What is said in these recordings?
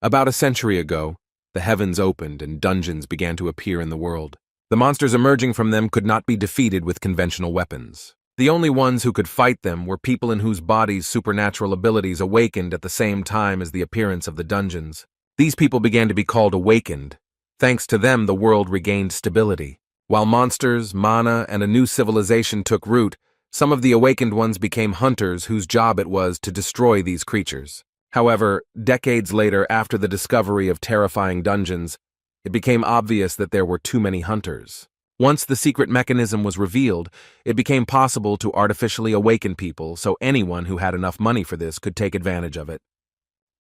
About a century ago, the heavens opened and dungeons began to appear in the world. The monsters emerging from them could not be defeated with conventional weapons. The only ones who could fight them were people in whose bodies supernatural abilities awakened at the same time as the appearance of the dungeons. These people began to be called awakened. Thanks to them, the world regained stability. While monsters, mana, and a new civilization took root, some of the awakened ones became hunters whose job it was to destroy these creatures. However, decades later, after the discovery of terrifying dungeons, it became obvious that there were too many hunters. Once the secret mechanism was revealed, it became possible to artificially awaken people so anyone who had enough money for this could take advantage of it.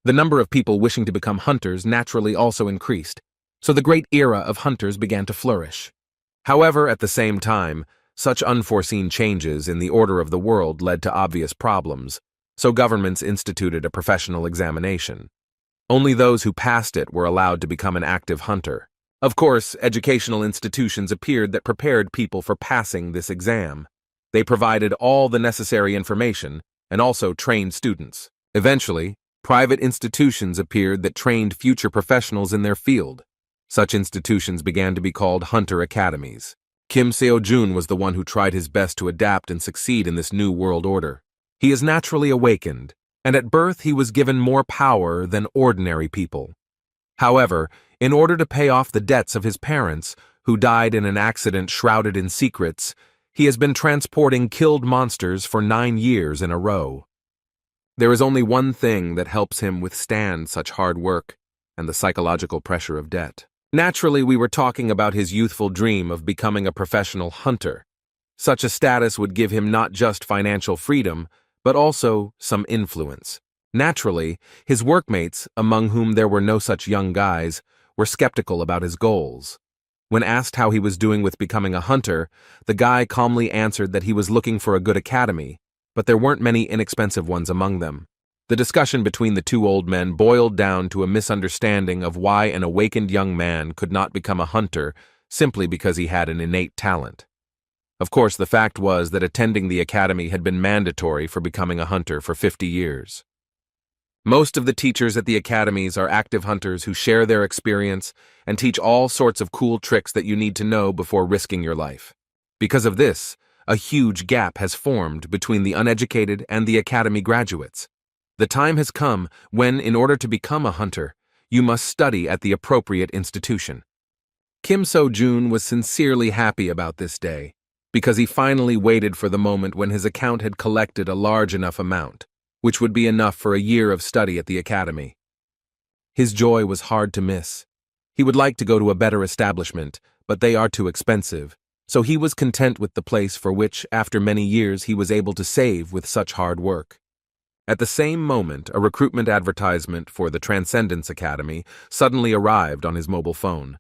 The number of people wishing to become hunters naturally also increased, so the great era of hunters began to flourish. However, at the same time, such unforeseen changes in the order of the world led to obvious problems, so governments instituted a professional examination. Only those who passed it were allowed to become an active hunter. Of course, educational institutions appeared that prepared people for passing this exam. They provided all the necessary information and also trained students. Eventually, private institutions appeared that trained future professionals in their field. Such institutions began to be called hunter academies. Kim Seo-jun was the one who tried his best to adapt and succeed in this new world order. He is naturally awakened, and at birth he was given more power than ordinary people. However, in order to pay off the debts of his parents, who died in an accident shrouded in secrets, he has been transporting killed monsters for 9 years in a row. There is only one thing that helps him withstand such hard work, and the psychological pressure of debt. Naturally, we were talking about his youthful dream of becoming a professional hunter. Such a status would give him not just financial freedom, but also some influence. Naturally, his workmates, among whom there were no such young guys, were skeptical about his goals. When asked how he was doing with becoming a hunter, the guy calmly answered that he was looking for a good academy, but there weren't many inexpensive ones among them. The discussion between the two old men boiled down to a misunderstanding of why an awakened young man could not become a hunter simply because he had an innate talent. Of course, the fact was that attending the academy had been mandatory for becoming a hunter for 50 years. Most of the teachers at the academies are active hunters who share their experience and teach all sorts of cool tricks that you need to know before risking your life. Because of this, a huge gap has formed between the uneducated and the academy graduates. The time has come when, in order to become a hunter, you must study at the appropriate institution. Kim Seo-jun was sincerely happy about this day, because he finally waited for the moment when his account had collected a large enough amount, which would be enough for a year of study at the academy. His joy was hard to miss. He would like to go to a better establishment, but they are too expensive, so he was content with the place for which, after many years, he was able to save with such hard work. At the same moment, a recruitment advertisement for the Transcendence Academy suddenly arrived on his mobile phone.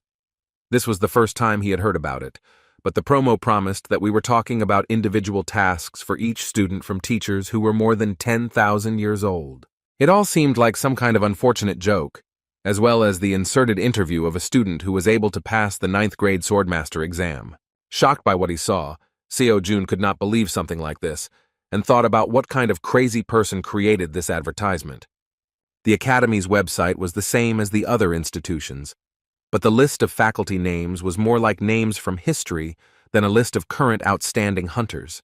This was the first time he had heard about it, but the promo promised that we were talking about individual tasks for each student from teachers who were more than 10,000 years old. It all seemed like some kind of unfortunate joke, as well as the inserted interview of a student who was able to pass the 9th grade Swordmaster exam. Shocked by what he saw, Seo-jun could not believe something like this, and thought about what kind of crazy person created this advertisement. The Academy's website was the same as the other institutions, but the list of faculty names was more like names from history than a list of current outstanding hunters.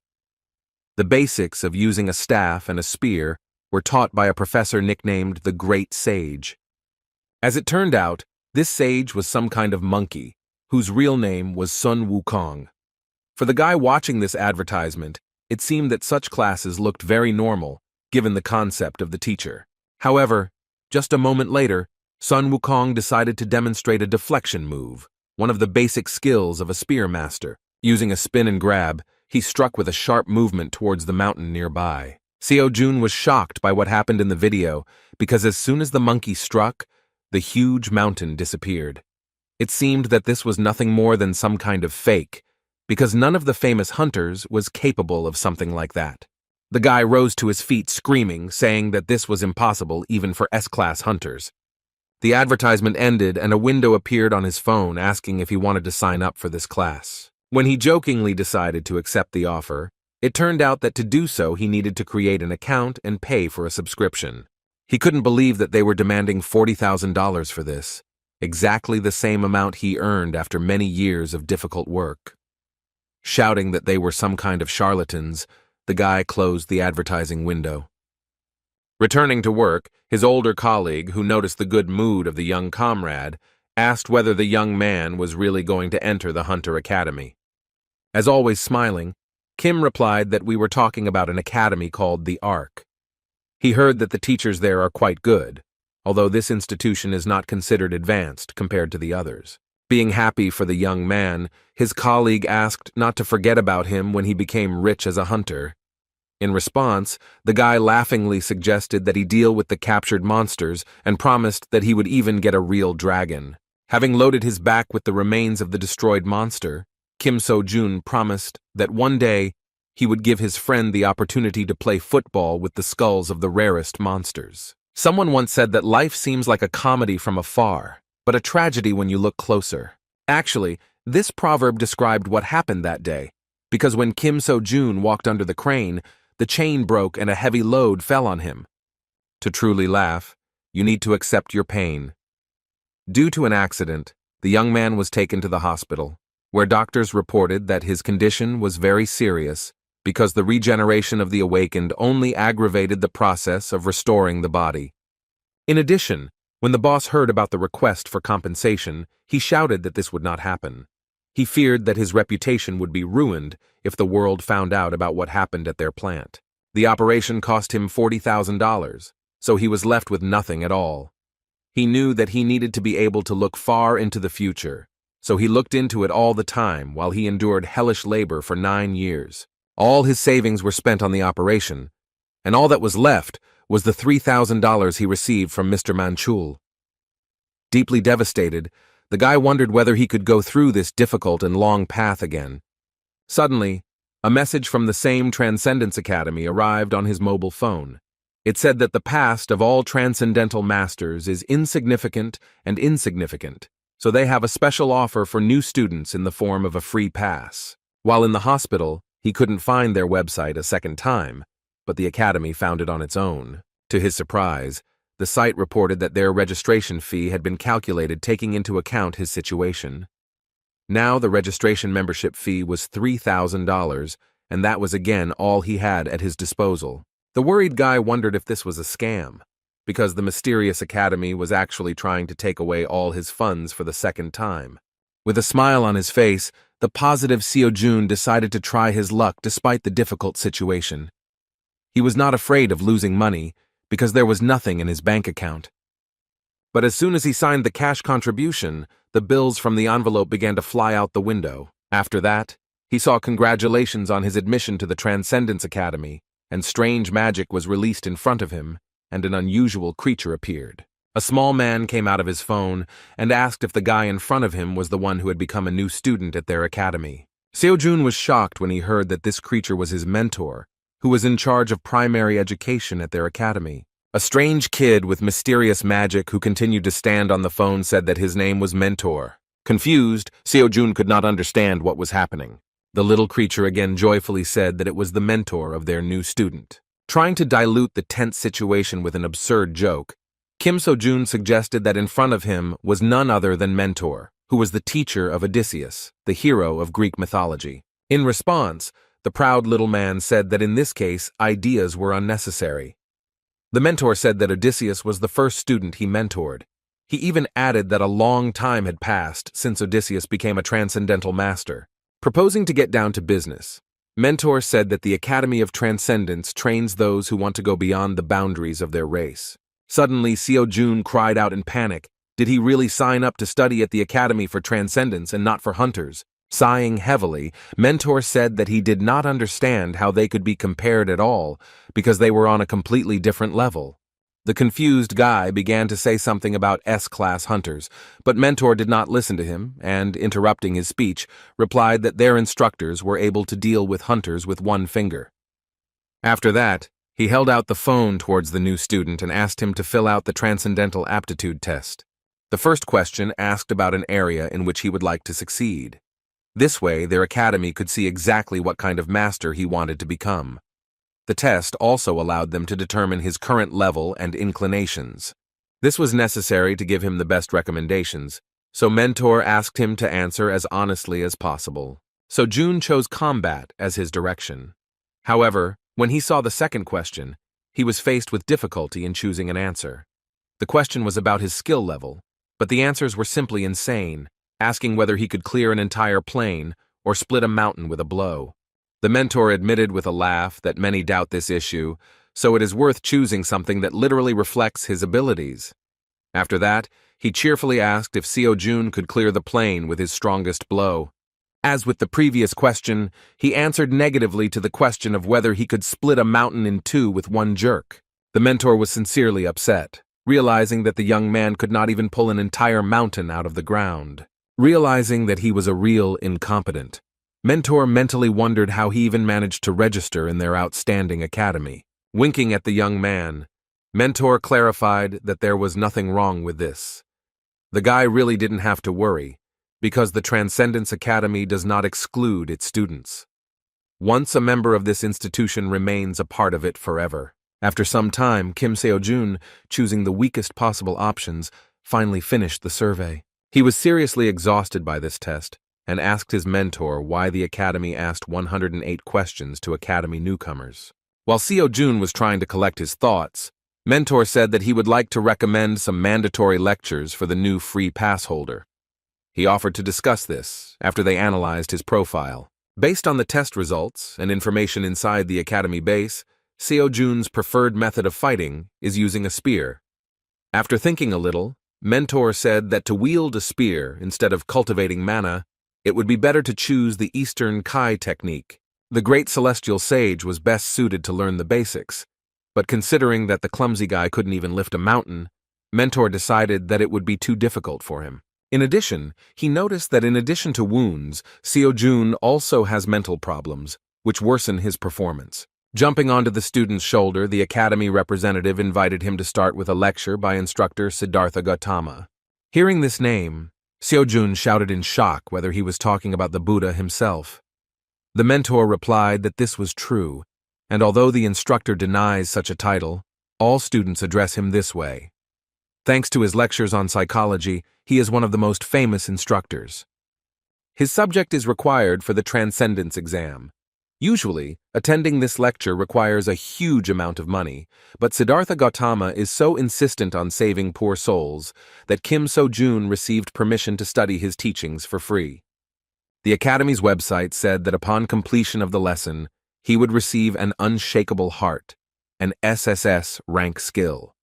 The basics of using a staff and a spear were taught by a professor nicknamed the Great Sage. As it turned out, this sage was some kind of monkey, whose real name was Sun Wukong. For the guy watching this advertisement, it seemed that such classes looked very normal, given the concept of the teacher. However, just a moment later, Sun Wukong decided to demonstrate a deflection move, one of the basic skills of a spear master. Using a spin and grab, he struck with a sharp movement towards the mountain nearby. Seo-jun was shocked by what happened in the video because as soon as the monkey struck, the huge mountain disappeared. It seemed that this was nothing more than some kind of fake, because none of the famous hunters was capable of something like that. The guy rose to his feet screaming, saying that this was impossible even for S-class hunters. The advertisement ended and a window appeared on his phone asking if he wanted to sign up for this class. When he jokingly decided to accept the offer, it turned out that to do so he needed to create an account and pay for a subscription. He couldn't believe that they were demanding $40,000 for this, exactly the same amount he earned after many years of difficult work. Shouting that they were some kind of charlatans, the guy closed the advertising window. Returning to work, his older colleague, who noticed the good mood of the young comrade, asked whether the young man was really going to enter the Hunter Academy. As always smiling, Kim replied that we were talking about an academy called the Ark. He heard that the teachers there are quite good, although this institution is not considered advanced compared to the others. Being happy for the young man, his colleague asked not to forget about him when he became rich as a hunter. In response, the guy laughingly suggested that he deal with the captured monsters and promised that he would even get a real dragon. Having loaded his back with the remains of the destroyed monster, Kim So-jun promised that one day he would give his friend the opportunity to play football with the skulls of the rarest monsters. Someone once said that life seems like a comedy from afar, but a tragedy when you look closer. Actually, this proverb described what happened that day, because when Kim So-jun walked under the crane, the chain broke and a heavy load fell on him. To truly laugh, you need to accept your pain. Due to an accident, the young man was taken to the hospital, where doctors reported that his condition was very serious because the regeneration of the awakened only aggravated the process of restoring the body. In addition, when the boss heard about the request for compensation, he shouted that this would not happen. He feared that his reputation would be ruined if the world found out about what happened at their plant. The operation cost him $40,000, so he was left with nothing at all. He knew that he needed to be able to look far into the future, so he looked into it all the time while he endured hellish labor for 9 years. All his savings were spent on the operation, and all that was left was the $3,000 he received from Mr. Manchul. Deeply devastated, the guy wondered whether he could go through this difficult and long path again. Suddenly, a message from the same Transcendence Academy arrived on his mobile phone. It said that the past of all transcendental masters is insignificant and insignificant, so they have a special offer for new students in the form of a free pass. While in the hospital, he couldn't find their website a second time, but the academy found it on its own. To his surprise, the site reported that their registration fee had been calculated taking into account his situation. Now the registration membership fee was $3,000, and that was again all he had at his disposal. The worried guy wondered if this was a scam, because the mysterious academy was actually trying to take away all his funds for the second time. With a smile on his face, the positive Seo-jun decided to try his luck despite the difficult situation. He was not afraid of losing money, because there was nothing in his bank account. But as soon as he signed the cash contribution, the bills from the envelope began to fly out the window. After that, he saw congratulations on his admission to the Transcendence Academy, and strange magic was released in front of him, and an unusual creature appeared. A small man came out of his phone and asked if the guy in front of him was the one who had become a new student at their academy. Seo-jun was shocked when he heard that this creature was his mentor, who was in charge of primary education at their academy. A strange kid with mysterious magic who continued to stand on the phone said that his name was Mentor. Confused, Seo-jun could not understand what was happening. The little creature again joyfully said that it was the mentor of their new student. Trying to dilute the tense situation with an absurd joke, Kim So-jun suggested that in front of him was none other than Mentor, who was the teacher of Odysseus, the hero of Greek mythology. In response, the proud little man said that in this case, ideas were unnecessary. The mentor said that Odysseus was the first student he mentored. He even added that a long time had passed since Odysseus became a transcendental master. Proposing to get down to business, Mentor said that the Academy of Transcendence trains those who want to go beyond the boundaries of their race. Suddenly, Seo-jun cried out in panic. Did he really sign up to study at the Academy for Transcendence and not for hunters? Sighing heavily, Mentor said that he did not understand how they could be compared at all because they were on a completely different level. The confused guy began to say something about S-class hunters, but Mentor did not listen to him and, interrupting his speech, replied that their instructors were able to deal with hunters with one finger. After that, he held out the phone towards the new student and asked him to fill out the Transcendental Aptitude Test. The first question asked about an area in which he would like to succeed. This way, their academy could see exactly what kind of master he wanted to become. The test also allowed them to determine his current level and inclinations. This was necessary to give him the best recommendations, so Mentor asked him to answer as honestly as possible. So Jun chose combat as his direction. However, when he saw the second question, he was faced with difficulty in choosing an answer. The question was about his skill level, but the answers were simply insane, asking whether he could clear an entire plane or split a mountain with a blow. The mentor admitted with a laugh that many doubt this issue, so it is worth choosing something that literally reflects his abilities. After that, he cheerfully asked if Seo Jun could clear the plane with his strongest blow. As with the previous question, he answered negatively to the question of whether he could split a mountain in two with one jerk. The mentor was sincerely upset, realizing that the young man could not even pull an entire mountain out of the ground. Realizing that he was a real incompetent, Mentor mentally wondered how he even managed to register in their outstanding academy. Winking at the young man, Mentor clarified that there was nothing wrong with this. The guy really didn't have to worry, because the Transcendence Academy does not exclude its students. Once a member of this institution remains a part of it forever. After some time, Kim Seo-jun, choosing the weakest possible options, finally finished the survey. He was seriously exhausted by this test and asked his mentor why the academy asked 108 questions to academy newcomers. While Seo-jun was trying to collect his thoughts, Mentor said that he would like to recommend some mandatory lectures for the new free pass holder. He offered to discuss this after they analyzed his profile. Based on the test results and information inside the academy base, Seo-jun's preferred method of fighting is using a spear. After thinking a little, Mentor said that to wield a spear instead of cultivating mana, it would be better to choose the Eastern Kai technique. The great celestial sage was best suited to learn the basics, but considering that the clumsy guy couldn't even lift a mountain, Mentor decided that it would be too difficult for him. In addition, he noticed that in addition to wounds, Seo-jun also has mental problems, which worsen his performance. Jumping onto the student's shoulder, the academy representative invited him to start with a lecture by instructor Siddhartha Gautama. Hearing this name, Seo-jun shouted in shock whether he was talking about the Buddha himself. The mentor replied that this was true, and although the instructor denies such a title, all students address him this way. Thanks to his lectures on psychology, he is one of the most famous instructors. His subject is required for the Transcendence exam. Usually, attending this lecture requires a huge amount of money, but Siddhartha Gautama is so insistent on saving poor souls that Kim Seo-jun received permission to study his teachings for free. The Academy's website said that upon completion of the lesson, he would receive an unshakable heart, an SSS-Rank skill.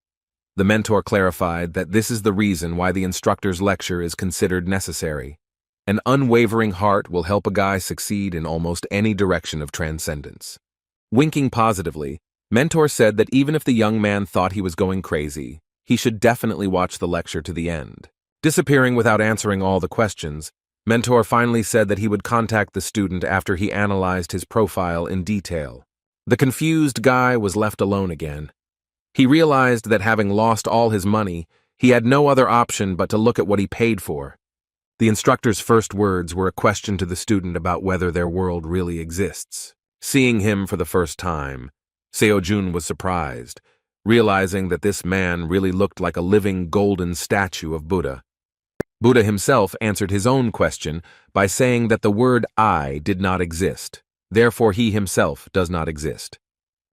The mentor clarified that this is the reason why the instructor's lecture is considered necessary. An unwavering heart will help a guy succeed in almost any direction of transcendence. Winking positively, Mentor said that even if the young man thought he was going crazy, he should definitely watch the lecture to the end. Disappearing without answering all the questions, Mentor finally said that he would contact the student after he analyzed his profile in detail. The confused guy was left alone again. He realized that having lost all his money, he had no other option but to look at what he paid for. The instructor's first words were a question to the student about whether their world really exists. Seeing him for the first time, Seo-jun was surprised, realizing that this man really looked like a living golden statue of Buddha. Buddha himself answered his own question by saying that the word I did not exist, therefore he himself does not exist.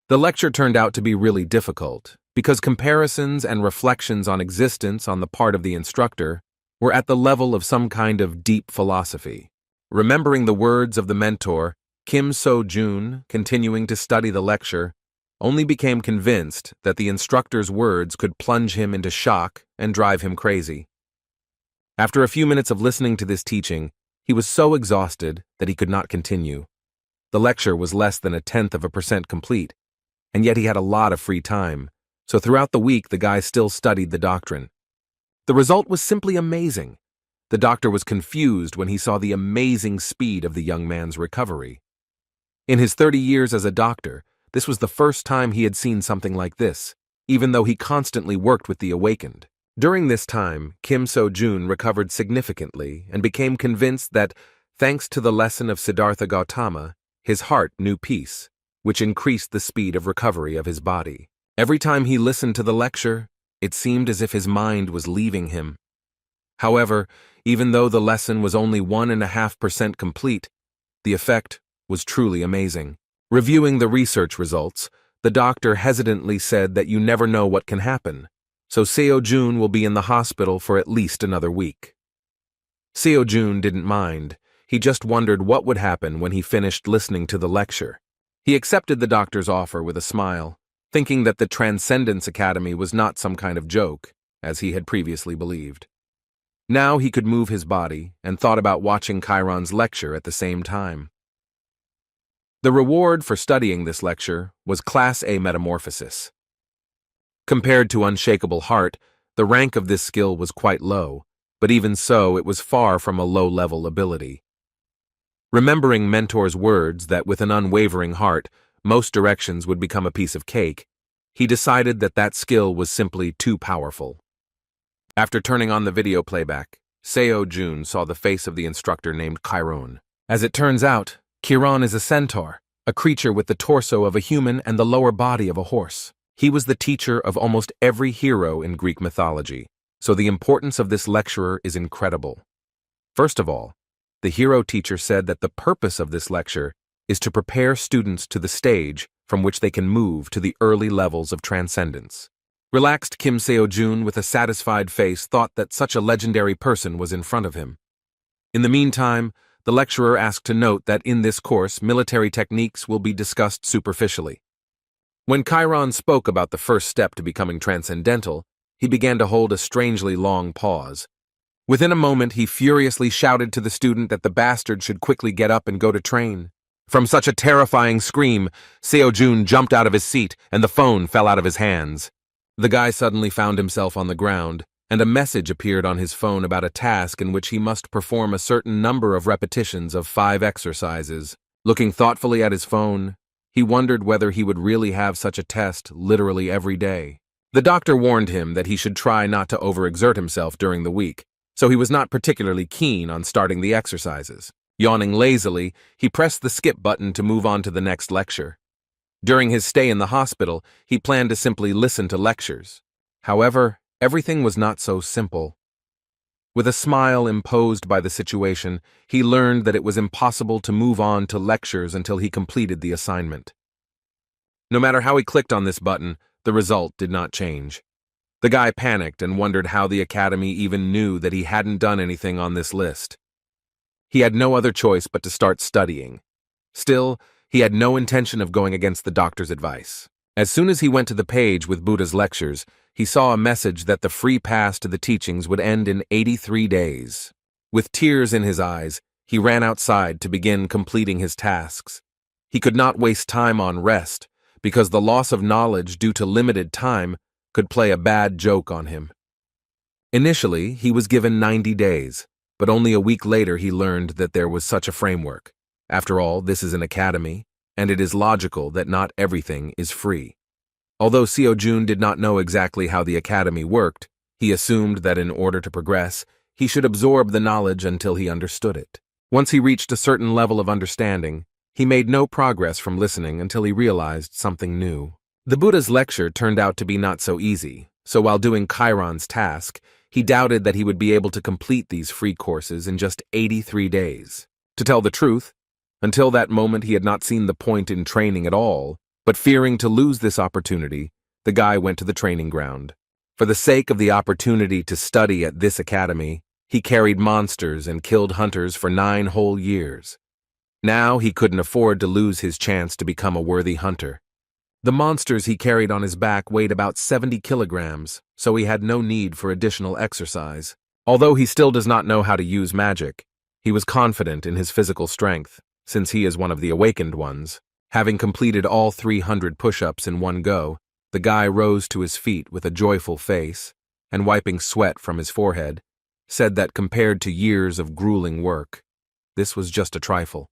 The lecture turned out to be really difficult, because comparisons and reflections on existence on the part of the instructor were at the level of some kind of deep philosophy. Remembering the words of the mentor, Kim Seo-jun, continuing to study the lecture, only became convinced that the instructor's words could plunge him into shock and drive him crazy. After a few minutes of listening to this teaching, he was so exhausted that he could not continue. The lecture was less than 0.1% complete, and yet he had a lot of free time, so throughout the week the guy still studied the doctrine. The result was simply amazing. The doctor was confused when he saw the amazing speed of the young man's recovery. In his 30 years as a doctor, this was the first time he had seen something like this, even though he constantly worked with the awakened. During this time, Kim Seo-jun recovered significantly and became convinced that, thanks to the lesson of Siddhartha Gautama, his heart knew peace. which increased the speed of recovery of his body. Every time he listened to the lecture, it seemed as if his mind was leaving him. However, even though the lesson was only 1.5% complete, the effect was truly amazing. Reviewing the research results, the doctor hesitantly said that you never know what can happen, so Seo-jun will be in the hospital for at least another week. Seo-jun didn't mind. He just wondered what would happen when he finished listening to the lecture. He accepted the doctor's offer with a smile, thinking that the Transcendence Academy was not some kind of joke, as he had previously believed. Now he could move his body and thought about watching Chiron's lecture at the same time. The reward for studying this lecture was Class A Metamorphosis. Compared to Unshakable Heart, the rank of this skill was quite low, but even so, it was far from a low-level ability. Remembering Mentor's words that with an unwavering heart, most directions would become a piece of cake, he decided that that skill was simply too powerful. After turning on the video playback, Seo-jun saw the face of the instructor named Chiron. As it turns out, Chiron is a centaur, a creature with the torso of a human and the lower body of a horse. He was the teacher of almost every hero in Greek mythology, so the importance of this lecturer is incredible. First of all, the hero teacher said that the purpose of this lecture is to prepare students to the stage from which they can move to the early levels of transcendence. Relaxed Kim Seo-jun with a satisfied face thought that such a legendary person was in front of him. In the meantime, the lecturer asked to note that in this course, military techniques will be discussed superficially. When Chiron spoke about the first step to becoming transcendental, he began to hold a strangely long pause. Within a moment, he furiously shouted to the student that the bastard should quickly get up and go to train. From such a terrifying scream, Seo-jun jumped out of his seat and the phone fell out of his hands. The guy suddenly found himself on the ground, and a message appeared on his phone about a task in which he must perform a certain number of repetitions of 5 exercises. Looking thoughtfully at his phone, he wondered whether he would really have such a test literally every day. The doctor warned him that he should try not to overexert himself during the week, so he was not particularly keen on starting the exercises. Yawning lazily, he pressed the skip button to move on to the next lecture. During his stay in the hospital, he planned to simply listen to lectures. However, everything was not so simple. With a smile imposed by the situation, he learned that it was impossible to move on to lectures until he completed the assignment. No matter how he clicked on this button, the result did not change. The guy panicked and wondered how the academy even knew that he hadn't done anything on this list. He had no other choice but to start studying. Still, he had no intention of going against the doctor's advice. As soon as he went to the page with Buddha's lectures, he saw a message that the free pass to the teachings would end in 83 days. With tears in his eyes, he ran outside to begin completing his tasks. He could not waste time on rest, because the loss of knowledge due to limited time could play a bad joke on him. Initially, he was given 90 days, but only a week later he learned that there was such a framework. After all, this is an academy, and it is logical that not everything is free. Although Seo-jun did not know exactly how the academy worked, he assumed that in order to progress, he should absorb the knowledge until he understood it. Once he reached a certain level of understanding, he made no progress from listening until he realized something new. The Buddha's lecture turned out to be not so easy, so while doing Chiron's task, he doubted that he would be able to complete these free courses in just 83 days. To tell the truth, until that moment he had not seen the point in training at all, but fearing to lose this opportunity, the guy went to the training ground. For the sake of the opportunity to study at this academy, he carried monsters and killed hunters for 9 whole years. Now he couldn't afford to lose his chance to become a worthy hunter. The monsters he carried on his back weighed about 70 kilograms, so he had no need for additional exercise. Although he still does not know how to use magic, he was confident in his physical strength, since he is one of the awakened ones. Having completed all 300 push-ups in one go, the guy rose to his feet with a joyful face, and wiping sweat from his forehead, said that compared to years of grueling work, this was just a trifle.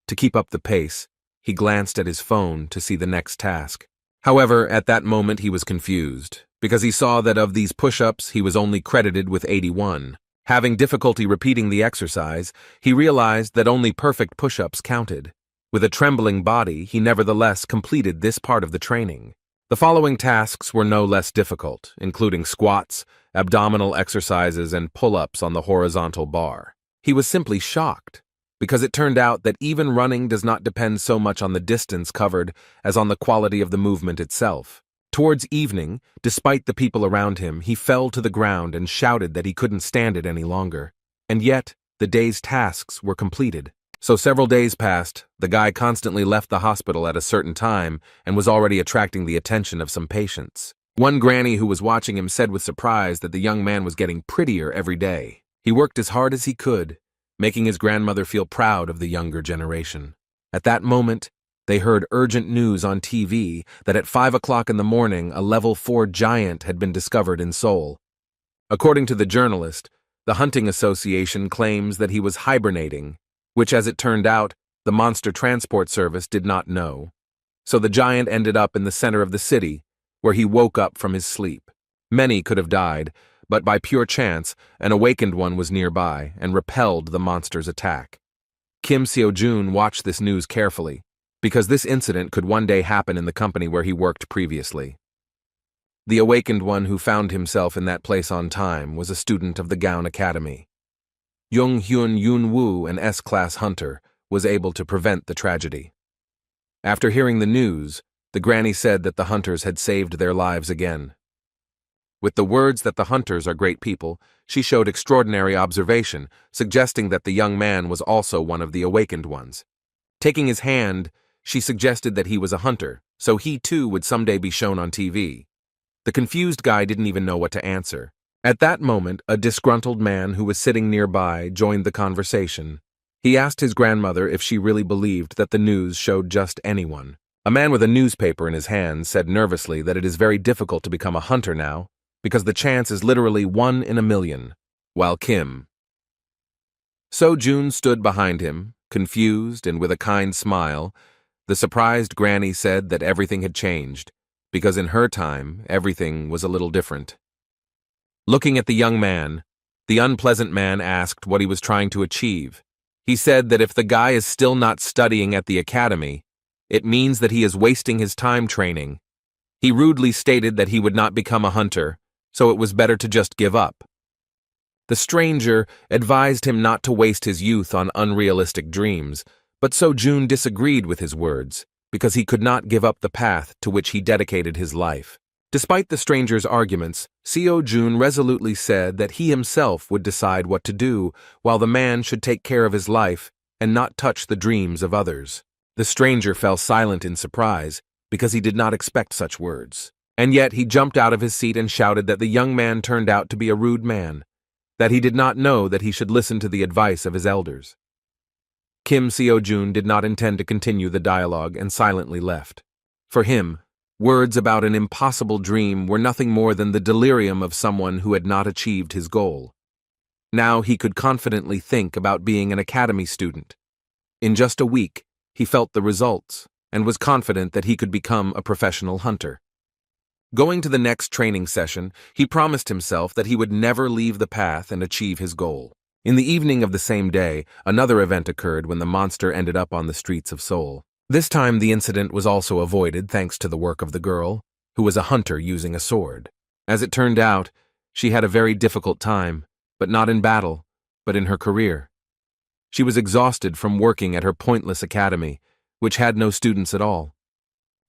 To keep up the pace, he glanced at his phone to see the next task. However, at that moment he was confused, because he saw that of these push-ups he was only credited with 81. Having difficulty repeating the exercise, he realized that only perfect push-ups counted. With a trembling body, he nevertheless completed this part of the training. The following tasks were no less difficult, including squats, abdominal exercises, and pull-ups on the horizontal bar. He was simply shocked, because it turned out that even running does not depend so much on the distance covered as on the quality of the movement itself. Towards evening, despite the people around him, he fell to the ground and shouted that he couldn't stand it any longer. And yet, the day's tasks were completed. So several days passed. The guy constantly left the hospital at a certain time and was already attracting the attention of some patients. One granny who was watching him said with surprise that the young man was getting prettier every day. He worked as hard as he could, making his grandmother feel proud of the younger generation. At that moment, they heard urgent news on TV that at 5 o'clock in the morning, a level 4 giant had been discovered in Seoul. According to the journalist, the Hunting Association claims that he was hibernating, which, as it turned out, the Monster Transport Service did not know. So the giant ended up in the center of the city, where he woke up from his sleep. Many could have died, but by pure chance, an awakened one was nearby and repelled the monster's attack. Kim Seo-jun watched this news carefully, because this incident could one day happen in the company where he worked previously. The awakened one who found himself in that place on time was a student of the Gown Academy. Jung-hyun Yoon-woo, an S-class hunter, was able to prevent the tragedy. After hearing the news, the granny said that the hunters had saved their lives again. With the words that the hunters are great people, she showed extraordinary observation, suggesting that the young man was also one of the awakened ones. Taking his hand, she suggested that he was a hunter, so he too would someday be shown on TV. The confused guy didn't even know what to answer. At that moment, a disgruntled man who was sitting nearby joined the conversation. He asked his grandmother if she really believed that the news showed just anyone. A man with a newspaper in his hand said nervously that it is very difficult to become a hunter now, because the chance is literally 1 in a million, while Kim Seo-jun stood behind him, confused and with a kind smile. The surprised granny said that everything had changed, because in her time, everything was a little different. Looking at the young man, the unpleasant man asked what he was trying to achieve. He said that if the guy is still not studying at the academy, it means that he is wasting his time training. He rudely stated that he would not become a hunter, so it was better to just give up. The stranger advised him not to waste his youth on unrealistic dreams, but Seo-jun disagreed with his words, because he could not give up the path to which he dedicated his life. Despite the stranger's arguments, Seo-jun resolutely said that he himself would decide what to do, while the man should take care of his life and not touch the dreams of others. The stranger fell silent in surprise, because he did not expect such words. And yet he jumped out of his seat and shouted that the young man turned out to be a rude man, that he did not know that he should listen to the advice of his elders. Kim Seo-jun did not intend to continue the dialogue and silently left. For him, words about an impossible dream were nothing more than the delirium of someone who had not achieved his goal. Now he could confidently think about being an academy student. In just a week, he felt the results and was confident that he could become a professional hunter. Going to the next training session, he promised himself that he would never leave the path and achieve his goal. In the evening of the same day, another event occurred when the monster ended up on the streets of Seoul. This time the incident was also avoided thanks to the work of the girl, who was a hunter using a sword. As it turned out, she had a very difficult time, but not in battle, but in her career. She was exhausted from working at her pointless academy, which had no students at all.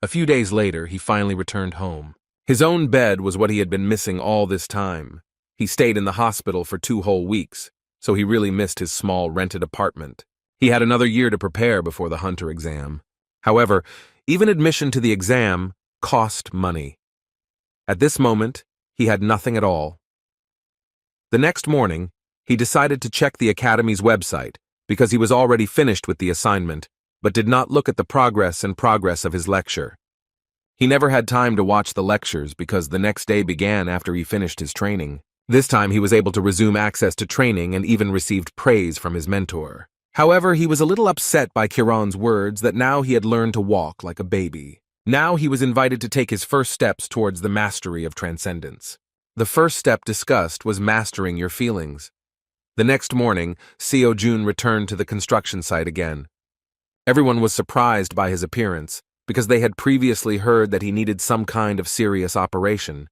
A few days later, he finally returned home. His own bed was what he had been missing all this time. He stayed in the hospital for 2 whole weeks, so he really missed his small rented apartment. He had another year to prepare before the hunter exam. However, even admission to the exam cost money. At this moment, he had nothing at all. The next morning, he decided to check the academy's website because he was already finished with the assignment, but did not look at the progress of his lecture. He never had time to watch the lectures because the next day began after he finished his training. This time he was able to resume access to training and even received praise from his mentor. However, he was a little upset by Kiran's words that now he had learned to walk like a baby. Now he was invited to take his first steps towards the mastery of transcendence. The first step discussed was mastering your feelings. The next morning, Seo-jun returned to the construction site again. Everyone was surprised by his appearance, because they had previously heard that he needed some kind of serious operation.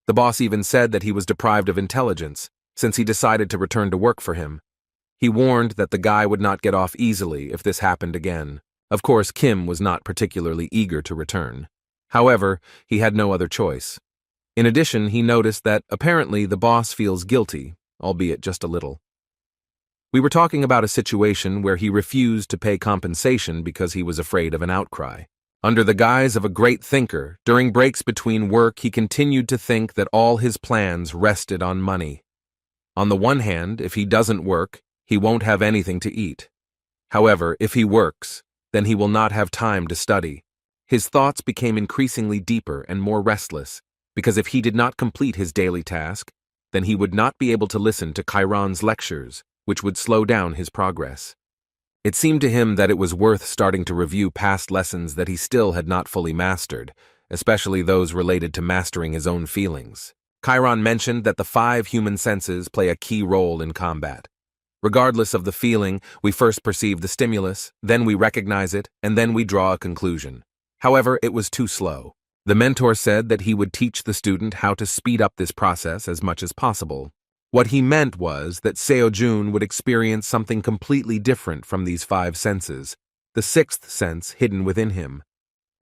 The boss even said that he was deprived of intelligence, since he decided to return to work for him. He warned that the guy would not get off easily if this happened again. Of course, Kim was not particularly eager to return. However, he had no other choice. In addition, he noticed that, apparently, the boss feels guilty, albeit just a little. We were talking about a situation where he refused to pay compensation because he was afraid of an outcry. Under the guise of a great thinker, during breaks between work he continued to think that all his plans rested on money. On the one hand, if he doesn't work, he won't have anything to eat. However, if he works, then he will not have time to study. His thoughts became increasingly deeper and more restless, because if he did not complete his daily task, then he would not be able to listen to Chiron's lectures, which would slow down his progress. It seemed to him that it was worth starting to review past lessons that he still had not fully mastered, especially those related to mastering his own feelings. Chiron mentioned that the 5 human senses play a key role in combat. Regardless of the feeling, we first perceive the stimulus, then we recognize it, and then we draw a conclusion. However, it was too slow. The mentor said that he would teach the student how to speed up this process as much as possible. What he meant was that Seo-jun would experience something completely different from these 5 senses, the 6th sense hidden within him.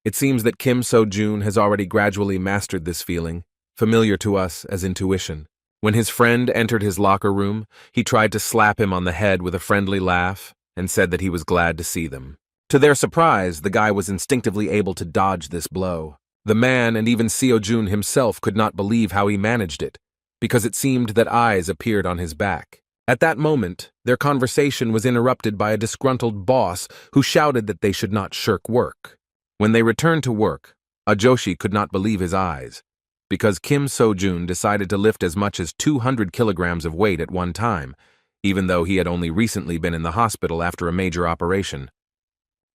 It seems that Kim So-jun has already gradually mastered this feeling, familiar to us as intuition. When his friend entered his locker room, he tried to slap him on the head with a friendly laugh and said that he was glad to see them. To their surprise, the guy was instinctively able to dodge this blow. The man and even Seo-jun himself could not believe how he managed it, because it seemed that eyes appeared on his back. At that moment, their conversation was interrupted by a disgruntled boss who shouted that they should not shirk work. When they returned to work, Ajoshi could not believe his eyes, because Kim So-jun decided to lift as much as 200 kilograms of weight at one time, even though he had only recently been in the hospital after a major operation.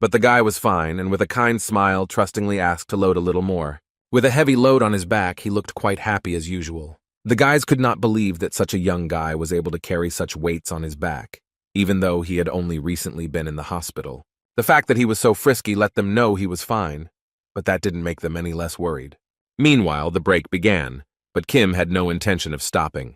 But the guy was fine, and with a kind smile trustingly asked to load a little more. With a heavy load on his back, he looked quite happy as usual. The guys could not believe that such a young guy was able to carry such weights on his back, even though he had only recently been in the hospital. The fact that he was so frisky let them know he was fine, but that didn't make them any less worried. Meanwhile, the break began, but Kim had no intention of stopping.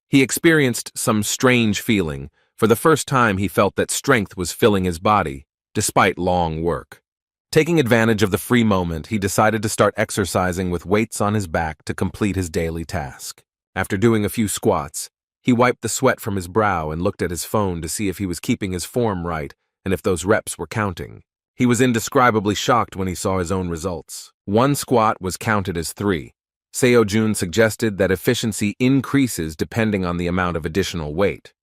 He experienced some strange feeling. For the first time, he felt that strength was filling his body, despite long work. Taking advantage of the free moment, he decided to start exercising with weights on his back to complete his daily task. After doing a few squats, he wiped the sweat from his brow and looked at his phone to see if he was keeping his form right and if those reps were counting. He was indescribably shocked when he saw his own results. 1 squat was counted as 3. Seo-jun suggested that efficiency increases depending on the amount of additional weight.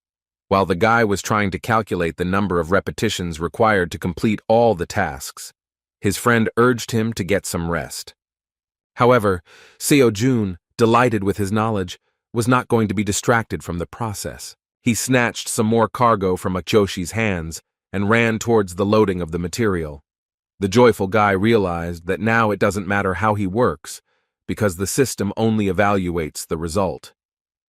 While the guy was trying to calculate the number of repetitions required to complete all the tasks, his friend urged him to get some rest. However, Seo-jun, delighted with his knowledge, was not going to be distracted from the process. He snatched some more cargo from Ajoshi's hands and ran towards the loading of the material. The joyful guy realized that now it doesn't matter how he works, because the system only evaluates the result.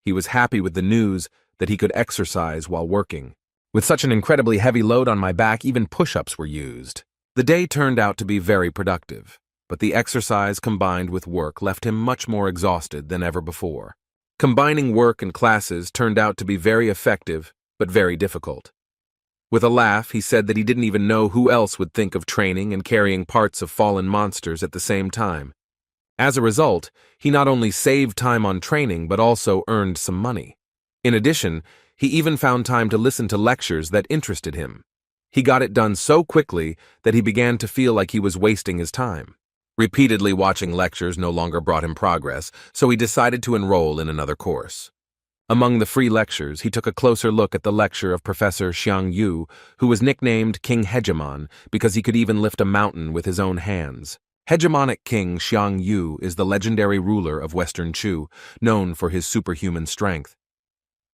He was happy with the news that he could exercise while working. With such an incredibly heavy load on my back, even push-ups were used. The day turned out to be very productive, but the exercise combined with work left him much more exhausted than ever before. Combining work and classes turned out to be very effective, but very difficult. With a laugh, he said that he didn't even know who else would think of training and carrying parts of fallen monsters at the same time. As a result, he not only saved time on training but also earned some money. In addition, he even found time to listen to lectures that interested him. He got it done so quickly that he began to feel like he was wasting his time. Repeatedly watching lectures no longer brought him progress, so he decided to enroll in another course. Among the free lectures, he took a closer look at the lecture of Professor Xiang Yu, who was nicknamed King Hegemon because he could even lift a mountain with his own hands. Hegemonic King Xiang Yu is the legendary ruler of Western Chu, known for his superhuman strength.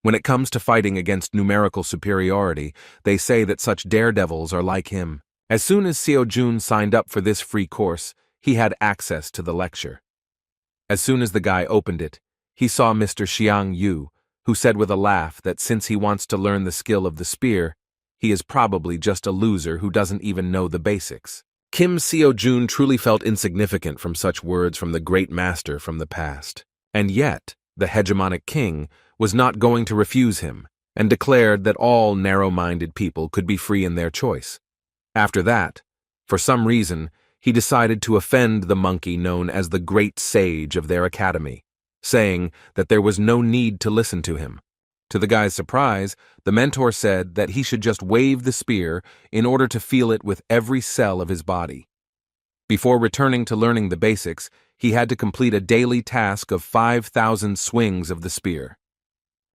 When it comes to fighting against numerical superiority, they say that such daredevils are like him. As soon as Seo-jun signed up for this free course, he had access to the lecture. As soon as the guy opened it, he saw Mr. Xiang Yu, who said with a laugh that since he wants to learn the skill of the spear, he is probably just a loser who doesn't even know the basics. Kim Seo-jun truly felt insignificant from such words from the great master from the past. And yet, the hegemonic king was not going to refuse him, and declared that all narrow-minded people could be free in their choice. After that, for some reason, he decided to offend the monkey known as the Great Sage of their academy, saying that there was no need to listen to him. To the guy's surprise, the mentor said that he should just wave the spear in order to feel it with every cell of his body. Before returning to learning the basics, he had to complete a daily task of 5,000 swings of the spear.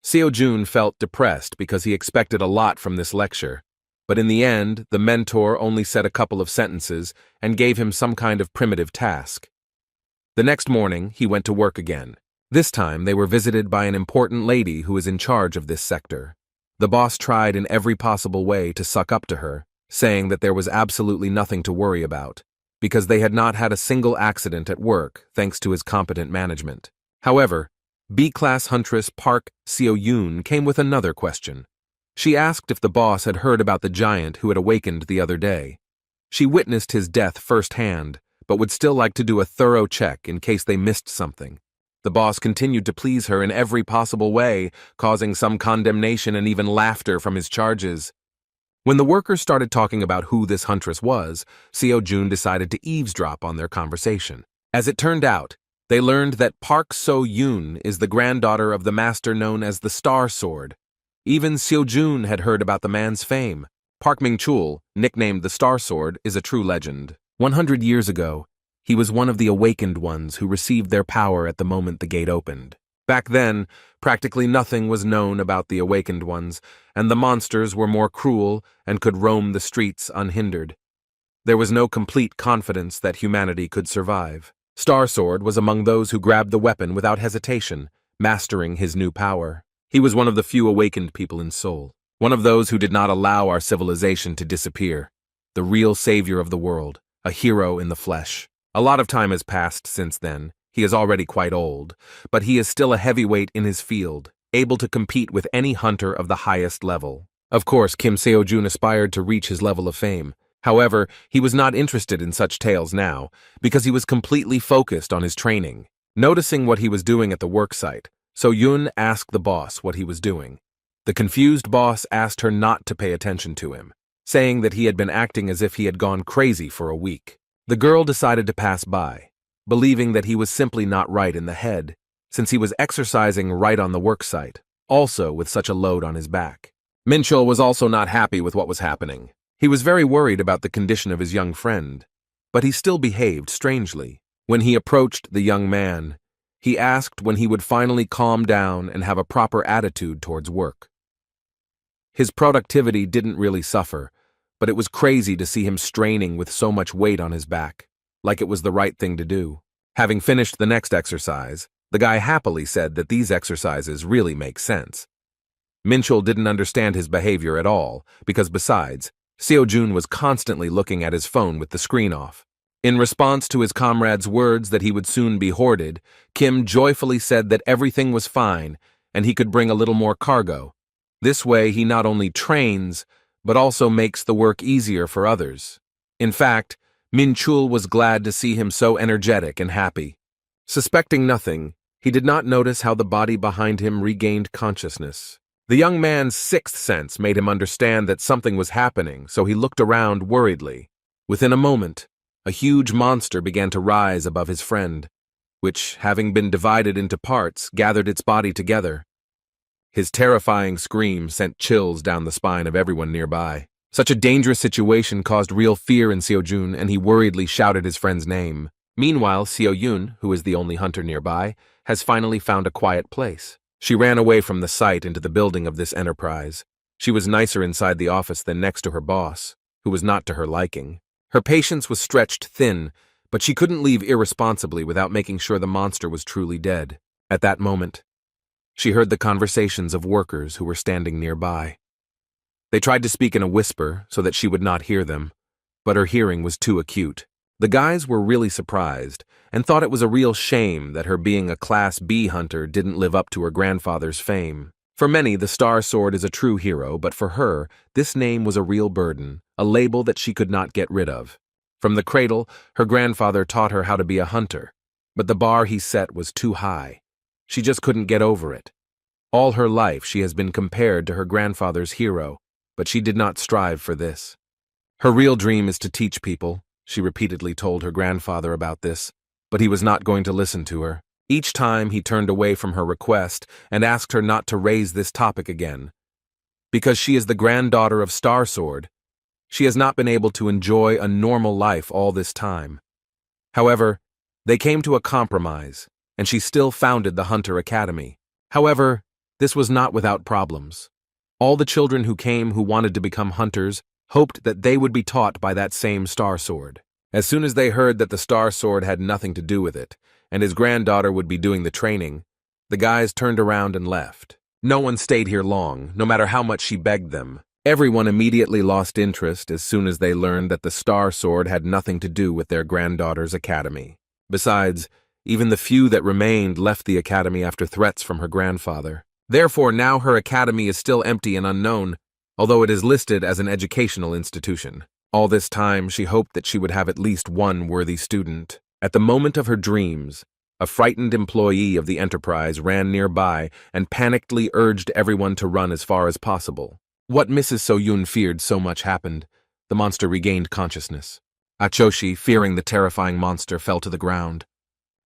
Seo-jun felt depressed because he expected a lot from this lecture, but in the end, the mentor only said a couple of sentences and gave him some kind of primitive task. The next morning, he went to work again. This time, they were visited by an important lady who is in charge of this sector. The boss tried in every possible way to suck up to her, saying that there was absolutely nothing to worry about, because they had not had a single accident at work thanks to his competent management. However, B-class huntress Park Seo-yoon came with another question. She asked if the boss had heard about the giant who had awakened the other day. She witnessed his death firsthand, but would still like to do a thorough check in case they missed something. The boss continued to please her in every possible way, causing some condemnation and even laughter from his charges. When the workers started talking about who this huntress was, Seo-jun decided to eavesdrop on their conversation. As it turned out, they learned that Park So-yoon is the granddaughter of the master known as the Star Sword. Even Seo-jun had heard about the man's fame. Park Ming-chul, nicknamed the Star Sword, is a true legend. 100 years ago, he was one of the awakened ones who received their power at the moment the gate opened. Back then, practically nothing was known about the awakened ones, and the monsters were more cruel and could roam the streets unhindered. There was no complete confidence that humanity could survive. Star Sword was among those who grabbed the weapon without hesitation, mastering his new power. He was one of the few awakened people in Seoul, one of those who did not allow our civilization to disappear, the real savior of the world, a hero in the flesh. A lot of time has passed since then. He is already quite old, but he is still a heavyweight in his field, able to compete with any hunter of the highest level. Of course, Kim Seo-jun aspired to reach his level of fame. However, he was not interested in such tales now, because he was completely focused on his training. Noticing what he was doing at the worksite, So-yoon asked the boss what he was doing. The confused boss asked her not to pay attention to him, saying that he had been acting as if he had gone crazy for a week. The girl decided to pass by, believing that he was simply not right in the head, since he was exercising right on the worksite, also with such a load on his back. Min-chul was also not happy with what was happening. He was very worried about the condition of his young friend, but he still behaved strangely. When he approached the young man, he asked when he would finally calm down and have a proper attitude towards work. His productivity didn't really suffer, but it was crazy to see him straining with so much weight on his back, like it was the right thing to do. Having finished the next exercise, the guy happily said that these exercises really make sense. Min-chul didn't understand his behavior at all, because besides, Seo-jun was constantly looking at his phone with the screen off. In response to his comrade's words that he would soon be hoarded, Kim joyfully said that everything was fine and he could bring a little more cargo. This way he not only trains, but also makes the work easier for others. In fact, Min-chul was glad to see him so energetic and happy. Suspecting nothing, he did not notice how the body behind him regained consciousness. The young man's sixth sense made him understand that something was happening, so he looked around worriedly. Within a moment, a huge monster began to rise above his friend, which, having been divided into parts, gathered its body together. His terrifying scream sent chills down the spine of everyone nearby. Such a dangerous situation caused real fear in Seo-jun, and he worriedly shouted his friend's name. Meanwhile, Seo-yoon, who is the only hunter nearby, has finally found a quiet place. She ran away from the site into the building of this enterprise. She was nicer inside the office than next to her boss, who was not to her liking. Her patience was stretched thin, but she couldn't leave irresponsibly without making sure the monster was truly dead. At that moment, she heard the conversations of workers who were standing nearby. They tried to speak in a whisper so that she would not hear them, but her hearing was too acute. The guys were really surprised and thought it was a real shame that her being a Class B hunter didn't live up to her grandfather's fame. For many, the Star Sword is a true hero, but for her, this name was a real burden, a label that she could not get rid of. From the cradle, her grandfather taught her how to be a hunter, but the bar he set was too high. She just couldn't get over it. All her life, she has been compared to her grandfather's hero, but she did not strive for this. Her real dream is to teach people. She repeatedly told her grandfather about this, but he was not going to listen to her. Each time he turned away from her request and asked her not to raise this topic again. Because she is the granddaughter of Star Sword, she has not been able to enjoy a normal life all this time. However, they came to a compromise, and she still founded the Hunter Academy. However, this was not without problems. All the children who came who wanted to become hunters hoped that they would be taught by that same Star Sword. As soon as they heard that the Star Sword had nothing to do with it, and his granddaughter would be doing the training, the guys turned around and left. No one stayed here long, no matter how much she begged them. Everyone immediately lost interest as soon as they learned that the Star Sword had nothing to do with their granddaughter's academy. Besides, even the few that remained left the academy after threats from her grandfather. Therefore, now her academy is still empty and unknown, although it is listed as an educational institution. All this time, she hoped that she would have at least one worthy student. At the moment of her dreams, a frightened employee of the enterprise ran nearby and panickedly urged everyone to run as far as possible. What Mrs. So-Yoon feared so much happened. The monster regained consciousness. Achoshi, fearing the terrifying monster, fell to the ground.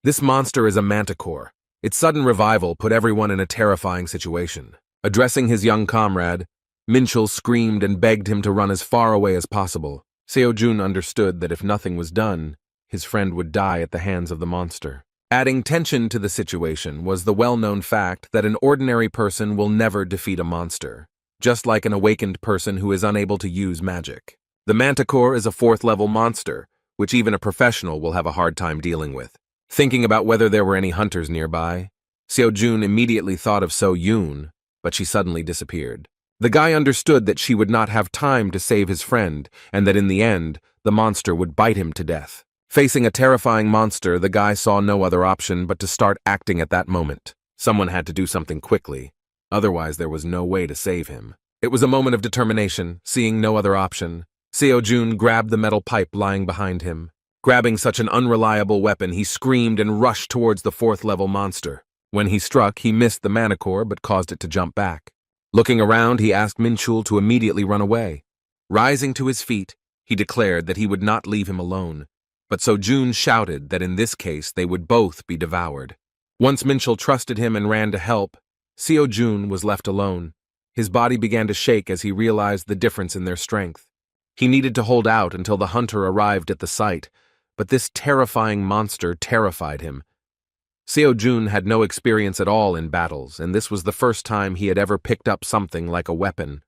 This monster is a manticore. Its sudden revival put everyone in a terrifying situation. Addressing his young comrade, Minchul screamed and begged him to run as far away as possible. Seo-Jun understood that if nothing was done, his friend would die at the hands of the monster. Adding tension to the situation was the well-known fact that an ordinary person will never defeat a monster, just like an awakened person who is unable to use magic. The manticore is a 4th-level monster, which even a professional will have a hard time dealing with. Thinking about whether there were any hunters nearby, Seo-Jun immediately thought of So-Yoon, but she suddenly disappeared. The guy understood that she would not have time to save his friend, and that in the end, the monster would bite him to death. Facing a terrifying monster, the guy saw no other option but to start acting at that moment. Someone had to do something quickly, otherwise there was no way to save him. It was a moment of determination. Seeing no other option, Seo-Jun grabbed the metal pipe lying behind him. Grabbing such an unreliable weapon, he screamed and rushed towards the 4th-level monster. When he struck, he missed the manticore but caused it to jump back. Looking around, he asked Minchul to immediately run away. Rising to his feet, he declared that he would not leave him alone, but So-Jun shouted that in this case they would both be devoured. Once Minchul trusted him and ran to help, Seo-Jun was left alone. His body began to shake as he realized the difference in their strength. He needed to hold out until the hunter arrived at the site, but this terrifying monster terrified him. Seo-Jun had no experience at all in battles, and this was the first time he had ever picked up something like a weapon.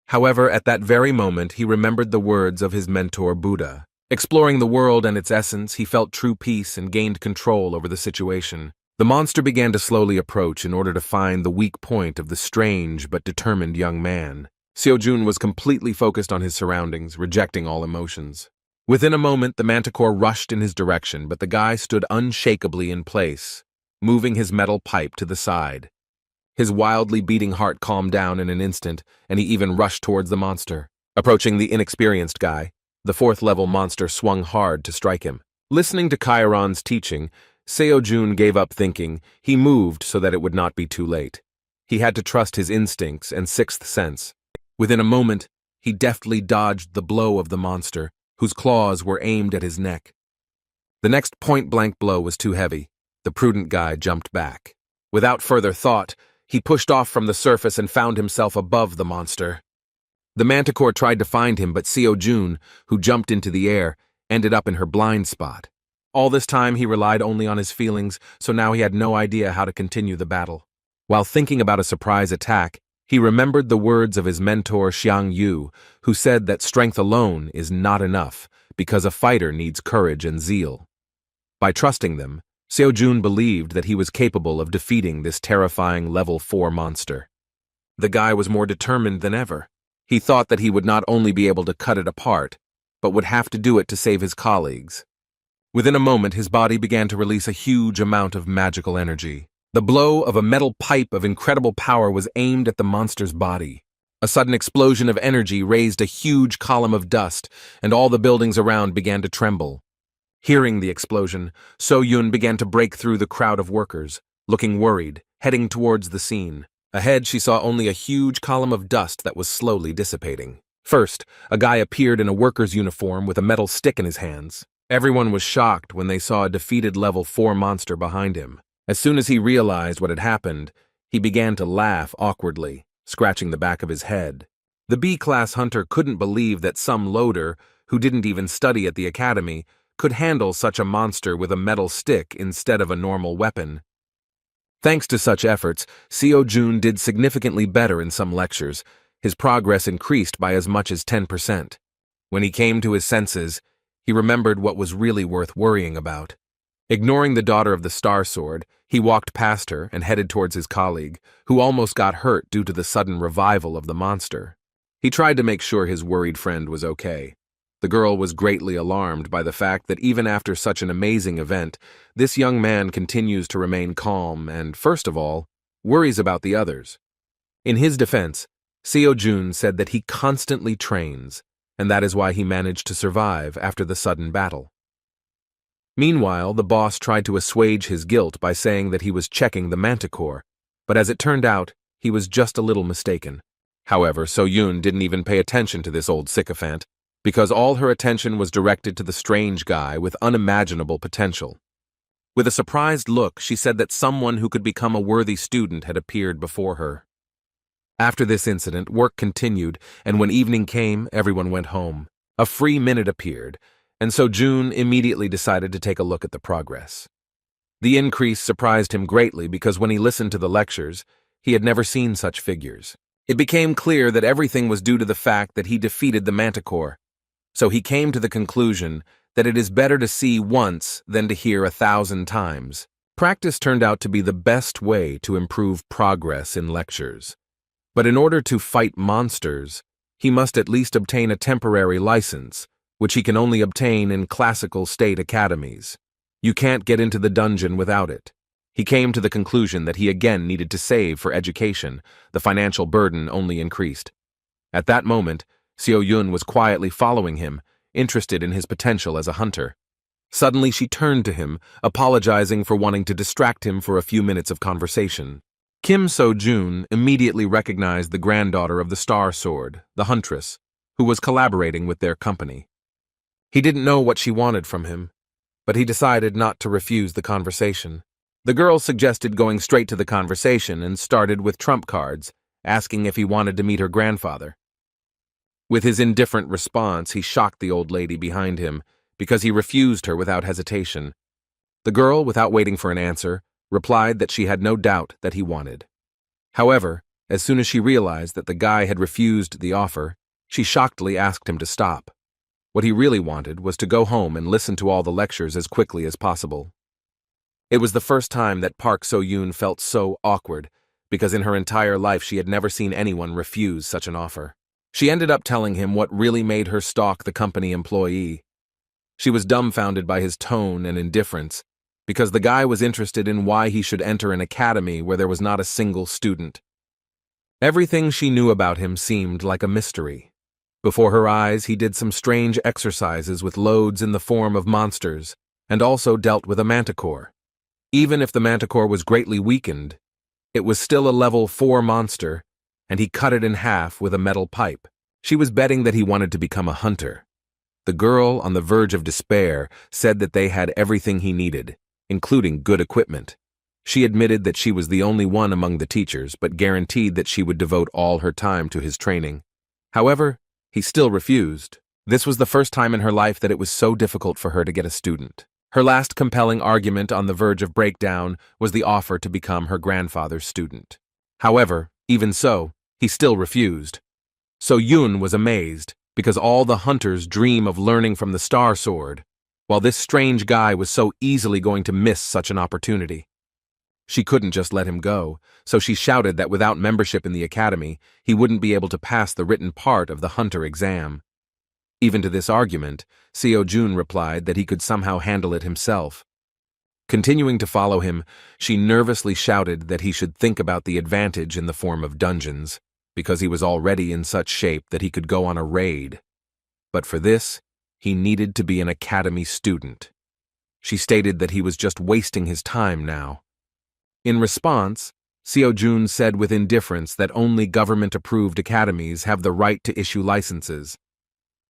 However, at that very moment, he remembered the words of his mentor Buddha. Exploring the world and its essence, he felt true peace and gained control over the situation. The monster began to slowly approach in order to find the weak point of the strange but determined young man. Seo-Jun was completely focused on his surroundings, rejecting all emotions. Within a moment, the manticore rushed in his direction, but the guy stood unshakably in place, moving his metal pipe to the side. His wildly beating heart calmed down in an instant, and he even rushed towards the monster. Approaching the inexperienced guy, the 4th-level monster swung hard to strike him. Listening to Chiron's teaching, Seo-Jun gave up thinking. He moved so that it would not be too late. He had to trust his instincts and 6th sense. Within a moment, he deftly dodged the blow of the monster, whose claws were aimed at his neck. The next point-blank blow was too heavy. The prudent guy jumped back. Without further thought, he pushed off from the surface and found himself above the monster. The manticore tried to find him, but Seo-Jun, who jumped into the air, ended up in her blind spot. All this time, he relied only on his feelings, so now he had no idea how to continue the battle. While thinking about a surprise attack, he remembered the words of his mentor Xiang Yu, who said that strength alone is not enough because a fighter needs courage and zeal. By trusting them, Seo-Jun believed that he was capable of defeating this terrifying level 4 monster. The guy was more determined than ever. He thought that he would not only be able to cut it apart, but would have to do it to save his colleagues. Within a moment, his body began to release a huge amount of magical energy. The blow of a metal pipe of incredible power was aimed at the monster's body. A sudden explosion of energy raised a huge column of dust, and all the buildings around began to tremble. Hearing the explosion, So-Yun began to break through the crowd of workers, looking worried, heading towards the scene. Ahead, she saw only a huge column of dust that was slowly dissipating. First, a guy appeared in a worker's uniform with a metal stick in his hands. Everyone was shocked when they saw a defeated level 4 monster behind him. As soon as he realized what had happened, he began to laugh awkwardly, scratching the back of his head. The B-class hunter couldn't believe that some loader, who didn't even study at the academy, could handle such a monster with a metal stick instead of a normal weapon. Thanks to such efforts, Seo-Jun did significantly better in some lectures. His progress increased by as much as 10%. When he came to his senses, he remembered what was really worth worrying about. Ignoring the daughter of the Star Sword, he walked past her and headed towards his colleague, who almost got hurt due to the sudden revival of the monster. He tried to make sure his worried friend was okay. The girl was greatly alarmed by the fact that even after such an amazing event, this young man continues to remain calm and, first of all, worries about the others. In his defense, Seo-Jun said that he constantly trains, and that is why he managed to survive after the sudden battle. Meanwhile, the boss tried to assuage his guilt by saying that he was checking the manticore, but as it turned out, he was just a little mistaken. However, So-Yun didn't even pay attention to this old sycophant, because all her attention was directed to the strange guy with unimaginable potential. With a surprised look, she said that someone who could become a worthy student had appeared before her. After this incident, work continued, and when evening came, everyone went home. A free minute appeared, and so Jun immediately decided to take a look at the progress. The increase surprised him greatly because when he listened to the lectures, he had never seen such figures. It became clear that everything was due to the fact that he defeated the manticore. So he came to the conclusion that it is better to see once than to hear 1,000 times. Practice turned out to be the best way to improve progress in lectures. But in order to fight monsters, he must at least obtain a temporary license, which he can only obtain in classical state academies. You can't get into the dungeon without it. He came to the conclusion that he again needed to save for education. The financial burden only increased. At that moment, Seo-Yun was quietly following him, interested in his potential as a hunter. Suddenly she turned to him, apologizing for wanting to distract him for a few minutes of conversation. Kim So-Jun immediately recognized the granddaughter of the Star Sword, the huntress, who was collaborating with their company. He didn't know what she wanted from him, but he decided not to refuse the conversation. The girl suggested going straight to the conversation and started with trump cards, asking if he wanted to meet her grandfather. With his indifferent response, he shocked the old lady behind him because he refused her without hesitation. The girl, without waiting for an answer, replied that she had no doubt that he wanted. However, as soon as she realized that the guy had refused the offer, she shockedly asked him to stop. What he really wanted was to go home and listen to all the lectures as quickly as possible. It was the first time that Park So-Yun felt so awkward, because in her entire life she had never seen anyone refuse such an offer. She ended up telling him what really made her stalk the company employee. She was dumbfounded by his tone and indifference, because the guy was interested in why he should enter an academy where there was not a single student. Everything she knew about him seemed like a mystery. Before her eyes, he did some strange exercises with loads in the form of monsters, and also dealt with a manticore. Even if the manticore was greatly weakened, it was still a level 4 monster, and he cut it in half with a metal pipe. She was betting that he wanted to become a hunter. The girl, on the verge of despair, said that they had everything he needed, including good equipment. She admitted that she was the only one among the teachers, but guaranteed that she would devote all her time to his training. However, he still refused. This was the first time in her life that it was so difficult for her to get a student. Her last compelling argument on the verge of breakdown was the offer to become her grandfather's student. However, even so, he still refused. So Yun was amazed, because all the hunters dream of learning from the Star Sword, while this strange guy was so easily going to miss such an opportunity. She couldn't just let him go, so she shouted that without membership in the academy, he wouldn't be able to pass the written part of the hunter exam. Even to this argument, Seo-Jun replied that he could somehow handle it himself. Continuing to follow him, she nervously shouted that he should think about the advantage in the form of dungeons, because he was already in such shape that he could go on a raid. But for this, he needed to be an academy student. She stated that he was just wasting his time now. In response, Seo-jun said with indifference that only government-approved academies have the right to issue licenses.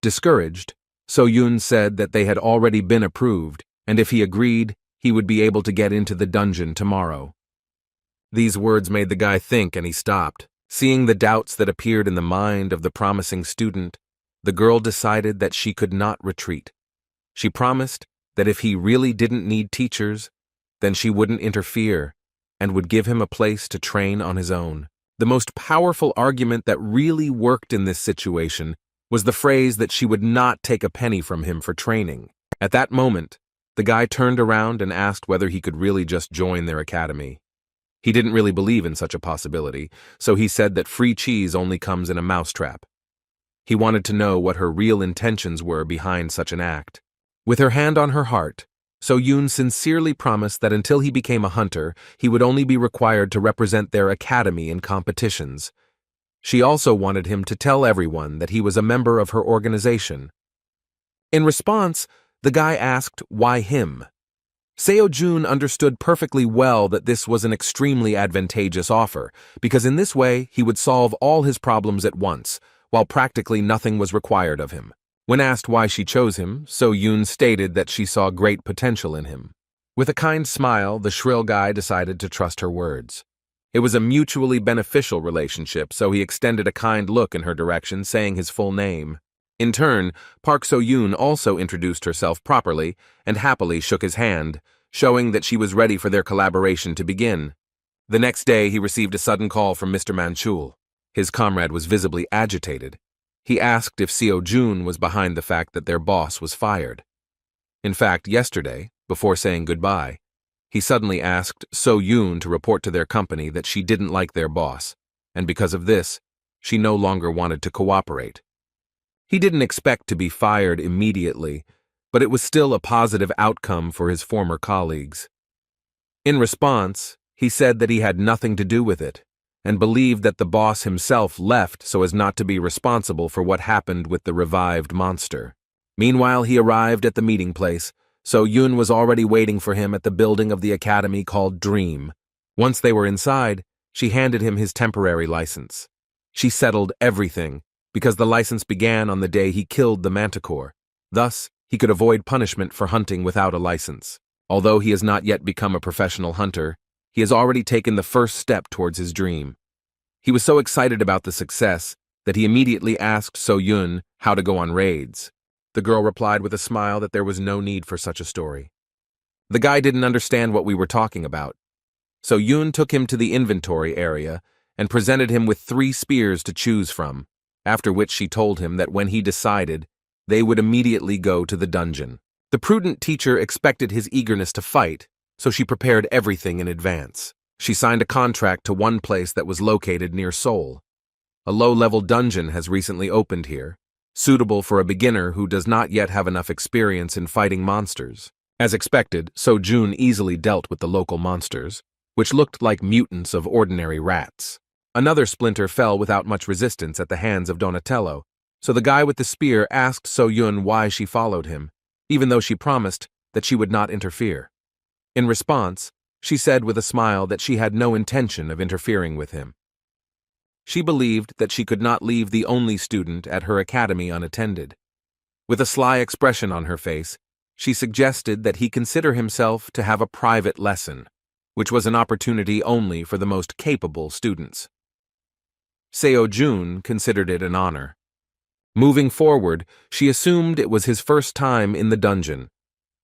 Discouraged, So-yun said that they had already been approved, and if he agreed, he would be able to get into the dungeon tomorrow. These words made the guy think, and he stopped. Seeing the doubts that appeared in the mind of the promising student, the girl decided that she could not retreat. She promised that if he really didn't need teachers, then she wouldn't interfere and would give him a place to train on his own. The most powerful argument that really worked in this situation was the phrase that she would not take a penny from him for training. At that moment, the guy turned around and asked whether he could really just join their academy. He didn't really believe in such a possibility, so he said that free cheese only comes in a mousetrap. He wanted to know what her real intentions were behind such an act. With her hand on her heart, So-yun sincerely promised that until he became a hunter, he would only be required to represent their academy in competitions. She also wanted him to tell everyone that he was a member of her organization. In response, the guy asked why him. Seo-jun understood perfectly well that this was an extremely advantageous offer, because in this way he would solve all his problems at once, while practically nothing was required of him. When asked why she chose him, So-yun stated that she saw great potential in him. With a kind smile, the shrill guy decided to trust her words. It was a mutually beneficial relationship, so he extended a kind look in her direction, saying his full name. In turn, Park So-yun also introduced herself properly and happily shook his hand, showing that she was ready for their collaboration to begin. The next day, he received a sudden call from Mr. Manchul. His comrade was visibly agitated. He asked if Seo-jun was behind the fact that their boss was fired. In fact, yesterday, before saying goodbye, he suddenly asked So-yun to report to their company that she didn't like their boss, and because of this, she no longer wanted to cooperate. He didn't expect to be fired immediately, but it was still a positive outcome for his former colleagues. In response, he said that he had nothing to do with it, and believed that the boss himself left so as not to be responsible for what happened with the revived monster. Meanwhile, he arrived at the meeting place, so Yun was already waiting for him at the building of the academy called Dream. Once they were inside, she handed him his temporary license. She settled everything, because the license began on the day he killed the manticore. Thus, he could avoid punishment for hunting without a license. Although he has not yet become a professional hunter, he has already taken the first step towards his dream. He was so excited about the success that he immediately asked So-yun how to go on raids. The girl replied with a smile that there was no need for such a story. The guy didn't understand what we were talking about. So-yun took him to the inventory area and presented him with 3 spears to choose from, after which she told him that when he decided, they would immediately go to the dungeon. The prudent teacher expected his eagerness to fight, so she prepared everything in advance. She signed a contract to one place that was located near Seoul. A low-level dungeon has recently opened here, suitable for a beginner who does not yet have enough experience in fighting monsters. As expected, So-jun easily dealt with the local monsters, which looked like mutants of ordinary rats. Another splinter fell without much resistance at the hands of Donatello, so the guy with the spear asked So-yun why she followed him, even though she promised that she would not interfere. In response, she said with a smile that she had no intention of interfering with him. She believed that she could not leave the only student at her academy unattended. With a sly expression on her face, she suggested that he consider himself to have a private lesson, which was an opportunity only for the most capable students. Seo-jun considered it an honor. Moving forward, she assumed it was his first time in the dungeon.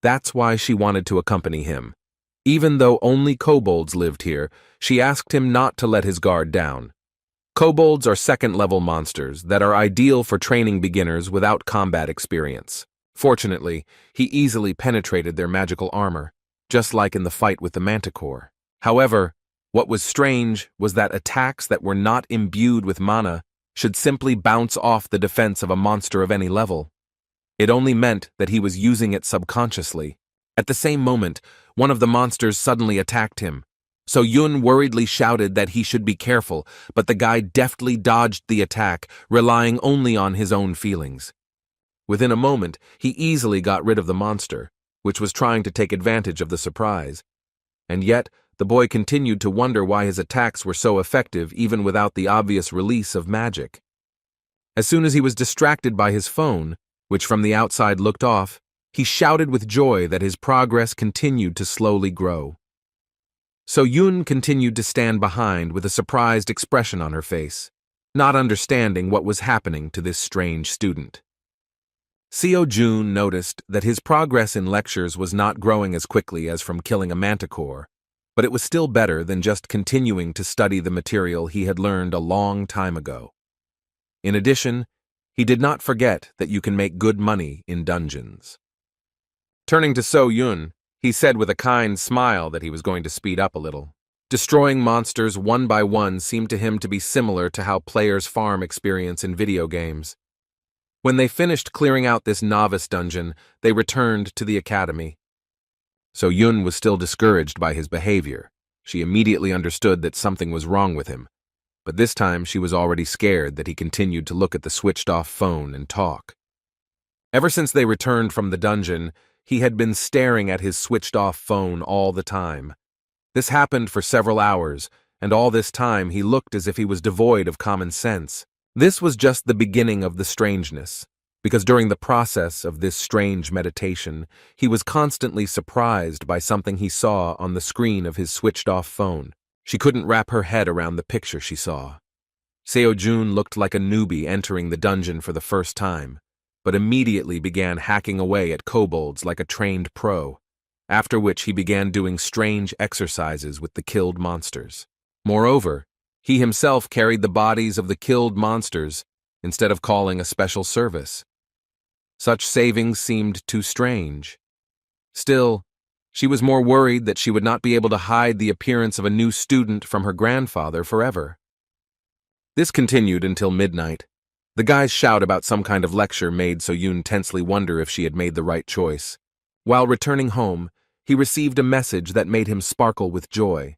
That's why she wanted to accompany him. Even though only kobolds lived here, she asked him not to let his guard down. Kobolds are second-level monsters that are ideal for training beginners without combat experience. Fortunately, he easily penetrated their magical armor, just like in the fight with the manticore. However, what was strange was that attacks that were not imbued with mana should simply bounce off the defense of a monster of any level. It only meant that he was using it subconsciously. At the same moment, one of the monsters suddenly attacked him. So Yun worriedly shouted that he should be careful, but the guy deftly dodged the attack, relying only on his own feelings. Within a moment, he easily got rid of the monster, which was trying to take advantage of the surprise. And yet, the boy continued to wonder why his attacks were so effective even without the obvious release of magic. As soon as he was distracted by his phone, which from the outside looked off, he shouted with joy that his progress continued to slowly grow. So Yun continued to stand behind with a surprised expression on her face, not understanding what was happening to this strange student. Seo Jun noticed that his progress in lectures was not growing as quickly as from killing a manticore, but it was still better than just continuing to study the material he had learned a long time ago. In addition, he did not forget that you can make good money in dungeons. Turning to So Yun, he said with a kind smile that he was going to speed up a little. Destroying monsters one by one seemed to him to be similar to how players farm experience in video games. When they finished clearing out this novice dungeon, they returned to the academy. So Yun was still discouraged by his behavior. She immediately understood that something was wrong with him, but this time she was already scared that he continued to look at the switched-off phone and talk. Ever since they returned from the dungeon, he had been staring at his switched-off phone all the time. This happened for several hours, and all this time he looked as if he was devoid of common sense. This was just the beginning of the strangeness, because during the process of this strange meditation, he was constantly surprised by something he saw on the screen of his switched-off phone. She couldn't wrap her head around the picture she saw. Seo Jun looked like a newbie entering the dungeon for the first time, but immediately began hacking away at kobolds like a trained pro, after which he began doing strange exercises with the killed monsters. Moreover, he himself carried the bodies of the killed monsters instead of calling a special service. Such savings seemed too strange. Still, she was more worried that she would not be able to hide the appearance of a new student from her grandfather forever. This continued until midnight. The guy's shout about some kind of lecture made So Yun tensely wonder if she had made the right choice. While returning home, he received a message that made him sparkle with joy.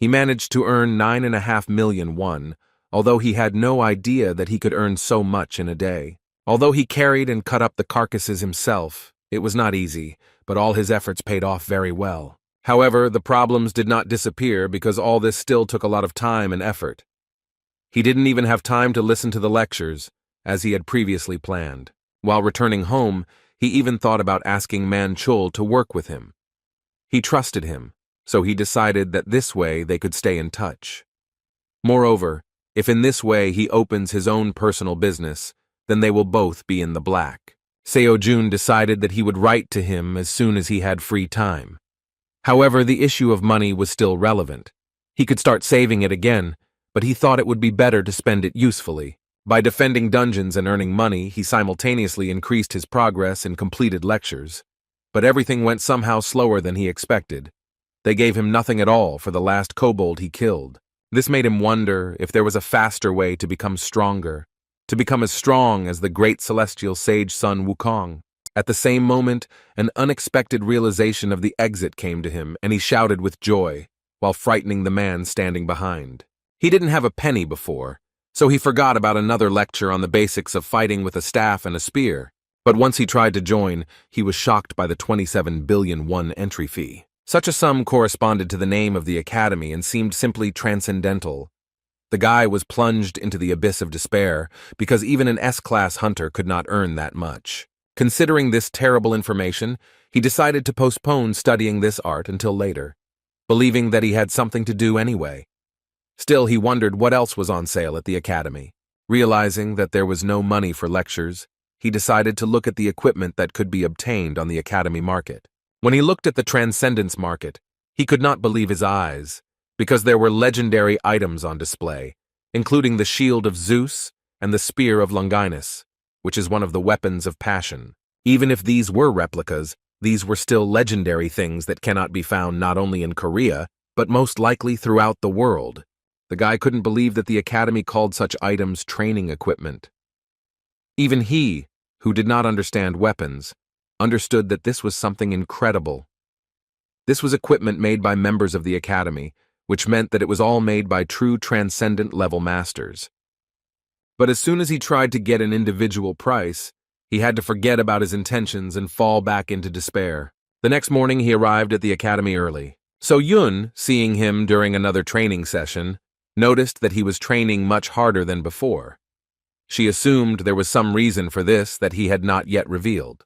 He managed to earn 9.5 million won, although he had no idea that he could earn so much in a day. Although he carried and cut up the carcasses himself, it was not easy, but all his efforts paid off very well. However, the problems did not disappear because all this still took a lot of time and effort. He didn't even have time to listen to the lectures, as he had previously planned. While returning home, he even thought about asking Man Chul to work with him. He trusted him, so he decided that this way they could stay in touch. Moreover, if in this way he opens his own personal business, then they will both be in the black. Seo Jun decided that he would write to him as soon as he had free time. However, the issue of money was still relevant. He could start saving it again, but he thought it would be better to spend it usefully. By defending dungeons and earning money, he simultaneously increased his progress in completed lectures. But everything went somehow slower than he expected. They gave him nothing at all for the last kobold he killed. This made him wonder if there was a faster way to become stronger, to become as strong as the great celestial sage Sun Wukong. At the same moment, an unexpected realization of the exit came to him, and he shouted with joy, while frightening the man standing behind. He didn't have a penny before, so he forgot about another lecture on the basics of fighting with a staff and a spear. But once he tried to join, he was shocked by the 27 billion won entry fee. Such a sum corresponded to the name of the academy and seemed simply transcendental. The guy was plunged into the abyss of despair because even an S-class hunter could not earn that much. Considering this terrible information, he decided to postpone studying this art until later, believing that he had something to do anyway. Still, he wondered what else was on sale at the academy. Realizing that there was no money for lectures, he decided to look at the equipment that could be obtained on the academy market. When he looked at the Transcendence market, he could not believe his eyes, because there were legendary items on display, including the shield of Zeus and the spear of Longinus, which is one of the weapons of passion. Even if these were replicas, these were still legendary things that cannot be found not only in Korea, but most likely throughout the world. The guy couldn't believe that the academy called such items training equipment. Even he, who did not understand weapons, understood that this was something incredible. This was equipment made by members of the academy, which meant that it was all made by true transcendent-level masters. But as soon as he tried to get an individual price, he had to forget about his intentions and fall back into despair. The next morning he arrived at the academy early. So Yun, seeing him during another training session, noticed that he was training much harder than before. She assumed there was some reason for this that he had not yet revealed.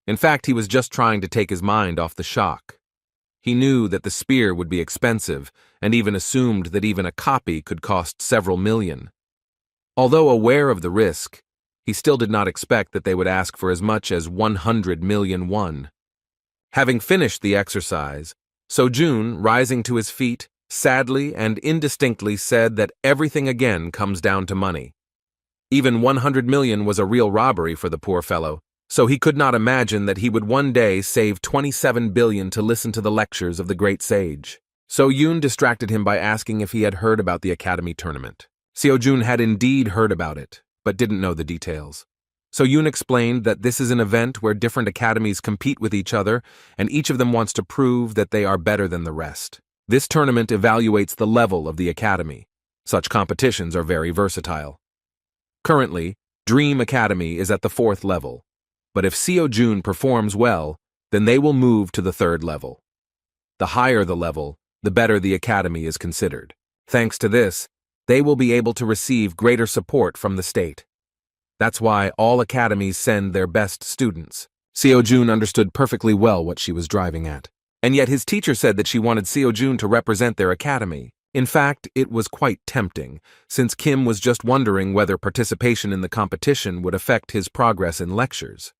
In fact, he was just trying to take his mind off the shock. He knew that the spear would be expensive, and even assumed that even a copy could cost several million. Although aware of the risk, he still did not expect that they would ask for as much as 100 million won. Having finished the exercise, Sojun, rising to his feet, sadly and indistinctly said that everything again comes down to money. Even 100 million was a real robbery for the poor fellow, so he could not imagine that he would one day save 27 billion to listen to the lectures of the great sage. So Yoon distracted him by asking if he had heard about the academy tournament. Seojun had indeed heard about it, but didn't know the details. So Yoon explained that this is an event where different academies compete with each other, and each of them wants to prove that they are better than the rest. This tournament evaluates the level of the academy. Such competitions are very versatile. Currently, Dream Academy is at the 4th level, but if Seojun performs well, then they will move to the 3rd level. The higher the level, the better the academy is considered. Thanks to this, they will be able to receive greater support from the state. That's why all academies send their best students. Seojun understood perfectly well what she was driving at. And yet his teacher said that she wanted Seojun to represent their academy. In fact, it was quite tempting, since Kim was just wondering whether participation in the competition would affect his progress in lectures.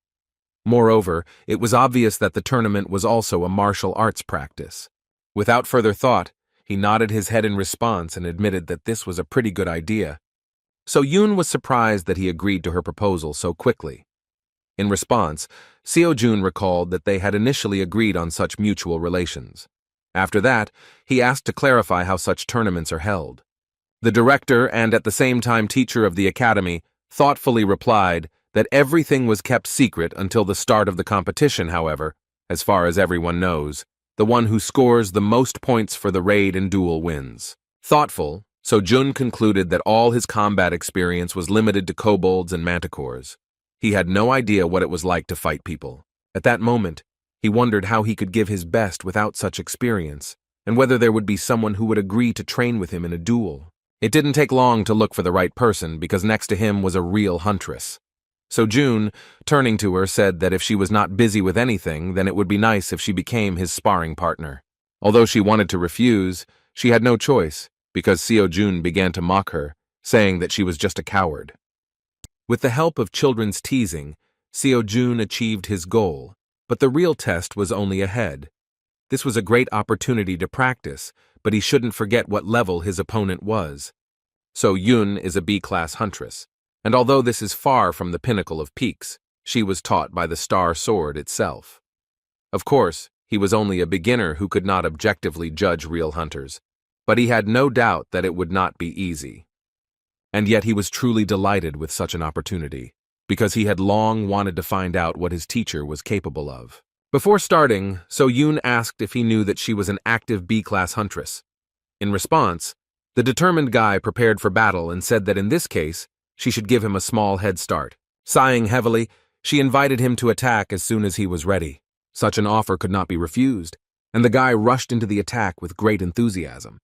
Moreover, it was obvious that the tournament was also a martial arts practice. Without further thought, he nodded his head in response and admitted that this was a pretty good idea. So Yoon was surprised that he agreed to her proposal so quickly. In response, Seojun recalled that they had initially agreed on such mutual relations. After that, he asked to clarify how such tournaments are held. The director and at the same time teacher of the academy thoughtfully replied that everything was kept secret until the start of the competition. However, as far as everyone knows, the one who scores the most points for the raid and duel wins. Thoughtful, so Jun concluded that all his combat experience was limited to kobolds and manticores. He had no idea what it was like to fight people. At that moment, he wondered how he could give his best without such experience, and whether there would be someone who would agree to train with him in a duel. It didn't take long to look for the right person, because next to him was a real huntress. So June, turning to her, said that if she was not busy with anything, then it would be nice if she became his sparring partner. Although she wanted to refuse, she had no choice, because Seo Jun began to mock her, saying that she was just a coward. With the help of children's teasing, Seo Jun achieved his goal, but the real test was only ahead. This was a great opportunity to practice, but he shouldn't forget what level his opponent was. So Yun is a B-class huntress, and although this is far from the pinnacle of peaks, she was taught by the Star Sword itself. Of course, he was only a beginner who could not objectively judge real hunters, but he had no doubt that it would not be easy. And yet he was truly delighted with such an opportunity, because he had long wanted to find out what his teacher was capable of. Before starting, So Yoon asked if he knew that she was an active B-class huntress. In response, the determined guy prepared for battle and said that in this case, she should give him a small head start. Sighing heavily, she invited him to attack as soon as he was ready. Such an offer could not be refused, and the guy rushed into the attack with great enthusiasm.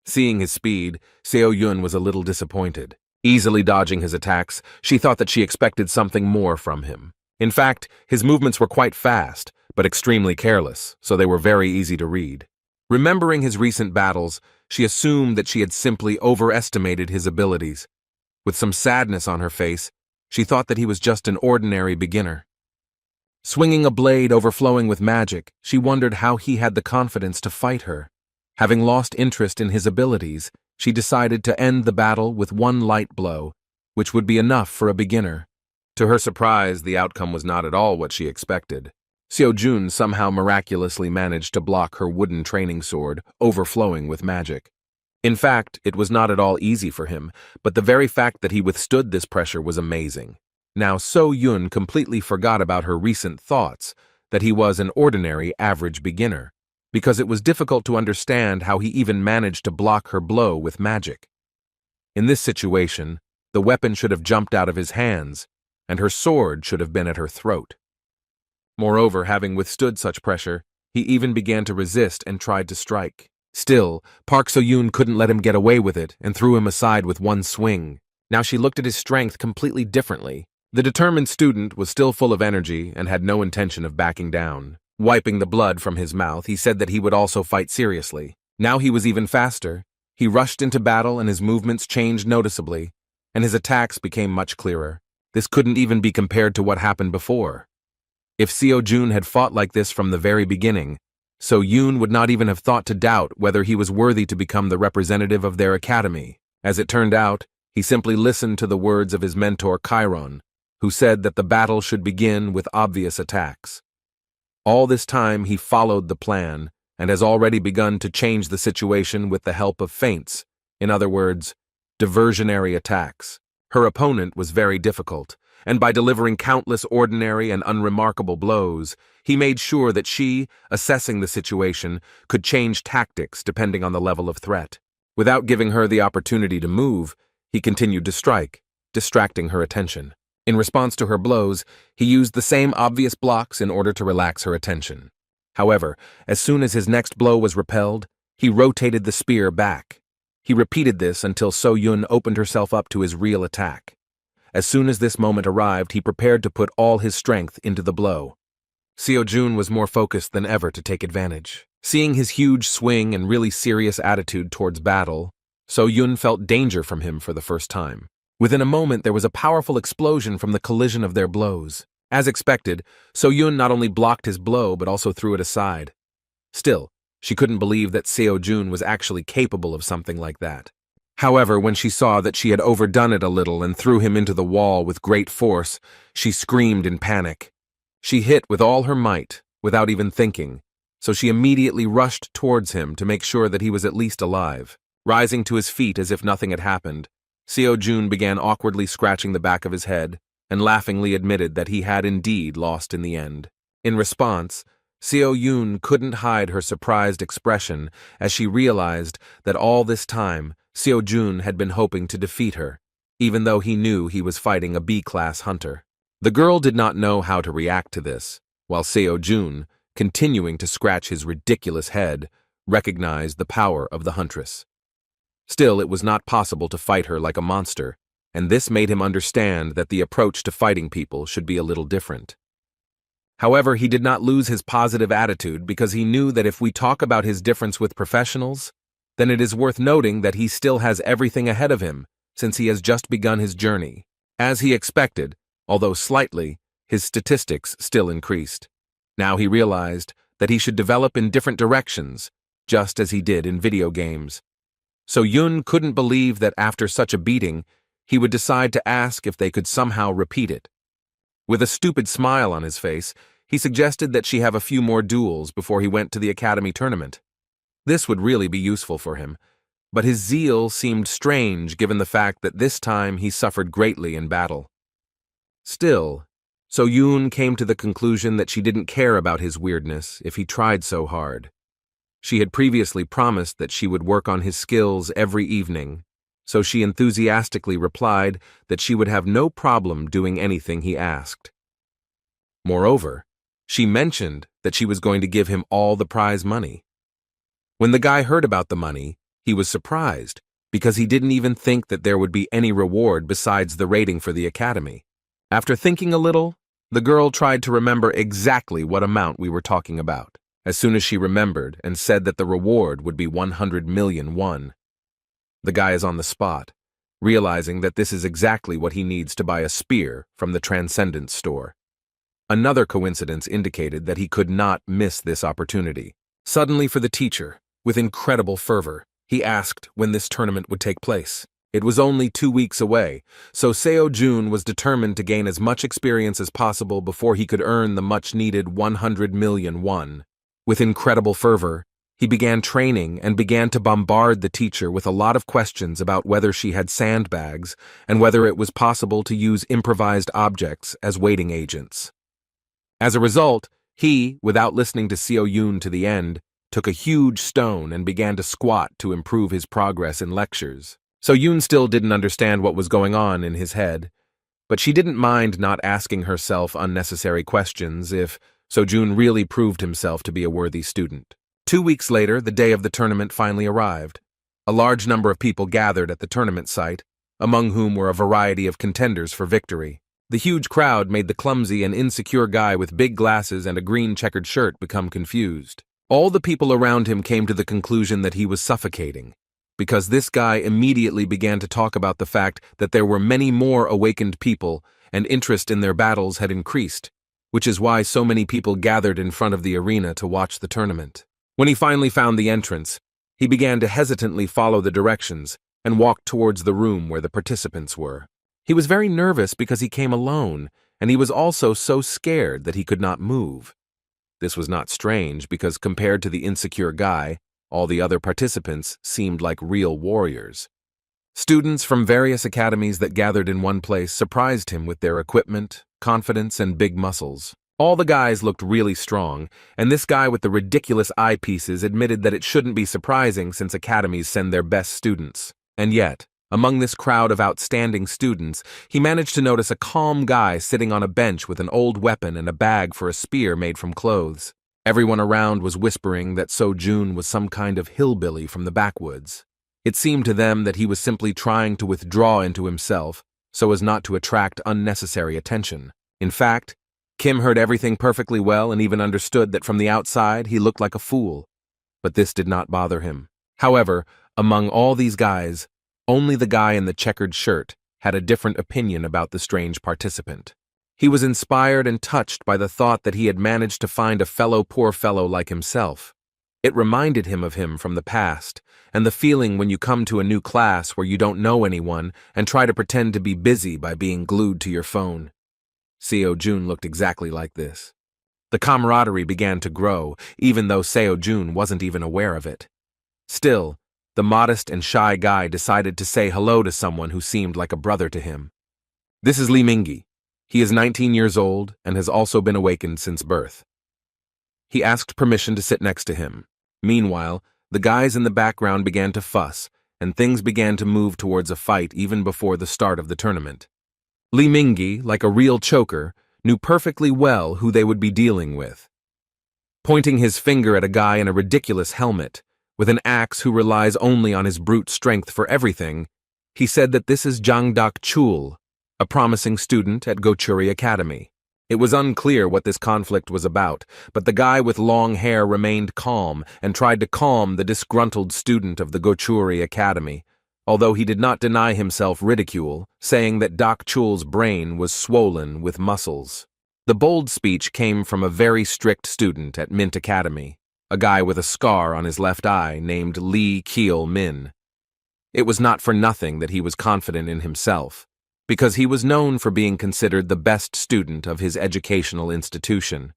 Seeing his speed, Seo Yun was a little disappointed. Easily dodging his attacks, she thought that she expected something more from him. In fact, his movements were quite fast, but extremely careless, so they were very easy to read. Remembering his recent battles, she assumed that she had simply overestimated his abilities. With some sadness on her face, she thought that he was just an ordinary beginner. Swinging a blade overflowing with magic, she wondered how he had the confidence to fight her. Having lost interest in his abilities, she decided to end the battle with one light blow, which would be enough for a beginner. To her surprise, the outcome was not at all what she expected. Seo Jun somehow miraculously managed to block her wooden training sword, overflowing with magic. In fact, it was not at all easy for him, but the very fact that he withstood this pressure was amazing. Now So-Yun completely forgot about her recent thoughts that he was an ordinary average beginner, because it was difficult to understand how he even managed to block her blow with magic. In this situation, the weapon should have jumped out of his hands, and her sword should have been at her throat. Moreover, having withstood such pressure, he even began to resist and tried to strike. Still, Park So-Yun couldn't let him get away with it and threw him aside with one swing. Now she looked at his strength completely differently. The determined student was still full of energy and had no intention of backing down. Wiping the blood from his mouth, he said that he would also fight seriously. Now he was even faster. He rushed into battle and his movements changed noticeably, and his attacks became much clearer. This couldn't even be compared to what happened before. If Seo-Jun had fought like this from the very beginning, So-Yun would not even have thought to doubt whether he was worthy to become the representative of their academy. As it turned out, he simply listened to the words of his mentor Chiron, who said that the battle should begin with obvious attacks. All this time he followed the plan and has already begun to change the situation with the help of feints, in other words, diversionary attacks. Her opponent was very difficult, and by delivering countless ordinary and unremarkable blows, he made sure that she, assessing the situation, could change tactics depending on the level of threat. Without giving her the opportunity to move, he continued to strike, distracting her attention. In response to her blows, he used the same obvious blocks in order to relax her attention. However, as soon as his next blow was repelled, he rotated the spear back. He repeated this until So-Yun opened herself up to his real attack. As soon as this moment arrived, he prepared to put all his strength into the blow. Seo-Jun was more focused than ever to take advantage. Seeing his huge swing and really serious attitude towards battle, So-Yun felt danger from him for the first time. Within a moment, there was a powerful explosion from the collision of their blows. As expected, So-Yun not only blocked his blow but also threw it aside. Still, she couldn't believe that Seo-Jun was actually capable of something like that. However, when she saw that she had overdone it a little and threw him into the wall with great force, she screamed in panic. She hit with all her might, without even thinking, so she immediately rushed towards him to make sure that he was at least alive. Rising to his feet as if nothing had happened, Seo-Jun began awkwardly scratching the back of his head and laughingly admitted that he had indeed lost in the end. In response, Seo-Yun couldn't hide her surprised expression as she realized that all this time, Seo-Jun had been hoping to defeat her, even though he knew he was fighting a B-class hunter. The girl did not know how to react to this, while Seo-Jun, continuing to scratch his ridiculous head, recognized the power of the huntress. Still, it was not possible to fight her like a monster, and this made him understand that the approach to fighting people should be a little different. However, he did not lose his positive attitude because he knew that if we talk about his difference with professionals, then it is worth noting that he still has everything ahead of him since he has just begun his journey. As he expected, although slightly, his statistics still increased. Now he realized that he should develop in different directions, just as he did in video games. So Yun couldn't believe that after such a beating, he would decide to ask if they could somehow repeat it. With a stupid smile on his face, he suggested that she have a few more duels before he went to the academy tournament. This would really be useful for him, but his zeal seemed strange given the fact that this time he suffered greatly in battle. Still, So Yoon came to the conclusion that she didn't care about his weirdness if he tried so hard. She had previously promised that she would work on his skills every evening, so she enthusiastically replied that she would have no problem doing anything he asked. Moreover, she mentioned that she was going to give him all the prize money. When the guy heard about the money, he was surprised because he didn't even think that there would be any reward besides the rating for the academy. After thinking a little, the girl tried to remember exactly what amount we were talking about. As soon as she remembered and said that the reward would be 100 million won. The guy is on the spot, realizing that this is exactly what he needs to buy a spear from the Transcendence store. Another coincidence indicated that he could not miss this opportunity. Suddenly for the teacher, with incredible fervor, he asked when this tournament would take place. It was only 2 weeks away, so Seo Jun was determined to gain as much experience as possible before he could earn the much-needed 100 million won. With incredible fervor, He began training and began to bombard the teacher with a lot of questions about whether she had sandbags and whether it was possible to use improvised objects as waiting agents. As a result, he, without listening to Seo Yoon to the end, took a huge stone and began to squat to improve his progress in lectures. So Yoon still didn't understand what was going on in his head, but she didn't mind not asking herself unnecessary questions if Seo-jun really proved himself to be a worthy student. 2 weeks later, the day of the tournament finally arrived. A large number of people gathered at the tournament site, among whom were a variety of contenders for victory. The huge crowd made the clumsy and insecure guy with big glasses and a green checkered shirt become confused. All the people around him came to the conclusion that he was suffocating, because this guy immediately began to talk about the fact that there were many more awakened people and interest in their battles had increased, which is why so many people gathered in front of the arena to watch the tournament. When he finally found the entrance, he began to hesitantly follow the directions and walked towards the room where the participants were. He was very nervous because he came alone, and he was also so scared that he could not move. This was not strange because compared to the insecure guy, all the other participants seemed like real warriors. Students from various academies that gathered in one place surprised him with their equipment, confidence, and big muscles. All the guys looked really strong, and this guy with the ridiculous eyepieces admitted that it shouldn't be surprising since academies send their best students. And yet, among this crowd of outstanding students, he managed to notice a calm guy sitting on a bench with an old weapon and a bag for a spear made from clothes. Everyone around was whispering that Seo-jun was some kind of hillbilly from the backwoods. It seemed to them that he was simply trying to withdraw into himself so as not to attract unnecessary attention. In fact, Kim heard everything perfectly well and even understood that from the outside he looked like a fool. But this did not bother him. However, among all these guys, only the guy in the checkered shirt had a different opinion about the strange participant. He was inspired and touched by the thought that he had managed to find a poor fellow like himself. It reminded him of him from the past, and the feeling when you come to a new class where you don't know anyone and try to pretend to be busy by being glued to your phone. Seo-jun looked exactly like this. The camaraderie began to grow, even though Seo-jun wasn't even aware of it. Still, the modest and shy guy decided to say hello to someone who seemed like a brother to him. This is Lee Mingi. He is 19 years old and has also been awakened since birth. He asked permission to sit next to him. Meanwhile, the guys in the background began to fuss, and things began to move towards a fight even before the start of the tournament. Lee Mingi, like a real choker, knew perfectly well who they would be dealing with. Pointing his finger at a guy in a ridiculous helmet, with an axe who relies only on his brute strength for everything, he said that this is Jang Dak-chul, a promising student at Gochuri Academy. It was unclear what this conflict was about, but the guy with long hair remained calm and tried to calm the disgruntled student of the Gochuri Academy, although he did not deny himself ridicule, saying that Dak-chul's brain was swollen with muscles. The bold speech came from a very strict student at Mint Academy, a guy with a scar on his left eye named Lee Keel-min. It was not for nothing that he was confident in himself, because he was known for being considered the best student of his educational institution.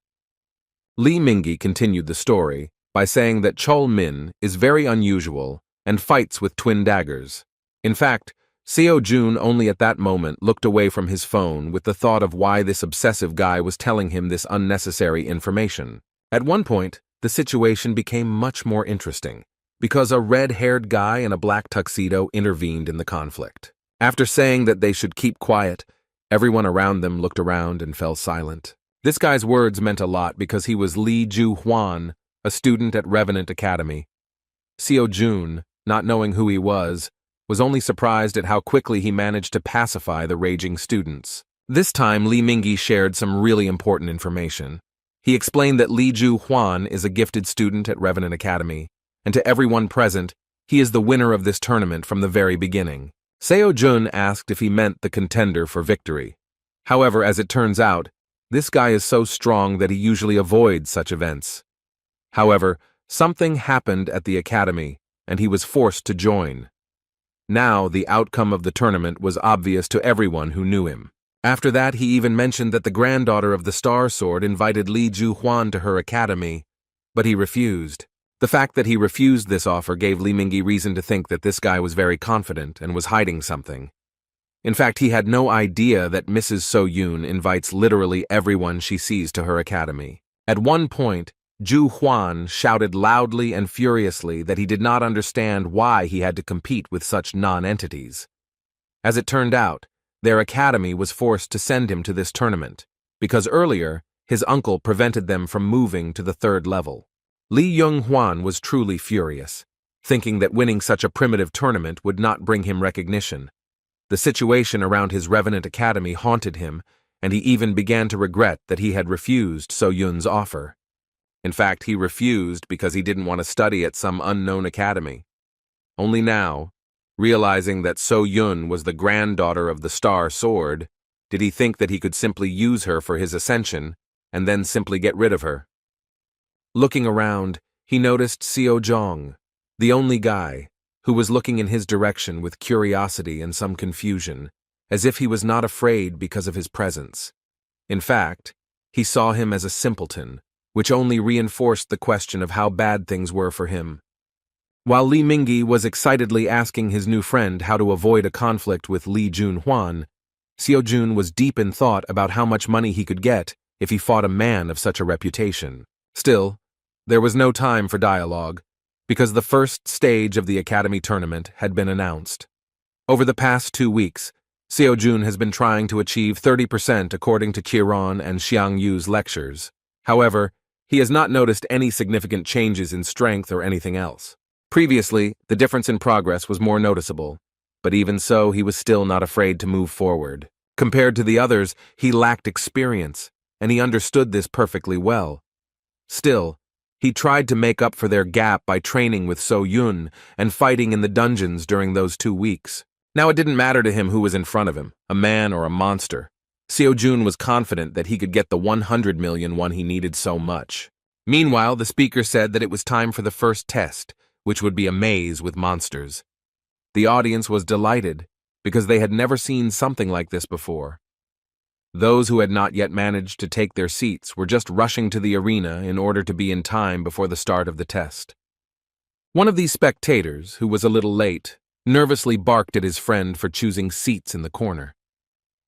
Lee Mingi continued the story by saying that Chol-min is very unusual and fights with twin daggers. In fact, Seo-jun only at that moment looked away from his phone with the thought of why this obsessive guy was telling him this unnecessary information. At one point, the situation became much more interesting, because a red-haired guy in a black tuxedo intervened in the conflict. After saying that they should keep quiet, everyone around them looked around and fell silent. This guy's words meant a lot because he was Lee Ju-hwan, a student at Revenant Academy. Seo-jun, not knowing who he was only surprised at how quickly he managed to pacify the raging students. This time, Lee Mingi shared some really important information. He explained that Lee Ju-hwan is a gifted student at Revenant Academy, and to everyone present, he is the winner of this tournament from the very beginning. Seo-jun asked if he meant the contender for victory. However, as it turns out, this guy is so strong that he usually avoids such events. However, something happened at the academy, and he was forced to join. Now, the outcome of the tournament was obvious to everyone who knew him. After that, he even mentioned that the granddaughter of the Star Sword invited Lee Ju-hwan to her academy, but he refused. The fact that he refused this offer gave Li Mingyi reason to think that this guy was very confident and was hiding something. In fact, he had no idea that Mrs. So Yoon invites literally everyone she sees to her academy. At one point, Ju Huan shouted loudly and furiously that he did not understand why he had to compete with such non-entities. As it turned out, their academy was forced to send him to this tournament, because earlier, his uncle prevented them from moving to the 3rd level. Li Yung-hwan was truly furious, thinking that winning such a primitive tournament would not bring him recognition. The situation around his Revenant Academy haunted him, and he even began to regret that he had refused So Yun's offer. In fact, he refused because he didn't want to study at some unknown academy. Only now, realizing that So Yun was the granddaughter of the Star Sword, did he think that he could simply use her for his ascension, and then simply get rid of her. Looking around, he noticed Seo Jong, the only guy, who was looking in his direction with curiosity and some confusion, as if he was not afraid because of his presence. In fact, he saw him as a simpleton, which only reinforced the question of how bad things were for him. While Li Mingyi was excitedly asking his new friend how to avoid a conflict with Li Jun-hwan, Seo Jun was deep in thought about how much money he could get if he fought a man of such a reputation. Still, there was no time for dialogue, because the first stage of the Academy tournament had been announced. Over the past 2 weeks, Seo Jun has been trying to achieve 30% according to Qiron and Xiang Yu's lectures. However, he has not noticed any significant changes in strength or anything else. Previously, the difference in progress was more noticeable, but even so, he was still not afraid to move forward. Compared to the others, he lacked experience, and he understood this perfectly well. Still, he tried to make up for their gap by training with So Yun and fighting in the dungeons during those 2 weeks. Now it didn't matter to him who was in front of him, a man or a monster. Seo Jun was confident that he could get the 100 million one he needed so much. Meanwhile, the speaker said that it was time for the first test, which would be a maze with monsters. The audience was delighted, because they had never seen something like this before. Those who had not yet managed to take their seats were just rushing to the arena in order to be in time before the start of the test. One of these spectators, who was a little late, nervously barked at his friend for choosing seats in the corner.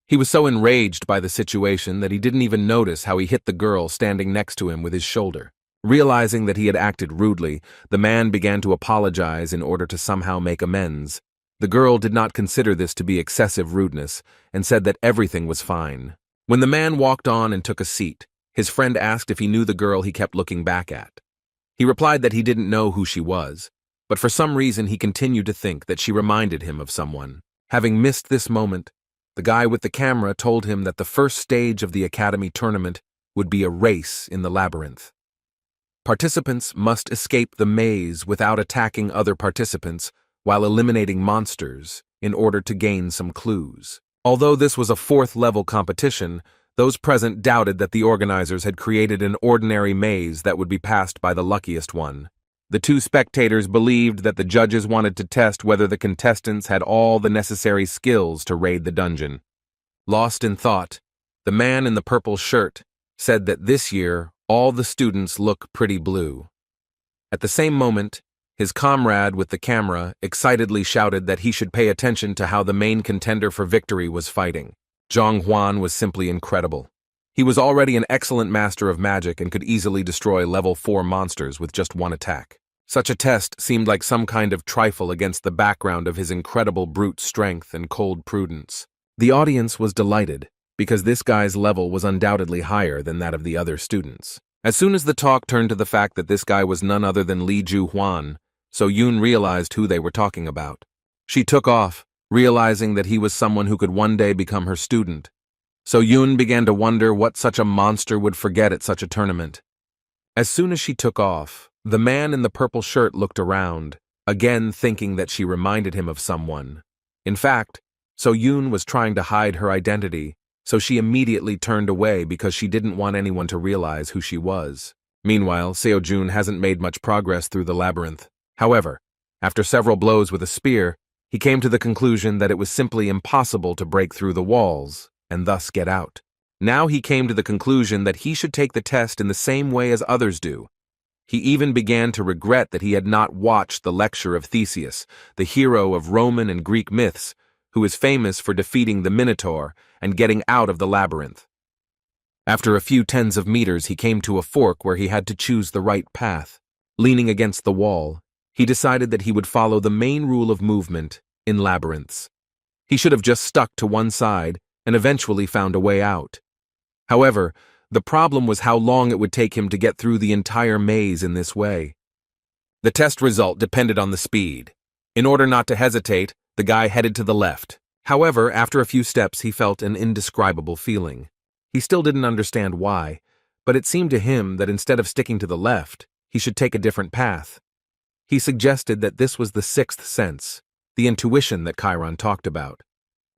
He was so enraged by the situation that he didn't even notice how he hit the girl standing next to him with his shoulder. Realizing that he had acted rudely, the man began to apologize in order to somehow make amends. The girl did not consider this to be excessive rudeness and said that everything was fine. When the man walked on and took a seat, his friend asked if he knew the girl he kept looking back at. He replied that he didn't know who she was, but for some reason he continued to think that she reminded him of someone. Having missed this moment, the guy with the camera told him that the first stage of the Academy tournament would be a race in the labyrinth. Participants must escape the maze without attacking other participants while eliminating monsters in order to gain some clues. Although this was a 4th-level competition, those present doubted that the organizers had created an ordinary maze that would be passed by the luckiest one. The 2 spectators believed that the judges wanted to test whether the contestants had all the necessary skills to raid the dungeon. Lost in thought, the man in the purple shirt said that this year all the students look pretty blue. At the same moment, his comrade with the camera excitedly shouted that he should pay attention to how the main contender for victory was fighting. Zhang Huan was simply incredible. He was already an excellent master of magic and could easily destroy level 4 monsters with just one attack. Such a test seemed like some kind of trifle against the background of his incredible brute strength and cold prudence. The audience was delighted, because this guy's level was undoubtedly higher than that of the other students. As soon as the talk turned to the fact that this guy was none other than Li Ju-hwan, So Yoon realized who they were talking about. She took off, realizing that he was someone who could one day become her student. So Yoon began to wonder what such a monster would forget at such a tournament. As soon as she took off, the man in the purple shirt looked around, again thinking that she reminded him of someone. In fact, So Yoon was trying to hide her identity, so she immediately turned away because she didn't want anyone to realize who she was. Meanwhile, Seo Jun hasn't made much progress through the labyrinth. However, after several blows with a spear, he came to the conclusion that it was simply impossible to break through the walls and thus get out. Now he came to the conclusion that he should take the test in the same way as others do. He even began to regret that he had not watched the lecture of Theseus, the hero of Roman and Greek myths, who is famous for defeating the Minotaur and getting out of the labyrinth. After a few tens of meters, he came to a fork where he had to choose the right path. Leaning against the wall, he decided that he would follow the main rule of movement in labyrinths. He should have just stuck to one side and eventually found a way out. However, the problem was how long it would take him to get through the entire maze in this way. The test result depended on the speed. In order not to hesitate, the guy headed to the left. However, after a few steps, he felt an indescribable feeling. He still didn't understand why, but it seemed to him that instead of sticking to the left, he should take a different path. He suggested that this was the sixth sense, the intuition that Chiron talked about.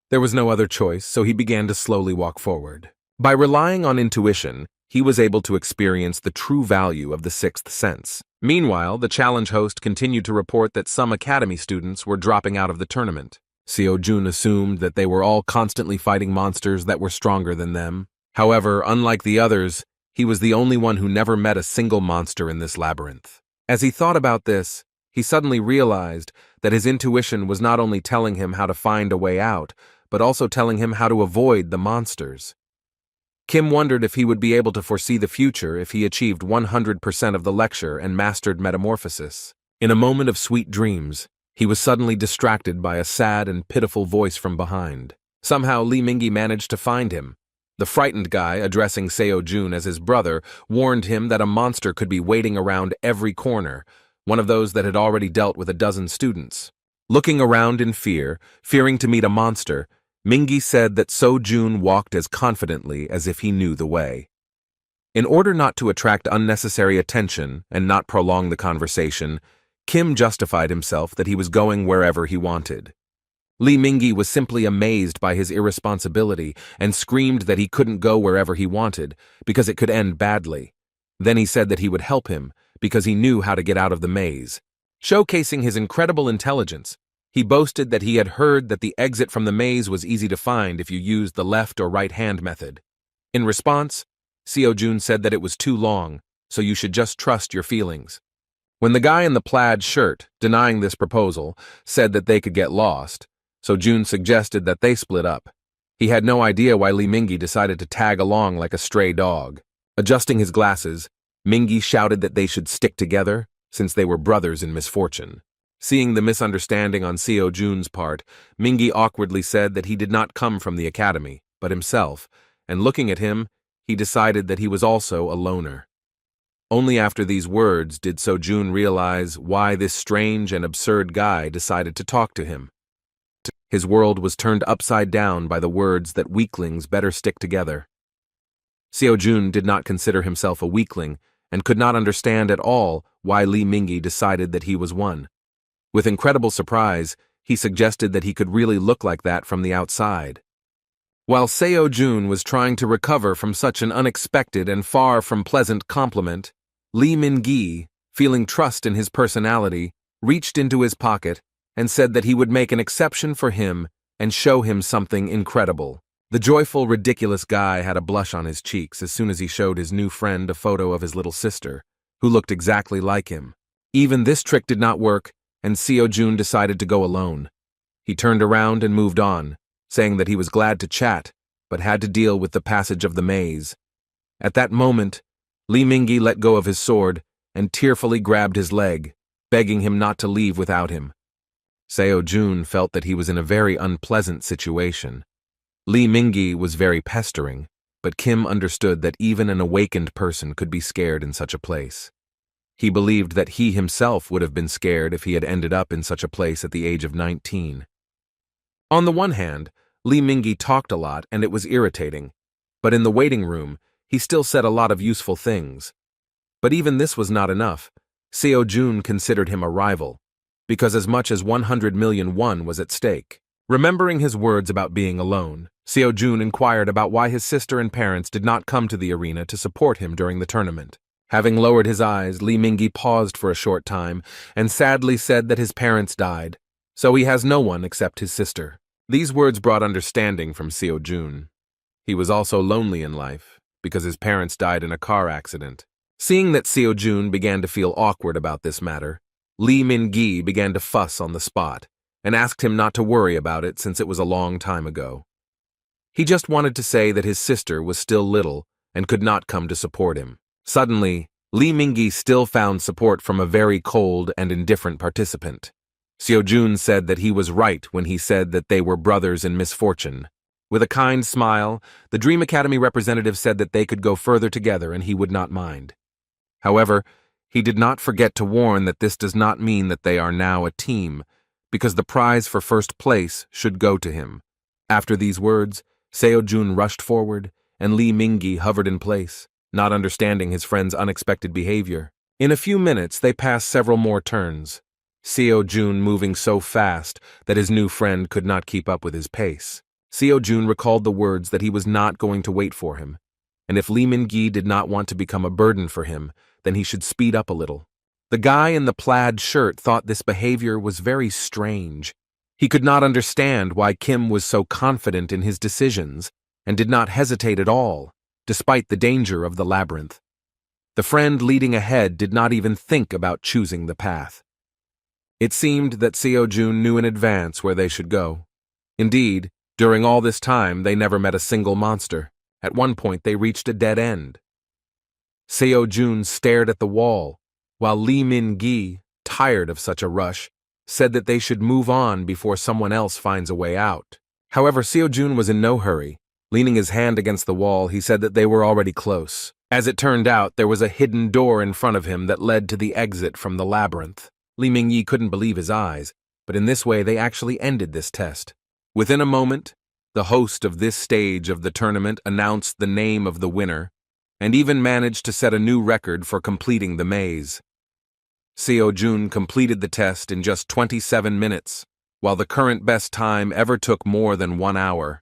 There was no other choice, so he began to slowly walk forward. By relying on intuition, he was able to experience the true value of the sixth sense. Meanwhile, the challenge host continued to report that some academy students were dropping out of the tournament. Seo-jun assumed that they were all constantly fighting monsters that were stronger than them. However, unlike the others, he was the only one who never met a single monster in this labyrinth. As he thought about this, he suddenly realized that his intuition was not only telling him how to find a way out, but also telling him how to avoid the monsters. Kim wondered if he would be able to foresee the future if he achieved 100% of the lecture and mastered metamorphosis. In a moment of sweet dreams, he was suddenly distracted by a sad and pitiful voice from behind. Somehow Lee Mingi managed to find him. The frightened guy, addressing Seo-jun as his brother, warned him that a monster could be waiting around every corner, one of those that had already dealt with a dozen students. Looking around in fear, fearing to meet a monster, Mingi said that Seo-jun walked as confidently as if he knew the way. In order not to attract unnecessary attention and not prolong the conversation, Kim justified himself that he was going wherever he wanted. Lee Mingi was simply amazed by his irresponsibility and screamed that he couldn't go wherever he wanted because it could end badly. Then he said that he would help him because he knew how to get out of the maze. Showcasing his incredible intelligence, he boasted that he had heard that the exit from the maze was easy to find if you used the left or right hand method. In response, Seo-jun said that it was too long, so you should just trust your feelings. When the guy in the plaid shirt, denying this proposal, said that they could get lost, Seo-jun suggested that they split up. He had no idea why Lee Mingi decided to tag along like a stray dog. Adjusting his glasses, Mingi shouted that they should stick together since they were brothers in misfortune. Seeing the misunderstanding on Seo-jun's part, Mingi awkwardly said that he did not come from the academy, but himself, and looking at him, he decided that he was also a loner. Only after these words did Seo-jun realize why this strange and absurd guy decided to talk to him. His world was turned upside down by the words that weaklings better stick together. Seo-jun did not consider himself a weakling and could not understand at all why Lee Mingi decided that he was one. With incredible surprise, he suggested that he could really look like that from the outside. While Seo-jun was trying to recover from such an unexpected and far from pleasant compliment, Lee Mingi, feeling trust in his personality, reached into his pocket and said that he would make an exception for him and show him something incredible. The joyful, ridiculous guy had a blush on his cheeks as soon as he showed his new friend a photo of his little sister, who looked exactly like him. Even this trick did not work, and Seo-jun decided to go alone. He turned around and moved on, saying that he was glad to chat, but had to deal with the passage of the maze. At that moment, Lee Mingi let go of his sword and tearfully grabbed his leg, begging him not to leave without him. Seo-jun felt that he was in a very unpleasant situation. Lee Mingi was very pestering, but Kim understood that even an awakened person could be scared in such a place. He believed that he himself would have been scared if he had ended up in such a place at the age of 19. On the one hand, Lee Mingi talked a lot and it was irritating, but in the waiting room, he still said a lot of useful things. But even this was not enough. Seo-jun considered him a rival, because as much as 100 million won was at stake. Remembering his words about being alone, Seo-jun inquired about why his sister and parents did not come to the arena to support him during the tournament. Having lowered his eyes, Lee Mingi paused for a short time and sadly said that his parents died, so he has no one except his sister. These words brought understanding from Seo-jun. He was also lonely in life because his parents died in a car accident. Seeing that Seo-jun began to feel awkward about this matter, Lee Min-gi began to fuss on the spot and asked him not to worry about it since it was a long time ago. He just wanted to say that his sister was still little and could not come to support him. Suddenly, Lee Min-gi still found support from a very cold and indifferent participant. Seo-jun said that he was right when he said that they were brothers in misfortune. With a kind smile, the Dream Academy representative said that they could go further together and he would not mind. However, he did not forget to warn that this does not mean that they are now a team, because the prize for first place should go to him. After these words, Seo-jun rushed forward, and Lee Min-gi hovered in place, not understanding his friend's unexpected behavior. In a few minutes, they passed several more turns, Seo-jun moving so fast that his new friend could not keep up with his pace. Seo-jun recalled the words that he was not going to wait for him, and if Lee Min-gi did not want to become a burden for him, then he should speed up a little. The guy in the plaid shirt thought this behavior was very strange. He could not understand why Kim was so confident in his decisions and did not hesitate at all, despite the danger of the labyrinth. The friend leading ahead did not even think about choosing the path. It seemed that Seo-jun knew in advance where they should go. Indeed, during all this time, they never met a single monster. At one point, they reached a dead end. Seo-jun stared at the wall, while Lee Min-gi, tired of such a rush, said that they should move on before someone else finds a way out. However, Seo-jun was in no hurry. Leaning his hand against the wall, he said that they were already close. As it turned out, there was a hidden door in front of him that led to the exit from the labyrinth. Lee Min-gi couldn't believe his eyes, but in this way they actually ended this test. Within a moment, the host of this stage of the tournament announced the name of the winner, and even managed to set a new record for completing the maze. Seo-jun completed the test in just 27 minutes, while the current best time ever took more than 1 hour.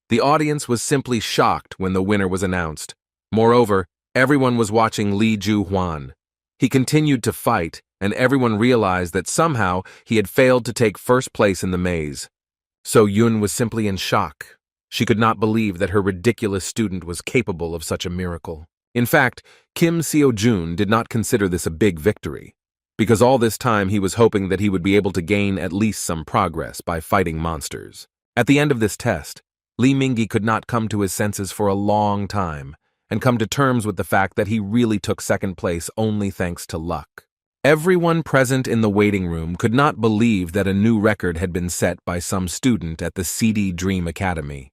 The audience was simply shocked when the winner was announced. Moreover, everyone was watching Lee Ju-hwan. He continued to fight, and everyone realized that somehow he had failed to take first place in the maze. So-yun was simply in shock. She could not believe that her ridiculous student was capable of such a miracle. In fact, Kim Seo-jun did not consider this a big victory, because all this time he was hoping that he would be able to gain at least some progress by fighting monsters. At the end of this test, Lee Min-gi could not come to his senses for a long time, and come to terms with the fact that he really took second place only thanks to luck. Everyone present in the waiting room could not believe that a new record had been set by some student at the CD Dream Academy.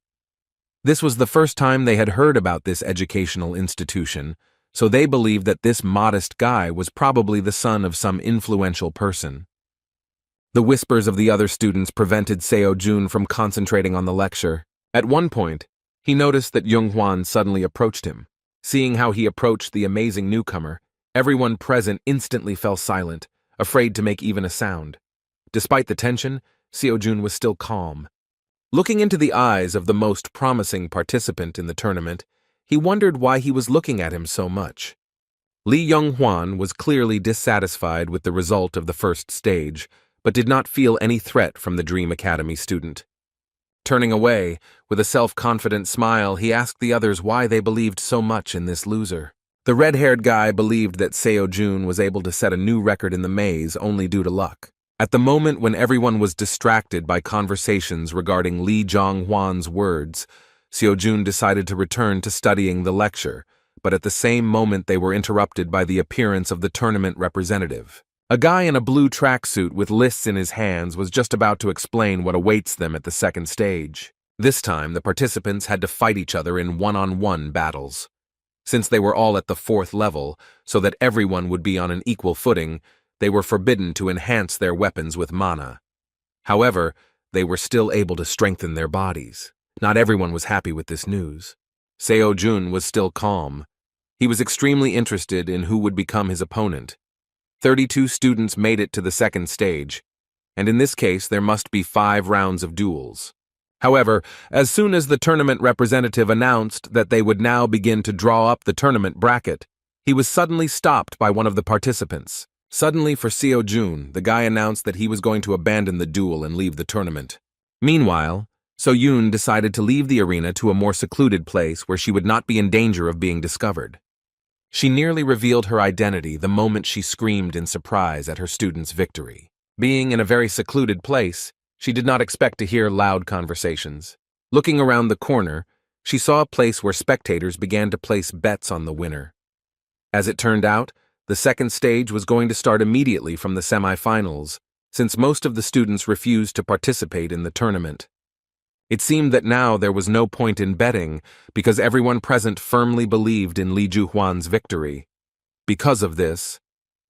This was the first time they had heard about this educational institution, so they believed that this modest guy was probably the son of some influential person. The whispers of the other students prevented Seo-jun from concentrating on the lecture. At one point, he noticed that Young-hwan suddenly approached him. Seeing how he approached the amazing newcomer, everyone present instantly fell silent, afraid to make even a sound. Despite the tension, Seo-jun was still calm. Looking into the eyes of the most promising participant in the tournament, he wondered why he was looking at him so much. Lee Young-hwan was clearly dissatisfied with the result of the first stage, but did not feel any threat from the Dream Academy student. Turning away, with a self-confident smile, he asked the others why they believed so much in this loser. The red-haired guy believed that Seo-jun was able to set a new record in the maze only due to luck. At the moment when everyone was distracted by conversations regarding Lee Jong-hwan's words, Seo-jun decided to return to studying the lecture, but at the same moment they were interrupted by the appearance of the tournament representative. A guy in a blue tracksuit with lists in his hands was just about to explain what awaits them at the second stage. This time, the participants had to fight each other in one-on-one battles. Since they were all at the 4th level, so that everyone would be on an equal footing, they were forbidden to enhance their weapons with mana. However, they were still able to strengthen their bodies. Not everyone was happy with this news. Seo-jun was still calm. He was extremely interested in who would become his opponent. 32 students made it to the second stage, and in this case there must be 5 rounds of duels. However, as soon as the tournament representative announced that they would now begin to draw up the tournament bracket, he was suddenly stopped by one of the participants. Suddenly for Seo-jun, the guy announced that he was going to abandon the duel and leave the tournament. Meanwhile, So-yun decided to leave the arena to a more secluded place where she would not be in danger of being discovered. She nearly revealed her identity the moment she screamed in surprise at her student's victory. Being in a very secluded place, she did not expect to hear loud conversations. Looking around the corner, she saw a place where spectators began to place bets on the winner. As it turned out, the second stage was going to start immediately from the semifinals, since most of the students refused to participate in the tournament. It seemed that now there was no point in betting because everyone present firmly believed in Li Juhuan's victory. Because of this,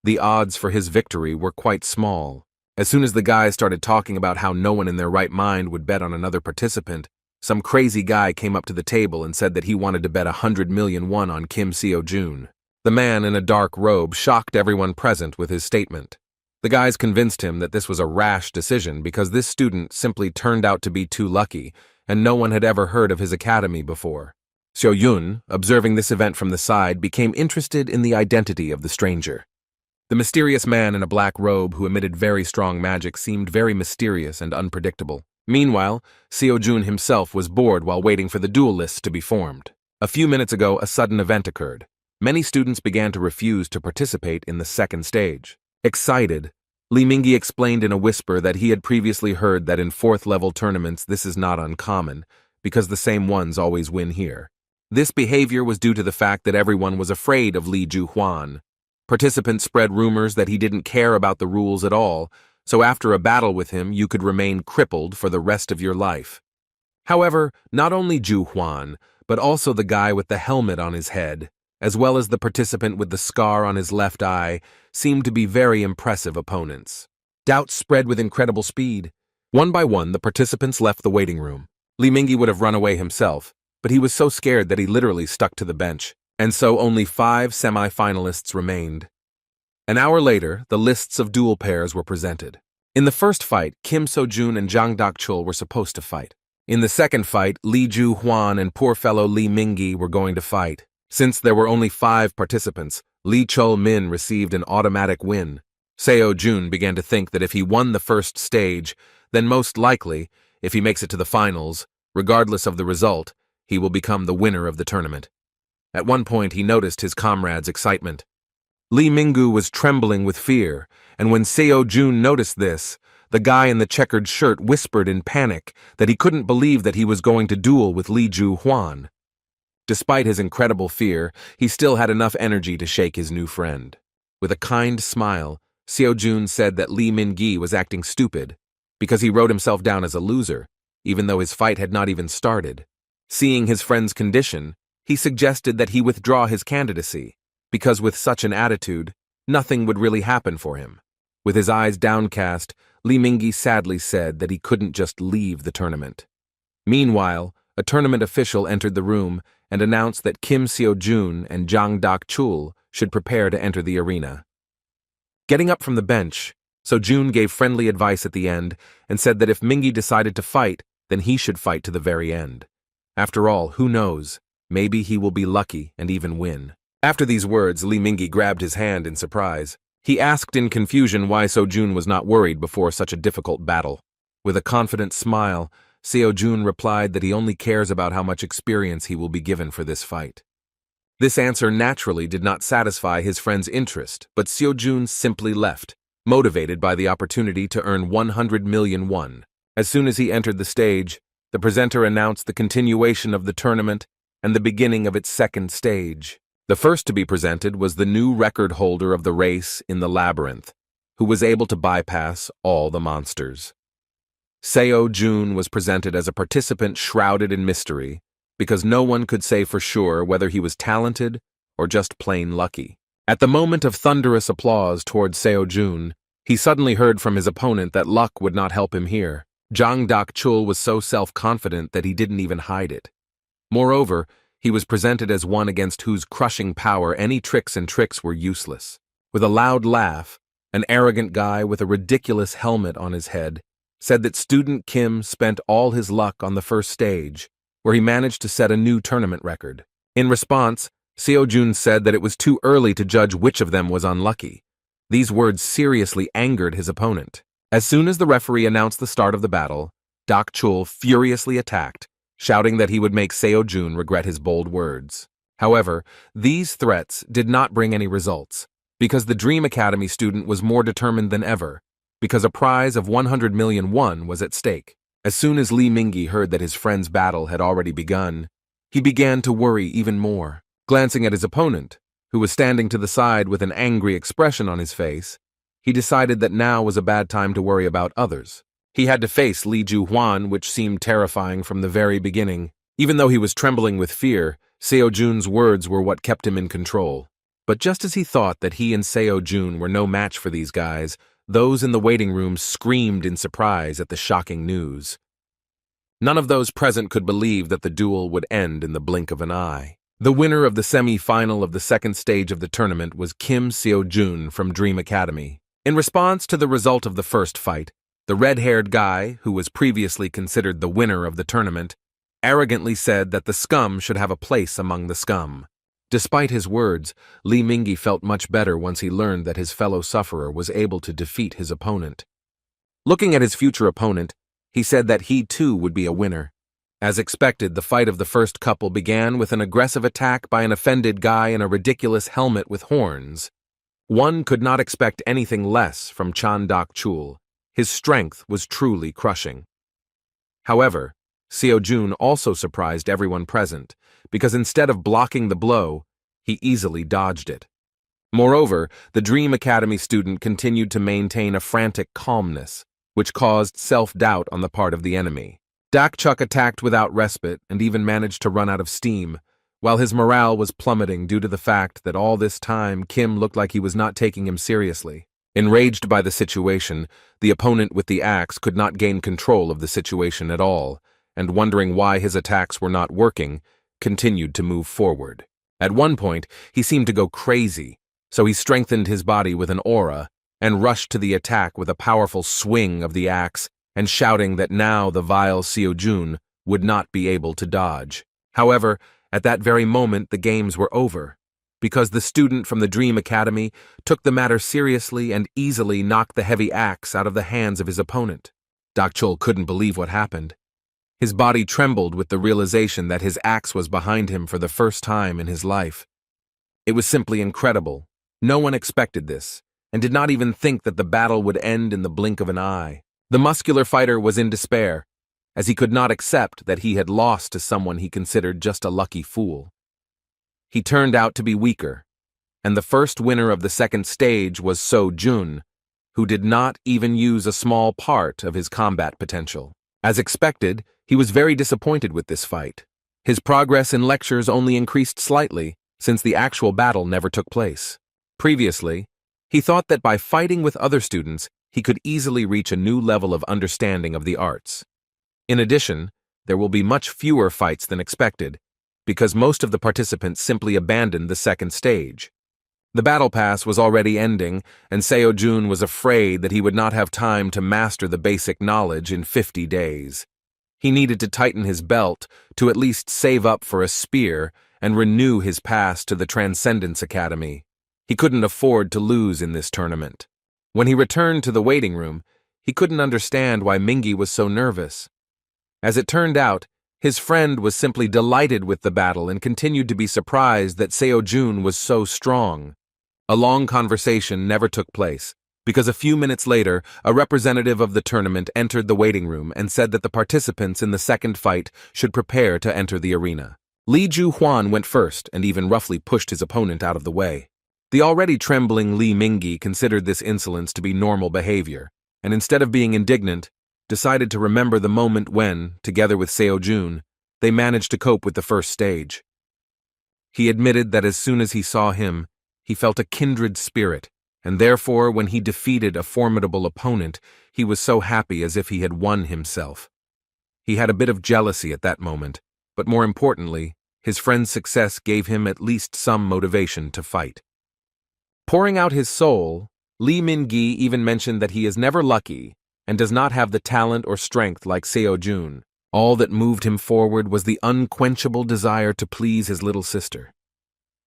the odds for his victory were quite small. As soon as the guys started talking about how no one in their right mind would bet on another participant, some crazy guy came up to the table and said that he wanted to bet 100 million won on Kim Seo-jun. The man in a dark robe shocked everyone present with his statement. The guys convinced him that this was a rash decision because this student simply turned out to be too lucky, and no one had ever heard of his academy before. Seo-yun, observing this event from the side, became interested in the identity of the stranger. The mysterious man in a black robe who emitted very strong magic seemed very mysterious and unpredictable. Meanwhile, Seo-jun himself was bored while waiting for the duel lists to be formed. A few minutes ago, a sudden event occurred. Many students began to refuse to participate in the second stage. Excited, Li Mingyi explained in a whisper that he had previously heard that in fourth-level tournaments this is not uncommon, because the same ones always win here. This behavior was due to the fact that everyone was afraid of Li Juhuan. Participants spread rumors that he didn't care about the rules at all, so after a battle with him you could remain crippled for the rest of your life. However, not only Juhuan, but also the guy with the helmet on his head, as well as the participant with the scar on his left eye, seemed to be very impressive opponents. Doubts spread with incredible speed. One by one, the participants left the waiting room. Li Mingyi would have run away himself, but he was so scared that he literally stuck to the bench, and so only 5 semi-finalists remained. An hour later, the lists of duel pairs were presented. In the first fight, Kim So-jun and Jang Dak-chul were supposed to fight. In the second fight, Li Juhuan and poor fellow Li Mingyi were going to fight. Since there were only 5 participants, Li Chul-min received an automatic win. Seo-jun began to think that if he won the first stage, then most likely, if he makes it to the finals, regardless of the result, he will become the winner of the tournament. At one point, he noticed his comrades' excitement. Li Mingyu was trembling with fear, and when Seo-jun noticed this, the guy in the checkered shirt whispered in panic that he couldn't believe that he was going to duel with Li Juhuan. Despite his incredible fear, he still had enough energy to shake his new friend. With a kind smile, Seo-jun said that Li Mingyi was acting stupid because he wrote himself down as a loser, even though his fight had not even started. Seeing his friend's condition, he suggested that he withdraw his candidacy, because with such an attitude, nothing would really happen for him. With his eyes downcast, Li Mingyi sadly said that he couldn't just leave the tournament. Meanwhile, a tournament official entered the room and announced that Kim Seo-jun and Jang Dak-chul should prepare to enter the arena. Getting up from the bench, So-jun gave friendly advice at the end and said that if Mingyi decided to fight, then he should fight to the very end. After all, who knows, maybe he will be lucky and even win. After these words, Li Mingyi grabbed his hand in surprise. He asked in confusion why So-jun was not worried before such a difficult battle. With a confident smile, Seo-jun replied that he only cares about how much experience he will be given for this fight. This answer naturally did not satisfy his friend's interest, but Seo-jun simply left, motivated by the opportunity to earn 100 million won. As soon as he entered the stage, the presenter announced the continuation of the tournament and the beginning of its second stage. The first to be presented was the new record holder of the race in the labyrinth, who was able to bypass all the monsters. Seo-jun was presented as a participant shrouded in mystery, because no one could say for sure whether he was talented or just plain lucky. At the moment of thunderous applause towards Seo-jun, he suddenly heard from his opponent that luck would not help him here. Jang Dak-chul was so self-confident that he didn't even hide it. Moreover, he was presented as one against whose crushing power any tricks were useless. With a loud laugh, an arrogant guy with a ridiculous helmet on his head said that student Kim spent all his luck on the first stage, where he managed to set a new tournament record. In response, Seo-jun said that it was too early to judge which of them was unlucky. These words seriously angered his opponent. As soon as the referee announced the start of the battle, Dak-chul furiously attacked, shouting that he would make Seo-jun regret his bold words. However, these threats did not bring any results, because the Dream Academy student was more determined than ever, because a prize of 100 million won was at stake. As soon as Li Mingyi heard that his friend's battle had already begun, he began to worry even more. Glancing at his opponent, who was standing to the side with an angry expression on his face, he decided that now was a bad time to worry about others. He had to face Li Juhuan, which seemed terrifying from the very beginning. Even though he was trembling with fear, Seo Jun's words were what kept him in control. But just as he thought that he and Seo Jun were no match for these guys, those in the waiting room screamed in surprise at the shocking news. None of those present could believe that the duel would end in the blink of an eye. The winner of the semi-final of the second stage of the tournament was Kim Seo-jun from Dream Academy. In response to the result of the first fight, the red-haired guy, who was previously considered the winner of the tournament, arrogantly said that the scum should have a place among the scum. Despite his words, Li Mingyi felt much better once he learned that his fellow sufferer was able to defeat his opponent. Looking at his future opponent, he said that he too would be a winner. As expected, the fight of the first couple began with an aggressive attack by an offended guy in a ridiculous helmet with horns. One could not expect anything less from Chan Dak-chul. His strength was truly crushing. However, Seo Jun also surprised everyone present, because instead of blocking the blow, he easily dodged it. Moreover, the Dream Academy student continued to maintain a frantic calmness, which caused self-doubt on the part of the enemy. Dak-chuk attacked without respite and even managed to run out of steam, while his morale was plummeting due to the fact that all this time Kim looked like he was not taking him seriously. Enraged by the situation, the opponent with the axe could not gain control of the situation at all, and wondering why his attacks were not working, continued to move forward. At one point, he seemed to go crazy, so he strengthened his body with an aura and rushed to the attack with a powerful swing of the axe and shouting that now the vile Seo Jun would not be able to dodge. However, at that very moment the games were over, because the student from the Dream Academy took the matter seriously and easily knocked the heavy axe out of the hands of his opponent. Dak-chul couldn't believe what happened. His body trembled with the realization that his axe was behind him for the first time in his life. It was simply incredible. No one expected this, and did not even think that the battle would end in the blink of an eye. The muscular fighter was in despair, as he could not accept that he had lost to someone he considered just a lucky fool. He turned out to be weaker, and the first winner of the second stage was Seo Jun, who did not even use a small part of his combat potential. As expected, he was very disappointed with this fight. His progress in lectures only increased slightly, since the actual battle never took place. Previously, he thought that by fighting with other students, he could easily reach a new level of understanding of the arts. In addition, there will be much fewer fights than expected, because most of the participants simply abandoned the second stage. The battle pass was already ending, and Seo Jun was afraid that he would not have time to master the basic knowledge in 50 days. He needed to tighten his belt to at least save up for a spear and renew his pass to the Transcendence Academy. He couldn't afford to lose in this tournament. When he returned to the waiting room, he couldn't understand why Mingyi was so nervous. As it turned out, his friend was simply delighted with the battle and continued to be surprised that Seo Jun was so strong. A long conversation never took place, because a few minutes later, a representative of the tournament entered the waiting room and said that the participants in the second fight should prepare to enter the arena. Li Juhuan went first and even roughly pushed his opponent out of the way. The already trembling Li Mingyi considered this insolence to be normal behavior, and instead of being indignant, decided to remember the moment when, together with Seo Jun, they managed to cope with the first stage. He admitted that as soon as he saw him, he felt a kindred spirit, and therefore when he defeated a formidable opponent, he was so happy as if he had won himself. He had a bit of jealousy at that moment, but more importantly, his friend's success gave him at least some motivation to fight. Pouring out his soul, Li Mingyi even mentioned that he is never lucky and does not have the talent or strength like Seo Jun. All that moved him forward was the unquenchable desire to please his little sister.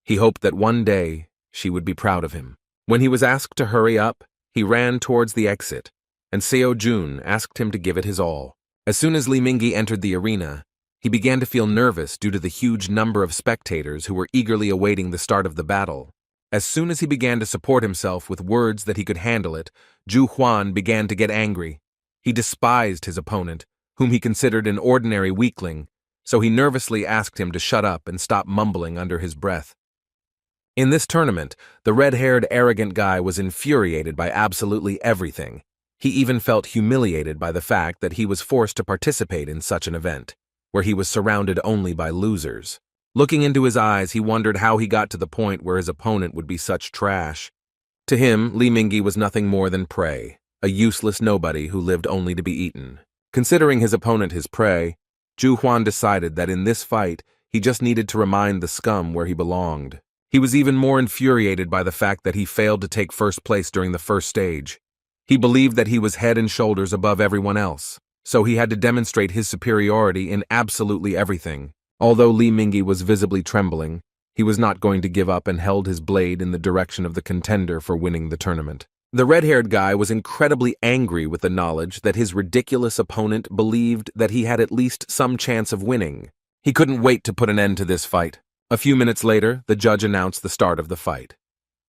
He hoped that one day she would be proud of him. When he was asked to hurry up, he ran towards the exit, and Seo Jun asked him to give it his all. As soon as Li Mingyi entered the arena, He began to feel nervous due to the huge number of spectators who were eagerly awaiting the start of the battle. As soon as he began to support himself with words that he could handle it, Zhu Huan began to get angry. He despised his opponent, whom he considered an ordinary weakling, so he nervously asked him to shut up and stop mumbling under his breath. In this tournament, the red-haired arrogant guy was infuriated by absolutely everything. He even felt humiliated by the fact that he was forced to participate in such an event, where he was surrounded only by losers. Looking into his eyes, he wondered how he got to the point where his opponent would be such trash. To him, Li Mingyi was nothing more than prey, a useless nobody who lived only to be eaten. Considering his opponent his prey, Zhu Huan decided that in this fight, he just needed to remind the scum where he belonged. He was even more infuriated by the fact that he failed to take first place during the first stage. He believed that he was head and shoulders above everyone else, so he had to demonstrate his superiority in absolutely everything. Although Li Mingyi was visibly trembling, he was not going to give up and held his blade in the direction of the contender for winning the tournament. The red-haired guy was incredibly angry with the knowledge that his ridiculous opponent believed that he had at least some chance of winning. He couldn't wait to put an end to this fight. A few minutes later, the judge announced the start of the fight.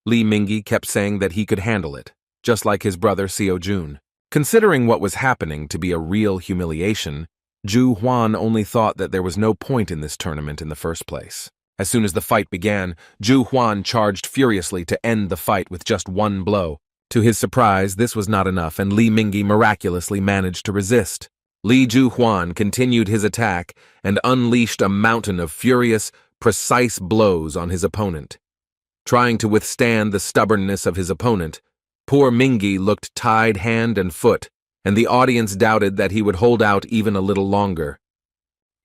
Li Mingyi kept saying that he could handle it, just like his brother Xiao Jun. Considering what was happening to be a real humiliation, Zhu Huan only thought that there was no point in this tournament in the first place. As soon as the fight began, Zhu Huan charged furiously to end the fight with just one blow. To his surprise, this was not enough, and Li Mingyi miraculously managed to resist. Li Zhu Huan continued his attack and unleashed a mountain of furious, precise blows on his opponent. Trying to withstand the stubbornness of his opponent, poor Mingyi looked tied hand and foot, and the audience doubted that he would hold out even a little longer.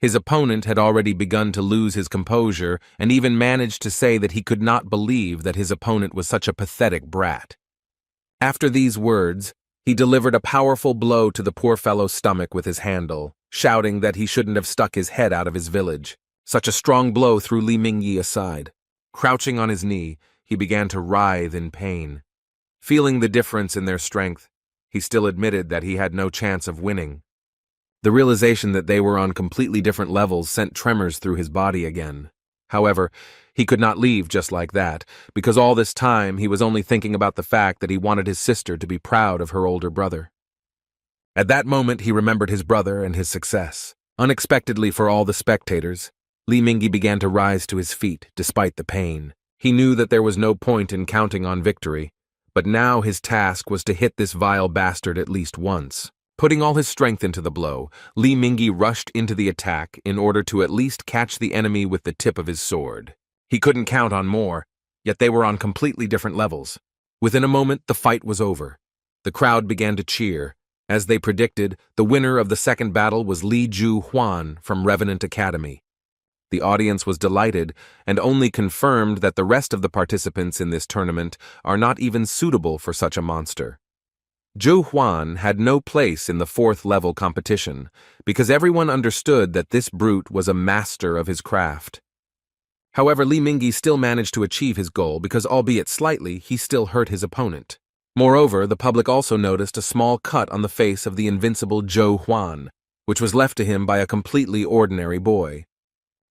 His opponent had already begun to lose his composure and even managed to say that he could not believe that his opponent was such a pathetic brat. After these words, he delivered a powerful blow to the poor fellow's stomach with his handle, shouting that he shouldn't have stuck his head out of his village. Such a strong blow threw Li Mingyi aside. Crouching on his knee, he began to writhe in pain. Feeling the difference in their strength, he still admitted that he had no chance of winning. The realization that they were on completely different levels sent tremors through his body again. However, he could not leave just like that, because all this time he was only thinking about the fact that he wanted his sister to be proud of her older brother. At that moment, he remembered his brother and his success. Unexpectedly for all the spectators, Li Mingyi began to rise to his feet, despite the pain. He knew that there was no point in counting on victory, but now his task was to hit this vile bastard at least once. Putting all his strength into the blow, Li Mingyi rushed into the attack in order to at least catch the enemy with the tip of his sword. He couldn't count on more, yet they were on completely different levels. Within a moment, the fight was over. The crowd began to cheer. As they predicted, the winner of the second battle was Li Zhu Huan from Revenant Academy. The audience was delighted and only confirmed that the rest of the participants in this tournament are not even suitable for such a monster. Zhu Huan had no place in the fourth-level competition because everyone understood that this brute was a master of his craft. However, Li Mingyi still managed to achieve his goal because, albeit slightly, he still hurt his opponent. Moreover, the public also noticed a small cut on the face of the invincible Zhou Huan, which was left to him by a completely ordinary boy.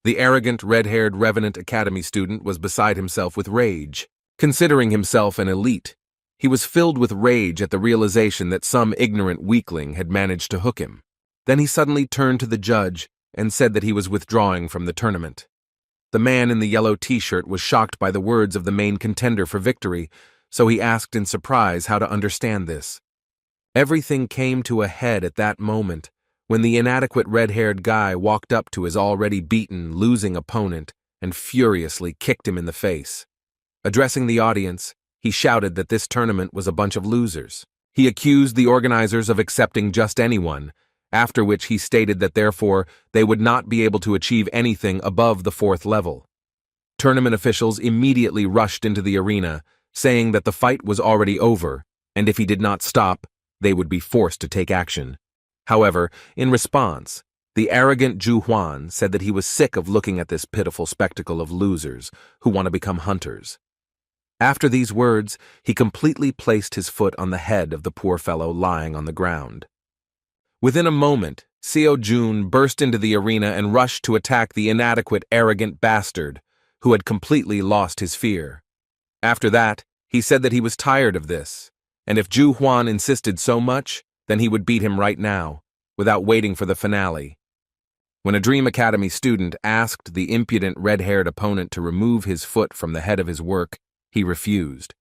The arrogant, red-haired Revenant Academy student was beside himself with rage. Considering himself an elite, he was filled with rage at the realization that some ignorant weakling had managed to hook him. Then he suddenly turned to the judge and said that he was withdrawing from the tournament. The man in the yellow t-shirt was shocked by the words of the main contender for victory, so he asked in surprise how to understand this. Everything came to a head at that moment, when the inadequate red-haired guy walked up to his already beaten, losing opponent and furiously kicked him in the face. Addressing the audience, he shouted that this tournament was a bunch of losers. He accused the organizers of accepting just anyone, after which he stated that therefore they would not be able to achieve anything above the fourth level. Tournament officials immediately rushed into the arena, saying that the fight was already over, and if he did not stop, they would be forced to take action. However, in response, the arrogant Zhu Huan said that he was sick of looking at this pitiful spectacle of losers who want to become hunters. After these words, he completely placed his foot on the head of the poor fellow lying on the ground. Within a moment, Seo-jun burst into the arena and rushed to attack the inadequate, arrogant bastard, who had completely lost his fear. After that, he said that he was tired of this, and if Ju Huan insisted so much, then he would beat him right now, without waiting for the finale. When a Dream Academy student asked the impudent red-haired opponent to remove his foot from the head of his work, he refused.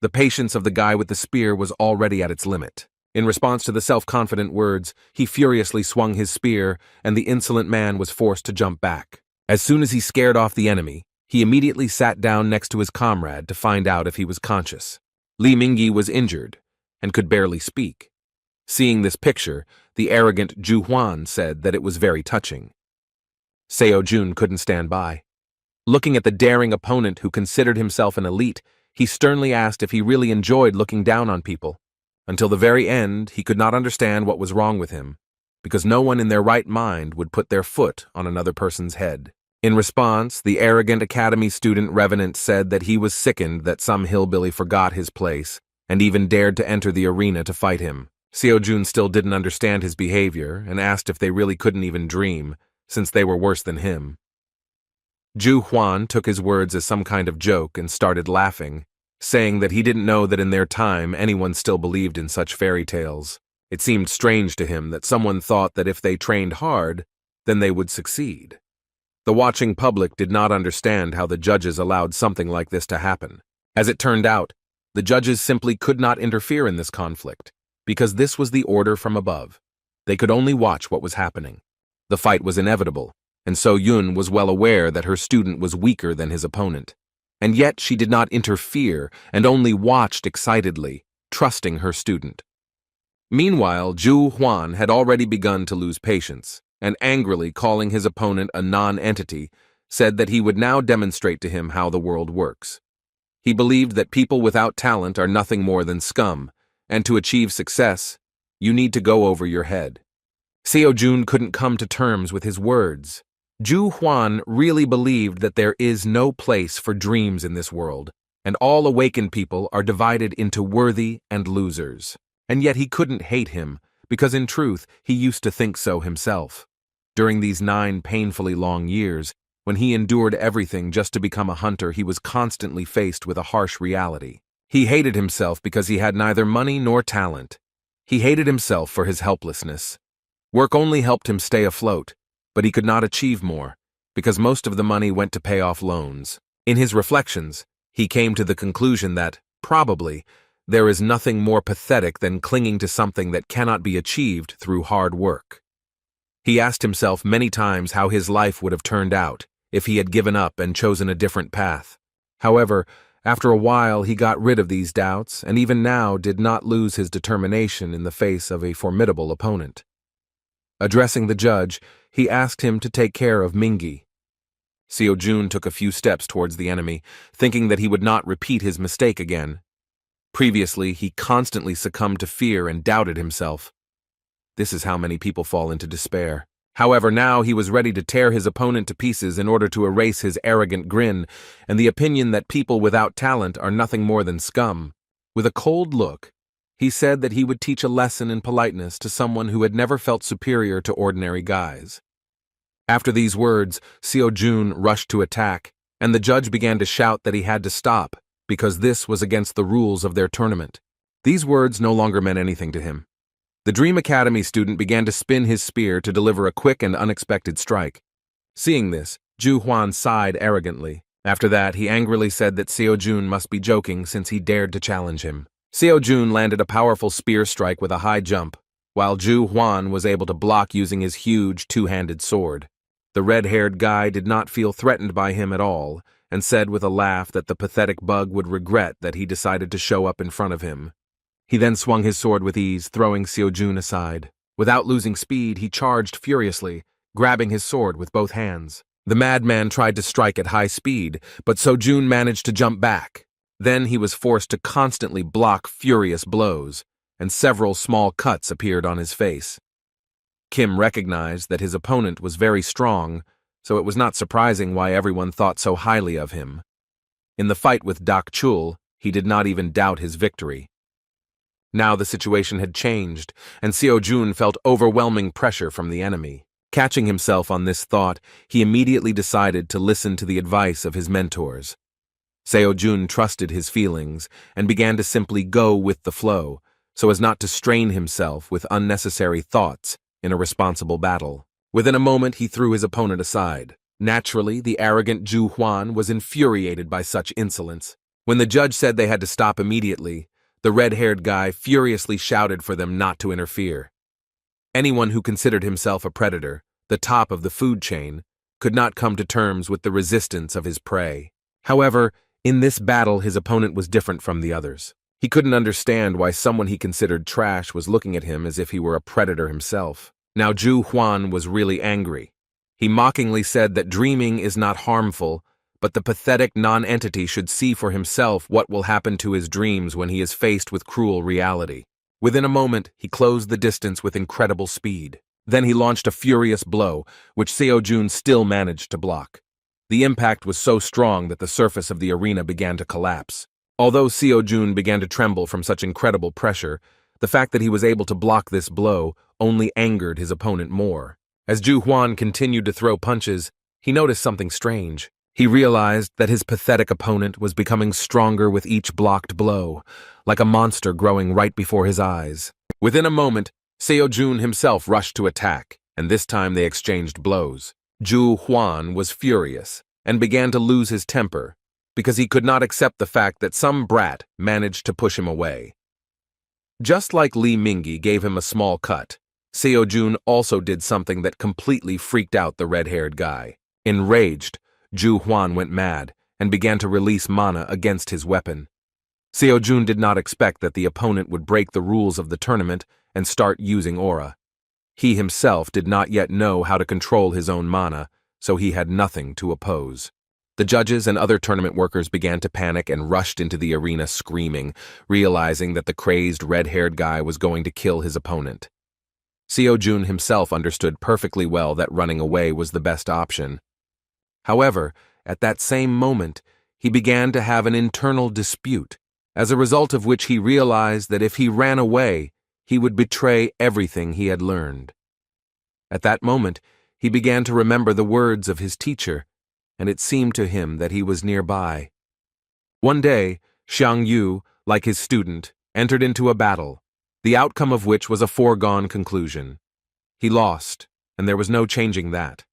The patience of the guy with the spear was already at its limit. In response to the self-confident words, he furiously swung his spear, and the insolent man was forced to jump back. As soon as he scared off the enemy, he immediately sat down next to his comrade to find out if he was conscious. Li Mingyi was injured and could barely speak. Seeing this picture, the arrogant Ju Huan said that it was very touching. Seo-jun couldn't stand by. Looking at the daring opponent who considered himself an elite, he sternly asked if he really enjoyed looking down on people. Until the very end, he could not understand what was wrong with him, because no one in their right mind would put their foot on another person's head. In response, the arrogant academy student revenant said that he was sickened that some hillbilly forgot his place and even dared to enter the arena to fight him. Seo-jun still didn't understand his behavior and asked if they really couldn't even dream, since they were worse than him. Ju Huan took his words as some kind of joke and started laughing, saying that he didn't know that in their time anyone still believed in such fairy tales. It seemed strange to him that someone thought that if they trained hard, then they would succeed. The watching public did not understand how the judges allowed something like this to happen. As it turned out, the judges simply could not interfere in this conflict, because this was the order from above. They could only watch what was happening. The fight was inevitable, and So-yun was well aware that her student was weaker than his opponent. And yet she did not interfere and only watched excitedly, trusting her student. Meanwhile, Ju Huan had already begun to lose patience, and angrily calling his opponent a non-entity, said that he would now demonstrate to him how the world works. He believed that people without talent are nothing more than scum, and to achieve success, you need to go over your head. Seo-jun couldn't come to terms with his words. Ju Huan really believed that there is no place for dreams in this world, and all awakened people are divided into worthy and losers. And yet he couldn't hate him, because in truth he used to think so himself. During these 9 painfully long years, when he endured everything just to become a hunter, he was constantly faced with a harsh reality. He hated himself because he had neither money nor talent. He hated himself for his helplessness. Work only helped him stay afloat, but he could not achieve more, because most of the money went to pay off loans. In his reflections, he came to the conclusion that, probably, there is nothing more pathetic than clinging to something that cannot be achieved through hard work. He asked himself many times how his life would have turned out if he had given up and chosen a different path. However, after a while he got rid of these doubts and even now did not lose his determination in the face of a formidable opponent. Addressing the judge, he asked him to take care of Mingyi. Seo-jun took a few steps towards the enemy, thinking that he would not repeat his mistake again. Previously, he constantly succumbed to fear and doubted himself. This is how many people fall into despair. However, now he was ready to tear his opponent to pieces in order to erase his arrogant grin and the opinion that people without talent are nothing more than scum. With a cold look, he said that he would teach a lesson in politeness to someone who had never felt superior to ordinary guys. After these words, Seo-jun rushed to attack, and the judge began to shout that he had to stop, because this was against the rules of their tournament. These words no longer meant anything to him. The Dream Academy student began to spin his spear to deliver a quick and unexpected strike. Seeing this, Ju Huan sighed arrogantly. After that, he angrily said that Seo-jun must be joking since he dared to challenge him. Seo-jun landed a powerful spear strike with a high jump, while Ju Huan was able to block using his huge two-handed sword. The red-haired guy did not feel threatened by him at all, and said with a laugh that the pathetic bug would regret that he decided to show up in front of him. He then swung his sword with ease, throwing Seo-jun aside. Without losing speed, he charged furiously, grabbing his sword with both hands. The madman tried to strike at high speed, but Seo-jun managed to jump back. Then he was forced to constantly block furious blows, and several small cuts appeared on his face. Kim recognized that his opponent was very strong, so it was not surprising why everyone thought so highly of him. In the fight with Dak Chul, he did not even doubt his victory. Now the situation had changed, and Seo-jun felt overwhelming pressure from the enemy. Catching himself on this thought, he immediately decided to listen to the advice of his mentors. Seo-jun trusted his feelings and began to simply go with the flow, so as not to strain himself with unnecessary thoughts in a responsible battle. Within a moment, he threw his opponent aside. Naturally, the arrogant Zhu Huan was infuriated by such insolence. When the judge said they had to stop immediately, the red-haired guy furiously shouted for them not to interfere. Anyone who considered himself a predator, the top of the food chain, could not come to terms with the resistance of his prey. However, in this battle, his opponent was different from the others. He couldn't understand why someone he considered trash was looking at him as if he were a predator himself. Now Zhu Huan was really angry. He mockingly said that dreaming is not harmful, but the pathetic non-entity should see for himself what will happen to his dreams when he is faced with cruel reality. Within a moment, he closed the distance with incredible speed. Then he launched a furious blow, which Seo-jun still managed to block. The impact was so strong that the surface of the arena began to collapse. Although Seo-jun began to tremble from such incredible pressure, the fact that he was able to block this blow only angered his opponent more. As Zhu Huan continued to throw punches, he noticed something strange. He realized that his pathetic opponent was becoming stronger with each blocked blow, like a monster growing right before his eyes. Within a moment, Seo-jun himself rushed to attack, and this time they exchanged blows. Zhu Huan was furious and began to lose his temper because he could not accept the fact that some brat managed to push him away. Just like Li Mingyi gave him a small cut, Seo-jun also did something that completely freaked out the red-haired guy. Enraged, Zhu Huan went mad and began to release mana against his weapon. Seo-jun did not expect that the opponent would break the rules of the tournament and start using aura. He himself did not yet know how to control his own mana, so he had nothing to oppose. The judges and other tournament workers began to panic and rushed into the arena screaming, realizing that the crazed red-haired guy was going to kill his opponent. Seo-jun himself understood perfectly well that running away was the best option. However, at that same moment, he began to have an internal dispute, as a result of which he realized that if he ran away, he would betray everything he had learned. At that moment, he began to remember the words of his teacher, and it seemed to him that he was nearby. One day, Xiang Yu, like his student, entered into a battle, the outcome of which was a foregone conclusion. He lost, and there was no changing that.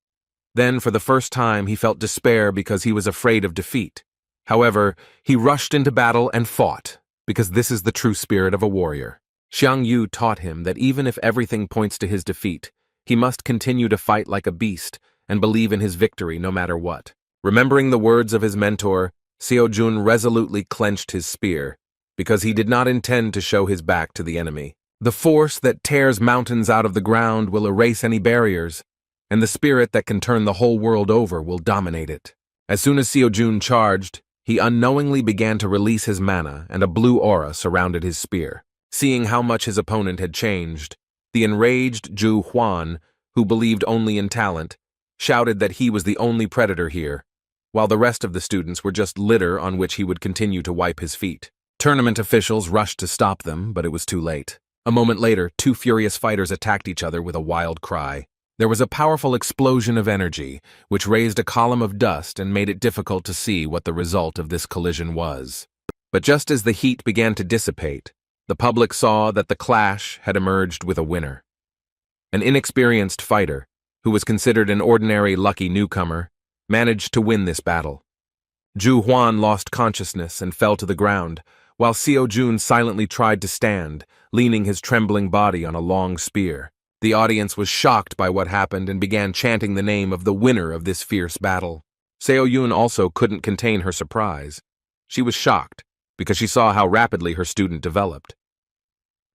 Then, for the first time, he felt despair because he was afraid of defeat. However, he rushed into battle and fought, because this is the true spirit of a warrior. Xiang Yu taught him that even if everything points to his defeat, he must continue to fight like a beast and believe in his victory no matter what. Remembering the words of his mentor, Seo-jun resolutely clenched his spear, because he did not intend to show his back to the enemy. The force that tears mountains out of the ground will erase any barriers, and the spirit that can turn the whole world over will dominate it. As soon as Seo-jun charged, he unknowingly began to release his mana, and a blue aura surrounded his spear. Seeing how much his opponent had changed, the enraged Zhu Huan, who believed only in talent, shouted that he was the only predator here, while the rest of the students were just litter on which he would continue to wipe his feet. Tournament officials rushed to stop them, but it was too late. A moment later, two furious fighters attacked each other with a wild cry. There was a powerful explosion of energy, which raised a column of dust and made it difficult to see what the result of this collision was. But just as the heat began to dissipate, the public saw that the clash had emerged with a winner. An inexperienced fighter, who was considered an ordinary lucky newcomer, managed to win this battle. Zhu Huan lost consciousness and fell to the ground, while Seo-jun silently tried to stand, leaning his trembling body on a long spear. The audience was shocked by what happened and began chanting the name of the winner of this fierce battle. Seo-jun also couldn't contain her surprise. She was shocked, because she saw how rapidly her student developed.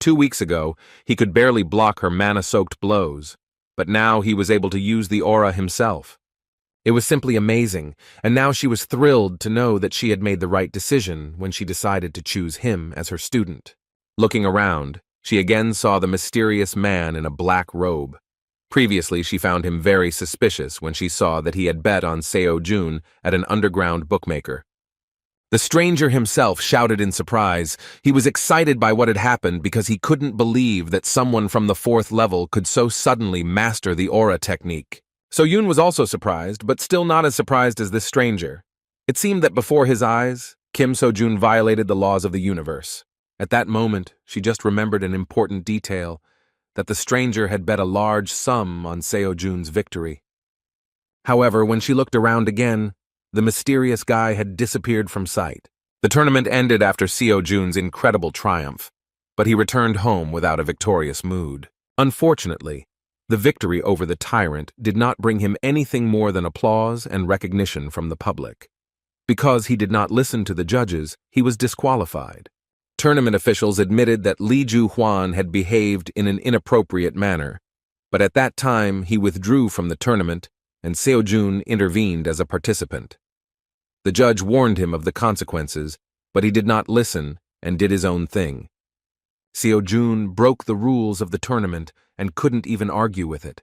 2 weeks ago, he could barely block her mana-soaked blows, but now he was able to use the aura himself. It was simply amazing, and now she was thrilled to know that she had made the right decision when she decided to choose him as her student. Looking around, she again saw the mysterious man in a black robe. Previously, she found him very suspicious when she saw that he had bet on Seo-jun at an underground bookmaker. The stranger himself shouted in surprise. He was excited by what had happened because he couldn't believe that someone from the 4th level could so suddenly master the aura technique. So Yoon was also surprised, but still not as surprised as this stranger. It seemed that before his eyes, Kim So-jun violated the laws of the universe. At that moment, she just remembered an important detail, that the stranger had bet a large sum on Seo-jun's victory. However, when she looked around again, the mysterious guy had disappeared from sight. The tournament ended after Seo-jun's incredible triumph, but he returned home without a victorious mood. Unfortunately, the victory over the tyrant did not bring him anything more than applause and recognition from the public. Because he did not listen to the judges, he was disqualified. Tournament officials admitted that Lee Ju-hwan had behaved in an inappropriate manner, but at that time he withdrew from the tournament and Seo-jun intervened as a participant. The judge warned him of the consequences, but he did not listen and did his own thing. Seo-jun broke the rules of the tournament and couldn't even argue with it.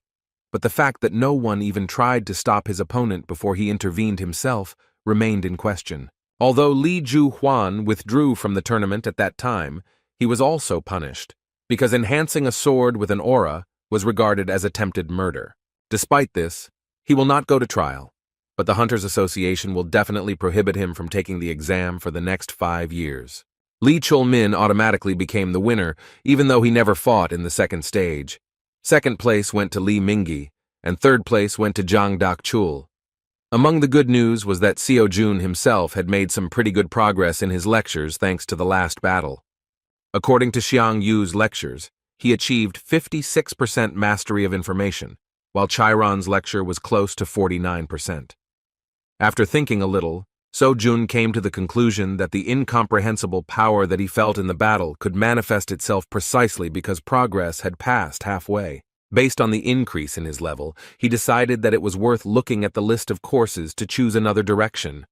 But the fact that no one even tried to stop his opponent before he intervened himself remained in question. Although Lee Ju-hwan withdrew from the tournament at that time, he was also punished, because enhancing a sword with an aura was regarded as attempted murder. Despite this, he will not go to trial, but the Hunters Association will definitely prohibit him from taking the exam for the next 5 years. Lee Chul-min automatically became the winner, even though he never fought in the second stage. Second place went to Lee Mingi, and third place went to Jang Dak-chul. Among the good news was that Seo-jun himself had made some pretty good progress in his lectures thanks to the last battle. According to Xiang Yu's lectures, he achieved 56% mastery of information, while Chiron's lecture was close to 49%. After thinking a little, So-jun came to the conclusion that the incomprehensible power that he felt in the battle could manifest itself precisely because progress had passed halfway. Based on the increase in his level, he decided that it was worth looking at the list of courses to choose another direction.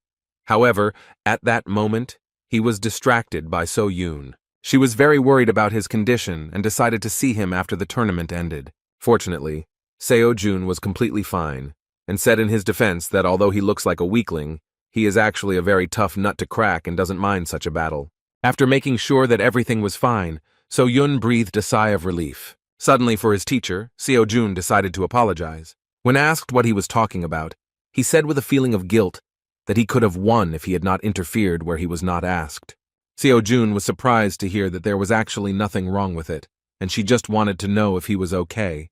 However, at that moment, he was distracted by So-yun. She was very worried about his condition and decided to see him after the tournament ended. Fortunately, Seo-jun was completely fine, and said in his defense that although he looks like a weakling, he is actually a very tough nut to crack and doesn't mind such a battle. After making sure that everything was fine, So-yun breathed a sigh of relief. Suddenly, for his teacher, Seo-jun decided to apologize. When asked what he was talking about, he said with a feeling of guilt that he could have won if he had not interfered where he was not asked. Seo-jun was surprised to hear that there was actually nothing wrong with it, and she just wanted to know if he was okay.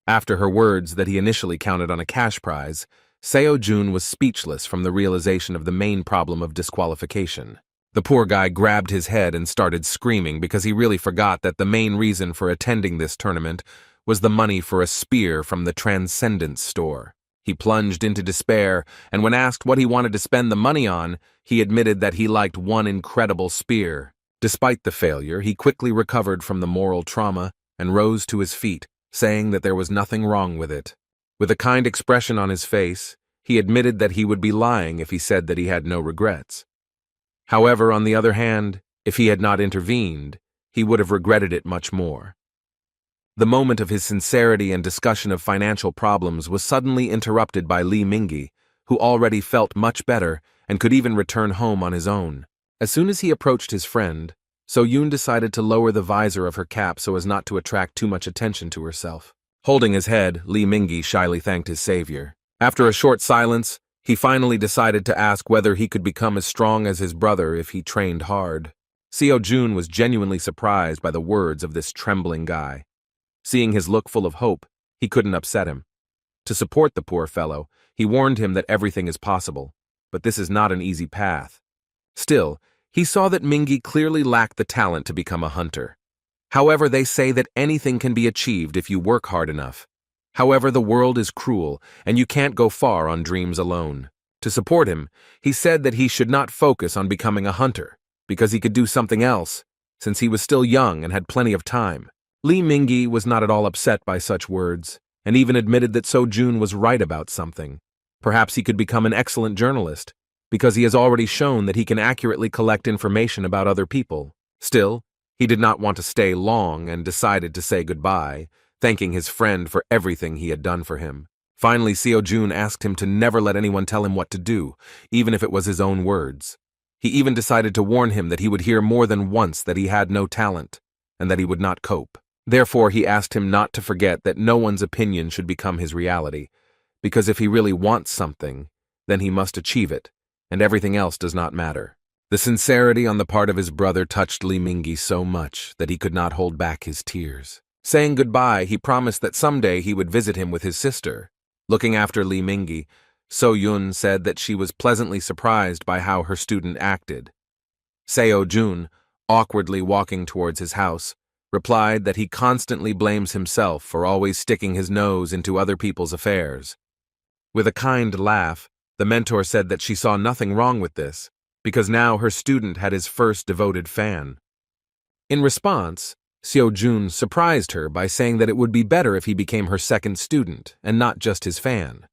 After her words that he initially counted on a cash prize, Seo-jun was speechless from the realization of the main problem of disqualification. The poor guy grabbed his head and started screaming because he really forgot that the main reason for attending this tournament was the money for a spear from the Transcendence store. He plunged into despair, and when asked what he wanted to spend the money on, he admitted that he liked one incredible spear. Despite the failure, he quickly recovered from the moral trauma and rose to his feet, saying that there was nothing wrong with it. With a kind expression on his face, he admitted that he would be lying if he said that he had no regrets. However, on the other hand, if he had not intervened, he would have regretted it much more. The moment of his sincerity and discussion of financial problems was suddenly interrupted by Lee Mingi, who already felt much better and could even return home on his own. As soon as he approached his friend, So-yun decided to lower the visor of her cap so as not to attract too much attention to herself. Holding his head, Lee Mingi shyly thanked his savior. After a short silence, he finally decided to ask whether he could become as strong as his brother if he trained hard. Seo-jun was genuinely surprised by the words of this trembling guy. Seeing his look full of hope, he couldn't upset him. To support the poor fellow, he warned him that everything is possible, but this is not an easy path. Still, he saw that Mingi clearly lacked the talent to become a hunter. However, they say that anything can be achieved if you work hard enough. However, the world is cruel, and you can't go far on dreams alone. To support him, he said that he should not focus on becoming a hunter, because he could do something else, since he was still young and had plenty of time. Lee Mingi was not at all upset by such words, and even admitted that So-jun was right about something. Perhaps he could become an excellent journalist, because he has already shown that he can accurately collect information about other people. Still, he did not want to stay long and decided to say goodbye, thanking his friend for everything he had done for him. Finally, Seo-jun asked him to never let anyone tell him what to do, even if it was his own words. He even decided to warn him that he would hear more than once that he had no talent, and that he would not cope. Therefore, he asked him not to forget that no one's opinion should become his reality, because if he really wants something, then he must achieve it, and everything else does not matter. The sincerity on the part of his brother touched Li Mingyi so much that he could not hold back his tears. Saying goodbye, he promised that someday he would visit him with his sister. Looking after Li Mingyi, So Yun said that she was pleasantly surprised by how her student acted. Seo Jun, awkwardly walking towards his house, replied that he constantly blames himself for always sticking his nose into other people's affairs. With a kind laugh, the mentor said that she saw nothing wrong with this, because now her student had his first devoted fan. In response, Seo Jun surprised her by saying that it would be better if he became her second student and not just his fan.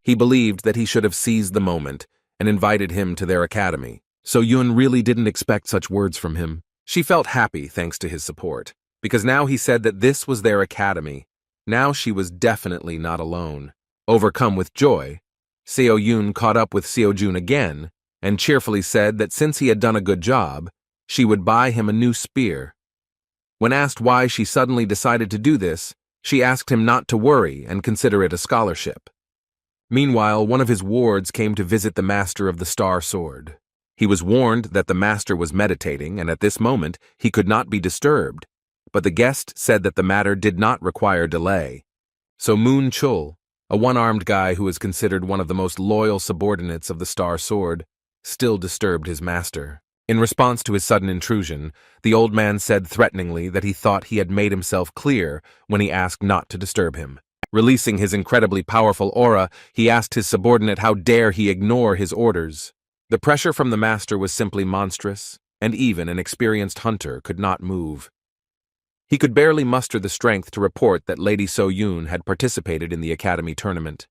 He believed that he should have seized the moment and invited him to their academy. So Yun really didn't expect such words from him. She felt happy thanks to his support, because now he said that this was their academy. Now she was definitely not alone. Overcome with joy, Seo Yun caught up with Seo Jun again and cheerfully said that since he had done a good job, she would buy him a new spear. When asked why she suddenly decided to do this, she asked him not to worry and consider it a scholarship. Meanwhile, one of his wards came to visit the master of the Star Sword. He was warned that the master was meditating, and at this moment he could not be disturbed, but the guest said that the matter did not require delay. So Moon Chul, a one-armed guy who is considered one of the most loyal subordinates of the Star Sword, still disturbed his master. In response to his sudden intrusion, the old man said threateningly that he thought he had made himself clear when he asked not to disturb him. Releasing his incredibly powerful aura, he asked his subordinate how dare he ignore his orders. The pressure from the master was simply monstrous, and even an experienced hunter could not move. He could barely muster the strength to report that Lady So Yun had participated in the academy tournament.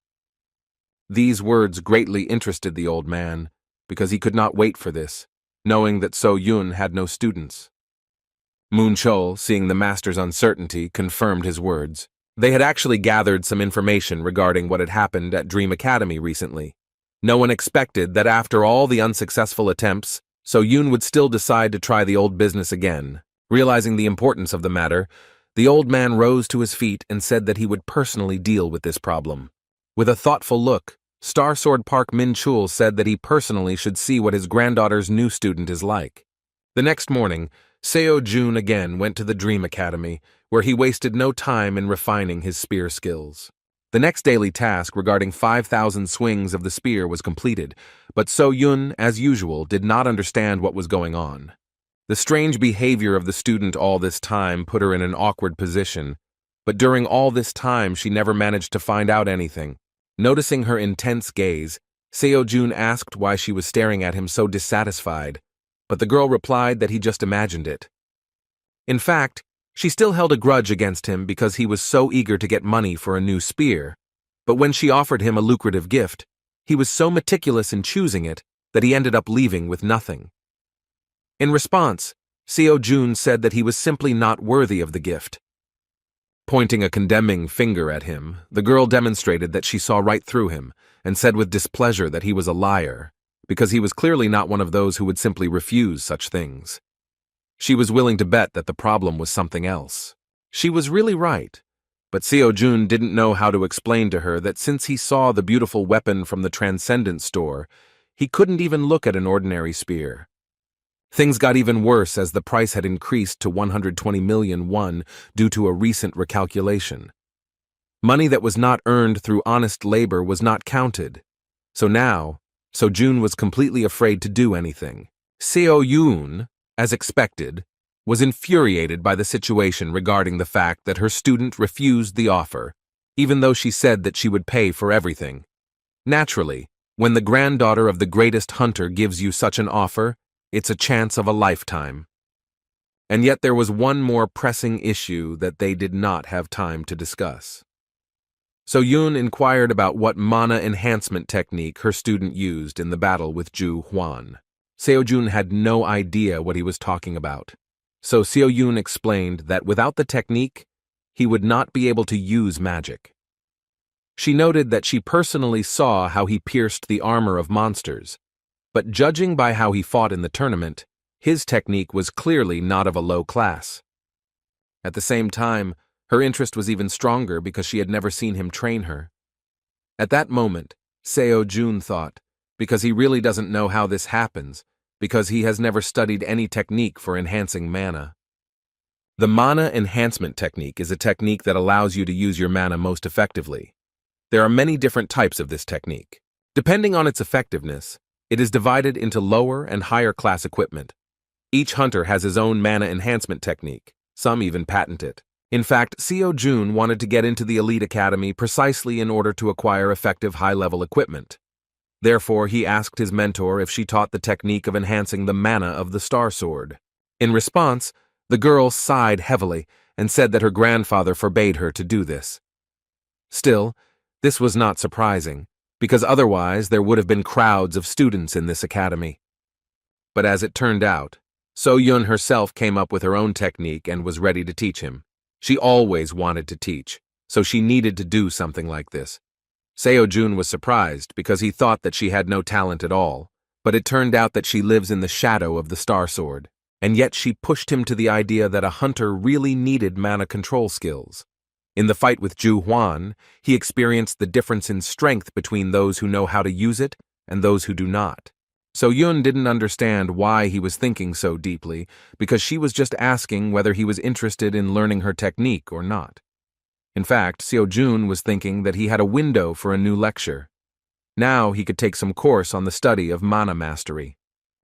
These words greatly interested the old man, because he could not wait for this, knowing that So Yun had no students. Moon Chul, seeing the master's uncertainty, confirmed his words. They had actually gathered some information regarding what had happened at Dream Academy recently. No one expected that after all the unsuccessful attempts, So Yun would still decide to try the old business again. Realizing the importance of the matter, the old man rose to his feet and said that he would personally deal with this problem. With a thoughtful look, Star Sword Park Min Chul said that he personally should see what his granddaughter's new student is like. The next morning, Seo Jun again went to the Dream Academy, where he wasted no time in refining his spear skills. The next daily task regarding 5,000 swings of the spear was completed, but So Yun, as usual, did not understand what was going on. The strange behavior of the student all this time put her in an awkward position, but during all this time she never managed to find out anything. Noticing her intense gaze, Seo Jun asked why she was staring at him so dissatisfied, but the girl replied that he just imagined it. In fact, she still held a grudge against him because he was so eager to get money for a new spear, but when she offered him a lucrative gift, he was so meticulous in choosing it that he ended up leaving with nothing. In response, Seo Jun said that he was simply not worthy of the gift. Pointing a condemning finger at him, the girl demonstrated that she saw right through him and said with displeasure that he was a liar, because he was clearly not one of those who would simply refuse such things. She was willing to bet that the problem was something else. She was really right, but Seo Jun didn't know how to explain to her that since he saw the beautiful weapon from the Transcendent store, he couldn't even look at an ordinary spear. Things got even worse as the price had increased to 120 million won due to a recent recalculation. Money that was not earned through honest labor was not counted. So now, So Jun was completely afraid to do anything. Seo Yun, as expected, was infuriated by the situation regarding the fact that her student refused the offer, even though she said that she would pay for everything. Naturally, when the granddaughter of the greatest hunter gives you such an offer, it's a chance of a lifetime. And yet there was one more pressing issue that they did not have time to discuss. So Yun inquired about what mana enhancement technique her student used in the battle with Zhu Huan. Seo Jun had no idea what he was talking about. So Seo Yun explained that without the technique, he would not be able to use magic. She noted that she personally saw how he pierced the armor of monsters, but judging by how he fought in the tournament, his technique was clearly not of a low class. At the same time, her interest was even stronger because she had never seen him train her. At that moment, Seo-jun thought, because he really doesn't know how this happens, because he has never studied any technique for enhancing mana. The mana enhancement technique is a technique that allows you to use your mana most effectively. There are many different types of this technique. Depending on its effectiveness, it is divided into lower and higher class equipment. Each hunter has his own mana enhancement technique. Some even patent it. In fact, Seo-jun wanted to get into the elite academy precisely in order to acquire effective high-level equipment. Therefore, he asked his mentor if she taught the technique of enhancing the mana of the Star Sword. In response, the girl sighed heavily and said that her grandfather forbade her to do this. Still, this was not surprising, because otherwise there would have been crowds of students in this academy. But as it turned out, So-yun herself came up with her own technique and was ready to teach him. She always wanted to teach, so she needed to do something like this. Seo-jun was surprised because he thought that she had no talent at all, but it turned out that she lives in the shadow of the Star Sword, and yet she pushed him to the idea that a hunter really needed mana control skills. In the fight with Ju Huan, he experienced the difference in strength between those who know how to use it and those who do not. So-yun didn't understand why he was thinking so deeply, because she was just asking whether he was interested in learning her technique or not. In fact, Seo-jun was thinking that he had a window for a new lecture. Now he could take some course on the study of mana mastery.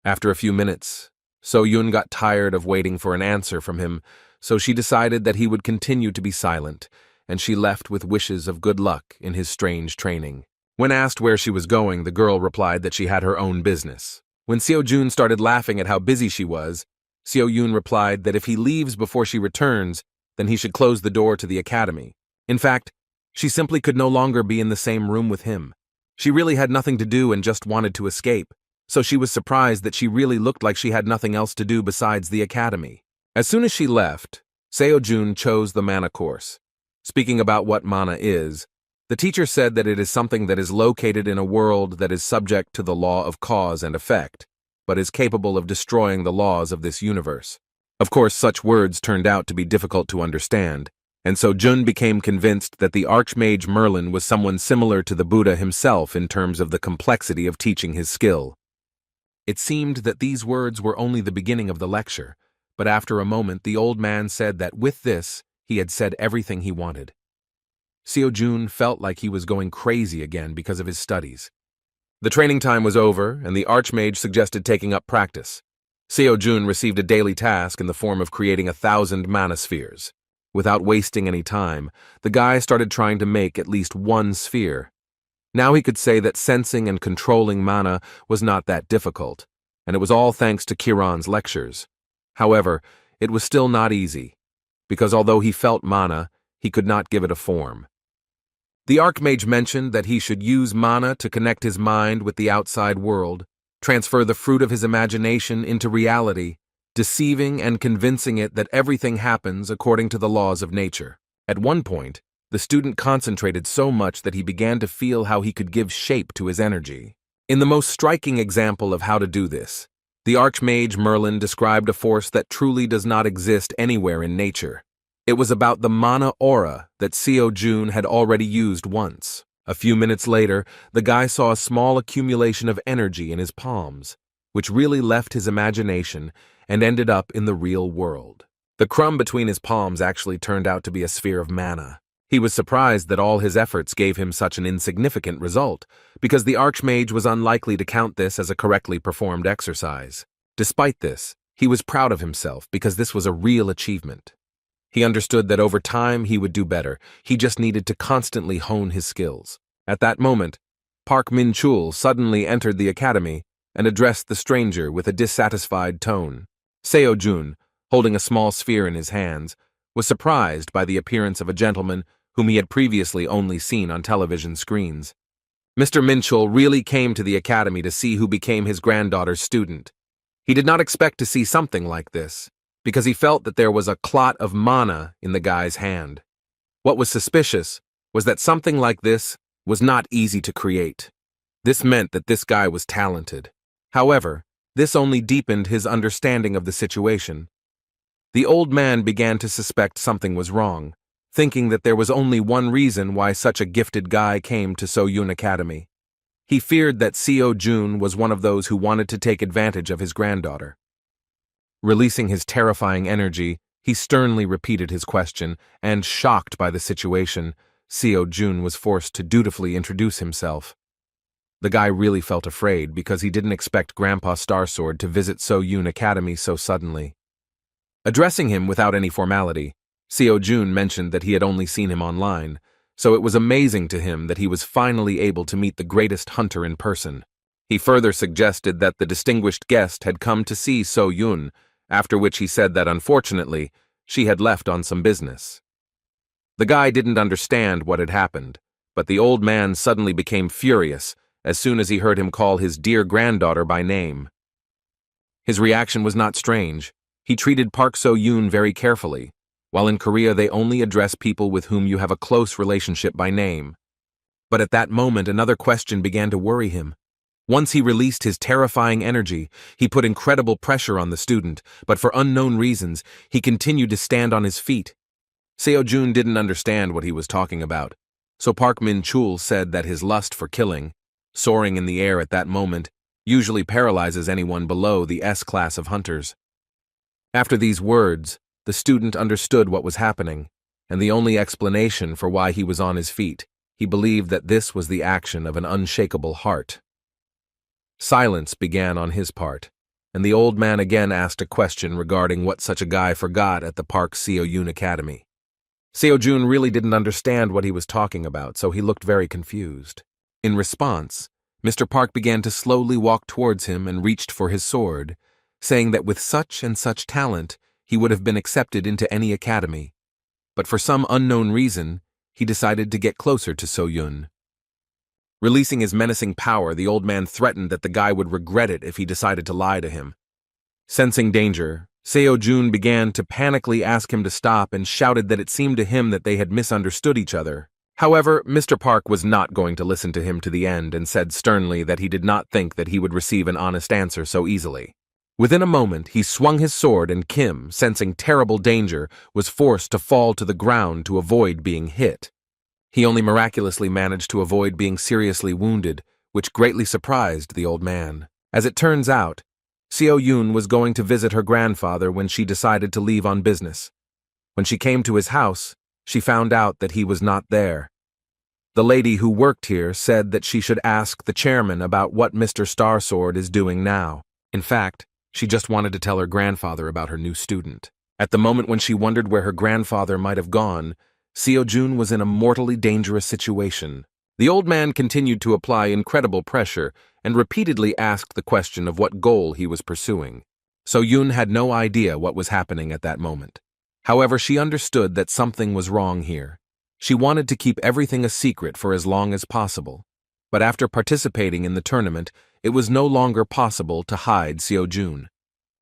After a few minutes, So-yun got tired of waiting for an answer from him, so she decided that he would continue to be silent, and she left with wishes of good luck in his strange training. When asked where she was going, the girl replied that she had her own business. When Seo-jun started laughing at how busy she was, Seo-yun replied that if he leaves before she returns, then he should close the door to the academy. In fact, she simply could no longer be in the same room with him. She really had nothing to do and just wanted to escape, so she was surprised that she really looked like she had nothing else to do besides the academy. As soon as she left, Seo-jun chose the mana course. Speaking about what mana is, the teacher said that it is something that is located in a world that is subject to the law of cause and effect, but is capable of destroying the laws of this universe. Of course, such words turned out to be difficult to understand, and so Jun became convinced that the Archmage Merlin was someone similar to the Buddha himself in terms of the complexity of teaching his skill. It seemed that these words were only the beginning of the lecture, but after a moment the old man said that with this, he had said everything he wanted. Seo-jun felt like he was going crazy again because of his studies. The training time was over, and the Archmage suggested taking up practice. Seo-jun received a daily task in the form of creating 1,000 mana spheres. Without wasting any time, the guy started trying to make at least one sphere. Now he could say that sensing and controlling mana was not that difficult, and it was all thanks to Kiran's lectures. However, it was still not easy, because although he felt mana, he could not give it a form. The Archmage mentioned that he should use mana to connect his mind with the outside world, transfer the fruit of his imagination into reality, deceiving and convincing it that everything happens according to the laws of nature. At one point, the student concentrated so much that he began to feel how he could give shape to his energy. In the most striking example of how to do this, the Archmage Merlin described a force that truly does not exist anywhere in nature. It was about the mana aura that Seo-jun had already used once. A few minutes later, the guy saw a small accumulation of energy in his palms, which really left his imagination and ended up in the real world. The crumb between his palms actually turned out to be a sphere of mana. He was surprised that all his efforts gave him such an insignificant result, because the Archmage was unlikely to count this as a correctly performed exercise. Despite this, he was proud of himself because this was a real achievement. He understood that over time he would do better. He just needed to constantly hone his skills. At that moment, Park Min-chul suddenly entered the academy and addressed the stranger with a dissatisfied tone. Seo-jun, holding a small sphere in his hands, was surprised by the appearance of a gentleman whom he had previously only seen on television screens. Mr. Min-chul really came to the academy to see who became his granddaughter's student. He did not expect to see something like this, because he felt that there was a clot of mana in the guy's hand. What was suspicious was that something like this was not easy to create. This meant that this guy was talented. However, this only deepened his understanding of the situation. The old man began to suspect something was wrong, thinking that there was only one reason why such a gifted guy came to So-Yun Academy. He feared that Seo-Jun was one of those who wanted to take advantage of his granddaughter. Releasing his terrifying energy, he sternly repeated his question, and, shocked by the situation, Seo-Jun was forced to dutifully introduce himself. The guy really felt afraid because he didn't expect Grandpa Starsword to visit So-Yun Academy so suddenly. Addressing him without any formality, Seo-Jun mentioned that he had only seen him online, so it was amazing to him that he was finally able to meet the greatest hunter in person. He further suggested that the distinguished guest had come to see So-Yun, after which he said that unfortunately, she had left on some business. The guy didn't understand what had happened, but the old man suddenly became furious as soon as he heard him call his dear granddaughter by name. His reaction was not strange. He treated Park So-Yun very carefully. While in Korea they only address people with whom you have a close relationship by name. But at that moment another question began to worry him. Once he released his terrifying energy, he put incredible pressure on the student, but for unknown reasons, he continued to stand on his feet. Seo-Jun didn't understand what he was talking about, so Park Min-chul said that his lust for killing, soaring in the air at that moment, usually paralyzes anyone below the S-class of hunters. After these words, the student understood what was happening, and the only explanation for why he was on his feet, he believed that this was the action of an unshakable heart. Silence began on his part, and the old man again asked a question regarding what such a guy forgot at the Park So-Yun Academy. Seo-Jun really didn't understand what he was talking about, so he looked very confused. In response, Mr. Park began to slowly walk towards him and reached for his sword, saying that with such and such talent, he would have been accepted into any academy. But for some unknown reason, he decided to get closer to So-Yun. Releasing his menacing power, the old man threatened that the guy would regret it if he decided to lie to him. Sensing danger, Seo-Jun began to panically ask him to stop and shouted that it seemed to him that they had misunderstood each other. However, Mr. Park was not going to listen to him to the end and said sternly that he did not think that he would receive an honest answer so easily. Within a moment, he swung his sword and Kim, sensing terrible danger, was forced to fall to the ground to avoid being hit. He only miraculously managed to avoid being seriously wounded, which greatly surprised the old man. As it turns out, Seo-Yun was going to visit her grandfather when she decided to leave on business. When she came to his house, she found out that he was not there. The lady who worked here said that she should ask the chairman about what Mr. Starsword is doing now. In fact, she just wanted to tell her grandfather about her new student. At the moment when she wondered where her grandfather might have gone, Seo-Jun was in a mortally dangerous situation. The old man continued to apply incredible pressure and repeatedly asked the question of what goal he was pursuing. So-Yun had no idea what was happening at that moment. However, she understood that something was wrong here. She wanted to keep everything a secret for as long as possible. But after participating in the tournament, it was no longer possible to hide Seo-Jun.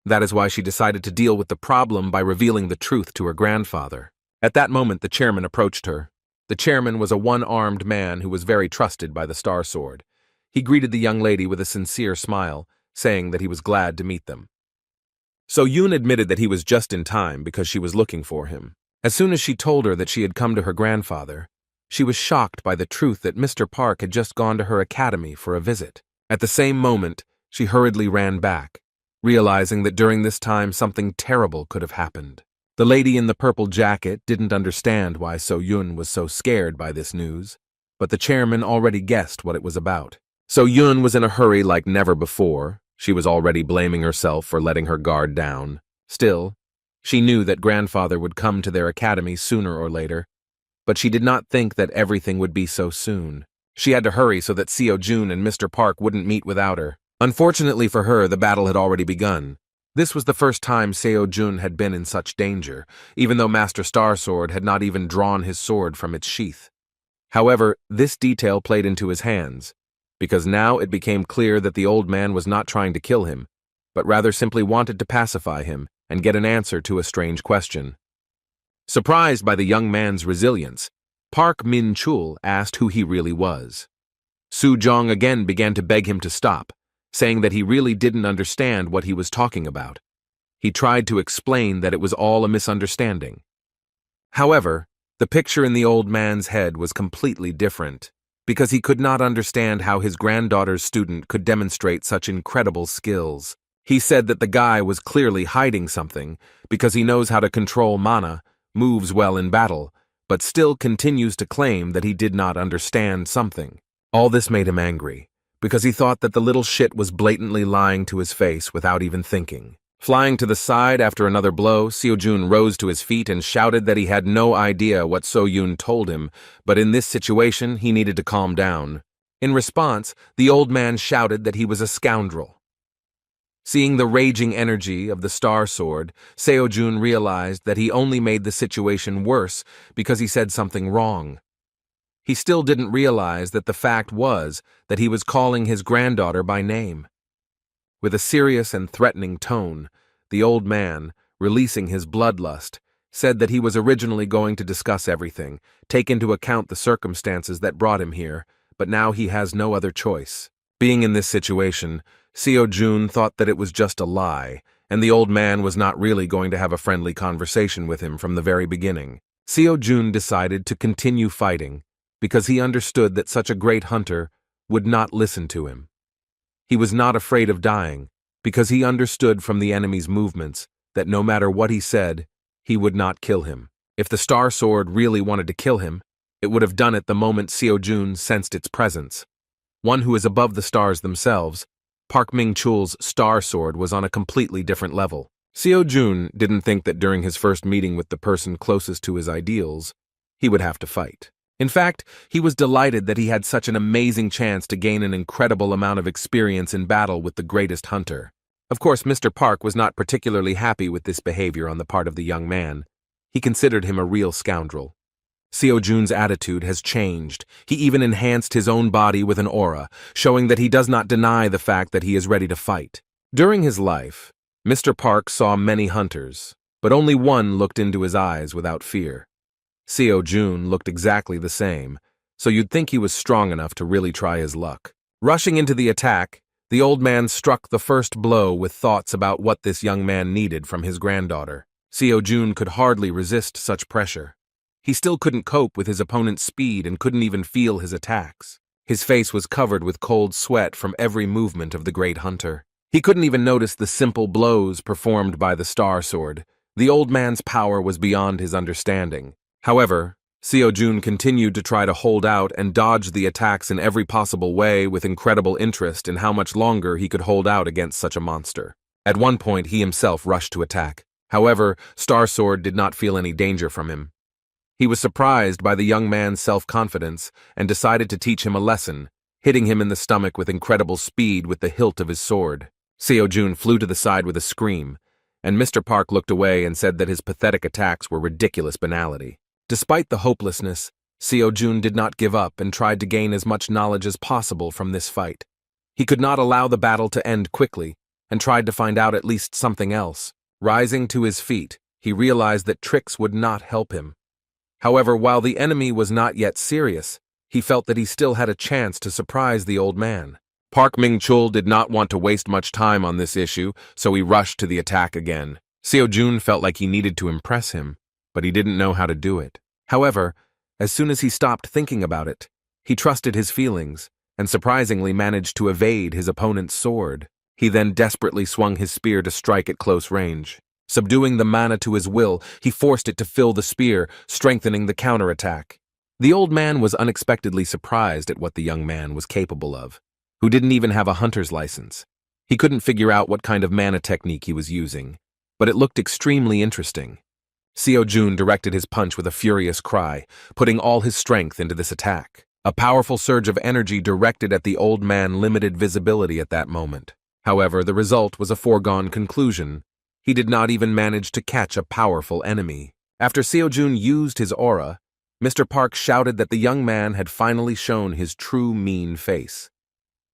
That is why she decided to deal with the problem by revealing the truth to her grandfather. At that moment, the chairman approached her. The chairman was a one-armed man who was very trusted by the Star Sword. He greeted the young lady with a sincere smile, saying that he was glad to meet them. So-Yun admitted that he was just in time because she was looking for him. As soon as she told her that she had come to her grandfather, she was shocked by the truth that Mr. Park had just gone to her academy for a visit. At the same moment, she hurriedly ran back, realizing that during this time something terrible could have happened. The lady in the purple jacket didn't understand why So-Yun was so scared by this news, but the chairman already guessed what it was about. So-Yun was in a hurry like never before. She was already blaming herself for letting her guard down. Still, she knew that grandfather would come to their academy sooner or later, but she did not think that everything would be so soon. She had to hurry so that Seo-Jun and Mr. Park wouldn't meet without her. Unfortunately for her, the battle had already begun. This was the first time Seo-Jun had been in such danger, even though Master Starsword had not even drawn his sword from its sheath. However, this detail played into his hands, because now it became clear that the old man was not trying to kill him, but rather simply wanted to pacify him and get an answer to a strange question. Surprised by the young man's resilience, Park Min-chul asked who he really was. Su-jong again began to beg him to stop, saying that he really didn't understand what he was talking about. He tried to explain that it was all a misunderstanding. However, the picture in the old man's head was completely different, because he could not understand how his granddaughter's student could demonstrate such incredible skills. He said that the guy was clearly hiding something, because he knows how to control mana, moves well in battle, but still continues to claim that he did not understand something. All this made him angry, because he thought that the little shit was blatantly lying to his face without even thinking. Flying to the side after another blow, Seo-jun rose to his feet and shouted that he had no idea what So-yoon told him, but in this situation he needed to calm down. In response, the old man shouted that he was a scoundrel. Seeing the raging energy of the Star Sword, Seo-jun realized that he only made the situation worse because he said something wrong. He still didn't realize that the fact was that he was calling his granddaughter by name. With a serious and threatening tone, the old man, releasing his bloodlust, said that he was originally going to discuss everything, take into account the circumstances that brought him here, but now he has no other choice. Being in this situation, Seo-jun thought that it was just a lie, and the old man was not really going to have a friendly conversation with him from the very beginning. Seo-jun decided to continue fighting, because he understood that such a great hunter would not listen to him. He was not afraid of dying, because he understood from the enemy's movements that no matter what he said, he would not kill him. If the Star Sword really wanted to kill him, it would have done it the moment Seo-jun sensed its presence. One who is above the stars themselves, Park Ming-chul's Star Sword was on a completely different level. Seo-jun didn't think that during his first meeting with the person closest to his ideals, he would have to fight. In fact, he was delighted that he had such an amazing chance to gain an incredible amount of experience in battle with the greatest hunter. Of course, Mr. Park was not particularly happy with this behavior on the part of the young man. He considered him a real scoundrel. Seo-jun's attitude has changed. He even enhanced his own body with an aura, showing that he does not deny the fact that he is ready to fight. During his life, Mr. Park saw many hunters, but only one looked into his eyes without fear. Seo-jun looked exactly the same, so you'd think he was strong enough to really try his luck. Rushing into the attack, the old man struck the first blow with thoughts about what this young man needed from his granddaughter. Seo-jun could hardly resist such pressure. He still couldn't cope with his opponent's speed and couldn't even feel his attacks. His face was covered with cold sweat from every movement of the great hunter. He couldn't even notice the simple blows performed by the Star Sword. The old man's power was beyond his understanding. However, Seo-jun continued to try to hold out and dodge the attacks in every possible way with incredible interest in how much longer he could hold out against such a monster. At one point, he himself rushed to attack. However, Star Sword did not feel any danger from him. He was surprised by the young man's self-confidence and decided to teach him a lesson, hitting him in the stomach with incredible speed with the hilt of his sword. Seo-jun flew to the side with a scream, and Mr. Park looked away and said that his pathetic attacks were ridiculous banality. Despite the hopelessness, Seo-jun did not give up and tried to gain as much knowledge as possible from this fight. He could not allow the battle to end quickly, and tried to find out at least something else. Rising to his feet, he realized that tricks would not help him. However, while the enemy was not yet serious, he felt that he still had a chance to surprise the old man. Park Ming-chul did not want to waste much time on this issue, so he rushed to the attack again. Seo-jun felt like he needed to impress him, but he didn't know how to do it. However, as soon as he stopped thinking about it, he trusted his feelings and surprisingly managed to evade his opponent's sword. He then desperately swung his spear to strike at close range. Subduing the mana to his will, he forced it to fill the spear, strengthening the counterattack. The old man was unexpectedly surprised at what the young man was capable of, who didn't even have a hunter's license. He couldn't figure out what kind of mana technique he was using, but it looked extremely interesting. Seo-jun directed his punch with a furious cry, putting all his strength into this attack. A powerful surge of energy directed at the old man limited visibility at that moment. However, the result was a foregone conclusion. He did not even manage to catch a powerful enemy. After Seo-jun used his aura, Mr. Park shouted that the young man had finally shown his true mean face.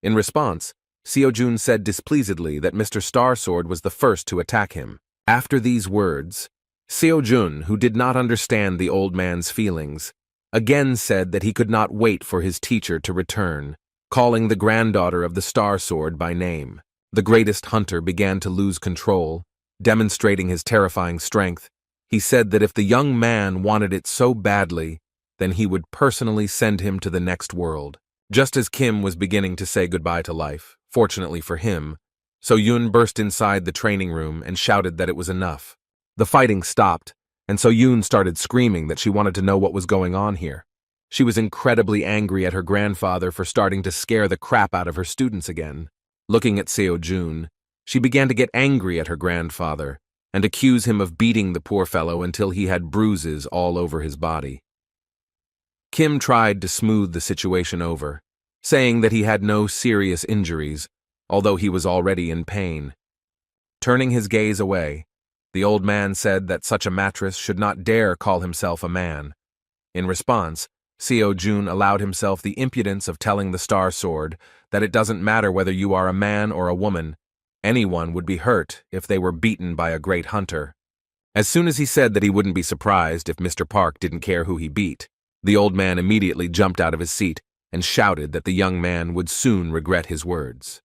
In response, Seo-jun said displeasedly that Mr. Star Sword was the first to attack him. After these words, Seo-jun, who did not understand the old man's feelings, again said that he could not wait for his teacher to return. calling the granddaughter of the Star Sword by name. The greatest hunter began to lose control, demonstrating his terrifying strength. He said that if the young man wanted it so badly, then he would personally send him to the next world. Just as Kim was beginning to say goodbye to life, fortunately for him, So-Yoon burst inside the training room and shouted that it was enough. The fighting stopped, and So-Yoon started screaming that she wanted to know what was going on here. She was incredibly angry at her grandfather for starting to scare the crap out of her students again. Looking at Seo-Jun, she began to get angry at her grandfather and accuse him of beating the poor fellow until he had bruises all over his body. Kim tried to smooth the situation over, saying that he had no serious injuries, although he was already in pain. Turning his gaze away, the old man said that such a mattress should not dare call himself a man. In response, Seo-Jun allowed himself the impudence of telling the Star Sword that it doesn't matter whether you are a man or a woman, anyone would be hurt if they were beaten by a great hunter. As soon as he said that he wouldn't be surprised if Mr. Park didn't care who he beat, the old man immediately jumped out of his seat and shouted that the young man would soon regret his words.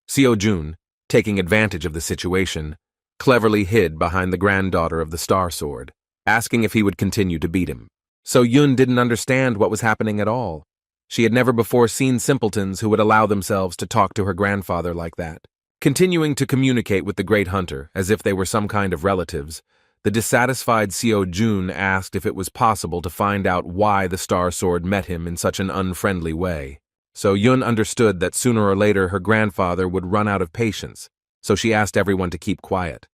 Seo-Jun, taking advantage of the situation, cleverly hid behind the granddaughter of the Star Sword, asking if he would continue to beat him. So-Yoon didn't understand what was happening at all. She had never before seen simpletons who would allow themselves to talk to her grandfather like that. Continuing to communicate with the great hunter as if they were some kind of relatives, the dissatisfied Seo-Jun asked if it was possible to find out why the Star Sword met him in such an unfriendly way. So-Yoon understood that sooner or later her grandfather would run out of patience, so she asked everyone to keep quiet.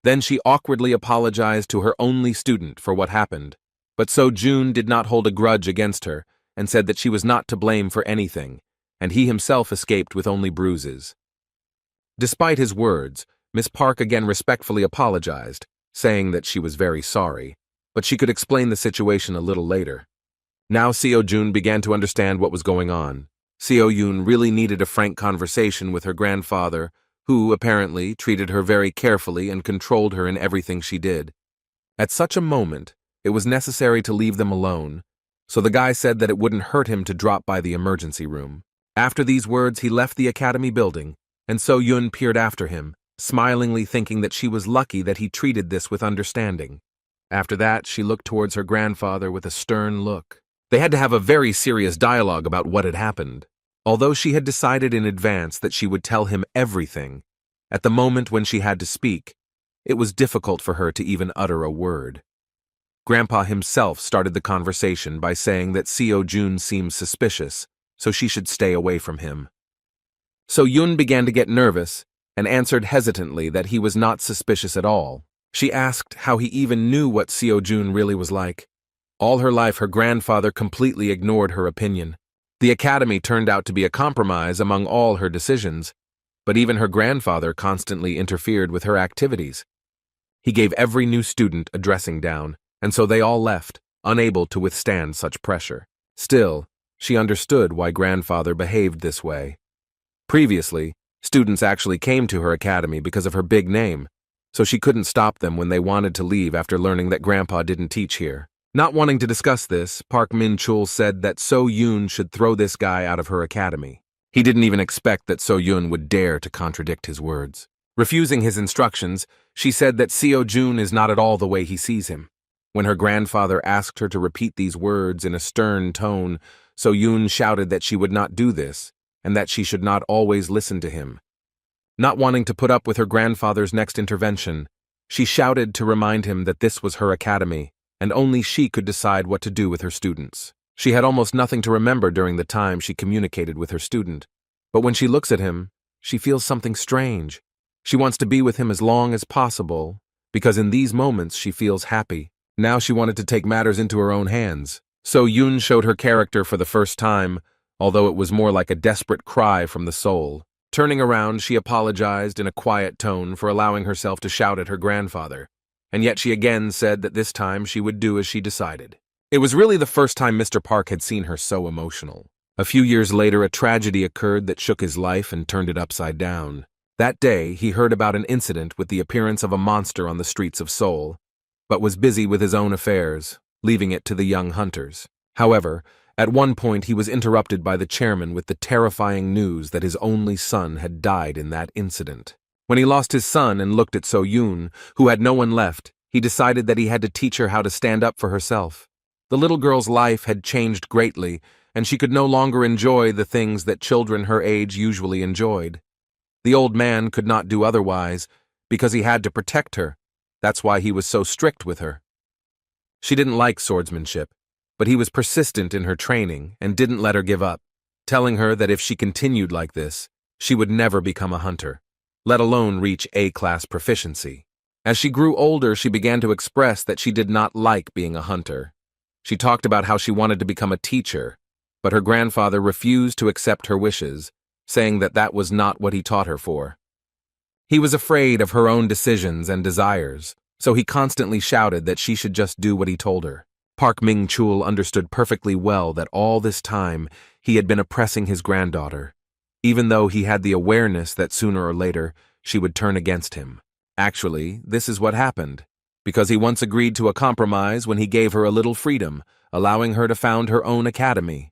Then she awkwardly apologized to her only student for what happened, but So-Jun did not hold a grudge against her and said that she was not to blame for anything, and he himself escaped with only bruises. Despite his words, Miss Park again respectfully apologized, saying that she was very sorry, but she could explain the situation a little later. Now Seo-Jun began to understand what was going on. Seo-Yoon really needed a frank conversation with her grandfather, who, apparently, treated her very carefully and controlled her in everything she did. At such a moment, it was necessary to leave them alone, so the guy said that it wouldn't hurt him to drop by the emergency room. After these words, he left the academy building, and So-Yoon peered after him, smilingly thinking that she was lucky that he treated this with understanding. After that, she looked towards her grandfather with a stern look. They had to have a very serious dialogue about what had happened. Although she had decided in advance that she would tell him everything, at the moment when she had to speak, it was difficult for her to even utter a word. Grandpa himself started the conversation by saying that Seo-Jun seemed suspicious, so she should stay away from him. So-Yoon began to get nervous and answered hesitantly that he was not suspicious at all. She asked how he even knew what Seo-Jun really was like. All her life, her grandfather completely ignored her opinion. The academy turned out to be a compromise among all her decisions, but even her grandfather constantly interfered with her activities. He gave every new student a dressing down, and so they all left, unable to withstand such pressure. Still, she understood why grandfather behaved this way. Previously, students actually came to her academy because of her big name, so she couldn't stop them when they wanted to leave after learning that grandpa didn't teach here. Not wanting to discuss this, Park Min-chul said that So-Yoon should throw this guy out of her academy. He didn't even expect that So-Yoon would dare to contradict his words. Refusing his instructions, she said that Seo-Jun is not at all the way he sees him. When her grandfather asked her to repeat these words in a stern tone, So-Yoon shouted that she would not do this, and that she should not always listen to him. Not wanting to put up with her grandfather's next intervention, she shouted to remind him that this was her academy, and only she could decide what to do with her students. She had almost nothing to remember during the time she communicated with her student, but when she looks at him, she feels something strange. She wants to be with him as long as possible, because in these moments she feels happy. Now she wanted to take matters into her own hands. So-Yoon showed her character for the first time, although it was more like a desperate cry from the soul. Turning around, she apologized in a quiet tone for allowing herself to shout at her grandfather, and yet she again said that this time she would do as she decided. It was really the first time Mr. Park had seen her so emotional. A few years later, a tragedy occurred that shook his life and turned it upside down. That day, he heard about an incident with the appearance of a monster on the streets of Seoul, but was busy with his own affairs, leaving it to the young hunters. However, At one point, he was interrupted by the chairman with the terrifying news that his only son had died in that incident. When he lost his son and looked at So-yoon, who had no one left, he decided that he had to teach her how to stand up for herself. The little girl's life had changed greatly, and she could no longer enjoy the things that children her age usually enjoyed. The old man could not do otherwise, because he had to protect her. That's why he was so strict with her. She didn't like swordsmanship, but he was persistent in her training and didn't let her give up, telling her that if she continued like this, she would never become a hunter, let alone reach A-class proficiency. As she grew older, she began to express that she did not like being a hunter. She talked about how she wanted to become a teacher, but her grandfather refused to accept her wishes, saying that that was not what he taught her for. He was afraid of her own decisions and desires, so he constantly shouted that she should just do what he told her. Park Min-chul understood perfectly well that all this time he had been oppressing his granddaughter, even though he had the awareness that sooner or later she would turn against him. Actually, this is what happened, because he once agreed to a compromise when he gave her a little freedom, allowing her to found her own academy.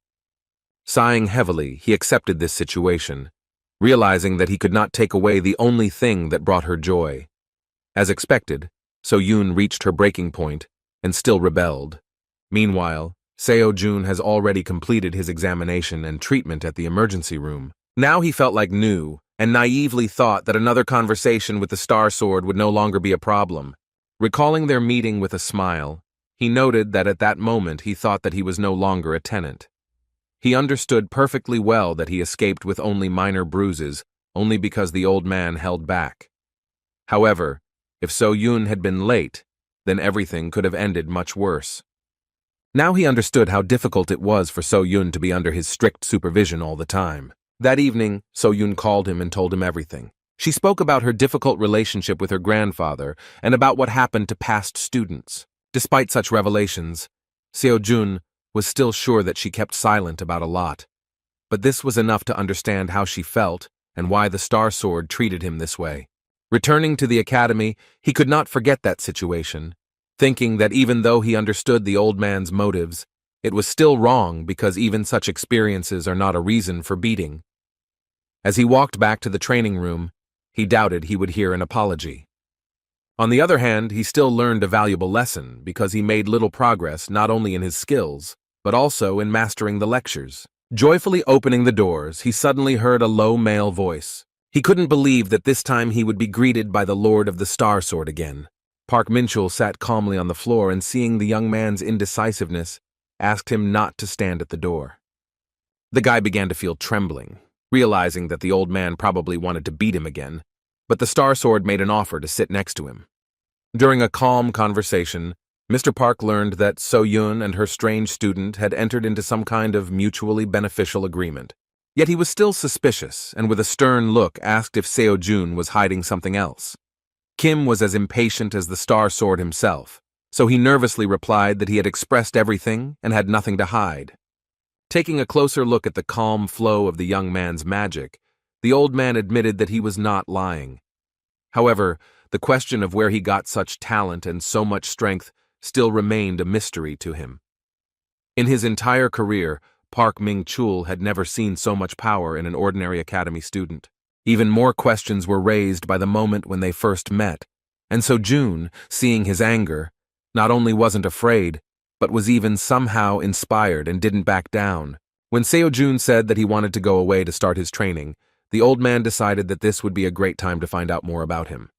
Sighing heavily, he accepted this situation, realizing that he could not take away the only thing that brought her joy. As expected, So-yoon reached her breaking point and still rebelled. Meanwhile, Seo-jun has already completed his examination and treatment at the emergency room. Now he felt like new and naively thought that another conversation with the Star Sword would no longer be a problem. Recalling their meeting with a smile, he noted that at that moment he thought that he was no longer a tenant. He understood perfectly well that he escaped with only minor bruises, only because the old man held back. However, if So-yoon had been late, then everything could have ended much worse. Now he understood how difficult it was for So-yoon to be under his strict supervision all the time. That evening, So-yoon called him and told him everything. She spoke about her difficult relationship with her grandfather and about what happened to past students. Despite such revelations, Seo-jun was still sure that she kept silent about a lot. But this was enough to understand how she felt and why the Star Sword treated him this way. Returning to the academy, he could not forget that situation, thinking that even though he understood the old man's motives, it was still wrong because even such experiences are not a reason for beating. As he walked back to the training room, he doubted he would hear an apology. On the other hand, he still learned a valuable lesson because he made little progress not only in his skills, but also in mastering the lectures. Joyfully opening the doors, he suddenly heard a low male voice. He couldn't believe that this time he would be greeted by the Lord of the Star Sword again. Park Min-chul sat calmly on the floor and, seeing the young man's indecisiveness, asked him not to stand at the door. The guy began to feel trembling, realizing that the old man probably wanted to beat him again, but the Star Sword made an offer to sit next to him. During a calm conversation, Mr. Park learned that So-yoon and her strange student had entered into some kind of mutually beneficial agreement. Yet he was still suspicious and with a stern look asked if Seo-jun was hiding something else. Kim was as impatient as the Star Sword himself, so he nervously replied that he had expressed everything and had nothing to hide. Taking a closer look at the calm flow of the young man's magic, the old man admitted that he was not lying. However, the question of where he got such talent and so much strength still remained a mystery to him. In his entire career, Park Min-chul had never seen so much power in an ordinary academy student. Even more questions were raised by the moment when they first met, and so June, seeing his anger, not only wasn't afraid, but was even somehow inspired and didn't back down. When Seo-jun said that he wanted to go away to start his training, the old man decided that this would be a great time to find out more about him.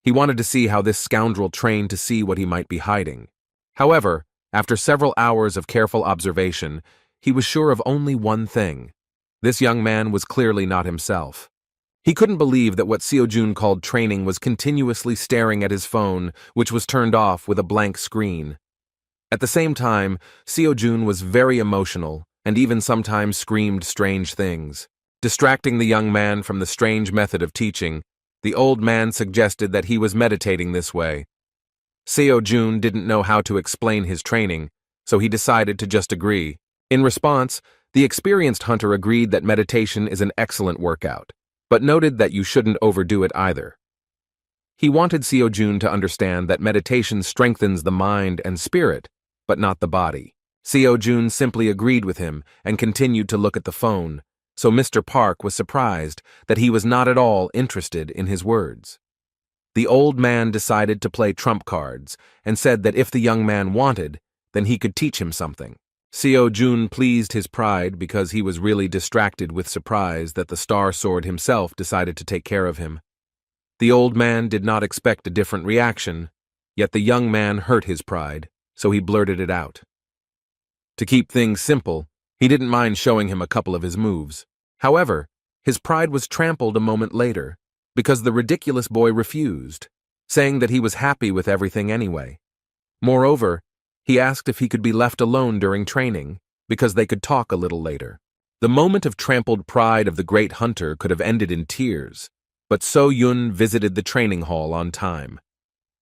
He wanted to see how this scoundrel trained to see what he might be hiding. However, after several hours of careful observation, he was sure of only one thing. This young man was clearly not himself. He couldn't believe that what Seo-jun called training was continuously staring at his phone, which was turned off with a blank screen. At the same time, Seo-jun was very emotional and even sometimes screamed strange things. Distracting the young man from the strange method of teaching, the old man suggested that he was meditating this way. Seo-jun didn't know how to explain his training, so he decided to just agree. In response, the experienced hunter agreed that meditation is an excellent workout, but noted that you shouldn't overdo it either. He wanted Seo-jun to understand that meditation strengthens the mind and spirit, but not the body. Seo-jun simply agreed with him and continued to look at the phone, so Mr. Park was surprised that he was not at all interested in his words. The old man decided to play trump cards and said that if the young man wanted, then he could teach him something. Seo-jun pleased his pride because he was really distracted with surprise that the Star Sword himself decided to take care of him. The old man did not expect a different reaction, yet the young man hurt his pride, so he blurted it out. To keep things simple, he didn't mind showing him a couple of his moves. However, his pride was trampled a moment later, because the ridiculous boy refused, saying that he was happy with everything anyway. Moreover, he asked if he could be left alone during training, because they could talk a little later. The moment of trampled pride of the great hunter could have ended in tears, but So-yun visited the training hall on time.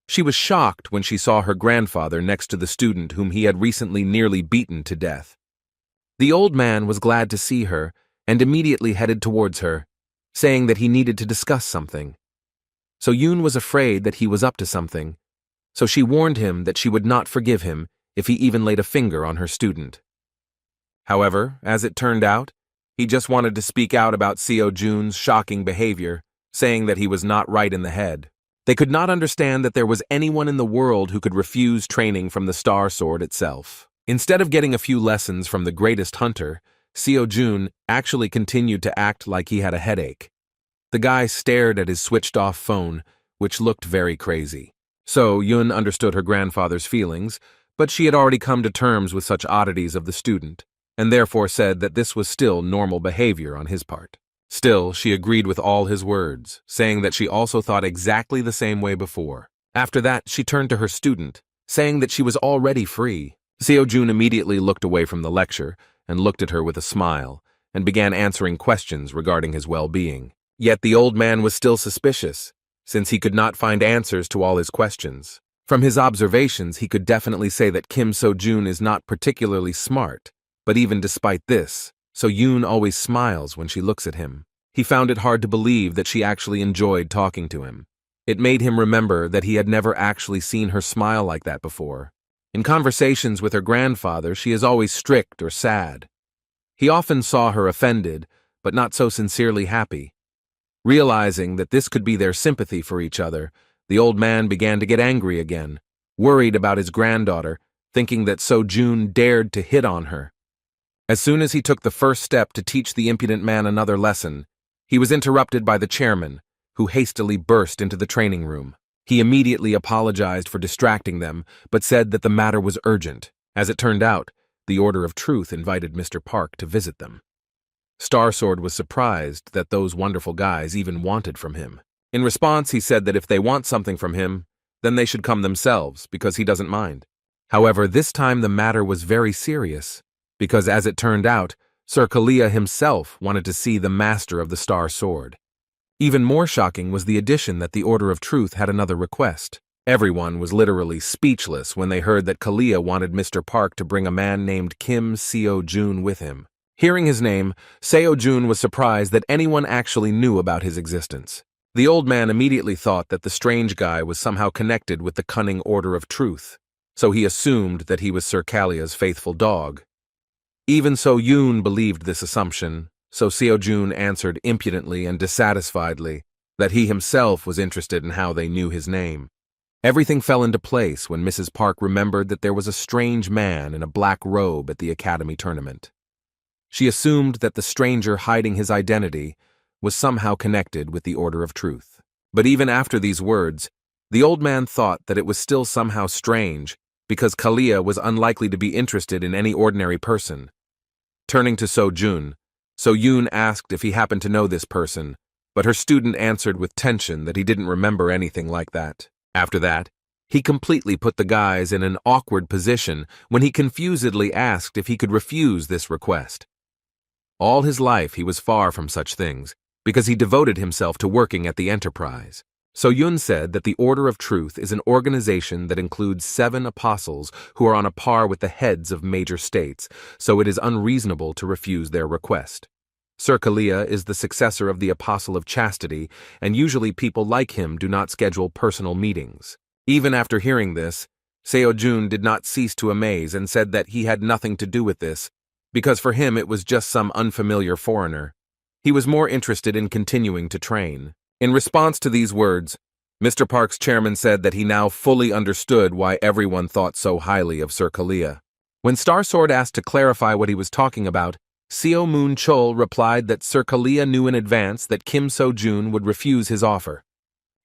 She was shocked when she saw her grandfather next to the student whom he had recently nearly beaten to death. The old man was glad to see her and immediately headed towards her, saying that he needed to discuss something. So-yun was afraid that he was up to something, so she warned him that she would not forgive him if he even laid a finger on her student. However, as it turned out, he just wanted to speak out about Seo-jun's shocking behavior, saying that he was not right in the head. They could not understand that there was anyone in the world who could refuse training from the Star Sword itself. Instead of getting a few lessons from the greatest hunter, Seo-jun actually continued to act like he had a headache. The guy stared at his switched-off phone, which looked very crazy. So-yun understood her grandfather's feelings, but she had already come to terms with such oddities of the student, and therefore said that this was still normal behavior on his part. Still, she agreed with all his words, saying that she also thought exactly the same way before. After that, she turned to her student, saying that she was already free. Seo-jun immediately looked away from the lecture and looked at her with a smile, and began answering questions regarding his well-being. Yet the old man was still suspicious, since he could not find answers to all his questions. From his observations, he could definitely say that Kim So-jun is not particularly smart, but even despite this, So-yun always smiles when she looks at him. He found it hard to believe that she actually enjoyed talking to him. It made him remember that he had never actually seen her smile like that before. In conversations with her grandfather, she is always strict or sad. He often saw her offended, but not so sincerely happy. Realizing that this could be their sympathy for each other, the old man began to get angry again, worried about his granddaughter, thinking that So-jun dared to hit on her. As soon as he took the first step to teach the impudent man another lesson, he was interrupted by the chairman, who hastily burst into the training room. He immediately apologized for distracting them, but said that the matter was urgent. As it turned out, the Order of Truth invited Mr. Park to visit them. Star Sword was surprised that those wonderful guys even wanted from him. In response, he said that if they want something from him, then they should come themselves, because he doesn't mind. However, this time the matter was very serious, because as it turned out, Sir Kalia himself wanted to see the master of the Star Sword. Even more shocking was the addition that the Order of Truth had another request. Everyone was literally speechless when they heard that Kalia wanted Mr. Park to bring a man named Kim Seo-jun with him. Hearing his name, Seo-jun was surprised that anyone actually knew about his existence. The old man immediately thought that the strange guy was somehow connected with the cunning Order of Truth, so he assumed that he was Sir Kalia's faithful dog. Even So-yun believed this assumption, so Seo-jun answered impudently and dissatisfiedly that he himself was interested in how they knew his name. Everything fell into place when Mrs. Park remembered that there was a strange man in a black robe at the academy tournament. She assumed that the stranger hiding his identity was somehow connected with the Order of Truth. But even after these words, the old man thought that it was still somehow strange because Kalia was unlikely to be interested in any ordinary person. Turning to So-jun, So-yun asked if he happened to know this person, but her student answered with tension that he didn't remember anything like that. After that, he completely put the guys in an awkward position when he confusedly asked if he could refuse this request. All his life he was far from such things, because he devoted himself to working at the Enterprise. So-yun said that the Order of Truth is an organization that includes 7 apostles who are on a par with the heads of major states, so it is unreasonable to refuse their request. Sir Kalia is the successor of the Apostle of Chastity, and usually people like him do not schedule personal meetings. Even after hearing this, Seo-jun did not cease to amaze and said that he had nothing to do with this, because for him it was just some unfamiliar foreigner. He was more interested in continuing to train. In response to these words, Mr. Park's chairman said that he now fully understood why everyone thought so highly of Sir Kalia. When Starsword asked to clarify what he was talking about, Seo Moon Chol replied that Sir Kalia knew in advance that Kim So-jun would refuse his offer.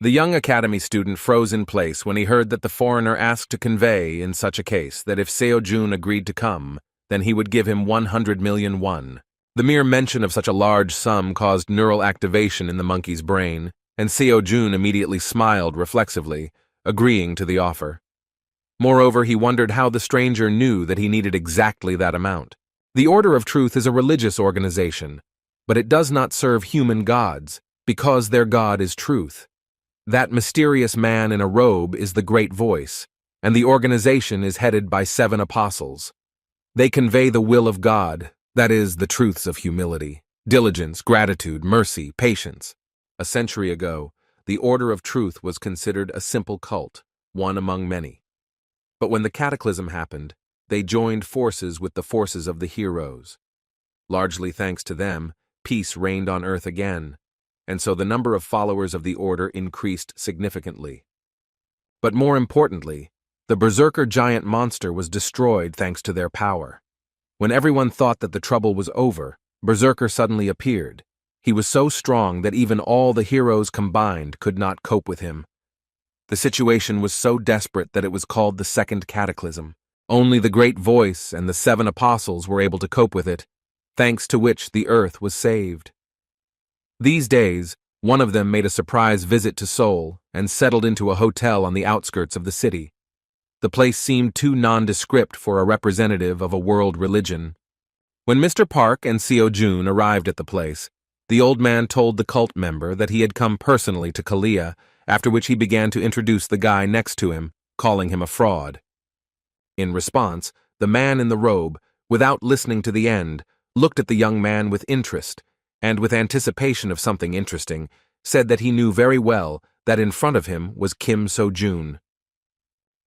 The young academy student froze in place when he heard that the foreigner asked to convey, in such a case, that if Seo-jun agreed to come, then he would give him 100 million won. The mere mention of such a large sum caused neural activation in the monkey's brain, and Seo-jun immediately smiled reflexively, agreeing to the offer. Moreover, he wondered how the stranger knew that he needed exactly that amount. The Order of Truth is a religious organization, but it does not serve human gods, because their god is truth. That mysterious man in a robe is the Great Voice, and the organization is headed by 7 apostles. They convey the will of God, that is, the truths of humility, diligence, gratitude, mercy, patience. A century ago, the Order of Truth was considered a simple cult, one among many. But when the cataclysm happened, they joined forces with the forces of the heroes. Largely thanks to them, peace reigned on Earth again, and so the number of followers of the Order increased significantly. But more importantly, the berserker giant monster was destroyed thanks to their power. When everyone thought that the trouble was over, Berserker suddenly appeared. He was so strong that even all the heroes combined could not cope with him. The situation was so desperate that it was called the Second Cataclysm. Only the Great Voice and the 7 apostles were able to cope with it, thanks to which the Earth was saved. These days, one of them made a surprise visit to Seoul and settled into a hotel on the outskirts of the city. The place seemed too nondescript for a representative of a world religion. When Mr. Park and Seo-jun arrived at the place, the old man told the cult member that he had come personally to Kalia, after which he began to introduce the guy next to him, calling him a fraud. In response, the man in the robe, without listening to the end, looked at the young man with interest, and with anticipation of something interesting, said that he knew very well that in front of him was Kim So-jun.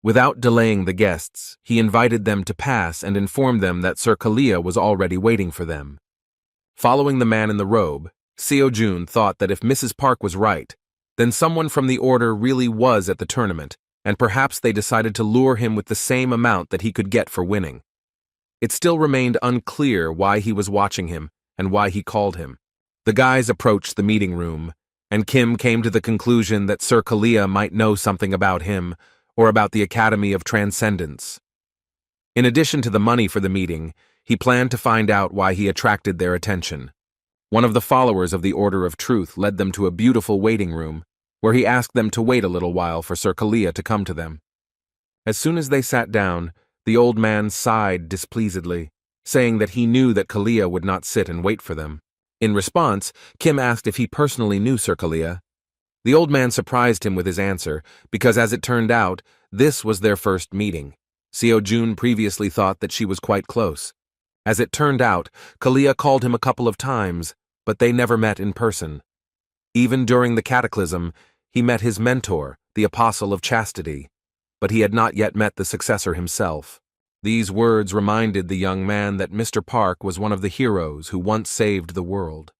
Without delaying the guests, he invited them to pass and informed them that Sir Kalia was already waiting for them. Following the man in the robe, Seo-jun thought that if Mrs. Park was right, then someone from the Order really was at the tournament, and perhaps they decided to lure him with the same amount that he could get for winning. It still remained unclear why he was watching him and why he called him. The guys approached the meeting room, and Kim came to the conclusion that Sir Kalia might know something about him or about the Academy of Transcendence. In addition to the money for the meeting, he planned to find out why he attracted their attention. One of the followers of the Order of Truth led them to a beautiful waiting room, where he asked them to wait a little while for Sir Kalia to come to them. As soon as they sat down, the old man sighed displeasedly, saying that he knew that Kalia would not sit and wait for them. In response, Kim asked if he personally knew Sir Kalia. The old man surprised him with his answer, because as it turned out, this was their first meeting. Seo-jun previously thought that she was quite close. As it turned out, Kalia called him a couple of times, but they never met in person. Even during the cataclysm, he met his mentor, the Apostle of Chastity, but he had not yet met the successor himself. These words reminded the young man that Mr. Park was one of the heroes who once saved the world.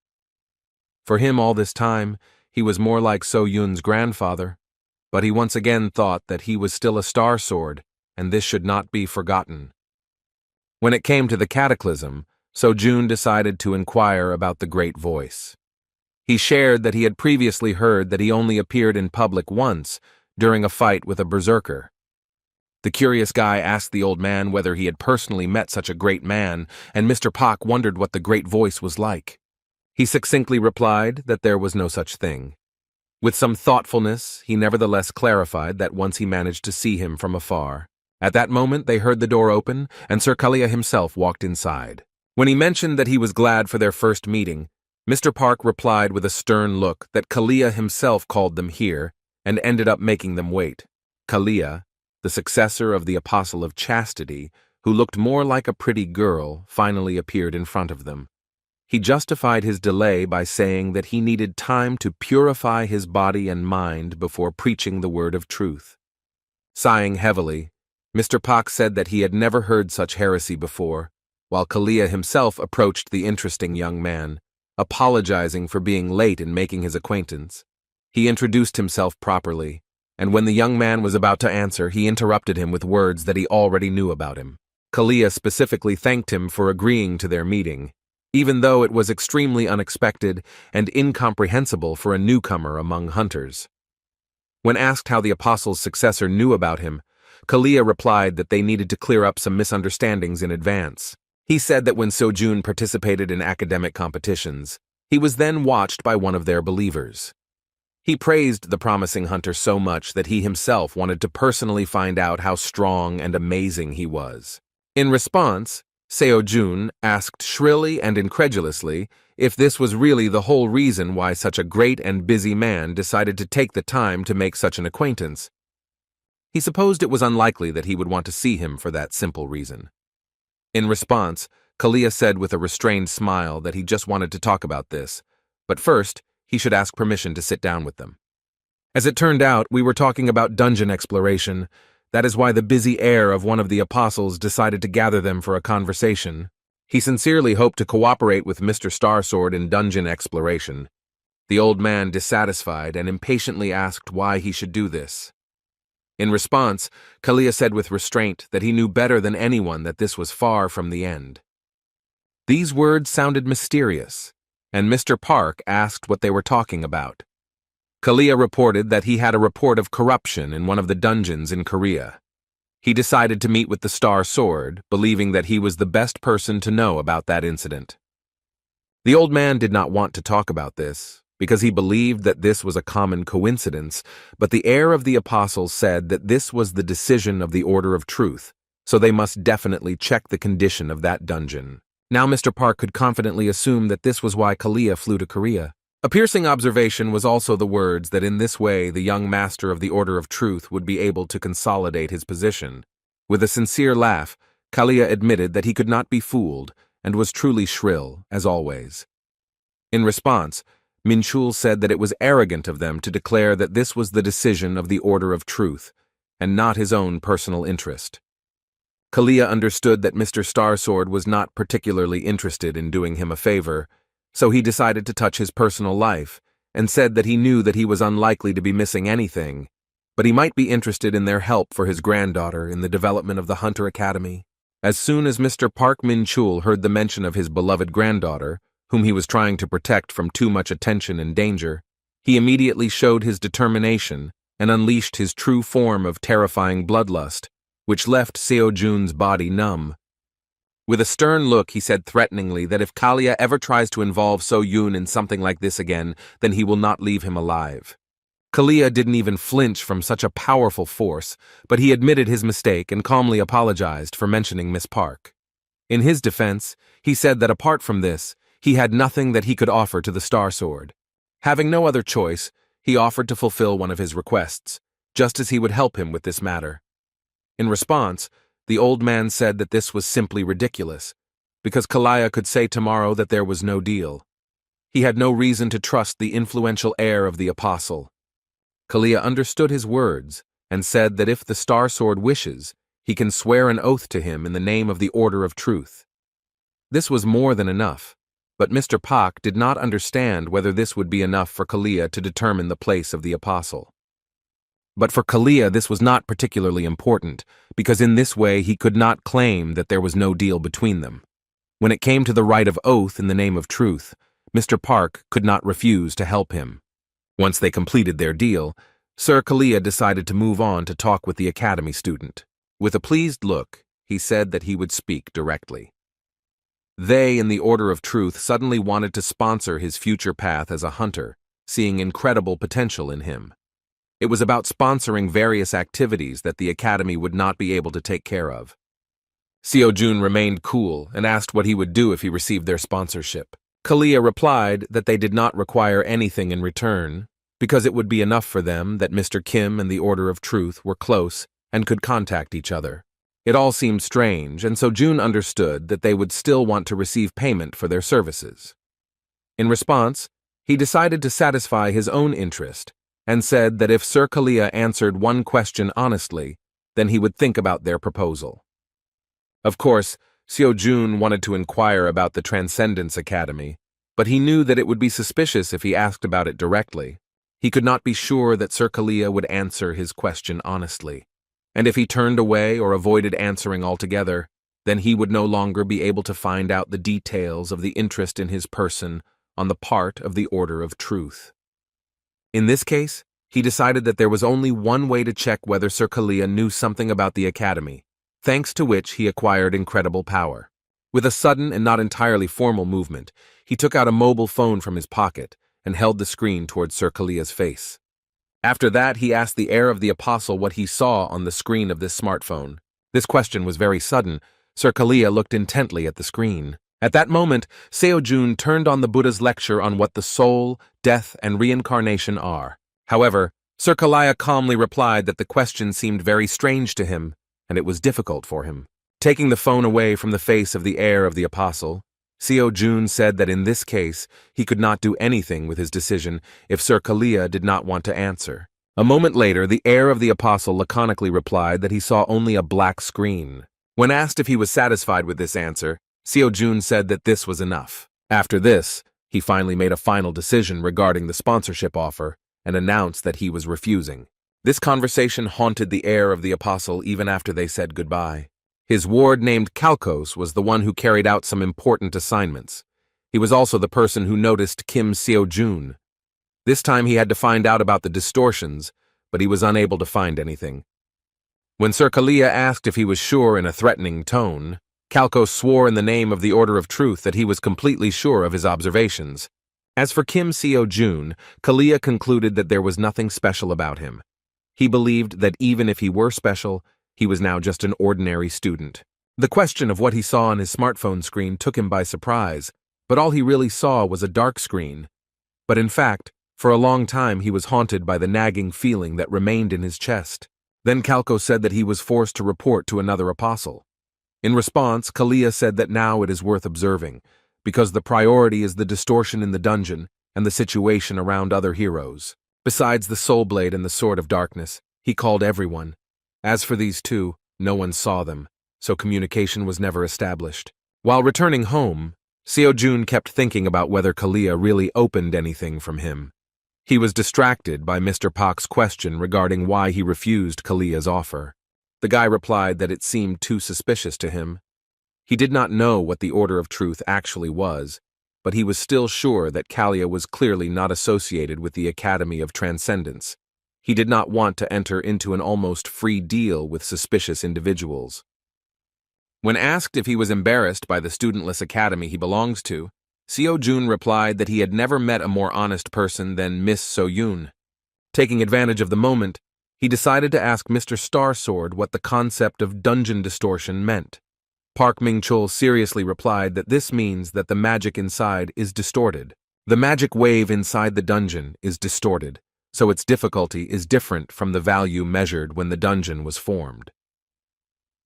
For him all this time, he was more like So-yun's grandfather, but he once again thought that he was still a star sword, and this should not be forgotten. When it came to the cataclysm, So-jun decided to inquire about the Great Voice. He shared that he had previously heard that he only appeared in public once, during a fight with a berserker. The curious guy asked the old man whether he had personally met such a great man, and Mr. Park wondered what the Great Voice was like. He succinctly replied that there was no such thing. With some thoughtfulness, he nevertheless clarified that once he managed to see him from afar. At that moment, they heard the door open, and Sir Kalia himself walked inside. When he mentioned that he was glad for their first meeting, Mr. Park replied with a stern look that Kalia himself called them here, and ended up making them wait. Kalia, the successor of the Apostle of Chastity, who looked more like a pretty girl, finally appeared in front of them. He justified his delay by saying that he needed time to purify his body and mind before preaching the word of truth. Sighing heavily, Mr. Pak said that he had never heard such heresy before, while Kalia himself approached the interesting young man, apologizing for being late in making his acquaintance. He introduced himself properly, and when the young man was about to answer, he interrupted him with words that he already knew about him. Kalia specifically thanked him for agreeing to their meeting, even though it was extremely unexpected and incomprehensible for a newcomer among hunters. When asked how the apostle's successor knew about him, Kalia replied that they needed to clear up some misunderstandings in advance. He said that when Sojun participated in academic competitions, he was then watched by one of their believers. He praised the promising hunter so much that he himself wanted to personally find out how strong and amazing he was. In response, Seo-jun asked shrilly and incredulously if this was really the whole reason why such a great and busy man decided to take the time to make such an acquaintance. He supposed it was unlikely that he would want to see him for that simple reason. In response, Kalia said with a restrained smile that he just wanted to talk about this, but first, he should ask permission to sit down with them. As it turned out, we were talking about dungeon exploration. That is why the busy heir of one of the apostles decided to gather them for a conversation. He sincerely hoped to cooperate with Mr. Starsword in dungeon exploration. The old man, dissatisfied and impatiently, asked why he should do this. In response, Kalia said with restraint that he knew better than anyone that this was far from the end. These words sounded mysterious, and Mr. Park asked what they were talking about. Kalia reported that he had a report of corruption in one of the dungeons in Korea. He decided to meet with the Star Sword, believing that he was the best person to know about that incident. The old man did not want to talk about this, because he believed that this was a common coincidence, but the heir of the apostles said that this was the decision of the Order of Truth, so they must definitely check the condition of that dungeon. Now Mr. Park could confidently assume that this was why Kalia flew to Korea. A piercing observation was also the words that in this way the young master of the Order of Truth would be able to consolidate his position. With a sincere laugh, Kalia admitted that he could not be fooled and was truly shrill, as always. In response, Minchul said that it was arrogant of them to declare that this was the decision of the Order of Truth, and not his own personal interest. Kalia understood that Mr. Starsword was not particularly interested in doing him a favor, so he decided to touch his personal life, and said that he knew that he was unlikely to be missing anything, but he might be interested in their help for his granddaughter in the development of the Hunter Academy. As soon as Mr. Park Min-chul heard the mention of his beloved granddaughter, whom he was trying to protect from too much attention and danger, he immediately showed his determination and unleashed his true form of terrifying bloodlust, which left Seo-jun's body numb. With a stern look, he said threateningly that if Kalia ever tries to involve So-yun in something like this again, then he will not leave him alive. Kalia didn't even flinch from such a powerful force, but he admitted his mistake and calmly apologized for mentioning Miss Park. In his defense, he said that apart from this, he had nothing that he could offer to the Star Sword. Having no other choice, he offered to fulfill one of his requests, just as he would help him with this matter. In response, the old man said that this was simply ridiculous, because Kalia could say tomorrow that there was no deal. He had no reason to trust the influential heir of the apostle. Kalia understood his words and said that if the Star Sword wishes, he can swear an oath to him in the name of the Order of Truth. This was more than enough, but Mr. Pak did not understand whether this would be enough for Kalia to determine the place of the apostle. But for Kalia this was not particularly important, because in this way he could not claim that there was no deal between them. When it came to the right of oath in the name of truth, Mr. Park could not refuse to help him. Once they completed their deal, Sir Kalia decided to move on to talk with the academy student. With a pleased look, he said that he would speak directly. They in the Order of Truth suddenly wanted to sponsor his future path as a hunter, seeing incredible potential in him. It was about sponsoring various activities that the academy would not be able to take care of. Seo-jun remained cool and asked what he would do if he received their sponsorship. Kalia replied that they did not require anything in return, because it would be enough for them that Mr. Kim and the Order of Truth were close and could contact each other. It all seemed strange, and so Jun understood that they would still want to receive payment for their services. In response, he decided to satisfy his own interest and said that if Sir Kalia answered one question honestly, then he would think about their proposal. Of course, Seo-jun wanted to inquire about the Transcendence Academy, but he knew that it would be suspicious if he asked about it directly. He could not be sure that Sir Kalia would answer his question honestly, and if he turned away or avoided answering altogether, then he would no longer be able to find out the details of the interest in his person on the part of the Order of Truth. In this case, he decided that there was only one way to check whether Sir Kalia knew something about the Academy, thanks to which he acquired incredible power. With a sudden and not entirely formal movement, he took out a mobile phone from his pocket and held the screen towards Sir Kalia's face. After that, he asked the heir of the Apostle what he saw on the screen of this smartphone. This question was very sudden. Sir Kalia looked intently at the screen. At that moment, Seo-jun turned on the Buddha's lecture on what the soul, death, and reincarnation are. However, Sir Kalia calmly replied that the question seemed very strange to him, and it was difficult for him. Taking the phone away from the face of the heir of the Apostle, Seo-jun said that in this case, he could not do anything with his decision if Sir Kalia did not want to answer. A moment later, the heir of the Apostle laconically replied that he saw only a black screen. When asked if he was satisfied with this answer, Seo-jun said that this was enough. After this, he finally made a final decision regarding the sponsorship offer and announced that he was refusing. This conversation haunted the heir of the Apostle even after they said goodbye. His ward named Kalkos was the one who carried out some important assignments. He was also the person who noticed Kim Seo-jun. This time he had to find out about the distortions, but he was unable to find anything. When Sir Kalia asked if he was sure in a threatening tone, Kalkos swore in the name of the Order of Truth that he was completely sure of his observations. As for Kim Seo-jun, Kalia concluded that there was nothing special about him. He believed that even if he were special, he was now just an ordinary student. The question of what he saw on his smartphone screen took him by surprise, but all he really saw was a dark screen. But in fact, for a long time he was haunted by the nagging feeling that remained in his chest. Then Kalkos said that he was forced to report to another apostle. In response, Kalia said that now it is worth observing, because the priority is the distortion in the dungeon and the situation around other heroes. Besides the Soul Blade and the Sword of Darkness, he called everyone. As for these two, no one saw them, so communication was never established. While returning home, Seo-jun kept thinking about whether Kalia really opened anything from him. He was distracted by Mr. Pak's question regarding why he refused Kalia's offer. The guy replied that it seemed too suspicious to him. He did not know what the Order of Truth actually was, but he was still sure that Kalia was clearly not associated with the Academy of Transcendence. He did not want to enter into an almost free deal with suspicious individuals. When asked if he was embarrassed by the studentless academy he belongs to, Seo-jun replied that he had never met a more honest person than Miss So-yun. Taking advantage of the moment, he decided to ask Mr. Starsword what the concept of dungeon distortion meant. Park Ming-chul seriously replied that this means that the magic inside is distorted. The magic wave inside the dungeon is distorted, so its difficulty is different from the value measured when the dungeon was formed.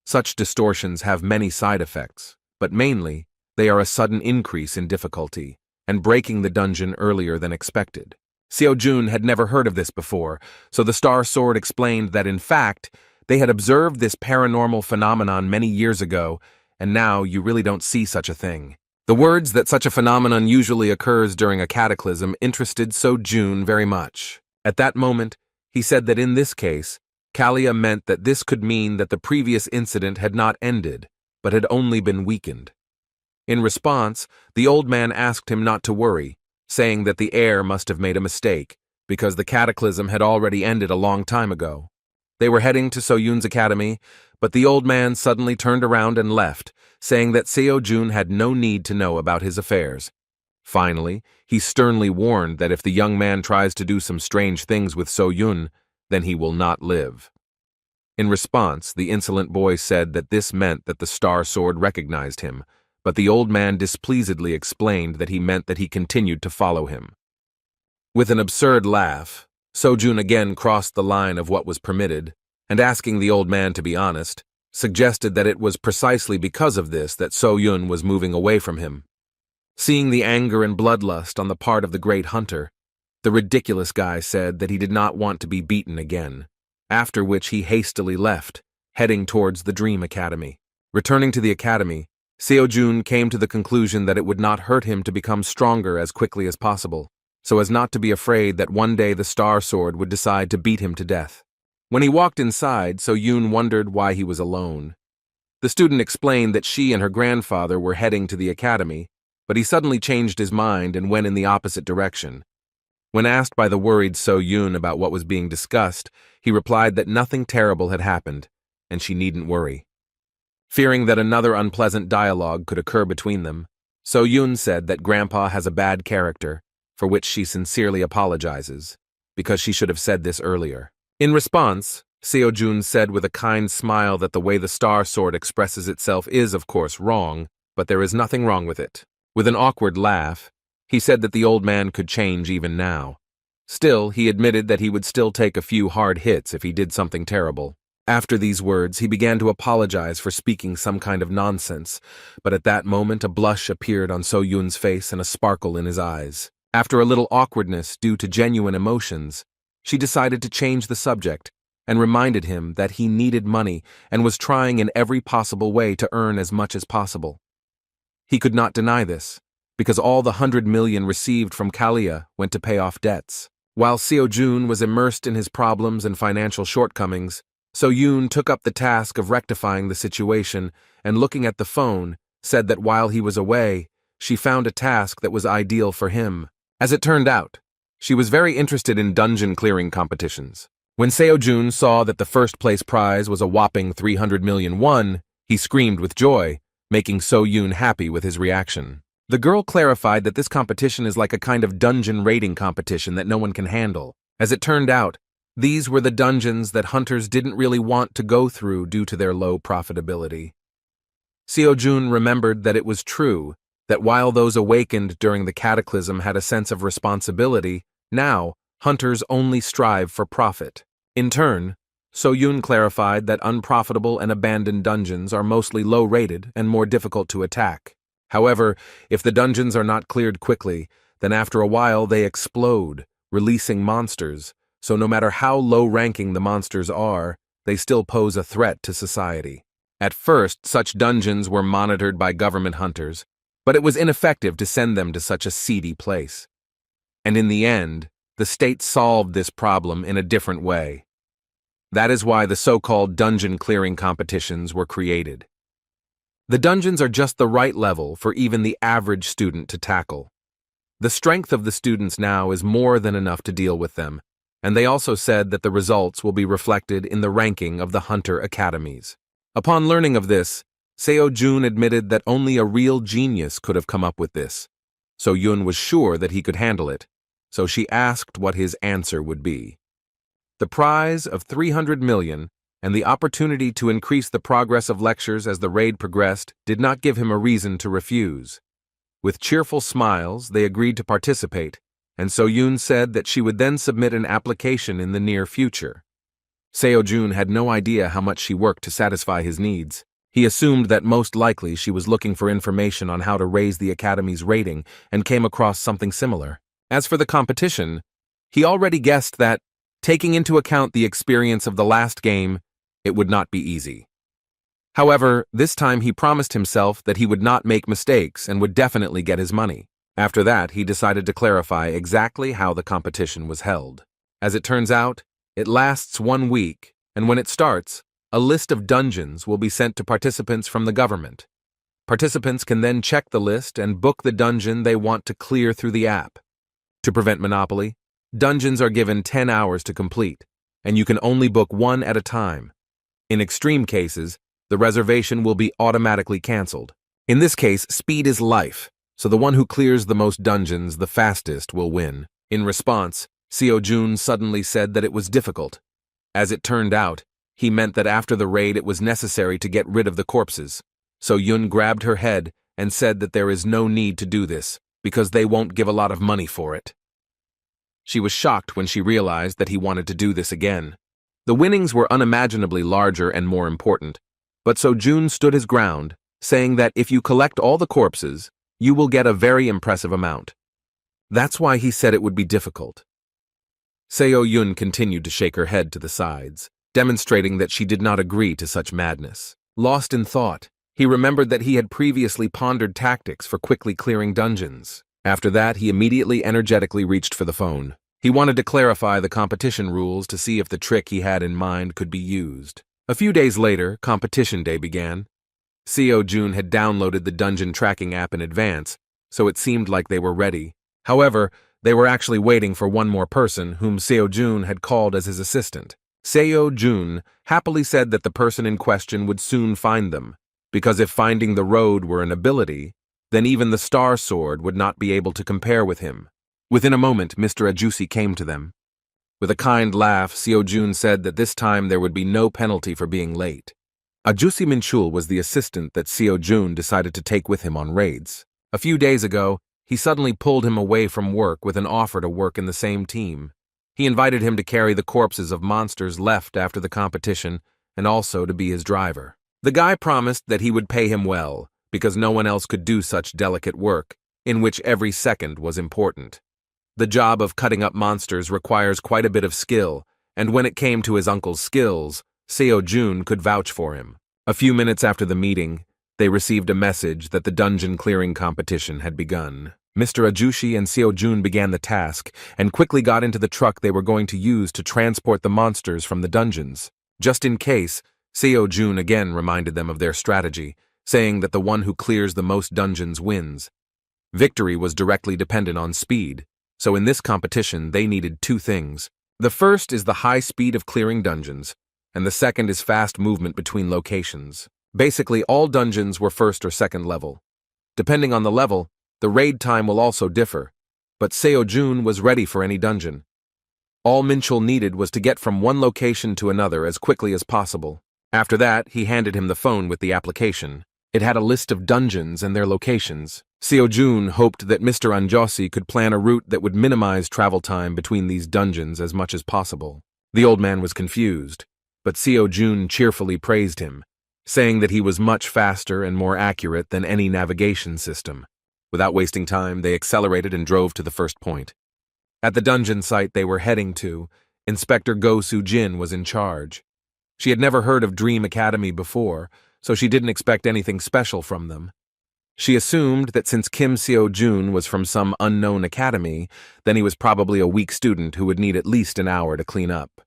Such distortions have many side effects, but mainly, they are a sudden increase in difficulty and breaking the dungeon earlier than expected. Seo-jun had never heard of this before, so the Star Sword explained that in fact, they had observed this paranormal phenomenon many years ago, and now you really don't see such a thing. The words that such a phenomenon usually occurs during a cataclysm interested Seo-jun very much. At that moment, he said that in this case, Kalia meant that this could mean that the previous incident had not ended, but had only been weakened. In response, the old man asked him not to worry, saying that the heir must have made a mistake, because the cataclysm had already ended a long time ago. They were heading to So-yun's academy, but the old man suddenly turned around and left, saying that Seo-jun had no need to know about his affairs. Finally, he sternly warned that if the young man tries to do some strange things with So-yun, then he will not live. In response, the insolent boy said that this meant that the Star Sword recognized him, but the old man displeasedly explained that he meant that he continued to follow him. With an absurd laugh, Seo-jun again crossed the line of what was permitted, and asking the old man to be honest, suggested that it was precisely because of this that So-yun was moving away from him. Seeing the anger and bloodlust on the part of the great hunter, the ridiculous guy said that he did not want to be beaten again, after which he hastily left, heading towards the Dream Academy. Returning to the academy, Seo-jun came to the conclusion that it would not hurt him to become stronger as quickly as possible, so as not to be afraid that one day the Star Sword would decide to beat him to death. When he walked inside, Seo-jun wondered why he was alone. The student explained that she and her grandfather were heading to the academy, but he suddenly changed his mind and went in the opposite direction. When asked by the worried Seo-jun about what was being discussed, he replied that nothing terrible had happened, and she needn't worry. Fearing that another unpleasant dialogue could occur between them, Seo-jun said that Grandpa has a bad character, for which she sincerely apologizes, because she should have said this earlier. In response, Seo-jun said with a kind smile that the way the Star Sword expresses itself is, of course, wrong, but there is nothing wrong with it. With an awkward laugh, he said that the old man could change even now. Still, he admitted that he would still take a few hard hits if he did something terrible. After these words, he began to apologize for speaking some kind of nonsense, but at that moment a blush appeared on Seo-jun's face and a sparkle in his eyes. After a little awkwardness due to genuine emotions, she decided to change the subject and reminded him that he needed money and was trying in every possible way to earn as much as possible. He could not deny this, because all the 100 million received from Kalia went to pay off debts. While Seo-jun was immersed in his problems and financial shortcomings, Seo-jun took up the task of rectifying the situation and, looking at the phone, said that while he was away, she found a task that was ideal for him. As it turned out, she was very interested in dungeon clearing competitions. When Seo-jun saw that the first-place prize was a whopping 300 million won, he screamed with joy, making Seo-jun happy with his reaction. The girl clarified that this competition is like a kind of dungeon raiding competition that no one can handle. As it turned out, these were the dungeons that hunters didn't really want to go through due to their low profitability. Seo-jun remembered that it was true that while those awakened during the cataclysm had a sense of responsibility, now hunters only strive for profit. In turn, Seo-jun clarified that unprofitable and abandoned dungeons are mostly low-rated and more difficult to attack. However, if the dungeons are not cleared quickly, then after a while they explode, releasing monsters, so no matter how low-ranking the monsters are, they still pose a threat to society. At first, such dungeons were monitored by government hunters, but it was ineffective to send them to such a seedy place. And in the end, the state solved this problem in a different way. That is why the so-called dungeon clearing competitions were created. The dungeons are just the right level for even the average student to tackle. The strength of the students now is more than enough to deal with them, and they also said that the results will be reflected in the ranking of the hunter academies. Upon learning of this, Seo-jun admitted that only a real genius could have come up with this. Seo-jun was sure that he could handle it, so she asked what his answer would be. The prize of 300 million and the opportunity to increase the progress of lectures as the raid progressed did not give him a reason to refuse. With cheerful smiles, they agreed to participate, and Seo-jun said that she would then submit an application in the near future. Seo-jun had no idea how much she worked to satisfy his needs. He assumed that most likely she was looking for information on how to raise the academy's rating and came across something similar. As for the competition, he already guessed that, taking into account the experience of the last game, it would not be easy. However, this time he promised himself that he would not make mistakes and would definitely get his money. After that, he decided to clarify exactly how the competition was held. As it turns out, it lasts 1 week, and when it starts, a list of dungeons will be sent to participants from the government. Participants can then check the list and book the dungeon they want to clear through the app. To prevent monopoly, dungeons are given 10 hours to complete, and you can only book one at a time. In extreme cases, the reservation will be automatically canceled. In this case, speed is life, so the one who clears the most dungeons the fastest will win. In response, Seo-jun suddenly said that it was difficult. As it turned out, he meant that after the raid it was necessary to get rid of the corpses. Seo-jun grabbed her head and said that there is no need to do this, because they won't give a lot of money for it. She was shocked when she realized that he wanted to do this again. The winnings were unimaginably larger and more important, but Seo-jun stood his ground, saying that if you collect all the corpses, you will get a very impressive amount. That's why he said it would be difficult. Seo-jun continued to shake her head to the sides, demonstrating that she did not agree to such madness. Lost in thought, he remembered that he had previously pondered tactics for quickly clearing dungeons. After that, he immediately energetically reached for the phone. He wanted to clarify the competition rules to see if the trick he had in mind could be used. A few days later, competition day began. Seo Jun had downloaded the dungeon tracking app in advance, so it seemed like they were ready. However, they were actually waiting for one more person whom Seo Jun had called as his assistant. Seo Jun happily said that the person in question would soon find them, because if finding the road were an ability, then even the Star Sword would not be able to compare with him. Within a moment, Mr. Ajusi came to them. With a kind laugh, Seo Jun said that this time there would be no penalty for being late. Ajusi Minchul was the assistant that Seo Jun decided to take with him on raids. A few days ago, he suddenly pulled him away from work with an offer to work in the same team. He invited him to carry the corpses of monsters left after the competition and also to be his driver. The guy promised that he would pay him well, because no one else could do such delicate work, in which every second was important. The job of cutting up monsters requires quite a bit of skill, and when it came to his uncle's skills, Seo Jun could vouch for him. A few minutes after the meeting, they received a message that the dungeon clearing competition had begun. Mr. Ajushi and Seo Jun began the task and quickly got into the truck they were going to use to transport the monsters from the dungeons. Just in case, Seo Jun again reminded them of their strategy, saying that the one who clears the most dungeons wins. Victory was directly dependent on speed, so in this competition they needed two things. The first is the high speed of clearing dungeons, and the second is fast movement between locations. Basically, all dungeons were first or second level. Depending on the level, the raid time will also differ, but Seo Jun was ready for any dungeon. All Minchul needed was to get from one location to another as quickly as possible. After that, he handed him the phone with the application. It had a list of dungeons and their locations. Seo Jun hoped that Mr. Anjosi could plan a route that would minimize travel time between these dungeons as much as possible. The old man was confused, but Seo Jun cheerfully praised him, saying that he was much faster and more accurate than any navigation system. Without wasting time, they accelerated and drove to the first point. At the dungeon site they were heading to, Inspector Go Soo-jin was in charge. She had never heard of Dream Academy before, so she didn't expect anything special from them. She assumed that since Kim Seo Jun was from some unknown academy, then he was probably a weak student who would need at least an hour to clean up.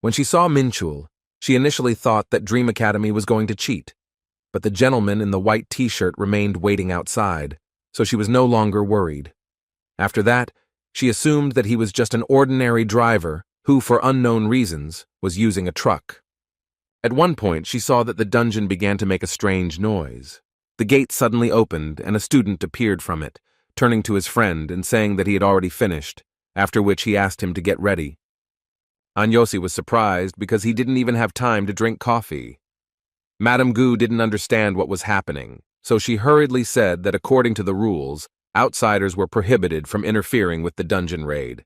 When she saw Minchul, she initially thought that Dream Academy was going to cheat, but the gentleman in the white t-shirt remained waiting outside, so she was no longer worried. After that, she assumed that he was just an ordinary driver who, for unknown reasons, was using a truck. At one point, she saw that the dungeon began to make a strange noise. The gate suddenly opened and a student appeared from it, turning to his friend and saying that he had already finished, after which he asked him to get ready. Anjosi was surprised because he didn't even have time to drink coffee. Madame Gu didn't understand what was happening, so she hurriedly said that according to the rules, outsiders were prohibited from interfering with the dungeon raid.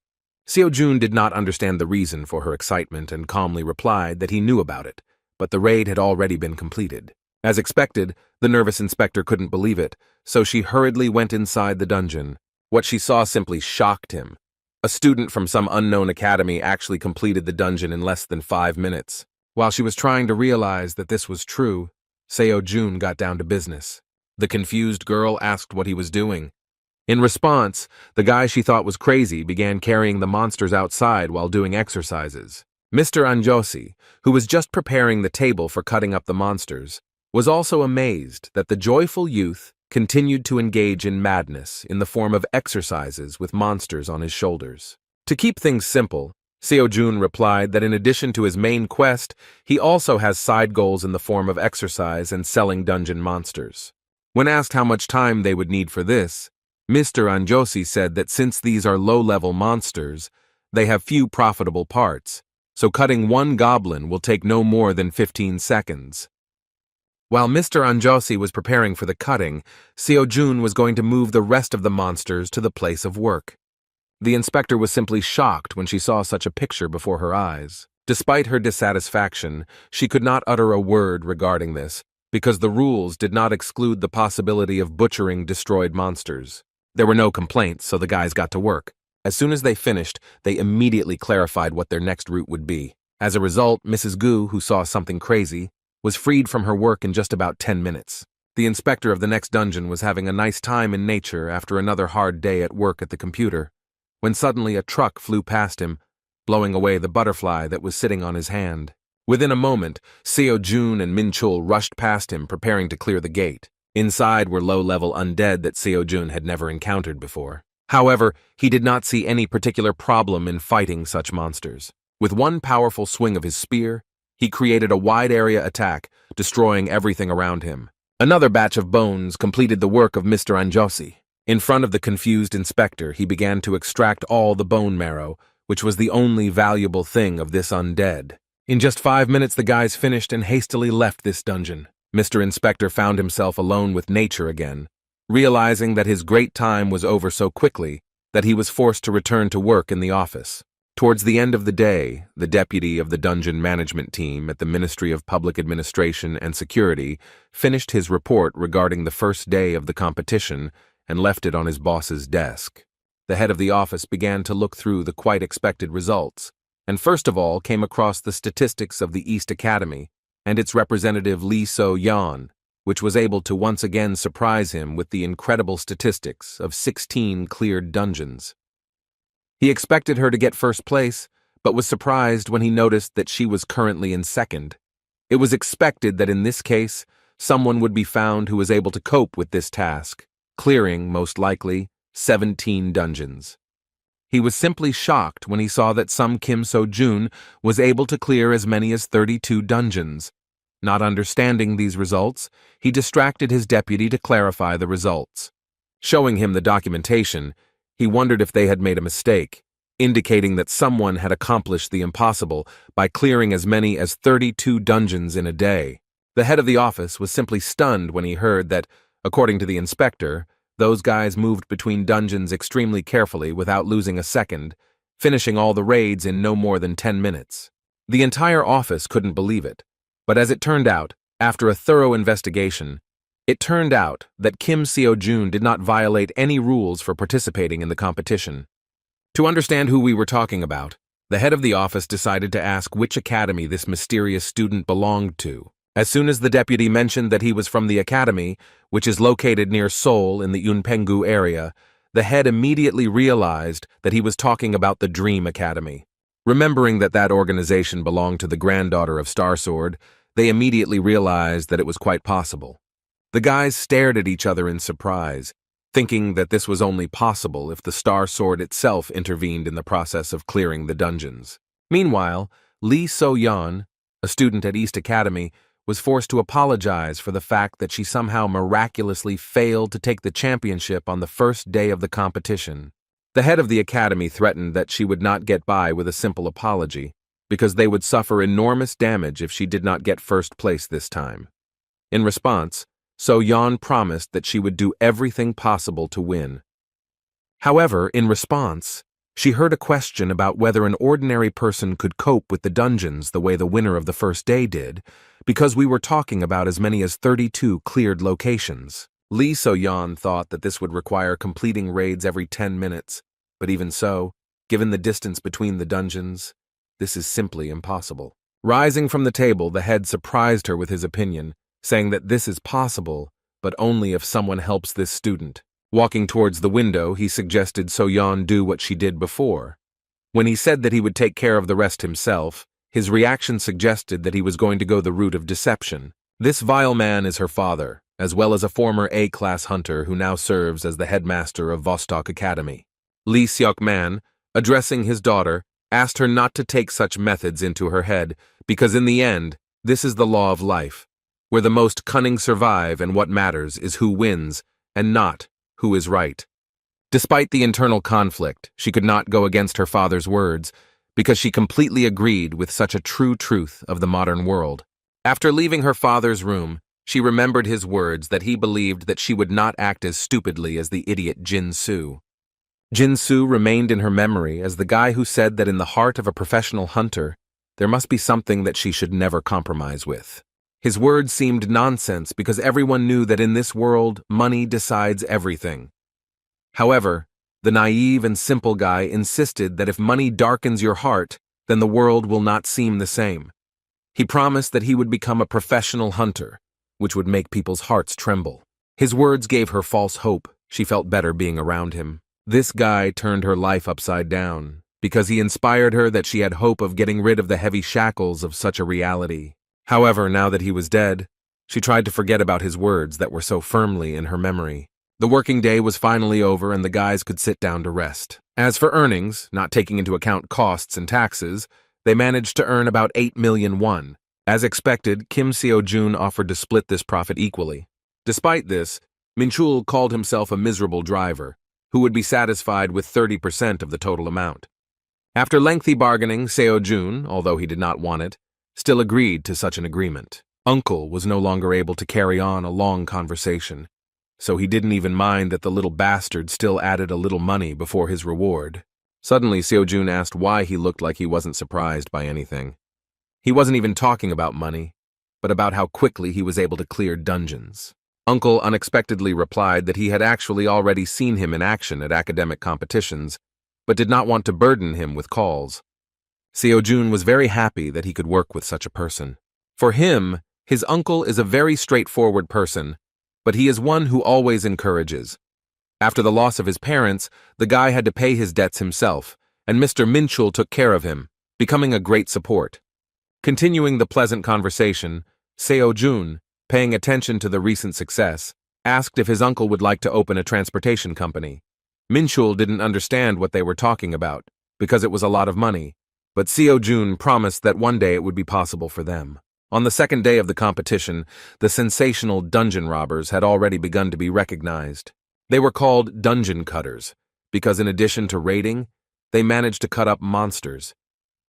Seo Jun did not understand the reason for her excitement and calmly replied that he knew about it, but the raid had already been completed. As expected, the nervous inspector couldn't believe it, so she hurriedly went inside the dungeon. What she saw simply shocked him. A student from some unknown academy actually completed the dungeon in less than 5 minutes. While she was trying to realize that this was true, Seo Jun got down to business. The confused girl asked what he was doing. In response, the guy she thought was crazy began carrying the monsters outside while doing exercises. Mr. Anjosi, who was just preparing the table for cutting up the monsters, was also amazed that the joyful youth continued to engage in madness in the form of exercises with monsters on his shoulders. To keep things simple, Seo Jun replied that in addition to his main quest, he also has side goals in the form of exercise and selling dungeon monsters. When asked how much time they would need for this, Mr. Anjosi said that since these are low-level monsters, they have few profitable parts, so cutting one goblin will take no more than 15 seconds. While Mr. Anjosi was preparing for the cutting, Seo Jun was going to move the rest of the monsters to the place of work. The inspector was simply shocked when she saw such a picture before her eyes. Despite her dissatisfaction, she could not utter a word regarding this, because the rules did not exclude the possibility of butchering destroyed monsters. There were no complaints, so the guys got to work. As soon as they finished, they immediately clarified what their next route would be. As a result, Mrs. Gu, who saw something crazy, was freed from her work in just about 10 minutes. The inspector of the next dungeon was having a nice time in nature after another hard day at work at the computer, when suddenly a truck flew past him, blowing away the butterfly that was sitting on his hand. Within a moment, Seo Jun and Min Chul rushed past him, preparing to clear the gate. Inside were low-level undead that Seo Jun had never encountered before. However, he did not see any particular problem in fighting such monsters. With one powerful swing of his spear, he created a wide-area attack, destroying everything around him. Another batch of bones completed the work of Mr. Anjosi. In front of the confused inspector, he began to extract all the bone marrow, which was the only valuable thing of this undead. In just 5 minutes, the guys finished and hastily left this dungeon. Mr. Inspector found himself alone with nature again, realizing that his great time was over so quickly that he was forced to return to work in the office. Towards the end of the day, the deputy of the dungeon management team at the Ministry of Public Administration and Security finished his report regarding the first day of the competition and left it on his boss's desk. The head of the office began to look through the quite expected results, and first of all came across the statistics of the East Academy and its representative Lee So-yeon, which was able to once again surprise him with the incredible statistics of 16 cleared dungeons. He expected her to get first place, but was surprised when he noticed that she was currently in second. It was expected that in this case, someone would be found who was able to cope with this task, clearing, most likely, 17 dungeons. He was simply shocked when he saw that some Kim So-jun was able to clear as many as 32 dungeons. Not understanding these results, he distracted his deputy to clarify the results. Showing him the documentation, he wondered if they had made a mistake, indicating that someone had accomplished the impossible by clearing as many as 32 dungeons in a day. The head of the office was simply stunned when he heard that, according to the inspector, those guys moved between dungeons extremely carefully without losing a second, finishing all the raids in no more than 10 minutes. The entire office couldn't believe it, but as it turned out, after a thorough investigation, it turned out that Kim Seo-jun did not violate any rules for participating in the competition. To understand who we were talking about, the head of the office decided to ask which academy this mysterious student belonged to. As soon as the deputy mentioned that he was from the academy, which is located near Seoul in the Yunpenggu area, the head immediately realized that he was talking about the Dream Academy. Remembering that that organization belonged to the granddaughter of Starsword, they immediately realized that it was quite possible. The guys stared at each other in surprise, thinking that this was only possible if the Star Sword itself intervened in the process of clearing the dungeons. Meanwhile, Lee So-yeon, a student at East Academy, was forced to apologize for the fact that she somehow miraculously failed to take the championship on the first day of the competition. The head of the academy threatened that she would not get by with a simple apology, because they would suffer enormous damage if she did not get first place this time. In response, So-yeon promised that she would do everything possible to win. However, in response, she heard a question about whether an ordinary person could cope with the dungeons the way the winner of the first day did, because we were talking about as many as 32 cleared locations. Lee So-yeon thought that this would require completing raids every 10 minutes, but even so, given the distance between the dungeons, this is simply impossible. Rising from the table, the head surprised her with his opinion, saying that this is possible, but only if someone helps this student. Walking towards the window, he suggested So-yeon do what she did before. When he said that he would take care of the rest himself, his reaction suggested that he was going to go the route of deception. This vile man is her father, as well as a former A-class hunter who now serves as the headmaster of Vostok Academy. Lee Seok-man, addressing his daughter, asked her not to take such methods into her head, because in the end, this is the law of life, where the most cunning survive and what matters is who wins, and not who is right. Despite the internal conflict, she could not go against her father's words, because she completely agreed with such a true truth of the modern world. After leaving her father's room, she remembered his words that he believed that she would not act as stupidly as the idiot Jin-soo. Jin-soo remained in her memory as the guy who said that in the heart of a professional hunter, there must be something that she should never compromise with. His words seemed nonsense because everyone knew that in this world, money decides everything. However, the naive and simple guy insisted that if money darkens your heart, then the world will not seem the same. He promised that he would become a professional hunter, which would make people's hearts tremble. His words gave her false hope. She felt better being around him. This guy turned her life upside down, because he inspired her that she had hope of getting rid of the heavy shackles of such a reality. However, now that he was dead, she tried to forget about his words that were so firmly in her memory. The working day was finally over and the guys could sit down to rest. As for earnings, not taking into account costs and taxes, they managed to earn about 8 million won. As expected, Kim Seo-jun offered to split this profit equally. Despite this, Min-chul called himself a miserable driver, who would be satisfied with 30% of the total amount. After lengthy bargaining, Seo-jun, although he did not want it, still agreed to such an agreement. Uncle was no longer able to carry on a long conversation, so he didn't even mind that the little bastard still added a little money before his reward. Suddenly, Seo-jun asked why he looked like he wasn't surprised by anything. He wasn't even talking about money, but about how quickly he was able to clear dungeons. Uncle unexpectedly replied that he had actually already seen him in action at academic competitions, but did not want to burden him with calls. Seo-jun was very happy that he could work with such a person. For him, his uncle is a very straightforward person, but he is one who always encourages. After the loss of his parents, the guy had to pay his debts himself, and Mr. Min-chul took care of him, becoming a great support. Continuing the pleasant conversation, Seo-jun, paying attention to the recent success, asked if his uncle would like to open a transportation company. Min-chul didn't understand what they were talking about, because it was a lot of money, but Seo-jun promised that one day it would be possible for them. On the second day of the competition, the sensational dungeon robbers had already begun to be recognized. They were called dungeon cutters, because in addition to raiding, they managed to cut up monsters.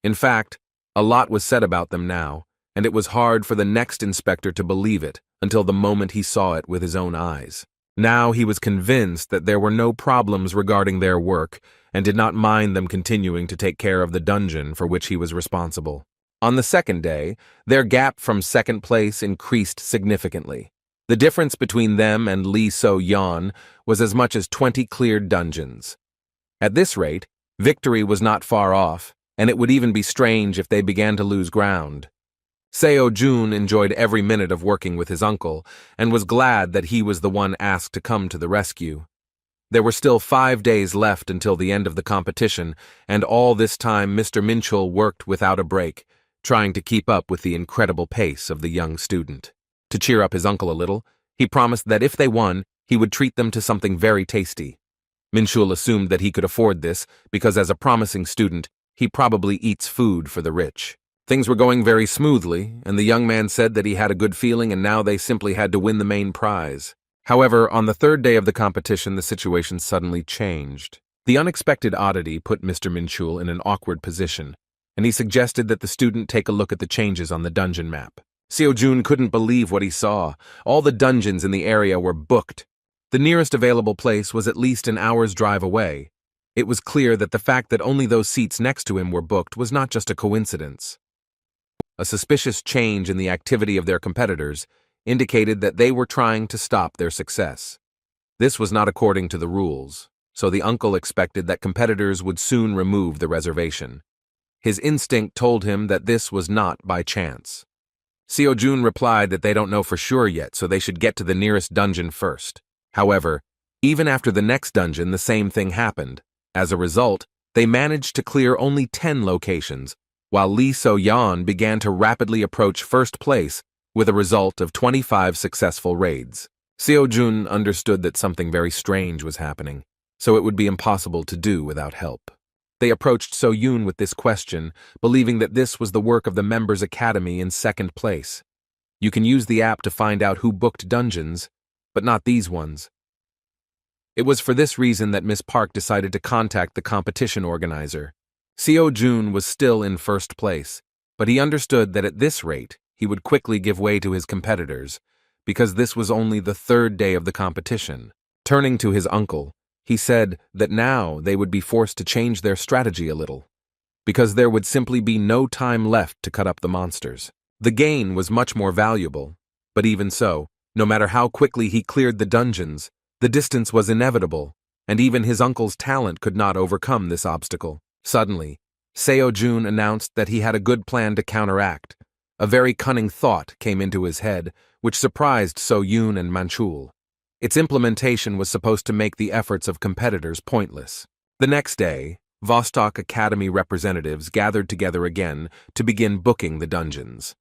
In fact, a lot was said about them now, and it was hard for the next inspector to believe it until the moment he saw it with his own eyes. Now he was convinced that there were no problems regarding their work and did not mind them continuing to take care of the dungeon for which he was responsible. On the second day, their gap from second place increased significantly. The difference between them and Lee So-yeon was as much as 20 cleared dungeons. At this rate, victory was not far off, and it would even be strange if they began to lose ground. Seo-jun enjoyed every minute of working with his uncle and was glad that he was the one asked to come to the rescue. There were still 5 days left until the end of the competition, and all this time Mr. Min-chul worked without a break, trying to keep up with the incredible pace of the young student. To cheer up his uncle a little, he promised that if they won, he would treat them to something very tasty. Min-chul assumed that he could afford this because as a promising student, he probably eats food for the rich. Things were going very smoothly, and the young man said that he had a good feeling and now they simply had to win the main prize. However, on the third day of the competition, the situation suddenly changed. The unexpected oddity put Mr. Min-chul in an awkward position, and he suggested that the student take a look at the changes on the dungeon map. Seo-jun couldn't believe what he saw. All the dungeons in the area were booked. The nearest available place was at least an hour's drive away. It was clear that the fact that only those seats next to him were booked was not just a coincidence. A suspicious change in the activity of their competitors indicated that they were trying to stop their success. This was not according to the rules, so the uncle expected that competitors would soon remove the reservation. His instinct told him that this was not by chance. Seo-jun replied that they don't know for sure yet, so they should get to the nearest dungeon first. However, even after the next dungeon, the same thing happened. As a result, they managed to clear only 10 locations, while Lee So-yeon began to rapidly approach first place with a result of 25 successful raids. Seo-jun understood that something very strange was happening, so it would be impossible to do without help. They approached So-yoon with this question, believing that this was the work of the Members Academy in second place. You can use the app to find out who booked dungeons, but not these ones. It was for this reason that Miss Park decided to contact the competition organizer. Seo-jun was still in first place, but he understood that at this rate, he would quickly give way to his competitors, because this was only the third day of the competition. Turning to his uncle, he said that now they would be forced to change their strategy a little, because there would simply be no time left to cut up the monsters. The gain was much more valuable, but even so, no matter how quickly he cleared the dungeons, the distance was inevitable, and even his uncle's talent could not overcome this obstacle. Suddenly, Seo-jun announced that he had a good plan to counteract. A very cunning thought came into his head, which surprised So-yoon and Manchul. Its implementation was supposed to make the efforts of competitors pointless. The next day, Vostok Academy representatives gathered together again to begin booking the dungeons.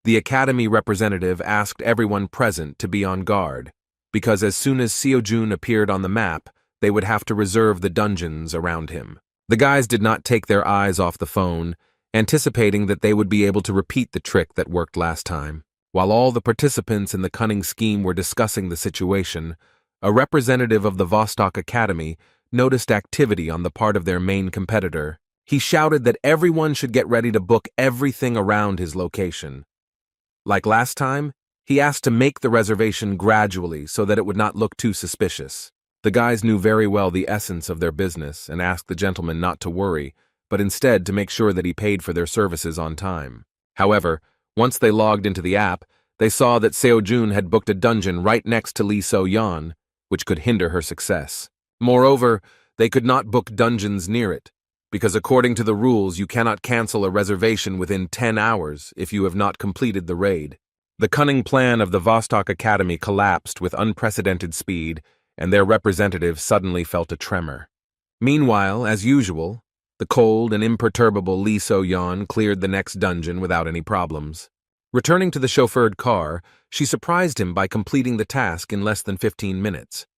The Academy representative asked everyone present to be on guard, because as soon as Seo-jun appeared on the map, they would have to reserve the dungeons around him. The guys did not take their eyes off the phone, anticipating that they would be able to repeat the trick that worked last time. While all the participants in the cunning scheme were discussing the situation, a representative of the Vostok Academy noticed activity on the part of their main competitor. He shouted that everyone should get ready to book everything around his location. Like last time, he asked to make the reservation gradually so that it would not look too suspicious. The guys knew very well the essence of their business and asked the gentleman not to worry, but instead to make sure that he paid for their services on time. However, once they logged into the app, they saw that Seo-jun had booked a dungeon right next to Lee So-yeon, which could hinder her success. Moreover, they could not book dungeons near it, because according to the rules you cannot cancel a reservation within 10 hours if you have not completed the raid. The cunning plan of the Vostok Academy collapsed with unprecedented speed, and their representative suddenly felt a tremor. Meanwhile, as usual, the cold and imperturbable Lee So-yeon cleared the next dungeon without any problems. Returning to the chauffeured car, she surprised him by completing the task in less than 15 minutes.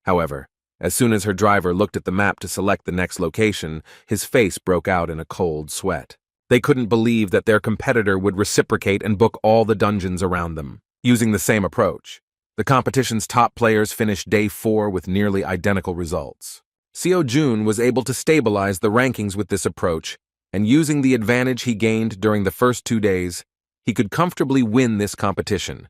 However, as soon as her driver looked at the map to select the next location, his face broke out in a cold sweat. They couldn't believe that their competitor would reciprocate and book all the dungeons around them, using the same approach. The competition's top players finished day 4 with nearly identical results. Seo-jun was able to stabilize the rankings with this approach, and using the advantage he gained during the first 2 days, he could comfortably win this competition.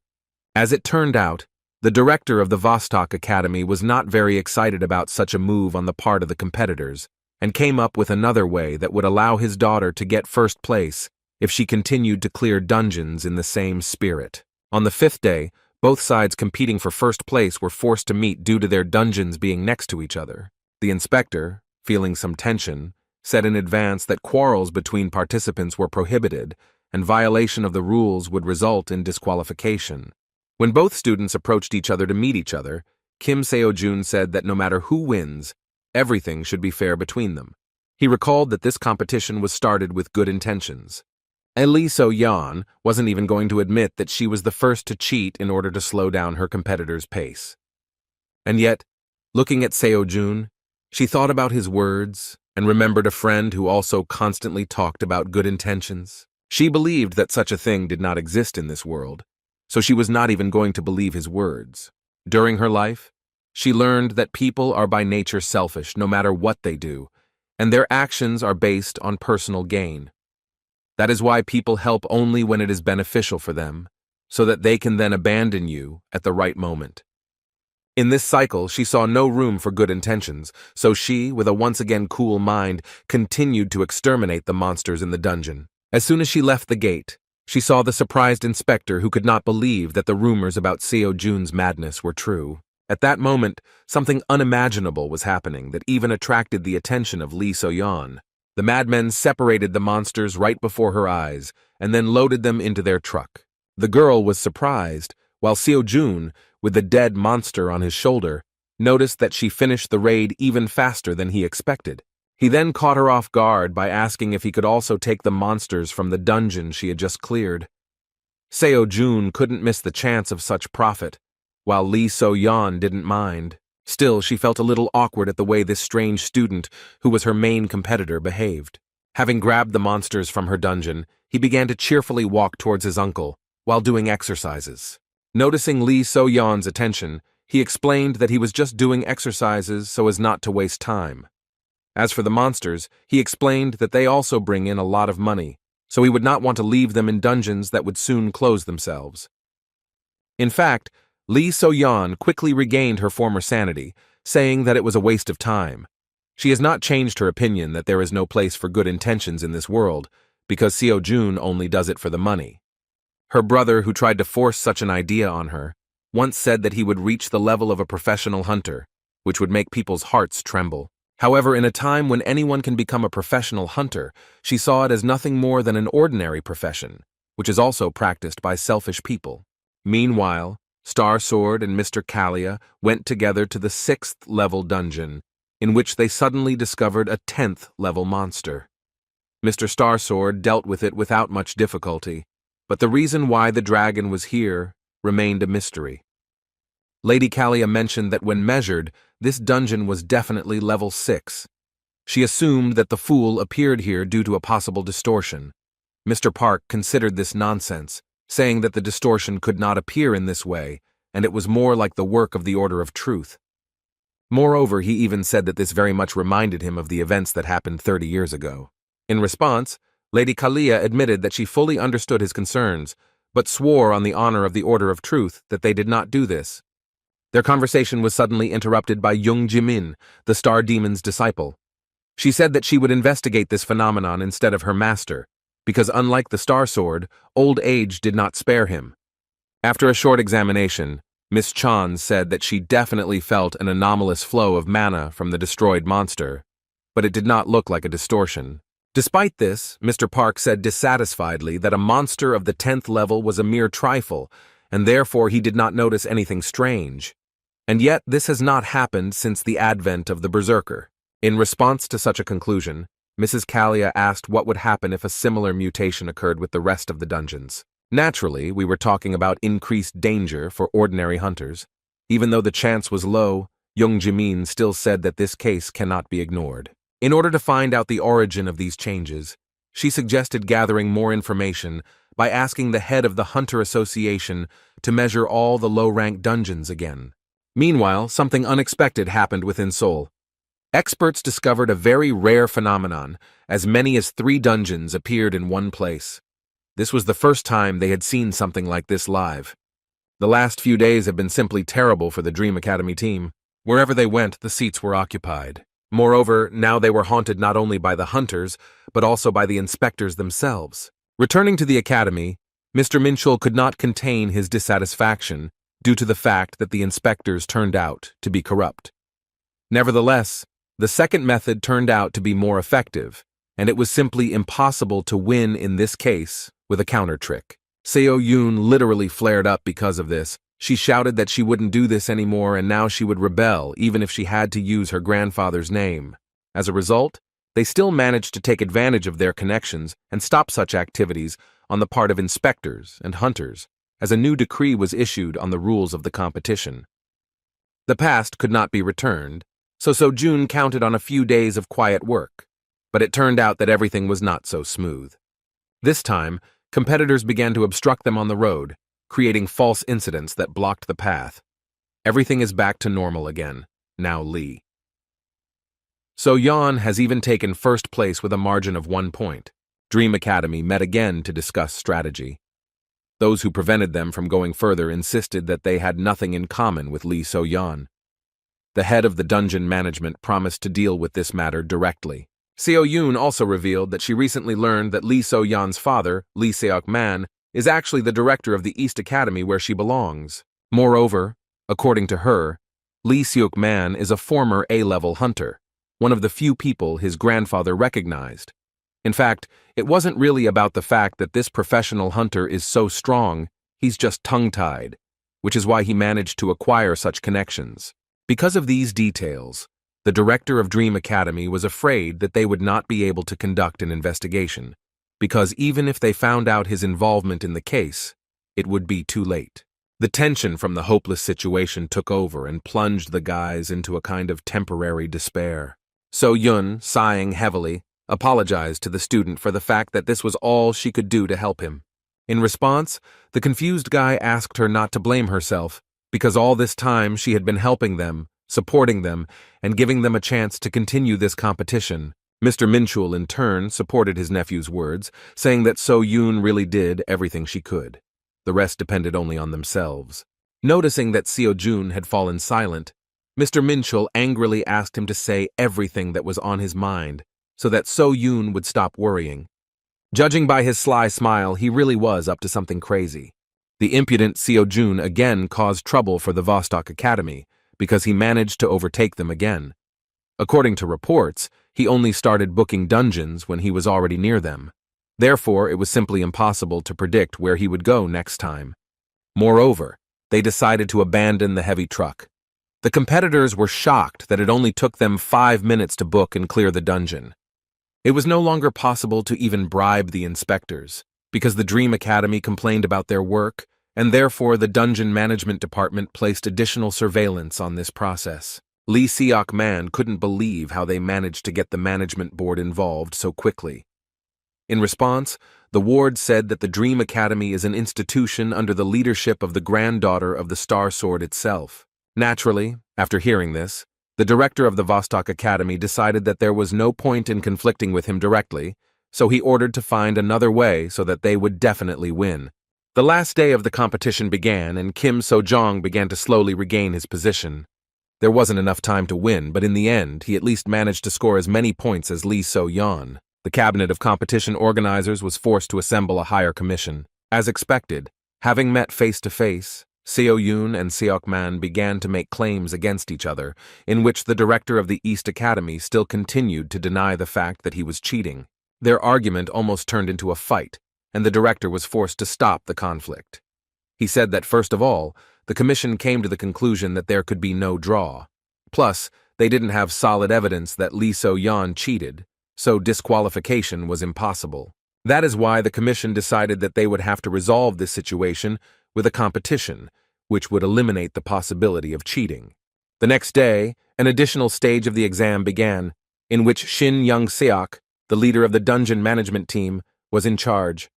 As it turned out, the director of the Vostok Academy was not very excited about such a move on the part of the competitors, and came up with another way that would allow his daughter to get first place if she continued to clear dungeons in the same spirit. On the 5th day, both sides competing for first place were forced to meet due to their dungeons being next to each other. The inspector, feeling some tension, said in advance that quarrels between participants were prohibited, and violation of the rules would result in disqualification. When both students approached each other to meet each other, Kim Seo-jun said that no matter who wins, everything should be fair between them. He recalled that this competition was started with good intentions. Lee So-yeon wasn't even going to admit that she was the first to cheat in order to slow down her competitor's pace. And yet, looking at Seo-jun, she thought about his words and remembered a friend who also constantly talked about good intentions. She believed that such a thing did not exist in this world, so she was not even going to believe his words. During her life, she learned that people are by nature selfish no matter what they do, and their actions are based on personal gain. That is why people help only when it is beneficial for them, so that they can then abandon you at the right moment. In this cycle, she saw no room for good intentions, so she, with a once again cool mind, continued to exterminate the monsters in the dungeon. As soon as she left the gate, she saw the surprised inspector who could not believe that the rumors about Seo-jun's madness were true. At that moment, something unimaginable was happening that even attracted the attention of Lee So-yeon. The madmen separated the monsters right before her eyes and then loaded them into their truck. The girl was surprised, while Seo-jun, with the dead monster on his shoulder, noticed that she finished the raid even faster than he expected. He then caught her off guard by asking if he could also take the monsters from the dungeon she had just cleared. Seo-jun couldn't miss the chance of such profit, while Lee So-yeon didn't mind. Still, she felt a little awkward at the way this strange student, who was her main competitor, behaved. Having grabbed the monsters from her dungeon, he began to cheerfully walk towards his uncle, while doing exercises. Noticing Lee So-yeon's attention, he explained that he was just doing exercises so as not to waste time. As for the monsters, he explained that they also bring in a lot of money, so he would not want to leave them in dungeons that would soon close themselves. In fact, Lee So-yeon quickly regained her former sanity, saying that it was a waste of time. She has not changed her opinion that there is no place for good intentions in this world, because Seo-jun only does it for the money. Her brother, who tried to force such an idea on her, once said that he would reach the level of a professional hunter, which would make people's hearts tremble. However, in a time when anyone can become a professional hunter, she saw it as nothing more than an ordinary profession, which is also practiced by selfish people. Meanwhile, Star Sword and Mr. Kalia went together to the 6th level dungeon, in which they suddenly discovered a 10th level monster. Mr. Star Sword dealt with it without much difficulty, but the reason why the dragon was here remained a mystery. Lady Kalia mentioned that when measured, this dungeon was definitely level 6. She assumed that the fool appeared here due to a possible distortion. Mr. Park considered this nonsense, saying that the distortion could not appear in this way, and it was more like the work of the Order of Truth. Moreover, he even said that this very much reminded him of the events that happened 30 years ago. In response, Lady Kalia admitted that she fully understood his concerns, but swore on the honor of the Order of Truth that they did not do this. Their conversation was suddenly interrupted by Young Jimin, the Star Demon's disciple. She said that she would investigate this phenomenon instead of her master, because unlike the Star Sword, old age did not spare him. After a short examination, Miss Chan said that she definitely felt an anomalous flow of mana from the destroyed monster, but it did not look like a distortion. Despite this, Mr. Park said dissatisfiedly that a monster of the 10th level was a mere trifle, and therefore he did not notice anything strange. And yet this has not happened since the advent of the Berserker. In response to such a conclusion, Mrs. Kalia asked what would happen if a similar mutation occurred with the rest of the dungeons. Naturally, we were talking about increased danger for ordinary hunters. Even though the chance was low, Young Jimin still said that this case cannot be ignored. In order to find out the origin of these changes, she suggested gathering more information by asking the head of the Hunter Association to measure all the low-rank dungeons again. Meanwhile, something unexpected happened within Seoul. Experts discovered a very rare phenomenon, as many as 3 dungeons appeared in one place. This was the first time they had seen something like this live. The last few days have been simply terrible for the Dream Academy team. Wherever they went, the seats were occupied. Moreover, now they were haunted not only by the hunters, but also by the inspectors themselves. Returning to the academy, Mr. Minchul could not contain his dissatisfaction due to the fact that the inspectors turned out to be corrupt. Nevertheless, the second method turned out to be more effective, and it was simply impossible to win in this case with a counter trick. Seo Yoon literally flared up because of this. She shouted that she wouldn't do this anymore and now she would rebel even if she had to use her grandfather's name. As a result, they still managed to take advantage of their connections and stop such activities on the part of inspectors and hunters, as a new decree was issued on the rules of the competition. The past could not be returned, so Seo-jun counted on a few days of quiet work, but it turned out that everything was not so smooth. This time, competitors began to obstruct them on the road, creating false incidents that blocked the path. Everything is back to normal again, now Lee. So-yeon has even taken first place with a margin of 1 point. Dream Academy met again to discuss strategy. Those who prevented them from going further insisted that they had nothing in common with Lee So-yeon. The head of the dungeon management promised to deal with this matter directly. Seo-yoon also revealed that she recently learned that Lee So-yeon's father, Lee Seok-man, is actually the director of the East Academy where she belongs. Moreover, according to her, Lee Seok-man is a former A-level hunter, one of the few people his grandfather recognized. In fact, it wasn't really about the fact that this professional hunter is so strong, he's just tongue-tied, which is why he managed to acquire such connections. Because of these details, the director of Dream Academy was afraid that they would not be able to conduct an investigation, because even if they found out his involvement in the case, it would be too late. The tension from the hopeless situation took over and plunged the guys into a kind of temporary despair. So-yoon, sighing heavily, apologized to the student for the fact that this was all she could do to help him. In response, the confused guy asked her not to blame herself, because all this time she had been helping them, supporting them, and giving them a chance to continue this competition. Mr. Minchul, in turn, supported his nephew's words, saying that So-yoon really did everything she could. The rest depended only on themselves. Noticing that Seo-jun had fallen silent, Mr. Minchul angrily asked him to say everything that was on his mind, so that So-yoon would stop worrying. Judging by his sly smile, he really was up to something crazy. The impudent Seo-jun again caused trouble for the Vostok Academy, because he managed to overtake them again. According to reports, he only started booking dungeons when he was already near them. Therefore, it was simply impossible to predict where he would go next time. Moreover, they decided to abandon the heavy truck. The competitors were shocked that it only took them 5 minutes to book and clear the dungeon. It was no longer possible to even bribe the inspectors, because the Dream Academy complained about their work, and therefore the Dungeon Management Department placed additional surveillance on this process. Lee Seok-man couldn't believe how they managed to get the management board involved so quickly. In response, the ward said that the Dream Academy is an institution under the leadership of the granddaughter of the Star Sword itself. Naturally, after hearing this, the director of the Vostok Academy decided that there was no point in conflicting with him directly, so he ordered to find another way so that they would definitely win. The last day of the competition began, and Kim So-jong began to slowly regain his position. There wasn't enough time to win, but in the end, he at least managed to score as many points as Lee So-yeon. The cabinet of competition organizers was forced to assemble a higher commission. As expected, having met face-to-face, Seo-yoon and Seok-man began to make claims against each other, in which the director of the East Academy still continued to deny the fact that he was cheating. Their argument almost turned into a fight, and the director was forced to stop the conflict. He said that, first of all, the commission came to the conclusion that there could be no draw. Plus, they didn't have solid evidence that Lee So-yeon cheated, so disqualification was impossible. That is why the commission decided that they would have to resolve this situation with a competition, which would eliminate the possibility of cheating. The next day, an additional stage of the exam began, in which Shin Young-seok, the leader of the dungeon management team, was in charge.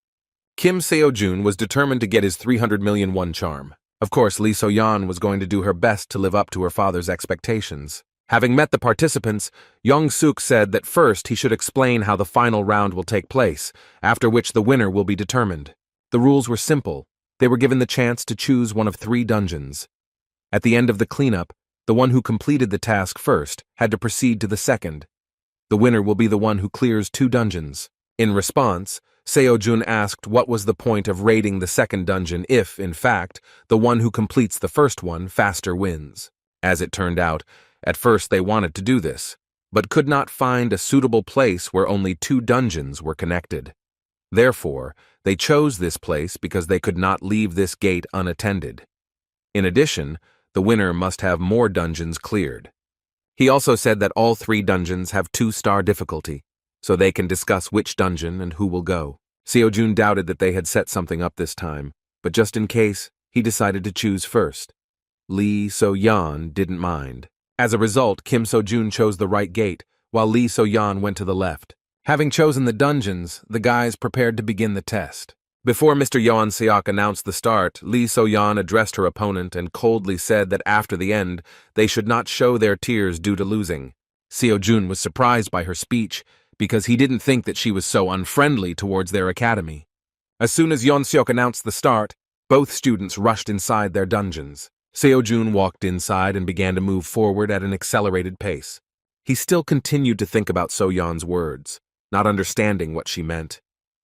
Kim Seo-jun was determined to get his 300 million won charm. Of course, Lee So-yeon was going to do her best to live up to her father's expectations. Having met the participants, Young-suk said that first he should explain how the final round will take place, after which the winner will be determined. The rules were simple. They were given the chance to choose one of 3 dungeons. At the end of the cleanup, the one who completed the task first had to proceed to the second. The winner will be the one who clears 2 dungeons. In response, Seo-jun asked what was the point of raiding the second dungeon if, in fact, the one who completes the first one faster wins. As it turned out, at first they wanted to do this, but could not find a suitable place where only 2 dungeons were connected. Therefore, they chose this place because they could not leave this gate unattended. In addition, the winner must have more dungeons cleared. He also said that all 3 dungeons have 2-star difficulty, so they can discuss which dungeon and who will go. Seo-jun doubted that they had set something up this time, but just in case, he decided to choose first. Lee So-yeon didn't mind. As a result, Kim So-jun chose the right gate, while Lee So-yeon went to the left. Having chosen the dungeons, the guys prepared to begin the test. Before Mr. Yeon-seok announced the start, Lee So-yeon addressed her opponent and coldly said that after the end, they should not show their tears due to losing. Seo-jun was surprised by her speech, because he didn't think that she was so unfriendly towards their academy. As soon as Yeon-seok announced the start, both students rushed inside their dungeons. Seo-jun walked inside and began to move forward at an accelerated pace. He still continued to think about So-yeon's words, not understanding what she meant.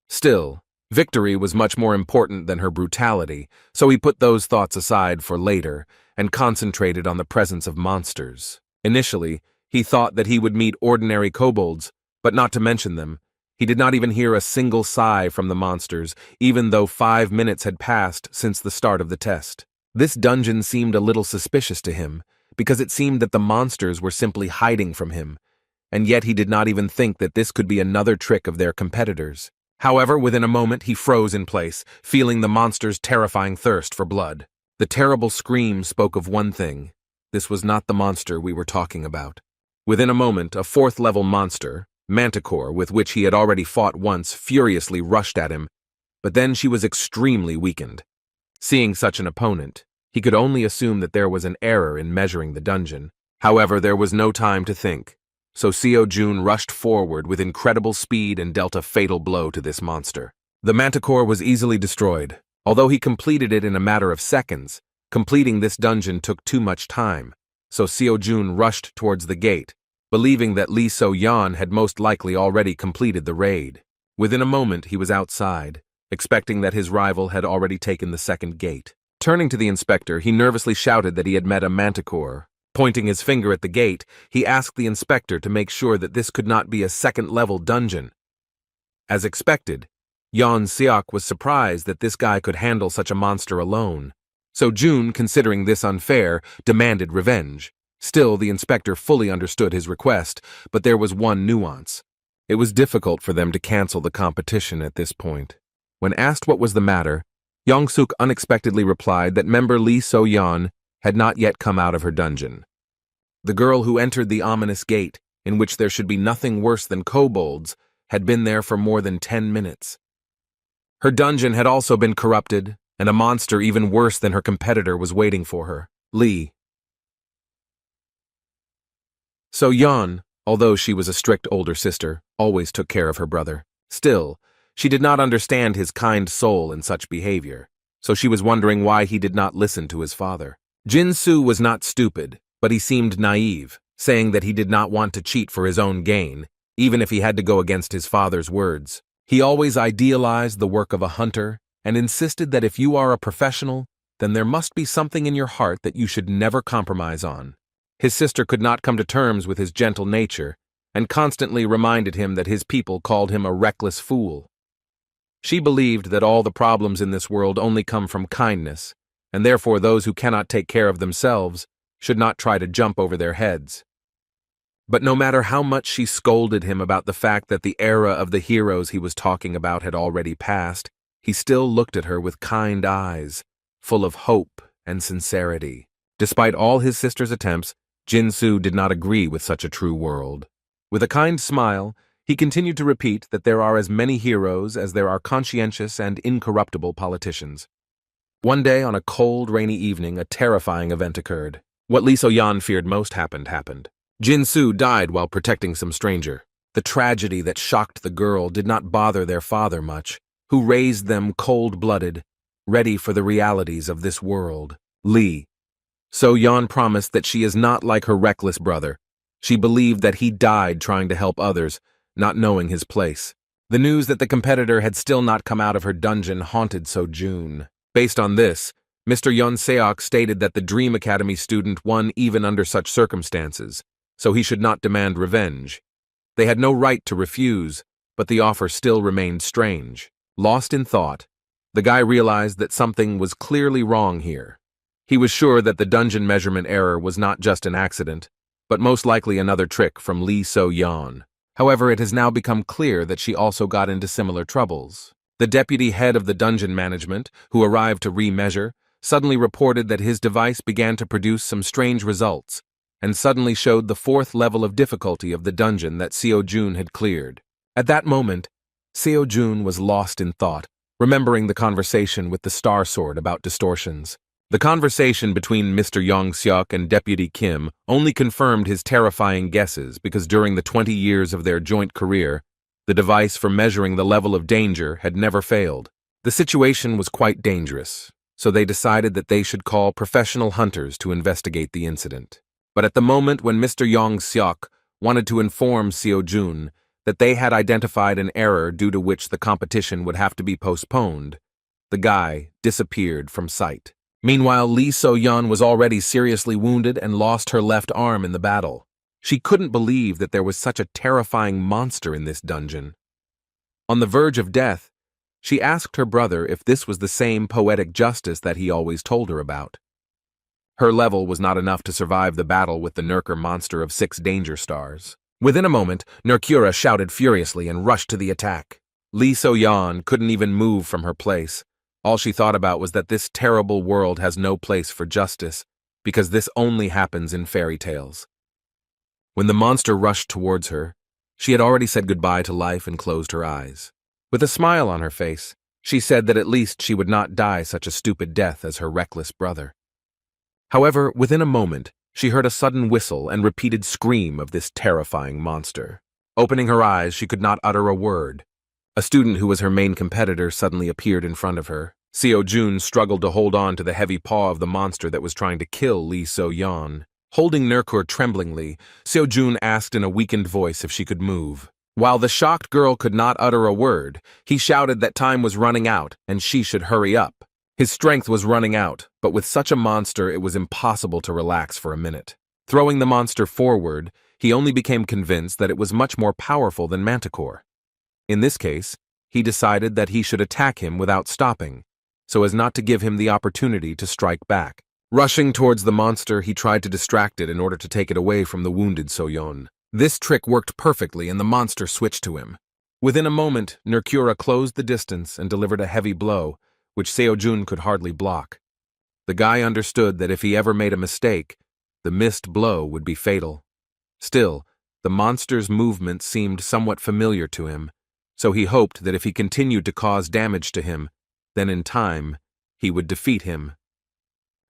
Still, victory was much more important than her brutality, so he put those thoughts aside for later and concentrated on the presence of monsters. Initially, he thought that he would meet ordinary kobolds, but not to mention them. He did not even hear a single sigh from the monsters, even though 5 minutes had passed since the start of the test. This dungeon seemed a little suspicious to him, because it seemed that the monsters were simply hiding from him, and yet he did not even think that this could be another trick of their competitors. However, within a moment he froze in place, feeling the monster's terrifying thirst for blood. The terrible scream spoke of one thing. This was not the monster we were talking about. Within a moment, a 4th-level monster, Manticore, with which he had already fought once, furiously rushed at him, but then she was extremely weakened. Seeing such an opponent, he could only assume that there was an error in measuring the dungeon. However, there was no time to think, so Seo-jun rushed forward with incredible speed and dealt a fatal blow to this monster. The Manticore was easily destroyed. Although he completed it in a matter of seconds, completing this dungeon took too much time, so Seo-jun rushed towards the gate, believing that Lee So-yeon had most likely already completed the raid. Within a moment he was outside, expecting that his rival had already taken the second gate. Turning to the inspector, he nervously shouted that he had met a Manticore, Pointing his finger at the gate, he asked the inspector to make sure that this could not be a second-level dungeon. As expected, Yeon Seok was surprised that this guy could handle such a monster alone. So June, considering this unfair, demanded revenge. Still, the inspector fully understood his request, but there was one nuance. It was difficult for them to cancel the competition at this point. When asked what was the matter, Young-suk unexpectedly replied that member Lee So-yeon had not yet come out of her dungeon. The girl who entered the ominous gate, in which there should be nothing worse than kobolds, had been there for more than 10 minutes. Her dungeon had also been corrupted, and a monster even worse than her competitor was waiting for her, Lee. So-yeon, although she was a strict older sister, always took care of her brother. Still, she did not understand his kind soul in such behavior, so she was wondering why he did not listen to his father. Jin-soo was not stupid, but he seemed naive, saying that he did not want to cheat for his own gain, even if he had to go against his father's words. He always idealized the work of a hunter and insisted that if you are a professional, then there must be something in your heart that you should never compromise on. His sister could not come to terms with his gentle nature and constantly reminded him that his people called him a reckless fool. She believed that all the problems in this world only come from kindness, and therefore those who cannot take care of themselves should not try to jump over their heads. But no matter how much she scolded him about the fact that the era of the heroes he was talking about had already passed, he still looked at her with kind eyes, full of hope and sincerity. Despite all his sister's attempts, Jin-soo did not agree with such a true world. With a kind smile, he continued to repeat that there are as many heroes as there are conscientious and incorruptible politicians. One day, on a cold, rainy evening, a terrifying event occurred. What Lee So-yeon feared most happened. Jin-soo died while protecting some stranger. The tragedy that shocked the girl did not bother their father much, who raised them cold-blooded, ready for the realities of this world. Lee. So-yeon promised that she is not like her reckless brother. She believed that he died trying to help others, not knowing his place. The news that the competitor had still not come out of her dungeon haunted So-jun. Based on this, Mr. Yeon Seok stated that the Dream Academy student won even under such circumstances, so he should not demand revenge. They had no right to refuse, but the offer still remained strange. Lost in thought, the guy realized that something was clearly wrong here. He was sure that the dungeon measurement error was not just an accident, but most likely another trick from Lee So-yeon. However, it has now become clear that she also got into similar troubles. The deputy head of the dungeon management, who arrived to remeasure, suddenly reported that his device began to produce some strange results, and suddenly showed the 4th level of difficulty of the dungeon that Seo-jun had cleared. At that moment, Seo-jun was lost in thought, remembering the conversation with the Star Sword about distortions. The conversation between Mr. Yong-seok and Deputy Kim only confirmed his terrifying guesses because during the 20 years of their joint career, the device for measuring the level of danger had never failed. The situation was quite dangerous, so they decided that they should call professional hunters to investigate the incident. But at the moment when Mr. Yong-seok wanted to inform Seo-jun that they had identified an error due to which the competition would have to be postponed, the guy disappeared from sight. Meanwhile, Lee So-yeon was already seriously wounded and lost her left arm in the battle. She couldn't believe that there was such a terrifying monster in this dungeon. On the verge of death, she asked her brother if this was the same poetic justice that he always told her about. Her level was not enough to survive the battle with the Nurker monster of 6 danger stars. Within a moment, Nurkura shouted furiously and rushed to the attack. Lee So-yeon couldn't even move from her place. All she thought about was that this terrible world has no place for justice, because this only happens in fairy tales. When the monster rushed towards her, she had already said goodbye to life and closed her eyes. With a smile on her face, she said that at least she would not die such a stupid death as her reckless brother. However, within a moment, she heard a sudden whistle and repeated scream of this terrifying monster. Opening her eyes, she could not utter a word. A student who was her main competitor suddenly appeared in front of her. Seo-jun struggled to hold on to the heavy paw of the monster that was trying to kill Lee So-yeon. Holding Nurkur tremblingly, Seo-jun asked in a weakened voice if she could move. While the shocked girl could not utter a word, he shouted that time was running out and she should hurry up. His strength was running out, but with such a monster it was impossible to relax for a minute. Throwing the monster forward, he only became convinced that it was much more powerful than Manticore. In this case, he decided that he should attack him without stopping, so as not to give him the opportunity to strike back. Rushing towards the monster, he tried to distract it in order to take it away from the wounded Soyeon. This trick worked perfectly and the monster switched to him. Within a moment, Mercura closed the distance and delivered a heavy blow, which Seojun could hardly block. The guy understood that if he ever made a mistake, the missed blow would be fatal. Still, the monster's movement seemed somewhat familiar to him, so he hoped that if he continued to cause damage to him, then in time, he would defeat him.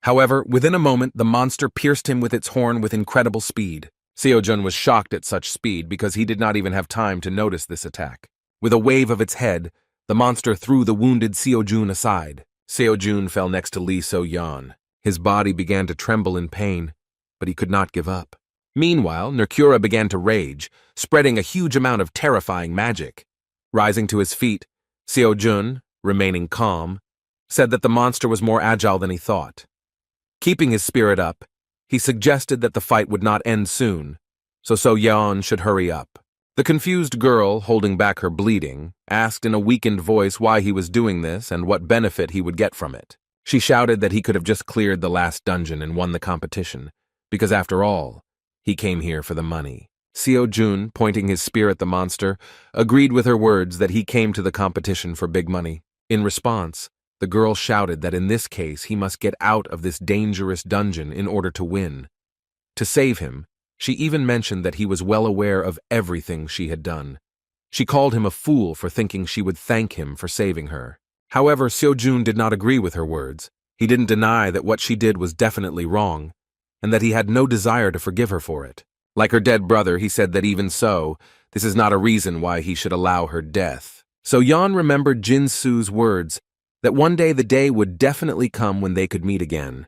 However, within a moment, the monster pierced him with its horn with incredible speed. Seojun was shocked at such speed because he did not even have time to notice this attack. With a wave of its head, the monster threw the wounded Seojun aside. Seojun fell next to Lee So-yeon. His body began to tremble in pain, but he could not give up. Meanwhile, Mercura began to rage, spreading a huge amount of terrifying magic. Rising to his feet, Seojun, remaining calm, said that the monster was more agile than he thought. Keeping his spirit up, he suggested that the fight would not end soon, so So-yeon should hurry up. The confused girl, holding back her bleeding, asked in a weakened voice why he was doing this and what benefit he would get from it. She shouted that he could have just cleared the last dungeon and won the competition, because after all, he came here for the money. Seojun, pointing his spear at the monster, agreed with her words that he came to the competition for big money. In response, the girl shouted that in this case he must get out of this dangerous dungeon in order to win. To save him, she even mentioned that he was well aware of everything she had done. She called him a fool for thinking she would thank him for saving her. However, Seojun did not agree with her words. He didn't deny that what she did was definitely wrong, and that he had no desire to forgive her for it. Like her dead brother, he said that even so, this is not a reason why he should allow her death. So-yeon remembered Jin-soo's words, that one day the day would definitely come when they could meet again.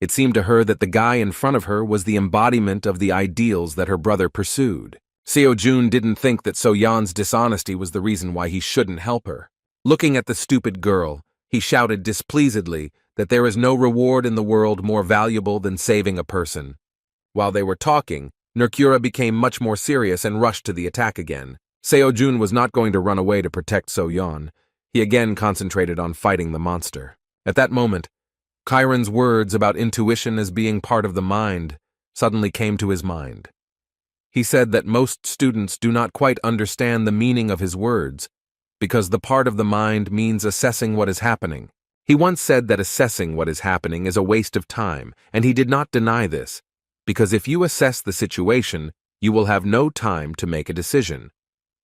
It seemed to her that the guy in front of her was the embodiment of the ideals that her brother pursued. Seojun didn't think that So-yeon's dishonesty was the reason why he shouldn't help her. Looking at the stupid girl, he shouted displeasedly that there is no reward in the world more valuable than saving a person. While they were talking, Mercura became much more serious and rushed to the attack again. Seojun was not going to run away to protect So-yeon. He again concentrated on fighting the monster. At that moment, Chiron's words about intuition as being part of the mind suddenly came to his mind. He said that most students do not quite understand the meaning of his words because the part of the mind means assessing what is happening. He once said that assessing what is happening is a waste of time, and he did not deny this, because if you assess the situation, you will have no time to make a decision.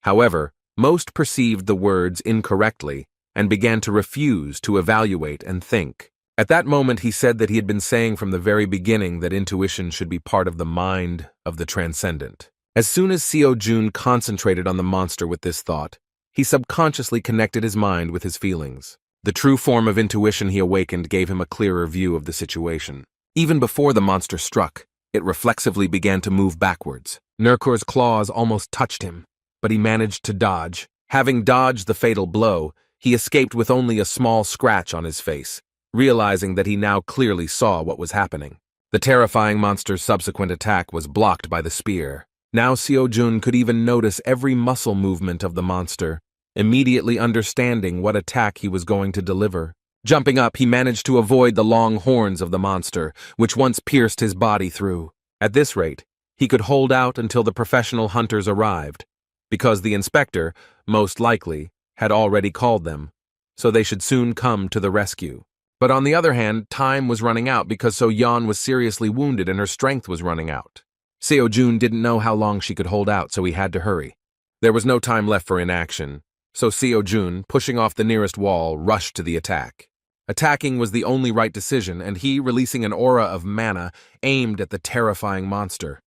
However, most perceived the words incorrectly and began to refuse to evaluate and think. At that moment, he said that he had been saying from the very beginning that intuition should be part of the mind of the transcendent. As soon as Seojun concentrated on the monster with this thought, he subconsciously connected his mind with his feelings. The true form of intuition he awakened gave him a clearer view of the situation. Even before the monster struck, it reflexively began to move backwards. Mercura's claws almost touched him, but he managed to dodge. Having dodged the fatal blow, he escaped with only a small scratch on his face, realizing that he now clearly saw what was happening. The terrifying monster's subsequent attack was blocked by the spear. Now Seojun could even notice every muscle movement of the monster, immediately understanding what attack he was going to deliver. Jumping up, he managed to avoid the long horns of the monster, which once pierced his body through. At this rate, he could hold out until the professional hunters arrived, because the inspector, most likely, had already called them, so they should soon come to the rescue. But on the other hand, time was running out because So-yeon was seriously wounded and her strength was running out. Seojun didn't know how long she could hold out, so he had to hurry. There was no time left for inaction, so Seojun, pushing off the nearest wall, rushed to the attack. Attacking was the only right decision, and he, releasing an aura of mana, aimed at the terrifying monster.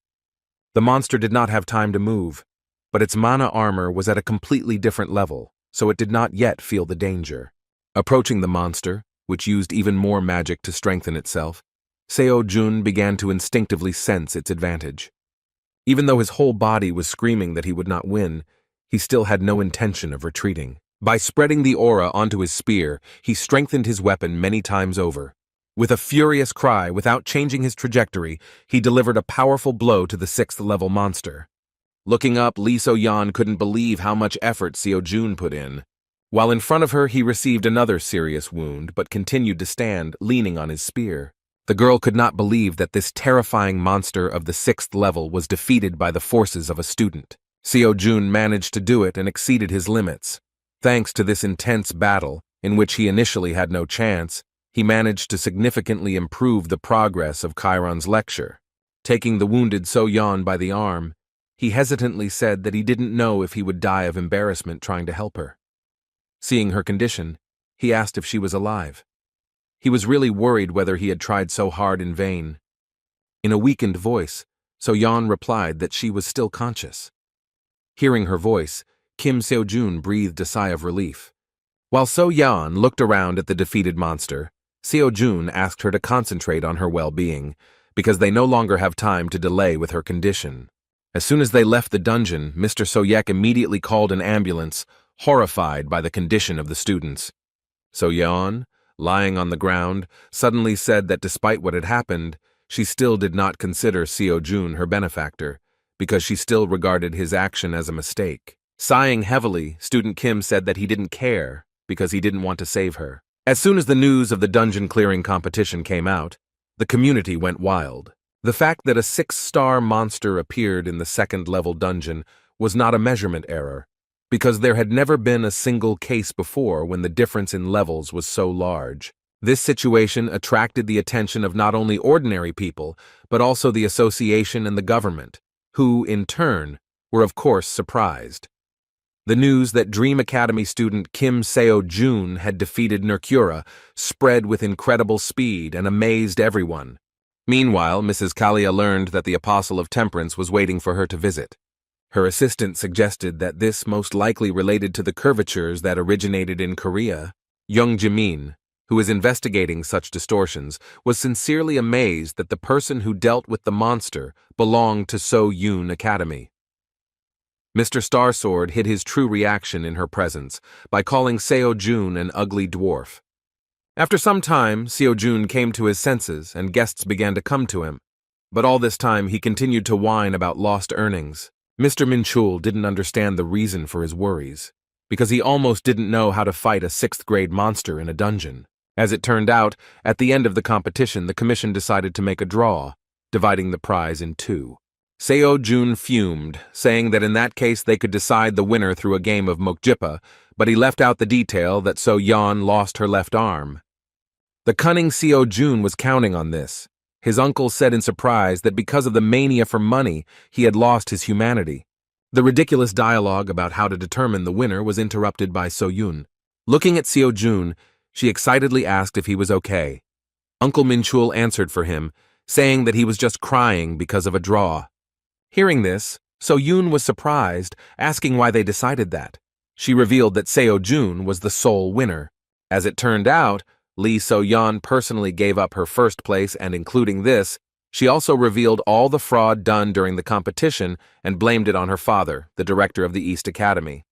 The monster did not have time to move, but its mana armor was at a completely different level, so it did not yet feel the danger. Approaching the monster, which used even more magic to strengthen itself, Seojun began to instinctively sense its advantage. Even though his whole body was screaming that he would not win, he still had no intention of retreating. By spreading the aura onto his spear, he strengthened his weapon many times over. With a furious cry, without changing his trajectory, he delivered a powerful blow to the 6th-level monster. Looking up, Lee So-yeon couldn't believe how much effort Seo-jun put in. While in front of her, he received another serious wound, but continued to stand, leaning on his spear. The girl could not believe that this terrifying monster of the 6th level was defeated by the forces of a student. Seo-jun managed to do it and exceeded his limits. Thanks to this intense battle, in which he initially had no chance, he managed to significantly improve the progress of Chiron's lecture. Taking the wounded So-yeon by the arm, he hesitantly said that he didn't know if he would die of embarrassment trying to help her. Seeing her condition, he asked if she was alive. He was really worried whether he had tried so hard in vain. In a weakened voice, So-yeon replied that she was still conscious. Hearing her voice, Kim Seo-jun breathed a sigh of relief. While So-yeon looked around at the defeated monster, Seo-jun asked her to concentrate on her well-being, because they no longer have time to delay with her condition. As soon as they left the dungeon, Mr. Soyek immediately called an ambulance, horrified by the condition of the students. So-yeon, lying on the ground, suddenly said that despite what had happened, she still did not consider Seo-jun her benefactor, because she still regarded his action as a mistake. Sighing heavily, student Kim said that he didn't care, because he didn't want to save her. As soon as the news of the dungeon-clearing competition came out, the community went wild. The fact that a 6-star monster appeared in the 2nd-level dungeon was not a measurement error, because there had never been a single case before when the difference in levels was so large. This situation attracted the attention of not only ordinary people, but also the association and the government, who, in turn, were of course surprised. The news that Dream Academy student Kim Seo-jun had defeated Nercura spread with incredible speed and amazed everyone. Meanwhile, Mrs. Kalia learned that the Apostle of Temperance was waiting for her to visit. Her assistant suggested that this most likely related to the curvatures that originated in Korea. Young Jimin, who is investigating such distortions, was sincerely amazed that the person who dealt with the monster belonged to So-yoon Academy. Mr. Starsword hid his true reaction in her presence by calling Seo-jun an ugly dwarf. After some time, Seo-jun came to his senses and guests began to come to him. But all this time he continued to whine about lost earnings. Mr. Minchul didn't understand the reason for his worries, because he almost didn't know how to fight a 6th-grade monster in a dungeon. As it turned out, at the end of the competition, the commission decided to make a draw, dividing the prize in 2. Seo-jun fumed, saying that in that case they could decide the winner through a game of mokjipa, but he left out the detail that So-yeon lost her left arm. The cunning Seo-jun was counting on this. His uncle said in surprise that because of the mania for money, he had lost his humanity. The ridiculous dialogue about how to determine the winner was interrupted by So-yeon. Looking at Seo-jun, she excitedly asked if he was okay. Uncle Minchul answered for him, saying that he was just crying because of a draw. Hearing this, So-yeon was surprised, asking why they decided that. She revealed that Seo-jun was the sole winner. As it turned out, Lee So-yeon personally gave up her first place, and including this, she also revealed all the fraud done during the competition and blamed it on her father, the director of the East Academy.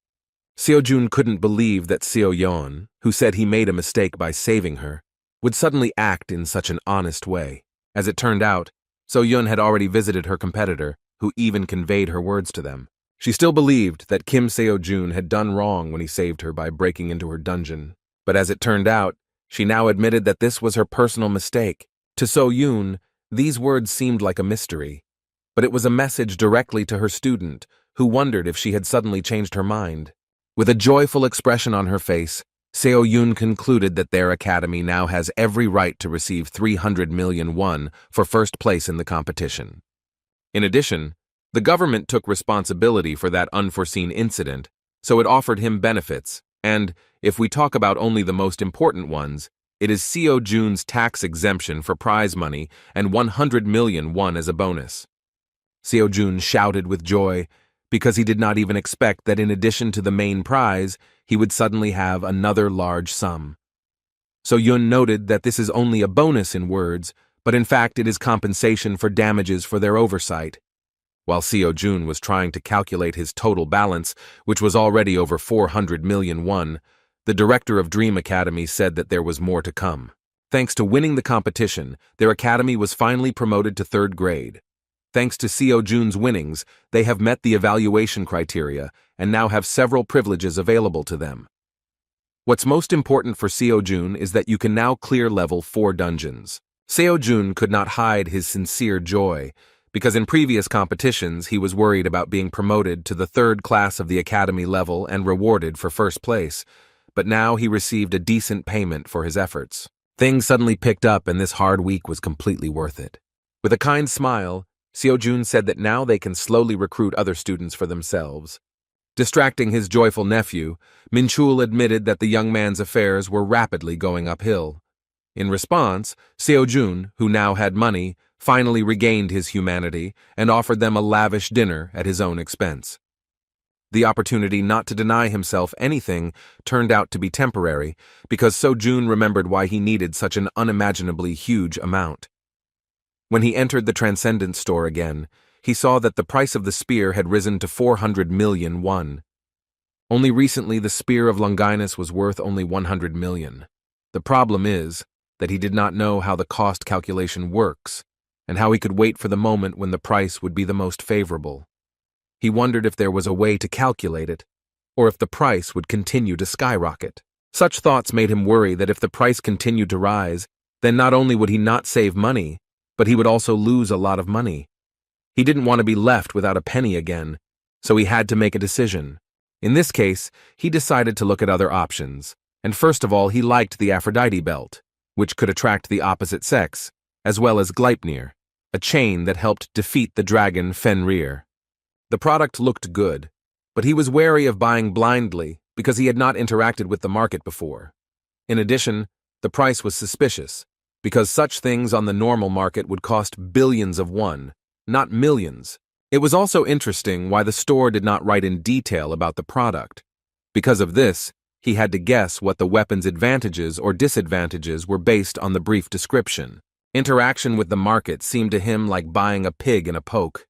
Seo-jun couldn't believe that Seo-yeon, who said he made a mistake by saving her, would suddenly act in such an honest way. As it turned out, So-yeon had already visited her competitor, who even conveyed her words to them. She still believed that Kim Seo-jun had done wrong when he saved her by breaking into her dungeon. But as it turned out, she now admitted that this was her personal mistake. To So-yeon, these words seemed like a mystery, but it was a message directly to her student, who wondered if she had suddenly changed her mind. With a joyful expression on her face, Seo-yeon concluded that their academy now has every right to receive 300 million won for first place in the competition. In addition, the government took responsibility for that unforeseen incident, so it offered him benefits, and, if we talk about only the most important ones, it is Seo-jun's tax exemption for prize money and 100 million won as a bonus. Seo-jun shouted with joy, because he did not even expect that in addition to the main prize, he would suddenly have another large sum. So-yeon noted that this is only a bonus in words, but in fact it is compensation for damages for their oversight. While Seo-jun was trying to calculate his total balance, which was already over 400 million won, the director of Dream Academy said that there was more to come. Thanks to winning the competition, their academy was finally promoted to 3rd grade. Thanks to Seo Jun's winnings, they have met the evaluation criteria and now have several privileges available to them. What's most important for Seo Jun is that you can now clear level 4 dungeons. Seo Jun could not hide his sincere joy, because in previous competitions he was worried about being promoted to the 3rd class of the academy level and rewarded for 1st place, but now he received a decent payment for his efforts. Things suddenly picked up and this hard week was completely worth it. With a kind smile, Seo Jun said that now they can slowly recruit other students for themselves. Distracting his joyful nephew, Minchul admitted that the young man's affairs were rapidly going uphill. In response, Seo Jun, who now had money, finally regained his humanity and offered them a lavish dinner at his own expense. The opportunity not to deny himself anything turned out to be temporary because Seo Jun remembered why he needed such an unimaginably huge amount. When he entered the Transcendence store again, he saw that the price of the spear had risen to 400 million won. Only recently the spear of Longinus was worth only 100 million. The problem is that he did not know how the cost calculation works and how he could wait for the moment when the price would be the most favorable. He wondered if there was a way to calculate it, or if the price would continue to skyrocket. Such thoughts made him worry that if the price continued to rise, then not only would he not save money, but he would also lose a lot of money. He didn't want to be left without a penny again, so he had to make a decision. In this case, he decided to look at other options, and first of all he liked the Aphrodite belt, which could attract the opposite sex, as well as Gleipnir, a chain that helped defeat the dragon Fenrir. The product looked good, but he was wary of buying blindly because he had not interacted with the market before. In addition, the price was suspicious, because such things on the normal market would cost billions of won, not millions. It was also interesting why the store did not write in detail about the product. Because of this, he had to guess what the weapon's advantages or disadvantages were based on the brief description. Interaction with the market seemed to him like buying a pig in a poke.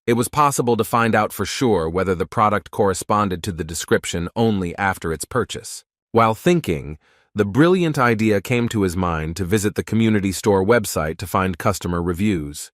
It was possible to find out for sure whether the product corresponded to the description only after its purchase. While thinking, the brilliant idea came to his mind to visit the community store website to find customer reviews.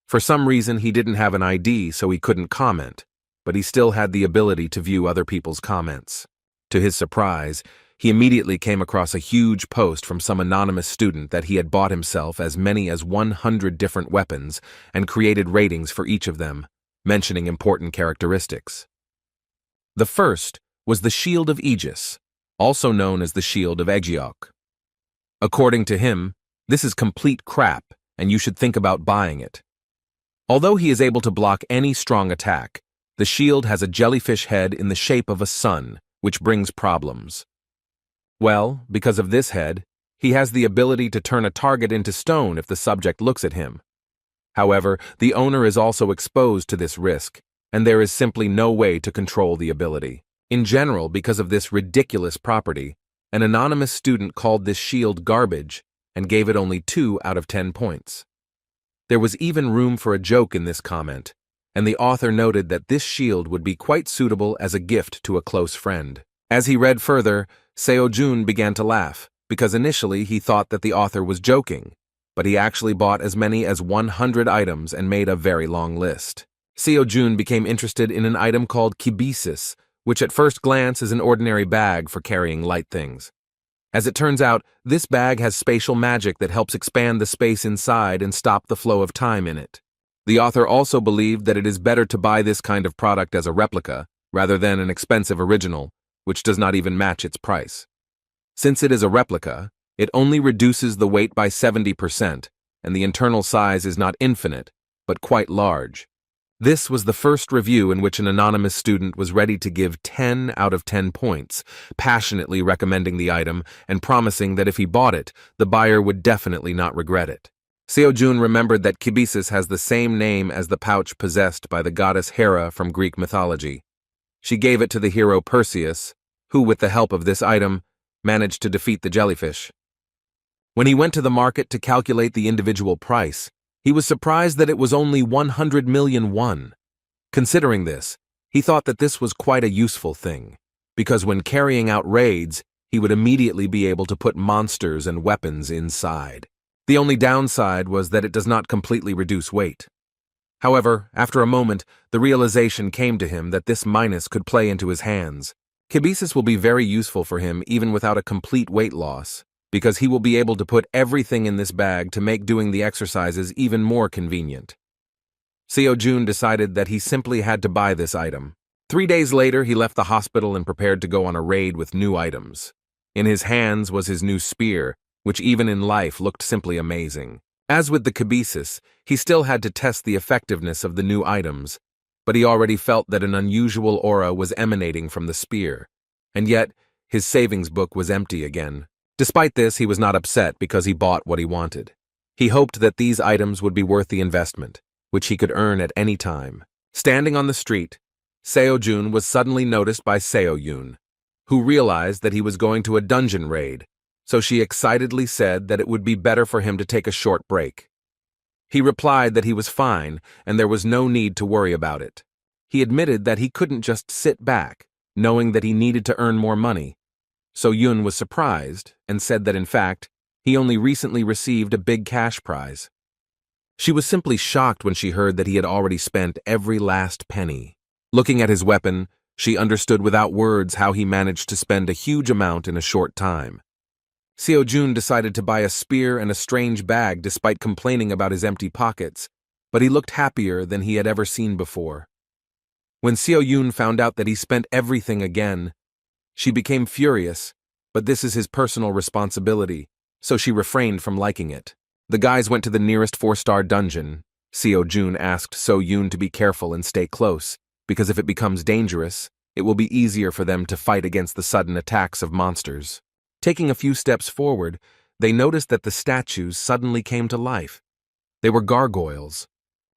For some reason, he didn't have an ID, so he couldn't comment, but he still had the ability to view other people's comments. To his surprise, he immediately came across a huge post from some anonymous student that he had bought himself as many as 100 different weapons and created ratings for each of them, mentioning important characteristics. The first was the Shield of Aegis, also known as the Shield of Aeggiok. According to him, this is complete crap, and you should think about buying it. Although he is able to block any strong attack, the shield has a jellyfish head in the shape of a sun, which brings problems. Well, because of this head, he has the ability to turn a target into stone if the subject looks at him. However, the owner is also exposed to this risk, and there is simply no way to control the ability. In general, because of this ridiculous property, an anonymous student called this shield garbage and gave it only 2 out of 10 points. There was even room for a joke in this comment, and the author noted that this shield would be quite suitable as a gift to a close friend. As he read further, Seo Jun began to laugh, because initially he thought that the author was joking, but he actually bought as many as 100 items and made a very long list. Seo Jun became interested in an item called kibisis, which at first glance is an ordinary bag for carrying light things. As it turns out, this bag has spatial magic that helps expand the space inside and stop the flow of time in it. The author also believed that it is better to buy this kind of product as a replica, rather than an expensive original, which does not even match its price. Since it is a replica, it only reduces the weight by 70%, and the internal size is not infinite, but quite large. This was the first review in which an anonymous student was ready to give 10 out of 10 points, passionately recommending the item and promising that if he bought it, the buyer would definitely not regret it. Seo Jun remembered that kibisis has the same name as the pouch possessed by the goddess Hera from Greek mythology. She gave it to the hero Perseus, who, with the help of this item, managed to defeat the jellyfish. When he went to the market to calculate the individual price, he was surprised that it was only 100 million won. Considering this, he thought that this was quite a useful thing, because when carrying out raids, he would immediately be able to put monsters and weapons inside. The only downside was that it does not completely reduce weight. However, after a moment, the realization came to him that this minus could play into his hands. Kibisis will be very useful for him even without a complete weight loss, because he will be able to put everything in this bag to make doing the exercises even more convenient. Seo-jun decided that he simply had to buy this item. 3 days later, he left the hospital and prepared to go on a raid with new items. In his hands was his new spear, which even in life looked simply amazing. As with the Kibisis, he still had to test the effectiveness of the new items, but he already felt that an unusual aura was emanating from the spear. And yet, his savings book was empty again. Despite this, he was not upset because he bought what he wanted. He hoped that these items would be worth the investment, which he could earn at any time. Standing on the street, Seo-jun was suddenly noticed by Seo-yoon, who realized that he was going to a dungeon raid, so she excitedly said that it would be better for him to take a short break. He replied that he was fine and there was no need to worry about it. He admitted that he couldn't just sit back, knowing that he needed to earn more money. So Yoon was surprised and said that in fact, he only recently received a big cash prize. She was simply shocked when she heard that he had already spent every last penny. Looking at his weapon, she understood without words how he managed to spend a huge amount in a short time. Seo-jun decided to buy a spear and a strange bag despite complaining about his empty pockets, but he looked happier than he had ever seen before. When Seo-yoon found out that he spent everything again, she became furious, but this is his personal responsibility, so she refrained from liking it. The guys went to the nearest 4-star dungeon. Seo-jun asked So-yoon to be careful and stay close, because if it becomes dangerous, it will be easier for them to fight against the sudden attacks of monsters. Taking a few steps forward, they noticed that the statues suddenly came to life. They were gargoyles.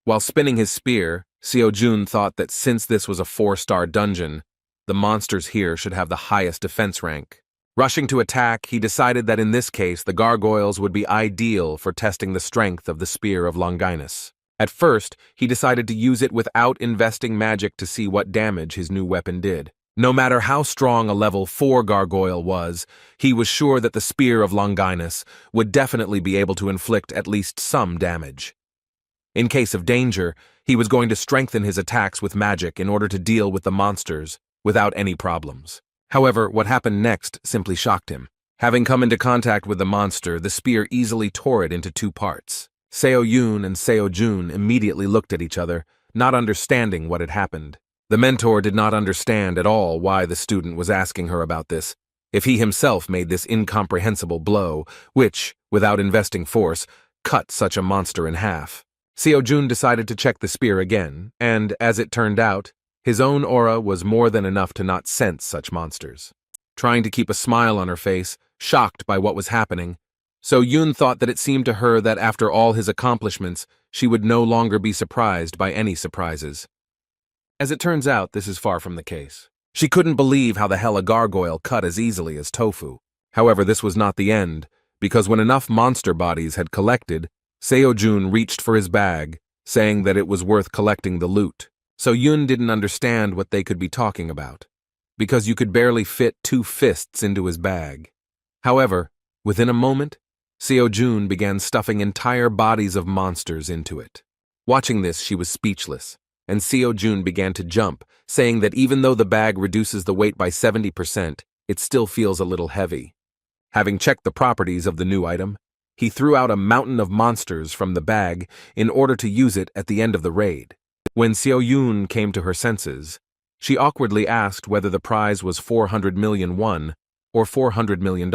While spinning his spear, Seo-jun thought that since this was a 4-star dungeon, the monsters here should have the highest defense rank. Rushing to attack, he decided that in this case the gargoyles would be ideal for testing the strength of the Spear of Longinus. At first, he decided to use it without investing magic to see what damage his new weapon did. No matter how strong a level 4 gargoyle was, he was sure that the Spear of Longinus would definitely be able to inflict at least some damage. In case of danger, he was going to strengthen his attacks with magic in order to deal with the monsters without any problems. However, what happened next simply shocked him. Having come into contact with the monster, the spear easily tore it into 2 parts. Seo-yoon and Seo-jun immediately looked at each other, not understanding what had happened. The mentor did not understand at all why the student was asking her about this, if he himself made this incomprehensible blow, which, without investing force, cut such a monster in half. Seo-jun decided to check the spear again, and, as it turned out, his own aura was more than enough to not sense such monsters. Trying to keep a smile on her face, shocked by what was happening, So-yoon thought that it seemed to her that after all his accomplishments, she would no longer be surprised by any surprises. As it turns out, this is far from the case. She couldn't believe how the hell a gargoyle cut as easily as tofu. However, this was not the end, because when enough monster bodies had collected, Seo-jun reached for his bag, saying that it was worth collecting the loot. So-yoon didn't understand what they could be talking about, because you could barely fit 2 fists into his bag. However, within a moment, Seo-jun began stuffing entire bodies of monsters into it. Watching this, she was speechless, and Seo-jun began to jump, saying that even though the bag reduces the weight by 70%, it still feels a little heavy. Having checked the properties of the new item, he threw out a mountain of monsters from the bag in order to use it at the end of the raid. When Seo-yoon came to her senses, she awkwardly asked whether the prize was 400 million won or $400 million.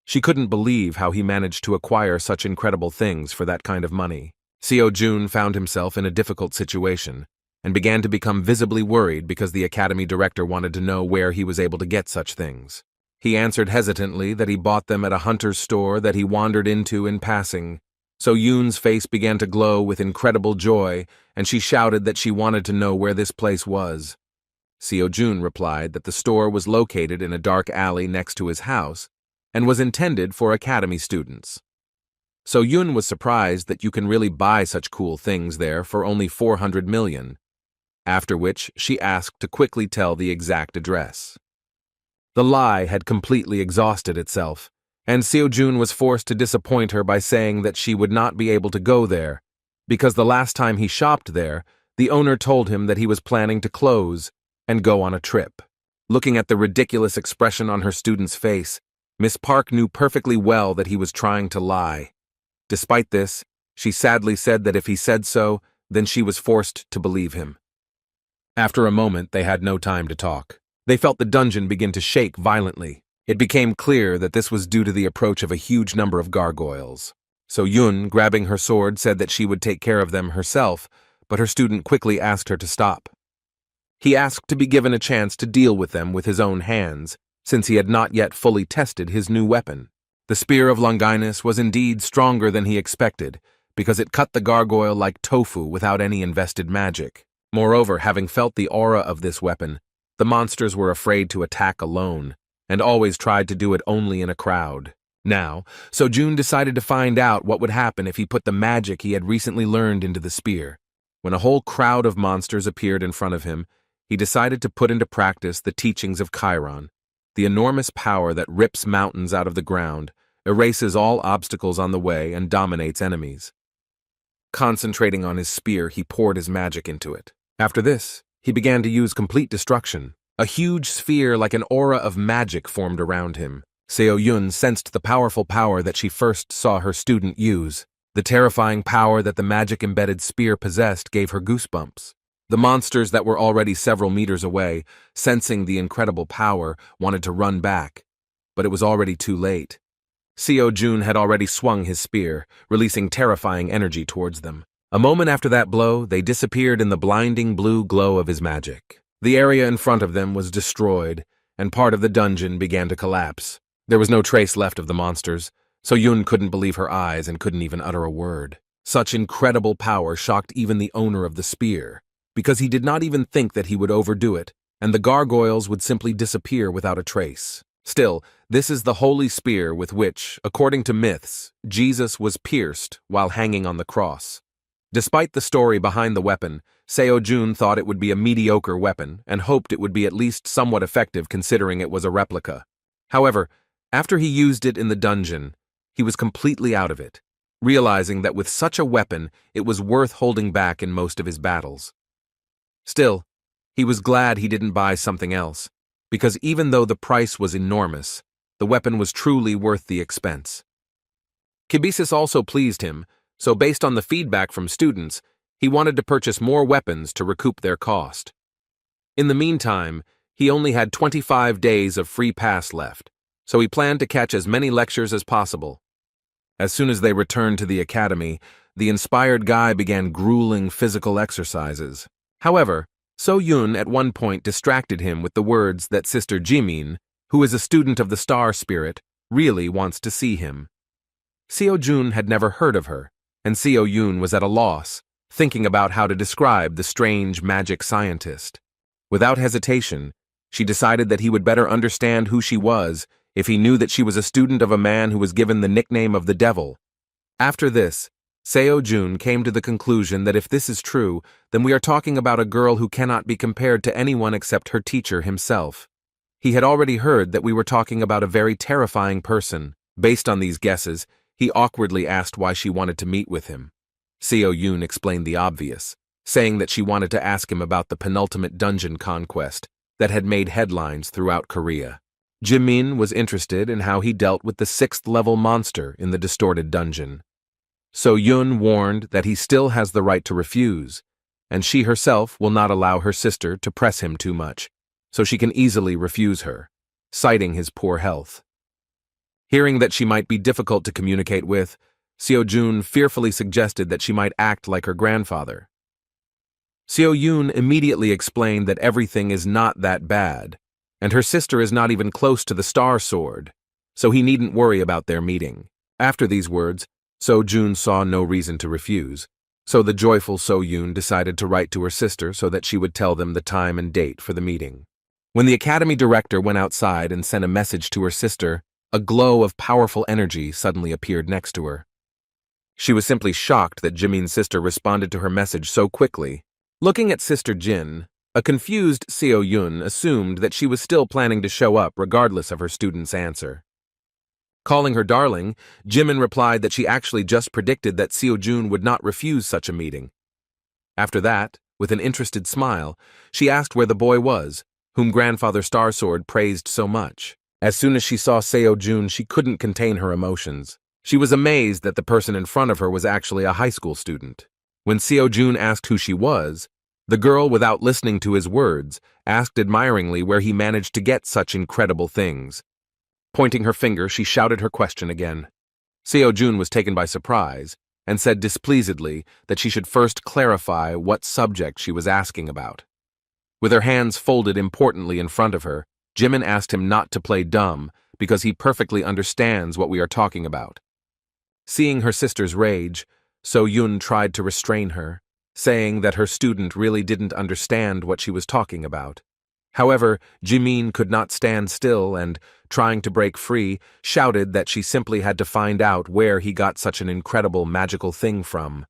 She couldn't believe how he managed to acquire such incredible things for that kind of money. Seo-jun found himself in a difficult situation and began to become visibly worried because the academy director wanted to know where he was able to get such things. He answered hesitantly that he bought them at a hunter's store that he wandered into in passing. So-yoon's face began to glow with incredible joy, and she shouted that she wanted to know where this place was. Seo-jun replied that the store was located in a dark alley next to his house and was intended for academy students. So-yoon was surprised that you can really buy such cool things there for only 400 million, after which she asked to quickly tell the exact address. The lie had completely exhausted itself, and Seo-jun was forced to disappoint her by saying that she would not be able to go there, because the last time he shopped there, the owner told him that he was planning to close and go on a trip. Looking at the ridiculous expression on her student's face, Miss Park knew perfectly well that he was trying to lie. Despite this, she sadly said that if he said so, then she was forced to believe him. After a moment, they had no time to talk. They felt the dungeon begin to shake violently. It became clear that this was due to the approach of a huge number of gargoyles. So Yun, grabbing her sword, said that she would take care of them herself, but her student quickly asked her to stop. He asked to be given a chance to deal with them with his own hands, since he had not yet fully tested his new weapon. The Spear of Longinus was indeed stronger than he expected, because it cut the gargoyle like tofu without any invested magic. Moreover, having felt the aura of this weapon, the monsters were afraid to attack alone, and always tried to do it only in a crowd. Now, Seo-jun decided to find out what would happen if he put the magic he had recently learned into the spear. When a whole crowd of monsters appeared in front of him, he decided to put into practice the teachings of Chiron, the enormous power that rips mountains out of the ground, erases all obstacles on the way, and dominates enemies. Concentrating on his spear, he poured his magic into it. After this, he began to use complete destruction. A huge sphere like an aura of magic formed around him. Seo-jun sensed the powerful power that she first saw her student use. The terrifying power that the magic-embedded spear possessed gave her goosebumps. The monsters that were already several meters away, sensing the incredible power, wanted to run back. But it was already too late. Seo-jun had already swung his spear, releasing terrifying energy towards them. A moment after that blow, they disappeared in the blinding blue glow of his magic. The area in front of them was destroyed, and part of the dungeon began to collapse. There was no trace left of the monsters, so Yun couldn't believe her eyes and couldn't even utter a word. Such incredible power shocked even the owner of the spear, because he did not even think that he would overdo it, and the gargoyles would simply disappear without a trace. Still, this is the holy spear with which, according to myths, Jesus was pierced while hanging on the cross. Despite the story behind the weapon, Seo-jun thought it would be a mediocre weapon and hoped it would be at least somewhat effective considering it was a replica. However, after he used it in the dungeon, he was completely out of it, realizing that with such a weapon it was worth holding back in most of his battles. Still, he was glad he didn't buy something else, because even though the price was enormous, the weapon was truly worth the expense. Kibisis also pleased him, so based on the feedback from students, he wanted to purchase more weapons to recoup their cost. In the meantime, he only had 25 days of free pass left, so he planned to catch as many lectures as possible. As soon as they returned to the academy, the inspired guy began grueling physical exercises. However, So-yun at one point distracted him with the words that Sister Jimin, who is a student of the Star Spirit, really wants to see him. Seo-jun had never heard of her, and Seo-yun was at a loss, thinking about how to describe the strange magic scientist. Without hesitation, she decided that he would better understand who she was if he knew that she was a student of a man who was given the nickname of the Devil. After this, Seo-jun came to the conclusion that if this is true, then we are talking about a girl who cannot be compared to anyone except her teacher himself. He had already heard that we were talking about a very terrifying person. Based on these guesses, he awkwardly asked why she wanted to meet with him. Seo-yun explained the obvious, saying that she wanted to ask him about the penultimate dungeon conquest that had made headlines throughout Korea. Jimin was interested in how he dealt with the 6th-level monster in the distorted dungeon. So-yun warned that he still has the right to refuse, and she herself will not allow her sister to press him too much, so she can easily refuse her, citing his poor health. Hearing that she might be difficult to communicate with, Seo-jun fearfully suggested that she might act like her grandfather. Seo-yun immediately explained that everything is not that bad, and her sister is not even close to the Star Sword, so he needn't worry about their meeting. After these words, So-jun saw no reason to refuse, so the joyful So-yun decided to write to her sister so that she would tell them the time and date for the meeting. When the academy director went outside and sent a message to her sister, a glow of powerful energy suddenly appeared next to her. She was simply shocked that Jimin's sister responded to her message so quickly. Looking at Sister Jin, A confused Seo Yun assumed that she was still planning to show up regardless of her student's answer. Calling her darling, Jimin replied that she actually just predicted that Seo Jun would not refuse such a meeting. After that, with an interested smile, she asked where the boy was, whom Grandfather Starsword praised so much. As soon as she saw Seo Jun, she couldn't contain her emotions. She was amazed that the person in front of her was actually a high school student. When Seo Jun asked who she was, the girl, without listening to his words, asked admiringly where he managed to get such incredible things. Pointing her finger, she shouted her question again. Seo Jun was taken by surprise and said displeasedly that she should first clarify what subject she was asking about. With her hands folded importantly in front of her, Jimin asked him not to play dumb because he perfectly understands what we are talking about. Seeing her sister's rage, Seo Yun tried to restrain her, saying that her student really didn't understand what she was talking about. However, Jimin could not stand still and, trying to break free, shouted that she simply had to find out where he got such an incredible magical thing from.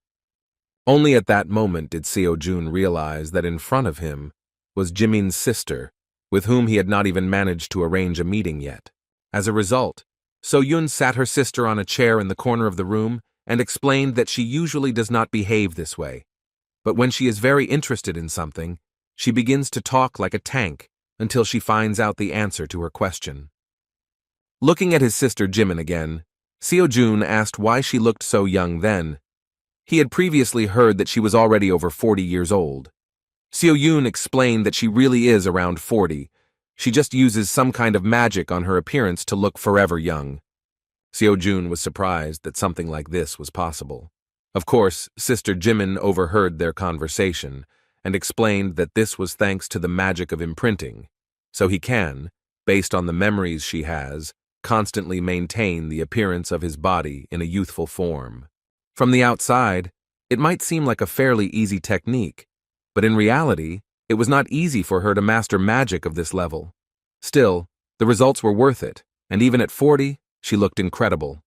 Only at that moment did Seo Jun realize that in front of him was Jimin's sister, with whom he had not even managed to arrange a meeting yet. As a result, Seo Yun sat her sister on a chair in the corner of the room and explained that she usually does not behave this way. But when she is very interested in something, she begins to talk like a tank until she finds out the answer to her question. Looking at his sister Jimin again, Seo Jun asked why she looked so young then. He had previously heard that she was already over 40 years old. Seo Yun explained that she really is around 40. She just uses some kind of magic on her appearance to look forever young. Seo Jun was surprised that something like this was possible. Of course, Sister Jimin overheard their conversation and explained that this was thanks to the magic of imprinting, so he can, based on the memories she has, constantly maintain the appearance of his body in a youthful form. From the outside, it might seem like a fairly easy technique, but in reality, it was not easy for her to master magic of this level. Still, the results were worth it, and even at 40, she looked incredible.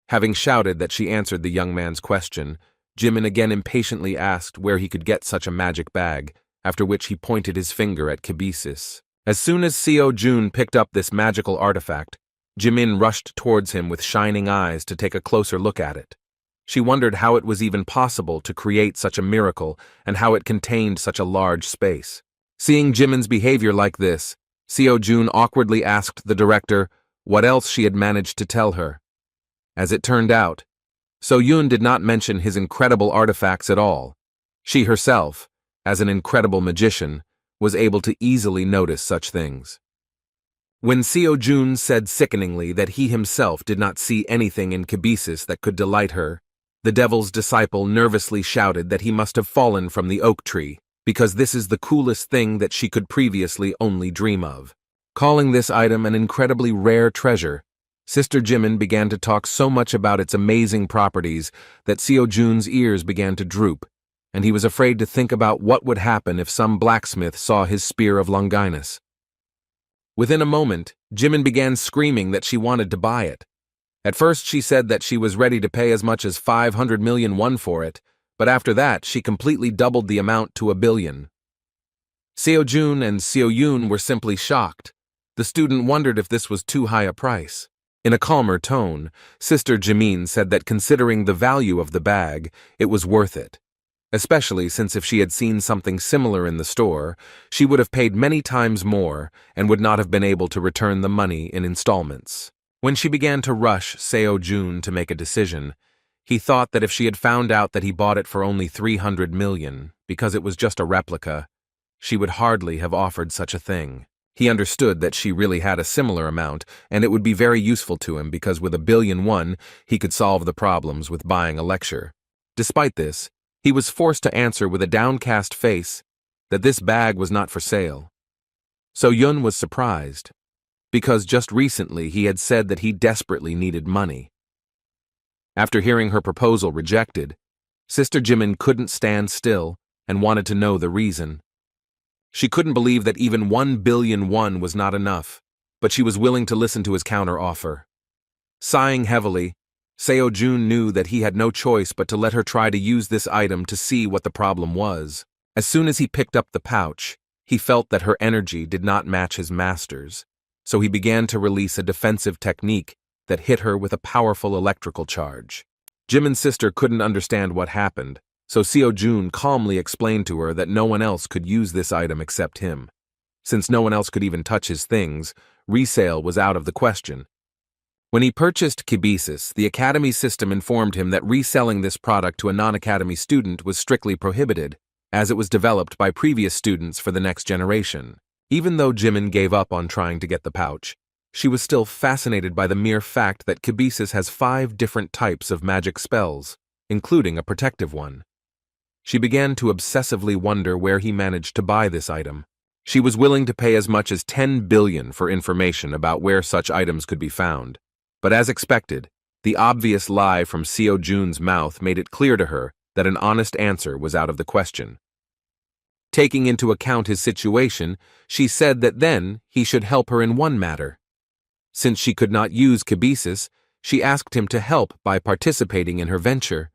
Having shouted that she answered the young man's question, Jimin again impatiently asked where he could get such a magic bag, after which he pointed his finger at Kibisis. As soon as Seo Jun picked up this magical artifact, Jimin rushed towards him with shining eyes to take a closer look at it. She wondered how it was even possible to create such a miracle and how it contained such a large space. Seeing Jimin's behavior like this, Seo Jun awkwardly asked the director what else she had managed to tell her. As it turned out, Seo Yun did not mention his incredible artifacts at all. She herself, as an incredible magician, was able to easily notice such things. When Seo Jun said sickeningly that he himself did not see anything in Kibisis that could delight her, the devil's disciple nervously shouted that he must have fallen from the oak tree, because this is the coolest thing that she could previously only dream of. Calling this item an incredibly rare treasure, Sister Jimin began to talk so much about its amazing properties that Seo Jun's ears began to droop, and he was afraid to think about what would happen if some blacksmith saw his spear of Longinus. Within a moment, Jimin began screaming that she wanted to buy it. At first she said that she was ready to pay as much as 500 million won for it, but after that she completely doubled the amount to 1 billion. Seo Jun and Seo Yun were simply shocked. The student wondered if this was too high a price. In a calmer tone, Sister Jimin said that considering the value of the bag, it was worth it. Especially since if she had seen something similar in the store, she would have paid many times more and would not have been able to return the money in installments. When she began to rush Seo Jun to make a decision, he thought that if she had found out that he bought it for only 300 million, because it was just a replica, she would hardly have offered such a thing. He understood that she really had a similar amount, and it would be very useful to him because with 1 billion won, he could solve the problems with buying a lecture. Despite this, he was forced to answer with a downcast face that this bag was not for sale. So Yun was surprised, because just recently he had said that he desperately needed money. After hearing her proposal rejected, Sister Jimin couldn't stand still and wanted to know the reason. She couldn't believe that even 1 billion won was not enough, but she was willing to listen to his counter-offer. Sighing heavily, Seo Jun knew that he had no choice but to let her try to use this item to see what the problem was. As soon as he picked up the pouch, He felt that her energy did not match his master's, so he began to release a defensive technique that hit her with a powerful electrical charge. Jimin's sister couldn't understand what happened, so Seo-jun calmly explained to her that no one else could use this item except him. Since no one else could even touch his things, resale was out of the question. When he purchased Kibisis, the Academy system informed him that reselling this product to a non-Academy student was strictly prohibited, as it was developed by previous students for the next generation. Even though Jimin gave up on trying to get the pouch, she was still fascinated by the mere fact that Kibisis has 5 different types of magic spells, including a protective one. She began to obsessively wonder where he managed to buy this item. She was willing to pay as much as 10 billion for information about where such items could be found. But as expected, the obvious lie from Seo-jun's mouth made it clear to her that an honest answer was out of the question. Taking into account his situation, she said that then he should help her in one matter. Since she could not use Kibisis, she asked him to help by participating in her venture.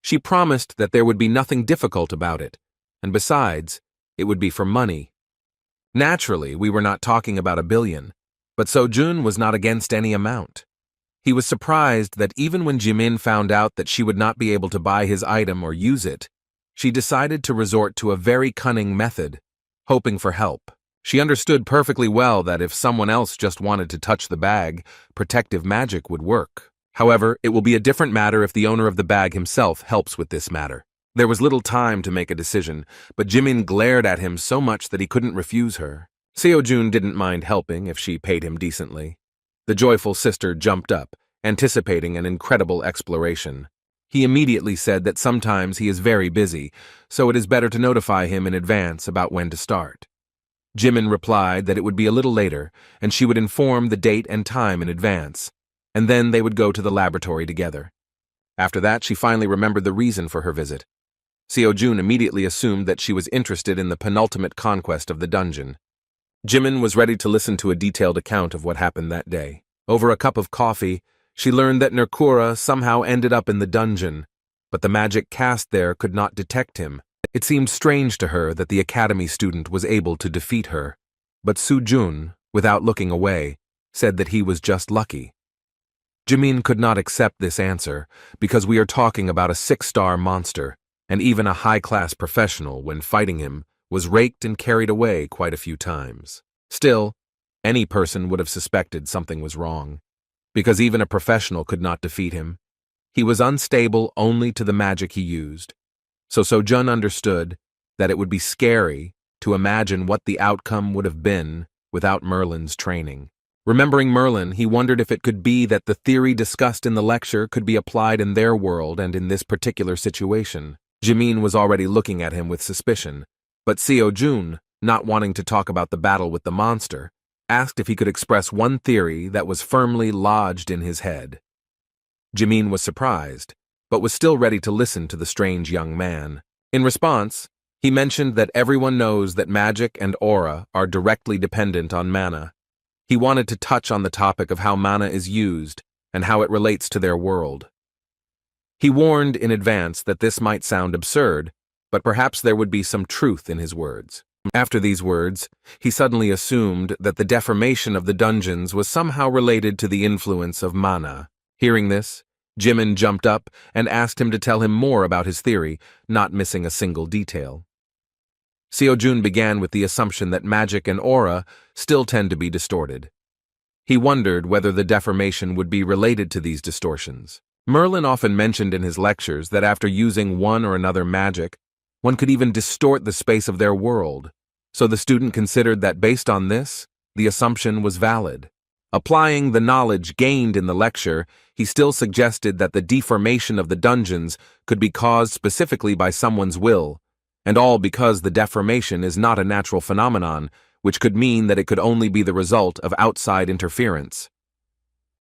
She promised that there would be nothing difficult about it, and besides, it would be for money. Naturally, we were not talking about 1 billion, but Seo-jun was not against any amount. He was surprised that even when Jimin found out that she would not be able to buy his item or use it, she decided to resort to a very cunning method, hoping for help. She understood perfectly well that if someone else just wanted to touch the bag, protective magic would work. However, it will be a different matter if the owner of the bag himself helps with this matter. There was little time to make a decision, but Jimin glared at him so much that he couldn't refuse her. Seo-jun didn't mind helping if she paid him decently. The joyful sister jumped up, anticipating an incredible exploration. He immediately said that sometimes he is very busy, so it is better to notify him in advance about when to start. Jimin replied that it would be a little later, and she would inform the date and time in advance, and then they would go to the laboratory together. After that, she finally remembered the reason for her visit. Seo-jun immediately assumed that she was interested in the penultimate conquest of the dungeon. Jimin was ready to listen to a detailed account of what happened that day. Over a cup of coffee, she learned that Nerkura somehow ended up in the dungeon, but the magic cast there could not detect him. It seemed strange to her that the academy student was able to defeat her, but Seo-jun, without looking away, said that he was just lucky. Jimin could not accept this answer because we are talking about a 6-star monster, and even a high-class professional, when fighting him, was raked and carried away quite a few times. Still, any person would have suspected something was wrong, because even a professional could not defeat him. He was unstable only to the magic he used. So Seo-jun understood that it would be scary to imagine what the outcome would have been without Merlin's training. Remembering Merlin, he wondered if it could be that the theory discussed in the lecture could be applied in their world and in this particular situation. Jimin was already looking at him with suspicion, but Seo-jun, not wanting to talk about the battle with the monster, asked if he could express one theory that was firmly lodged in his head. Jimin was surprised, but was still ready to listen to the strange young man. In response, he mentioned that everyone knows that magic and aura are directly dependent on mana. He wanted to touch on the topic of how mana is used and how it relates to their world. He warned in advance that this might sound absurd, but perhaps there would be some truth in his words. After these words, he suddenly assumed that the deformation of the dungeons was somehow related to the influence of mana. Hearing this, Jimin jumped up and asked him to tell him more about his theory, not missing a single detail. Seo-jun began with the assumption that magic and aura still tend to be distorted. He wondered whether the deformation would be related to these distortions. Merlin often mentioned in his lectures that after using one or another magic, one could even distort the space of their world, so the student considered that based on this, the assumption was valid. Applying the knowledge gained in the lecture, he still suggested that the deformation of the dungeons could be caused specifically by someone's will, and all because the deformation is not a natural phenomenon, which could mean that it could only be the result of outside interference.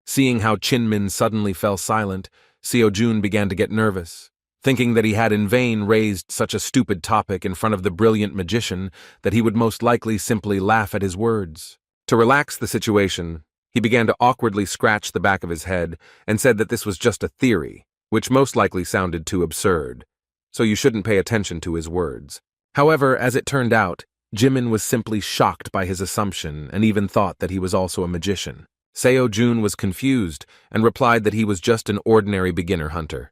Seeing how Chinmin suddenly fell silent, Seo-jun began to get nervous, thinking that he had in vain raised such a stupid topic in front of the brilliant magician that he would most likely simply laugh at his words. To relax the situation, he began to awkwardly scratch the back of his head and said that this was just a theory, which most likely sounded too absurd, so you shouldn't pay attention to his words. However, as it turned out, Jimin was simply shocked by his assumption and even thought that he was also a magician. Seo-jun was confused and replied that he was just an ordinary beginner hunter.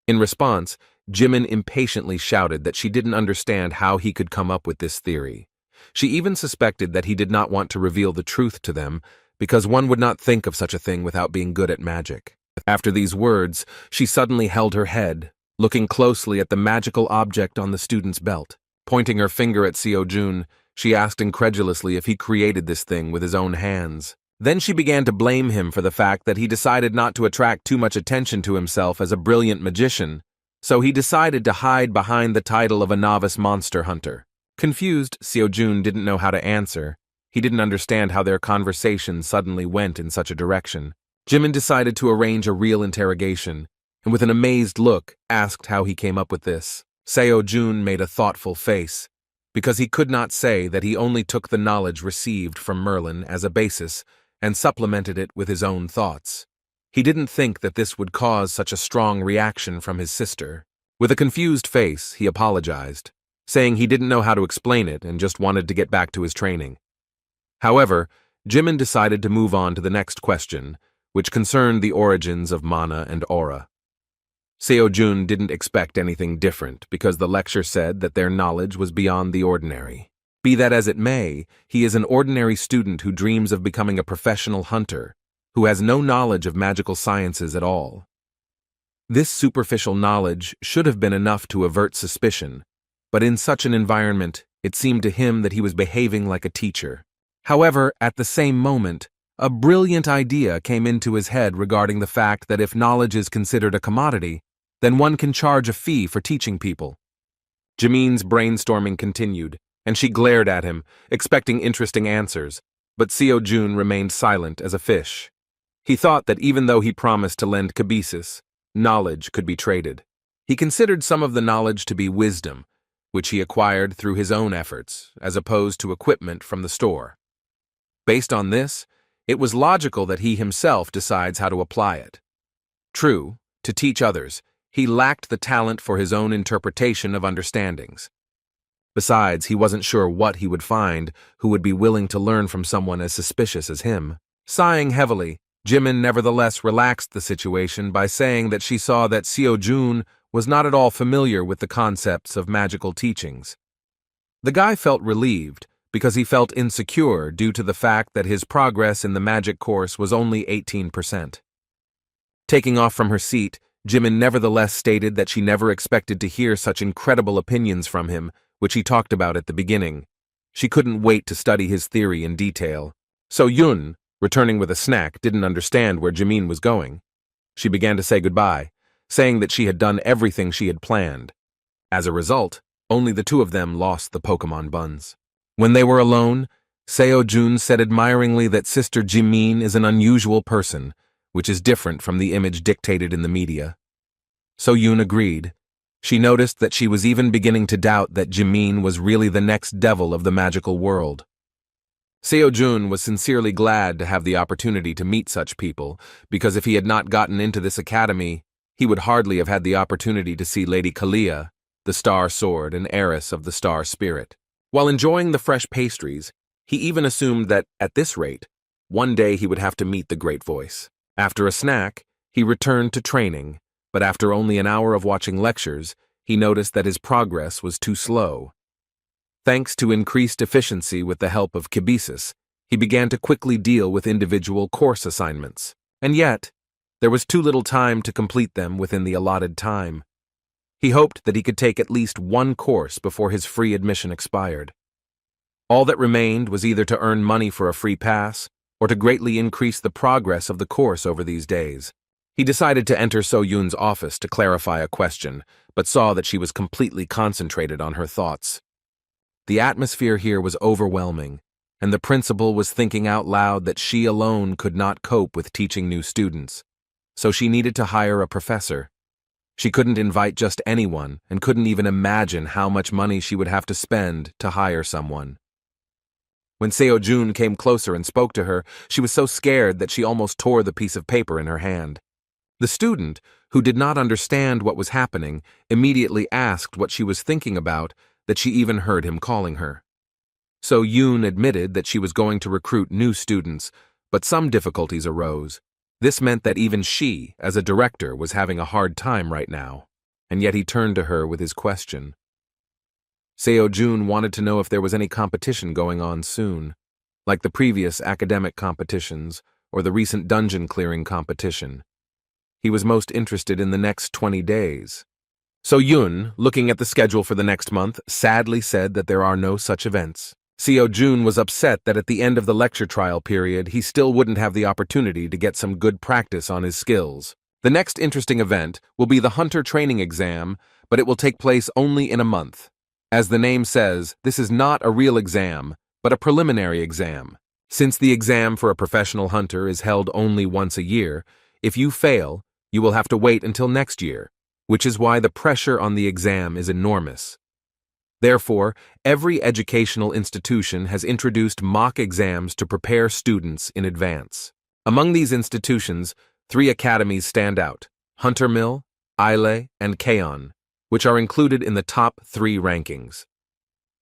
In response, Jimin impatiently shouted that she didn't understand how he could come up with this theory. She even suspected that he did not want to reveal the truth to them because one would not think of such a thing without being good at magic. After these words, she suddenly held her head, looking closely at the magical object on the student's belt. Pointing her finger at Seo-jun, she asked incredulously if he created this thing with his own hands. Then she began to blame him for the fact that he decided not to attract too much attention to himself as a brilliant magician, so he decided to hide behind the title of a novice monster hunter. Confused, Seo-jun didn't know how to answer. He didn't understand how their conversation suddenly went in such a direction. Jimin decided to arrange a real interrogation, and with an amazed look, asked how he came up with this. Seo-jun made a thoughtful face, because he could not say that he only took the knowledge received from Merlin as a basis and supplemented it with his own thoughts. He didn't think that this would cause such a strong reaction from his sister. With a confused face, he apologized, saying he didn't know how to explain it and just wanted to get back to his training. However, Jimin decided to move on to the next question, which concerned the origins of mana and aura. Seo-jun didn't expect anything different because the lecture said that their knowledge was beyond the ordinary. Be that as it may, he is an ordinary student who dreams of becoming a professional hunter, who has no knowledge of magical sciences at all. This superficial knowledge should have been enough to avert suspicion, but in such an environment, it seemed to him that he was behaving like a teacher. However, at the same moment, a brilliant idea came into his head regarding the fact that if knowledge is considered a commodity, then one can charge a fee for teaching people. Jimin's brainstorming continued, and she glared at him, expecting interesting answers, but Seo-jun remained silent as a fish. He thought that even though he promised to lend kibisis, knowledge could be traded. He considered some of the knowledge to be wisdom, which he acquired through his own efforts, as opposed to equipment from the store. Based on this, it was logical that he himself decides how to apply it. True, to teach others, he lacked the talent for his own interpretation of understandings. Besides, he wasn't sure what he would find who would be willing to learn from someone as suspicious as him. Sighing heavily, Jimin nevertheless relaxed the situation by saying that she saw that Seo-jun was not at all familiar with the concepts of magical teachings. The guy felt relieved because he felt insecure due to the fact that his progress in the magic course was only 18%. Taking off from her seat, Jimin nevertheless stated that she never expected to hear such incredible opinions from him, which he talked about at the beginning. She couldn't wait to study his theory in detail. So Yun, returning with a snack, didn't understand where Jimin was going. She began to say goodbye, saying that she had done everything she had planned. As a result, only the two of them lost the Pokemon buns. When they were alone, Seo-jun said admiringly that Sister Jimin is an unusual person, which is different from the image dictated in the media. So Yun agreed. She noticed that she was even beginning to doubt that Jimin was really the next devil of the magical world. Seo-jun was sincerely glad to have the opportunity to meet such people, because if he had not gotten into this academy, he would hardly have had the opportunity to see Lady Kalia, the Star Sword and heiress of the Star Spirit. While enjoying the fresh pastries, he even assumed that, at this rate, one day he would have to meet the Great Voice. After a snack, he returned to training, but after only an hour of watching lectures, he noticed that his progress was too slow. Thanks to increased efficiency with the help of kibisis, he began to quickly deal with individual course assignments. And yet, there was too little time to complete them within the allotted time. He hoped that he could take at least one course before his free admission expired. All that remained was either to earn money for a free pass or to greatly increase the progress of the course over these days. He decided to enter So-yun's office to clarify a question, but saw that she was completely concentrated on her thoughts. The atmosphere here was overwhelming, and the principal was thinking out loud that she alone could not cope with teaching new students, so she needed to hire a professor. She couldn't invite just anyone and couldn't even imagine how much money she would have to spend to hire someone. When Seo-jun came closer and spoke to her, she was so scared that she almost tore the piece of paper in her hand. The student, who did not understand what was happening, immediately asked what she was thinking about, that she even heard him calling her. So Yoon admitted that she was going to recruit new students, but some difficulties arose. This meant that even she, as a director, was having a hard time right now, and yet he turned to her with his question. Seo-jun wanted to know if there was any competition going on soon, like the previous academic competitions or the recent dungeon clearing competition. He was most interested in the next 20 days. So Yoon, looking at the schedule for the next month, sadly said that there are no such events. Seo-jun was upset that at the end of the lecture trial period, he still wouldn't have the opportunity to get some good practice on his skills. The next interesting event will be the Hunter Training Exam, but it will take place only in a month. As the name says, this is not a real exam, but a preliminary exam. Since the exam for a professional hunter is held only once a year, if you fail, you will have to wait until next year, which is why the pressure on the exam is enormous. Therefore, every educational institution has introduced mock exams to prepare students in advance. Among these institutions, 3 academies stand out: Hunter Mill, Ile, and Kaon, which are included in the top 3 rankings.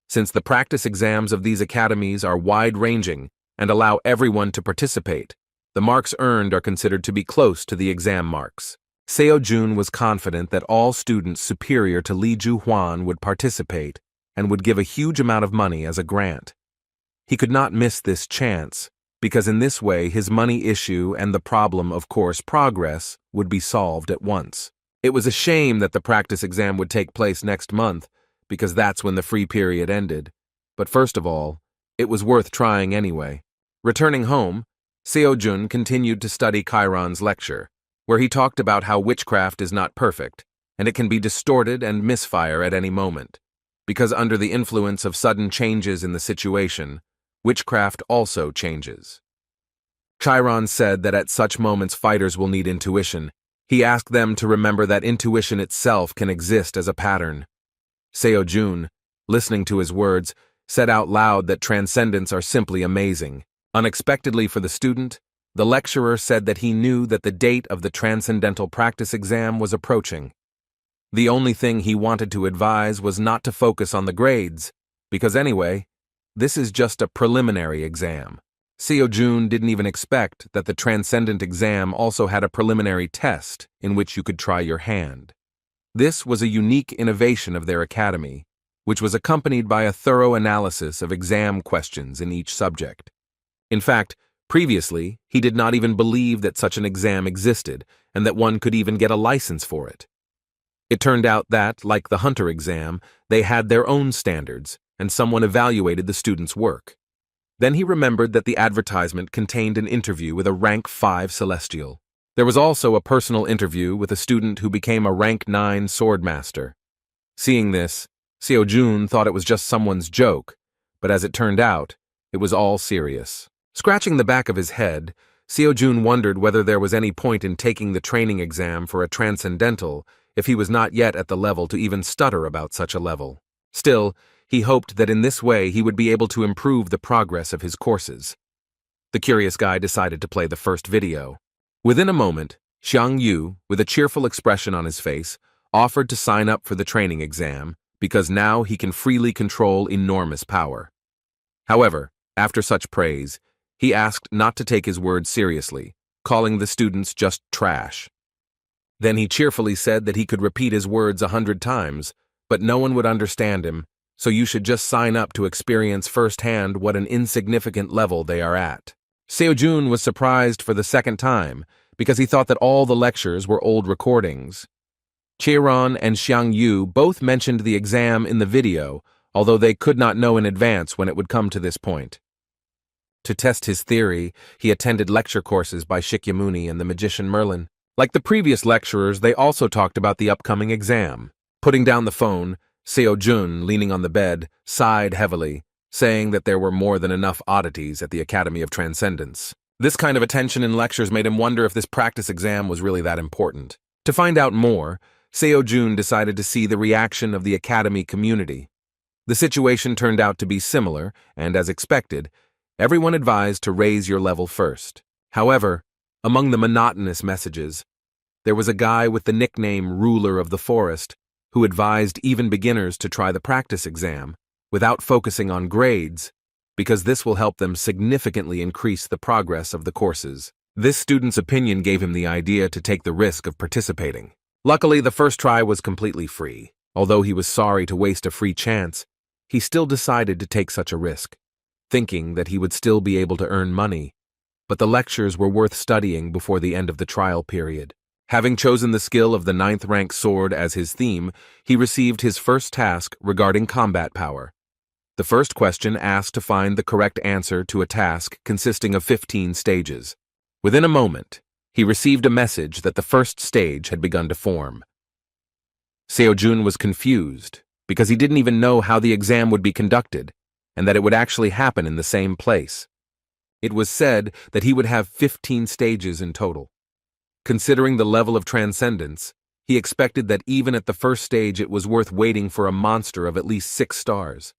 Since the practice exams of these academies are wide-ranging and allow everyone to participate, the marks earned are considered to be close to the exam marks. Seo-jun was confident that all students superior to Lee Ju-hwan would participate and would give a huge amount of money as a grant. He could not miss this chance, because in this way his money issue and the problem of course progress would be solved at once. It was a shame that the practice exam would take place next month, because that's when the free period ended. But first of all, it was worth trying anyway. Returning home, Seo-jun continued to study Chiron's lecture, where he talked about how witchcraft is not perfect, and it can be distorted and misfire at any moment. Because under the influence of sudden changes in the situation, witchcraft also changes. Chiron said that at such moments fighters will need intuition. He asked them to remember that intuition itself can exist as a pattern. Seo-jun, listening to his words, said out loud that transcendents are simply amazing. Unexpectedly for the student, the lecturer said that he knew that the date of the transcendental practice exam was approaching. The only thing he wanted to advise was not to focus on the grades, because anyway, this is just a preliminary exam. Seo-jun didn't even expect that the transcendent exam also had a preliminary test in which you could try your hand. This was a unique innovation of their academy, which was accompanied by a thorough analysis of exam questions in each subject. In fact, previously, he did not even believe that such an exam existed and that one could even get a license for it. It turned out that, like the Hunter exam, they had their own standards, and someone evaluated the student's work. Then he remembered that the advertisement contained an interview with a rank 5 celestial. There was also a personal interview with a student who became a rank 9 swordmaster. Seeing this, Seo-jun thought it was just someone's joke, but as it turned out, it was all serious. Scratching the back of his head, Seo-jun wondered whether there was any point in taking the training exam for a transcendental if he was not yet at the level to even stutter about such a level. Still, he hoped that in this way he would be able to improve the progress of his courses. The curious guy decided to play the first video. Within a moment, Xiang Yu, with a cheerful expression on his face, offered to sign up for the training exam because now he can freely control enormous power. However, after such praise, he asked not to take his words seriously, calling the students just trash. Then he cheerfully said that he could repeat his words 100 times, but no one would understand him, so you should just sign up to experience firsthand what an insignificant level they are at. Seo-jun was surprised for the second time, because he thought that all the lectures were old recordings. Chiron and Xiang Yu both mentioned the exam in the video, although they could not know in advance when it would come to this point. To test his theory, he attended lecture courses by Shakyamuni and the magician Merlin. Like the previous lecturers, they also talked about the upcoming exam. Putting down the phone, Seo-jun, leaning on the bed, sighed heavily, saying that there were more than enough oddities at the Academy of Transcendence. This kind of attention in lectures made him wonder if this practice exam was really that important. To find out more, Seo-jun decided to see the reaction of the Academy community. The situation turned out to be similar, and as expected, everyone advised to raise your level first. However, among the monotonous messages, there was a guy with the nickname Ruler of the Forest who advised even beginners to try the practice exam, without focusing on grades, because this will help them significantly increase the progress of the courses. This student's opinion gave him the idea to take the risk of participating. Luckily, the first try was completely free. Although he was sorry to waste a free chance, he still decided to take such a risk, thinking that he would still be able to earn money. But the lectures were worth studying before the end of the trial period. Having chosen the skill of the 9th rank sword as his theme, he received his first task regarding combat power. The first question asked to find the correct answer to a task consisting of 15 stages. Within a moment, he received a message that the first stage had begun to form. Seo-jun was confused because he didn't even know how the exam would be conducted and that it would actually happen in the same place. It was said that he would have 15 stages in total. Considering the level of transcendence, he expected that even at the first stage it was worth waiting for a monster of at least 6 stars.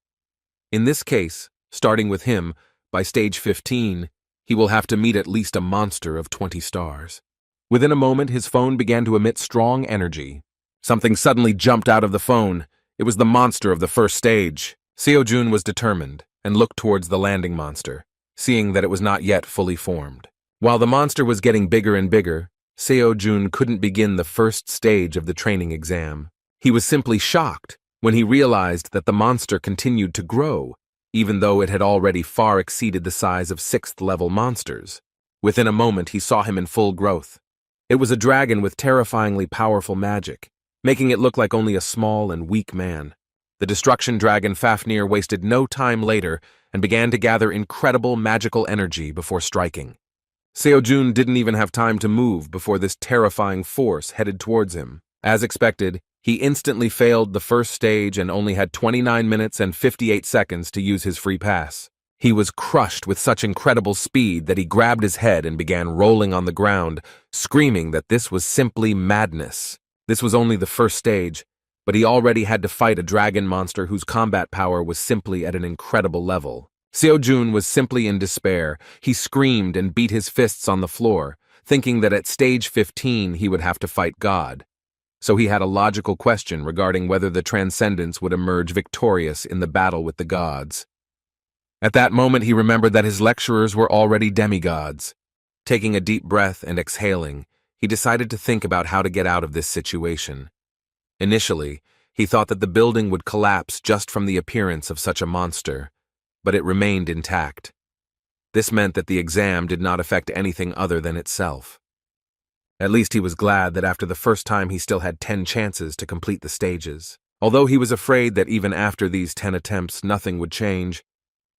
In this case, starting with him, by stage 15, he will have to meet at least a monster of 20 stars. Within a moment, his phone began to emit strong energy. Something suddenly jumped out of the phone. It was the monster of the first stage. Seo-jun was determined and looked towards the landing monster, seeing that it was not yet fully formed. While the monster was getting bigger and bigger, Seo-jun couldn't begin the first stage of the training exam. He was simply shocked when he realized that the monster continued to grow, even though it had already far exceeded the size of 6th-level monsters. Within a moment, he saw him in full growth. It was a dragon with terrifyingly powerful magic, making it look like only a small and weak man. The destruction dragon Fafnir wasted no time later and began to gather incredible magical energy before striking. Seo-jun didn't even have time to move before this terrifying force headed towards him. As expected, he instantly failed the first stage and only had 29 minutes and 58 seconds to use his free pass. He was crushed with such incredible speed that he grabbed his head and began rolling on the ground, screaming that this was simply madness. This was only the first stage, but he already had to fight a dragon monster whose combat power was simply at an incredible level. Seo-jun was simply in despair. He screamed and beat his fists on the floor, thinking that at stage 15 he would have to fight God. So he had a logical question regarding whether the Transcendence would emerge victorious in the battle with the gods. At that moment he remembered that his lecturers were already demigods. Taking a deep breath and exhaling, he decided to think about how to get out of this situation. Initially, he thought that the building would collapse just from the appearance of such a monster, but it remained intact. This meant that the exam did not affect anything other than itself. At least he was glad that after the first time he still had 10 chances to complete the stages. Although he was afraid that even after these 10 attempts nothing would change,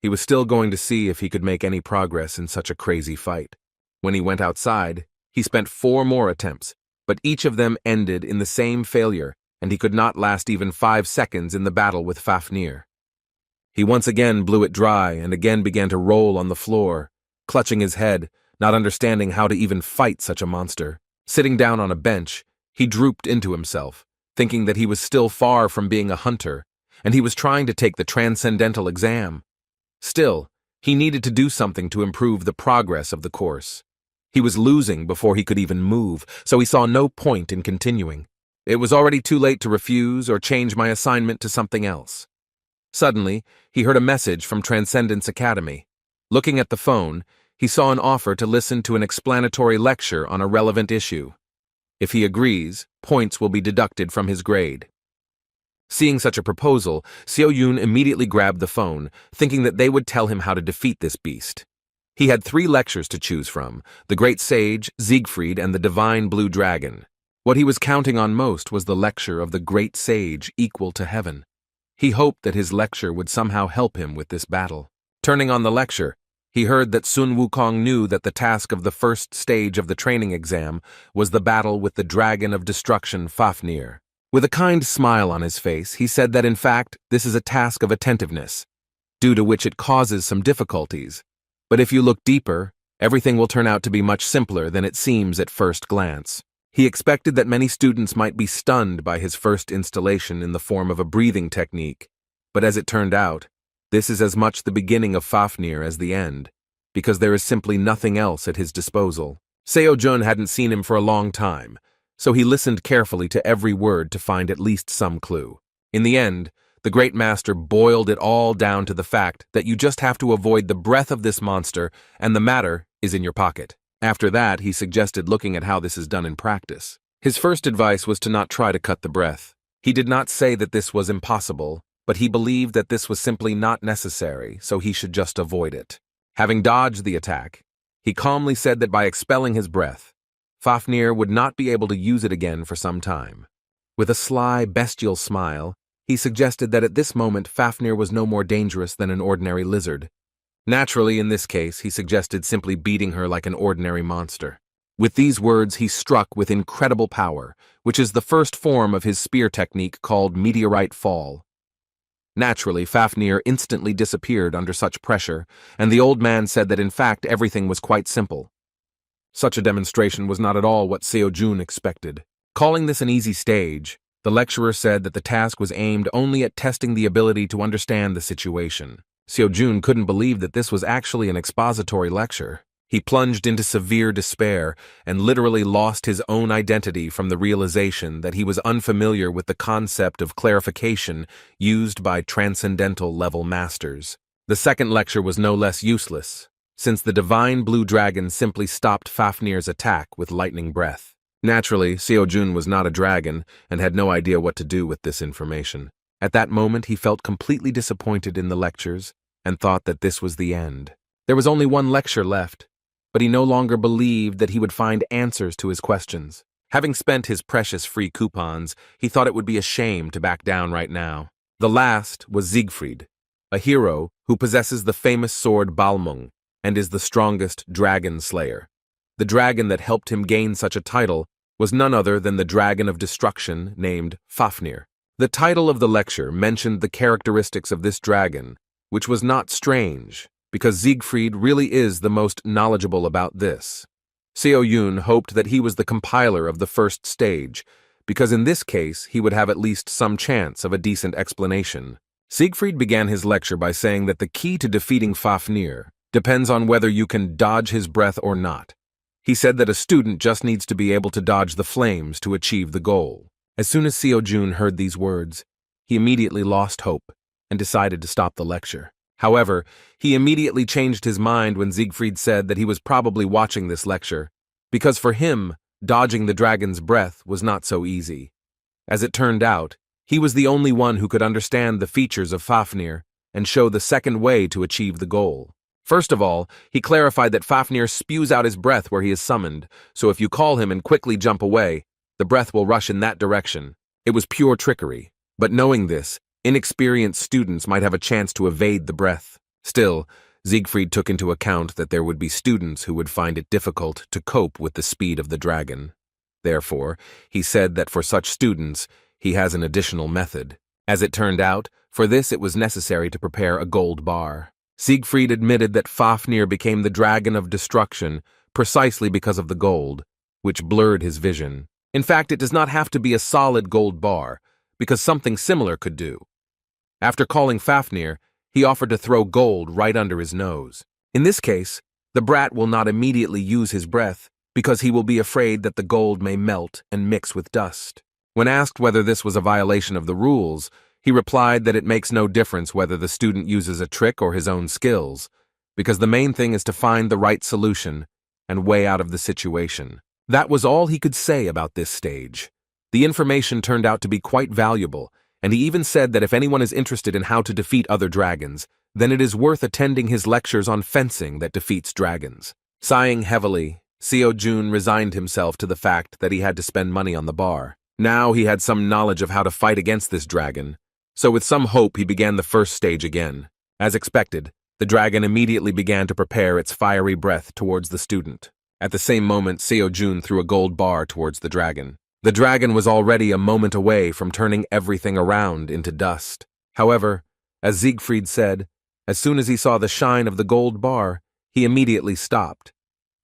he was still going to see if he could make any progress in such a crazy fight. When he went outside, he spent 4 more attempts, but each of them ended in the same failure, and he could not last even 5 seconds in the battle with Fafnir. He once again blew it dry and again began to roll on the floor, clutching his head, not understanding how to even fight such a monster. Sitting down on a bench, he drooped into himself, thinking that he was still far from being a hunter, and he was trying to take the transcendental exam. Still, he needed to do something to improve the progress of the course. He was losing before he could even move, so he saw no point in continuing. It was already too late to refuse or change my assignment to something else. Suddenly, he heard a message from Transcendence Academy. Looking at the phone, he saw an offer to listen to an explanatory lecture on a relevant issue. If he agrees, points will be deducted from his grade. Seeing such a proposal, Seo-jun immediately grabbed the phone, thinking that they would tell him how to defeat this beast. He had 3 lectures to choose from: the Great Sage, Siegfried, and the Divine Blue Dragon. What he was counting on most was the lecture of the Great Sage equal to heaven. He hoped that his lecture would somehow help him with this battle. Turning on the lecture, he heard that Sun Wukong knew that the task of the first stage of the training exam was the battle with the Dragon of Destruction Fafnir. With a kind smile on his face, he said that in fact this is a task of attentiveness, due to which it causes some difficulties. But if you look deeper, everything will turn out to be much simpler than it seems at first glance. He expected that many students might be stunned by his first installation in the form of a breathing technique, but as it turned out, this is as much the beginning of Fafnir as the end, because there is simply nothing else at his disposal. Seo-jun hadn't seen him for a long time, so he listened carefully to every word to find at least some clue. In the end, The great master boiled it all down to the fact that you just have to avoid the breath of this monster, and the matter is in your pocket. After that, he suggested looking at how this is done in practice. His first advice was to not try to cut the breath. He did not say that this was impossible, but he believed that this was simply not necessary, so he should just avoid it. Having dodged the attack, he calmly said that by expelling his breath, Fafnir would not be able to use it again for some time. With a sly, bestial smile, he suggested that at this moment Fafnir was no more dangerous than an ordinary lizard. Naturally, in this case, he suggested simply beating her like an ordinary monster. With these words, he struck with incredible power, which is the first form of his spear technique called meteorite fall. Naturally, Fafnir instantly disappeared under such pressure, and the old man said that in fact everything was quite simple. Such a demonstration was not at all what Seo-jun expected. Calling this an easy stage, the lecturer said that the task was aimed only at testing the ability to understand the situation. Seo-jun couldn't believe that this was actually an expository lecture. He plunged into severe despair and literally lost his own identity from the realization that he was unfamiliar with the concept of clarification used by transcendental-level masters. The second lecture was no less useless, since the divine blue dragon simply stopped Fafnir's attack with lightning breath. Naturally, Seo-jun was not a dragon and had no idea what to do with this information. At that moment, he felt completely disappointed in the lectures and thought that this was the end. There was only one lecture left, but he no longer believed that he would find answers to his questions. Having spent his precious free coupons, he thought it would be a shame to back down right now. The last was Siegfried, a hero who possesses the famous sword Balmung and is the strongest dragon slayer. The dragon that helped him gain such a title was none other than the dragon of destruction named Fafnir. The title of the lecture mentioned the characteristics of this dragon, which was not strange, because Siegfried really is the most knowledgeable about this. Seo-jun hoped that he was the compiler of the first stage, because in this case he would have at least some chance of a decent explanation. Siegfried began his lecture by saying that the key to defeating Fafnir depends on whether you can dodge his breath or not. He said that a student just needs to be able to dodge the flames to achieve the goal. As soon as Seo-jun heard these words, he immediately lost hope and decided to stop the lecture. However, he immediately changed his mind when Siegfried said that he was probably watching this lecture, because for him, dodging the dragon's breath was not so easy. As it turned out, he was the only one who could understand the features of Fafnir and show the second way to achieve the goal. First of all, he clarified that Fafnir spews out his breath where he is summoned, so if you call him and quickly jump away, the breath will rush in that direction. It was pure trickery, but knowing this, inexperienced students might have a chance to evade the breath. Still, Siegfried took into account that there would be students who would find it difficult to cope with the speed of the dragon. Therefore, he said that for such students, he has an additional method. As it turned out, for this it was necessary to prepare a gold bar. Siegfried admitted that Fafnir became the dragon of destruction precisely because of the gold, which blurred his vision. In fact, it does not have to be a solid gold bar, because something similar could do. After calling Fafnir, he offered to throw gold right under his nose. In this case, the brat will not immediately use his breath because he will be afraid that the gold may melt and mix with dust. When asked whether this was a violation of the rules, he replied that it makes no difference whether the student uses a trick or his own skills, because the main thing is to find the right solution and way out of the situation. That was all he could say about this stage. The information turned out to be quite valuable, and he even said that if anyone is interested in how to defeat other dragons, then it is worth attending his lectures on fencing that defeats dragons. Sighing heavily, Seo-jun resigned himself to the fact that he had to spend money on the bar. Now he had some knowledge of how to fight against this dragon, so with some hope he began the first stage again. As expected, the dragon immediately began to prepare its fiery breath towards the student. At the same moment, Seo-jun threw a gold bar towards the dragon. The dragon was already a moment away from turning everything around into dust. However, as Siegfried said, as soon as he saw the shine of the gold bar, he immediately stopped,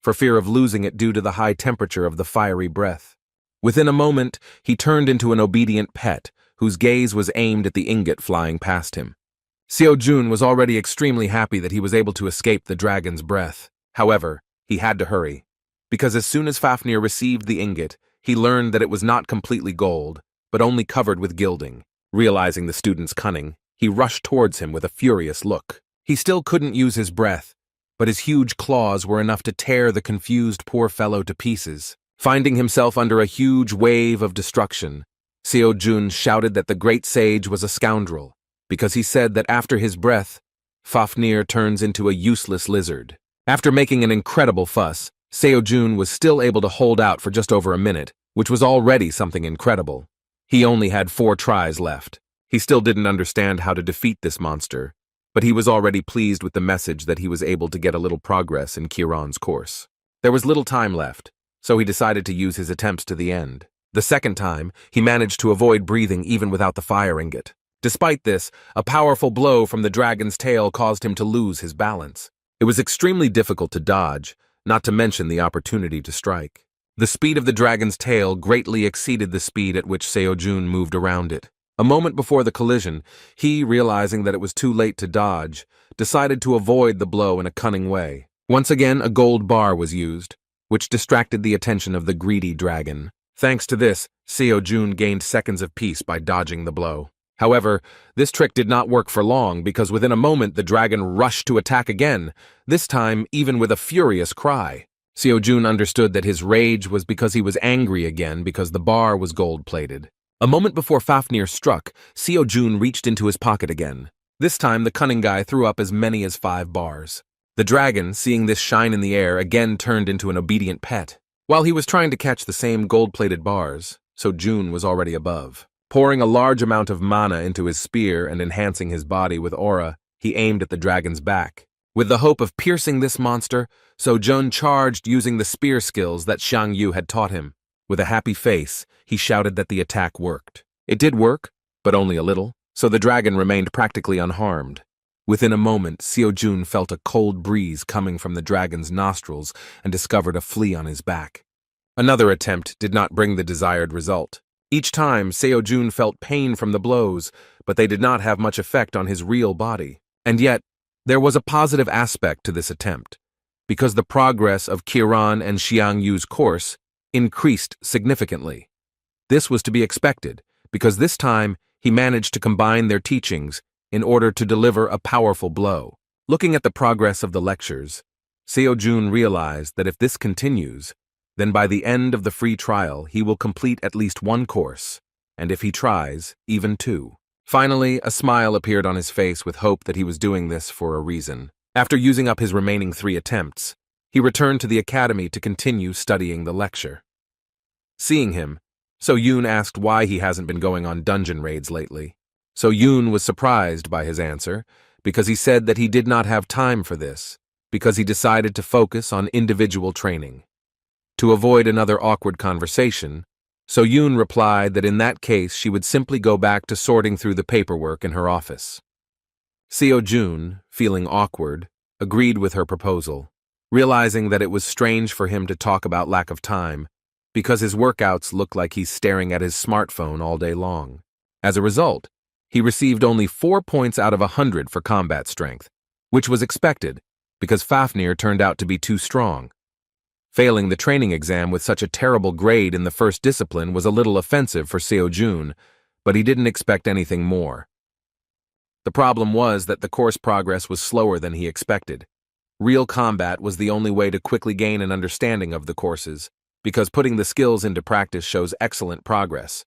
for fear of losing it due to the high temperature of the fiery breath. Within a moment, he turned into an obedient pet, whose gaze was aimed at the ingot flying past him. Seo-jun was already extremely happy that he was able to escape the dragon's breath. However, he had to hurry, because as soon as Fafnir received the ingot, he learned that it was not completely gold, but only covered with gilding. Realizing the student's cunning, he rushed towards him with a furious look. He still couldn't use his breath, but his huge claws were enough to tear the confused poor fellow to pieces. Finding himself under a huge wave of destruction, Seo-jun shouted that the great sage was a scoundrel, because he said that after his breath, Fafnir turns into a useless lizard. After making an incredible fuss, Seo-jun was still able to hold out for just over a minute, which was already something incredible. He only had 4 tries left. He still didn't understand how to defeat this monster, but he was already pleased with the message that he was able to get a little progress in Kiran's course. There was little time left, so he decided to use his attempts to the end. The second time, he managed to avoid breathing even without the fire ingot. Despite this, a powerful blow from the dragon's tail caused him to lose his balance. It was extremely difficult to dodge, not to mention the opportunity to strike. The speed of the dragon's tail greatly exceeded the speed at which Seo-jun moved around it. A moment before the collision, he, realizing that it was too late to dodge, decided to avoid the blow in a cunning way. Once again, a gold bar was used, which distracted the attention of the greedy dragon. Thanks to this, Seo-jun gained seconds of peace by dodging the blow. However, this trick did not work for long because within a moment the dragon rushed to attack again, this time even with a furious cry. Seo-jun understood that his rage was because he was angry again because the bar was gold-plated. A moment before Fafnir struck, Seo-jun reached into his pocket again. This time the cunning guy threw up as many as 5 bars. The dragon, seeing this shine in the air, again turned into an obedient pet. While he was trying to catch the same gold-plated bars, Seo-jun was already above. Pouring a large amount of mana into his spear and enhancing his body with aura, he aimed at the dragon's back. With the hope of piercing this monster, Seo-jun charged using the spear skills that Xiang Yu had taught him. With a happy face, he shouted that the attack worked. It did work, but only a little, so the dragon remained practically unharmed. Within a moment, Seo-jun felt a cold breeze coming from the dragon's nostrils and discovered a flea on his back. Another attempt did not bring the desired result. Each time, Seo-jun felt pain from the blows, but they did not have much effect on his real body. And yet, there was a positive aspect to this attempt, because the progress of Kiran and Xiang Yu's course increased significantly. This was to be expected, because this time he managed to combine their teachings in order to deliver a powerful blow. Looking at the progress of the lectures, Seo-jun realized that if this continues, then by the end of the free trial he will complete at least 1 course, and if he tries, even 2. Finally, a smile appeared on his face with hope that he was doing this for a reason. After using up his remaining 3 attempts, he returned to the academy to continue studying the lecture. Seeing him, Seo-jun asked why he hasn't been going on dungeon raids lately. Seo-jun was surprised by his answer, because he said that he did not have time for this, because he decided to focus on individual training. To avoid another awkward conversation, Seo-jun replied that in that case she would simply go back to sorting through the paperwork in her office. Seo-jun, feeling awkward, agreed with her proposal, realizing that it was strange for him to talk about lack of time, because his workouts looked like he's staring at his smartphone all day long. As a result, he received only 4 points out of 100 for combat strength, which was expected, because Fafnir turned out to be too strong. Failing the training exam with such a terrible grade in the first discipline was a little offensive for Seo-jun, but he didn't expect anything more. The problem was that the course progress was slower than he expected. Real combat was the only way to quickly gain an understanding of the courses, because putting the skills into practice shows excellent progress.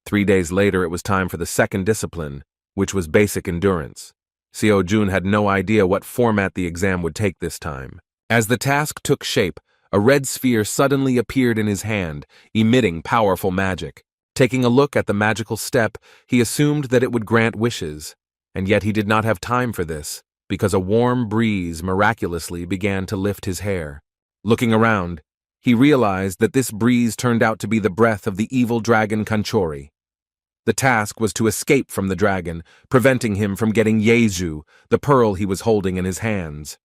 3 days later, it was time for the second discipline, which was basic endurance. Seo-jun had no idea what format the exam would take this time. As the task took shape, a red sphere suddenly appeared in his hand, emitting powerful magic. Taking a look at the magical step, he assumed that it would grant wishes, and yet he did not have time for this, because a warm breeze miraculously began to lift his hair. Looking around, he realized that this breeze turned out to be the breath of the evil dragon Kanchori. The task was to escape from the dragon, preventing him from getting Yeju, the pearl he was holding in his hands.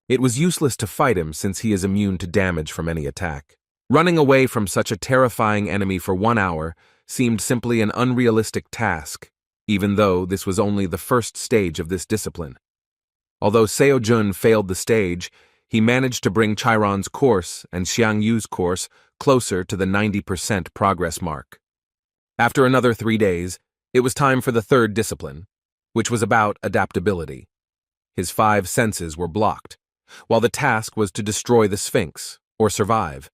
It was useless to fight him since he is immune to damage from any attack. Running away from such a terrifying enemy for 1 hour seemed simply an unrealistic task, even though this was only the first stage of this discipline. Although Seo-jun failed the stage, he managed to bring Chiron's course and Xiang Yu's course closer to the 90% progress mark. After another 3 days, It was time for the third discipline, which was about adaptability. His 5 senses were blocked, while the task was to destroy the Sphinx, or survive.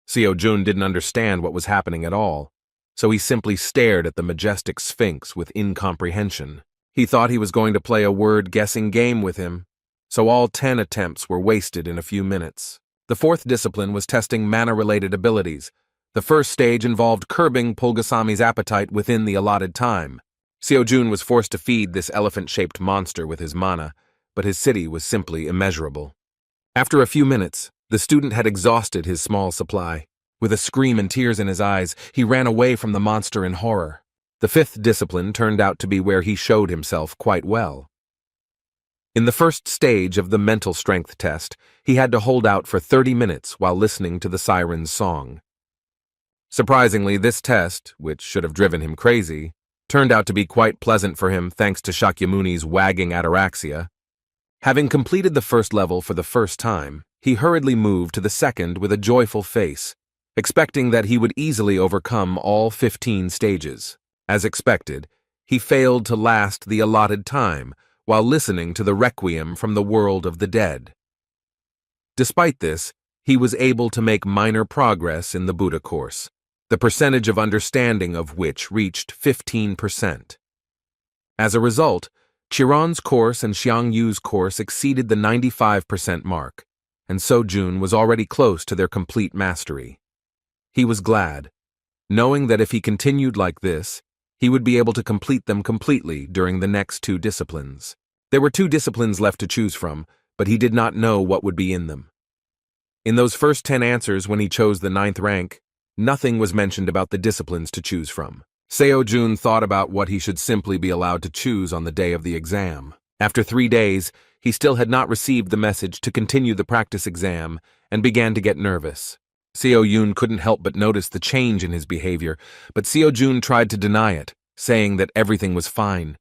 Seo-jun didn't understand what was happening at all, so he simply stared at the majestic Sphinx with incomprehension. He thought he was going to play a word-guessing game with him, so all 10 attempts were wasted in a few minutes. The fourth discipline was testing mana-related abilities. The first stage involved curbing Pulgasami's appetite within the allotted time. Seo-jun was forced to feed this elephant-shaped monster with his mana, but his city was simply immeasurable. After a few minutes, the student had exhausted his small supply. With a scream and tears in his eyes, he ran away from the monster in horror. The fifth discipline turned out to be where he showed himself quite well. In the first stage of the mental strength test, he had to hold out for 30 minutes while listening to the siren's song. Surprisingly, this test, which should have driven him crazy, turned out to be quite pleasant for him thanks to Shakyamuni's wagging ataraxia. Having completed the first level for the first time, he hurriedly moved to the second with a joyful face, expecting that he would easily overcome all 15 stages. As expected, he failed to last the allotted time while listening to the requiem from the world of the dead. Despite this, he was able to make minor progress in the Buddha course, the percentage of understanding of which reached 15%. As a result, Chiron's course and Xiangyu's course exceeded the 95% mark, and Seo-jun was already close to their complete mastery. He was glad, knowing that if he continued like this, he would be able to complete them completely during the next 2 disciplines. There were 2 disciplines left to choose from, but he did not know what would be in them. In those first 10 answers when he chose the 9th rank, nothing was mentioned about the disciplines to choose from. Seo-jun thought about what he should simply be allowed to choose on the day of the exam. After 3 days, he still had not received the message to continue the practice exam and began to get nervous. Seo-jun couldn't help but notice the change in his behavior, but Seo-jun tried to deny it, saying that everything was fine.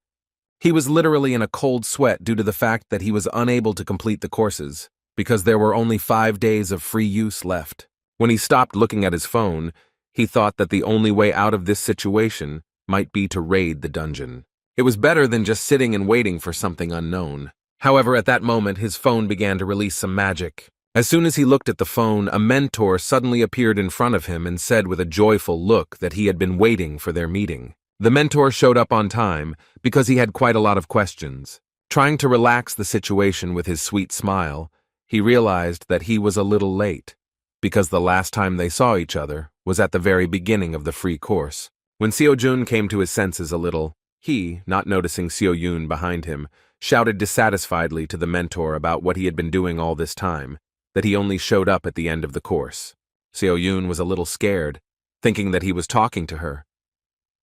He was literally in a cold sweat due to the fact that he was unable to complete the courses, because there were only 5 days of free use left. When he stopped looking at his phone, he thought that the only way out of this situation might be to raid the dungeon. It was better than just sitting and waiting for something unknown. However, at that moment, his phone began to release some magic. As soon as he looked at the phone, a mentor suddenly appeared in front of him and said with a joyful look that he had been waiting for their meeting. The mentor showed up on time because he had quite a lot of questions. Trying to relax the situation with his sweet smile, he realized that he was a little late, because the last time they saw each other was at the very beginning of the free course. When Seo-jun came to his senses a little, he, not noticing Seo-jun behind him, shouted dissatisfiedly to the mentor about what he had been doing all this time, that he only showed up at the end of the course. Seo-jun was a little scared, thinking that he was talking to her.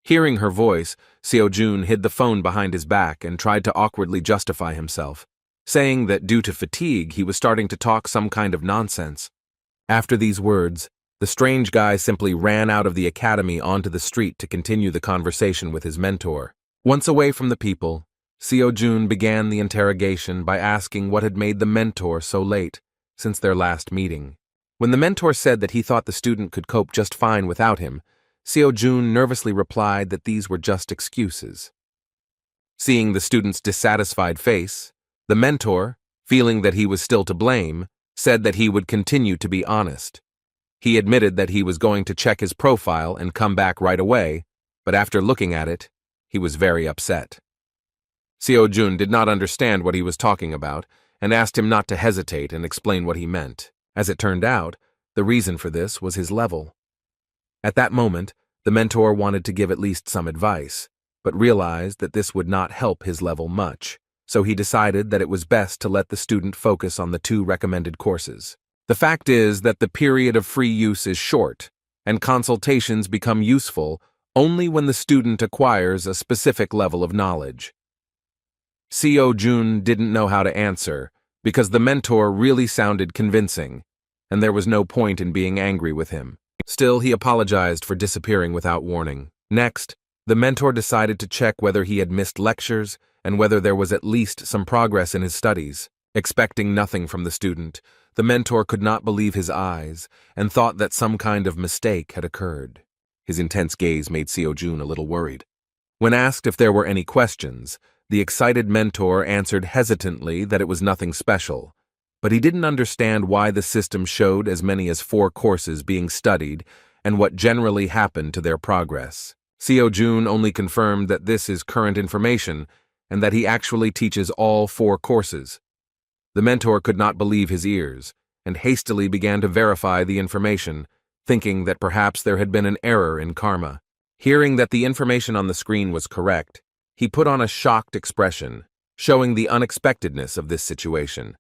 Hearing her voice, Seo-jun hid the phone behind his back and tried to awkwardly justify himself, saying that due to fatigue he was starting to talk some kind of nonsense. After these words, the strange guy simply ran out of the academy onto the street to continue the conversation with his mentor. Once away from the people, Seo-jun began the interrogation by asking what had made the mentor so late since their last meeting. When the mentor said that he thought the student could cope just fine without him, Seo-jun nervously replied that these were just excuses. Seeing the student's dissatisfied face, the mentor, feeling that he was still to blame, said that he would continue to be honest. He admitted that he was going to check his profile and come back right away, but after looking at it, he was very upset. Seo-jun did not understand what he was talking about and asked him not to hesitate and explain what he meant. As it turned out, the reason for this was his level. At that moment, the mentor wanted to give at least some advice, but realized that this would not help his level much, so he decided that it was best to let the student focus on the 2 recommended courses. The fact is that the period of free use is short, and consultations become useful only when the student acquires a specific level of knowledge. Seo-jun didn't know how to answer, because the mentor really sounded convincing, and there was no point in being angry with him. Still, he apologized for disappearing without warning. Next, the mentor decided to check whether he had missed lectures and whether there was at least some progress in his studies. Expecting nothing from the student, the mentor could not believe his eyes and thought that some kind of mistake had occurred. His intense gaze made Seo-jun a little worried. When asked if there were any questions, the excited mentor answered hesitantly that it was nothing special, but he didn't understand why the system showed as many as 4 courses being studied and what generally happened to their progress. Seo-jun only confirmed that this is current information and that he actually teaches all 4 courses. The mentor could not believe his ears and hastily began to verify the information, thinking that perhaps there had been an error in karma. Hearing that the information on the screen was correct, he put on a shocked expression, showing the unexpectedness of this situation.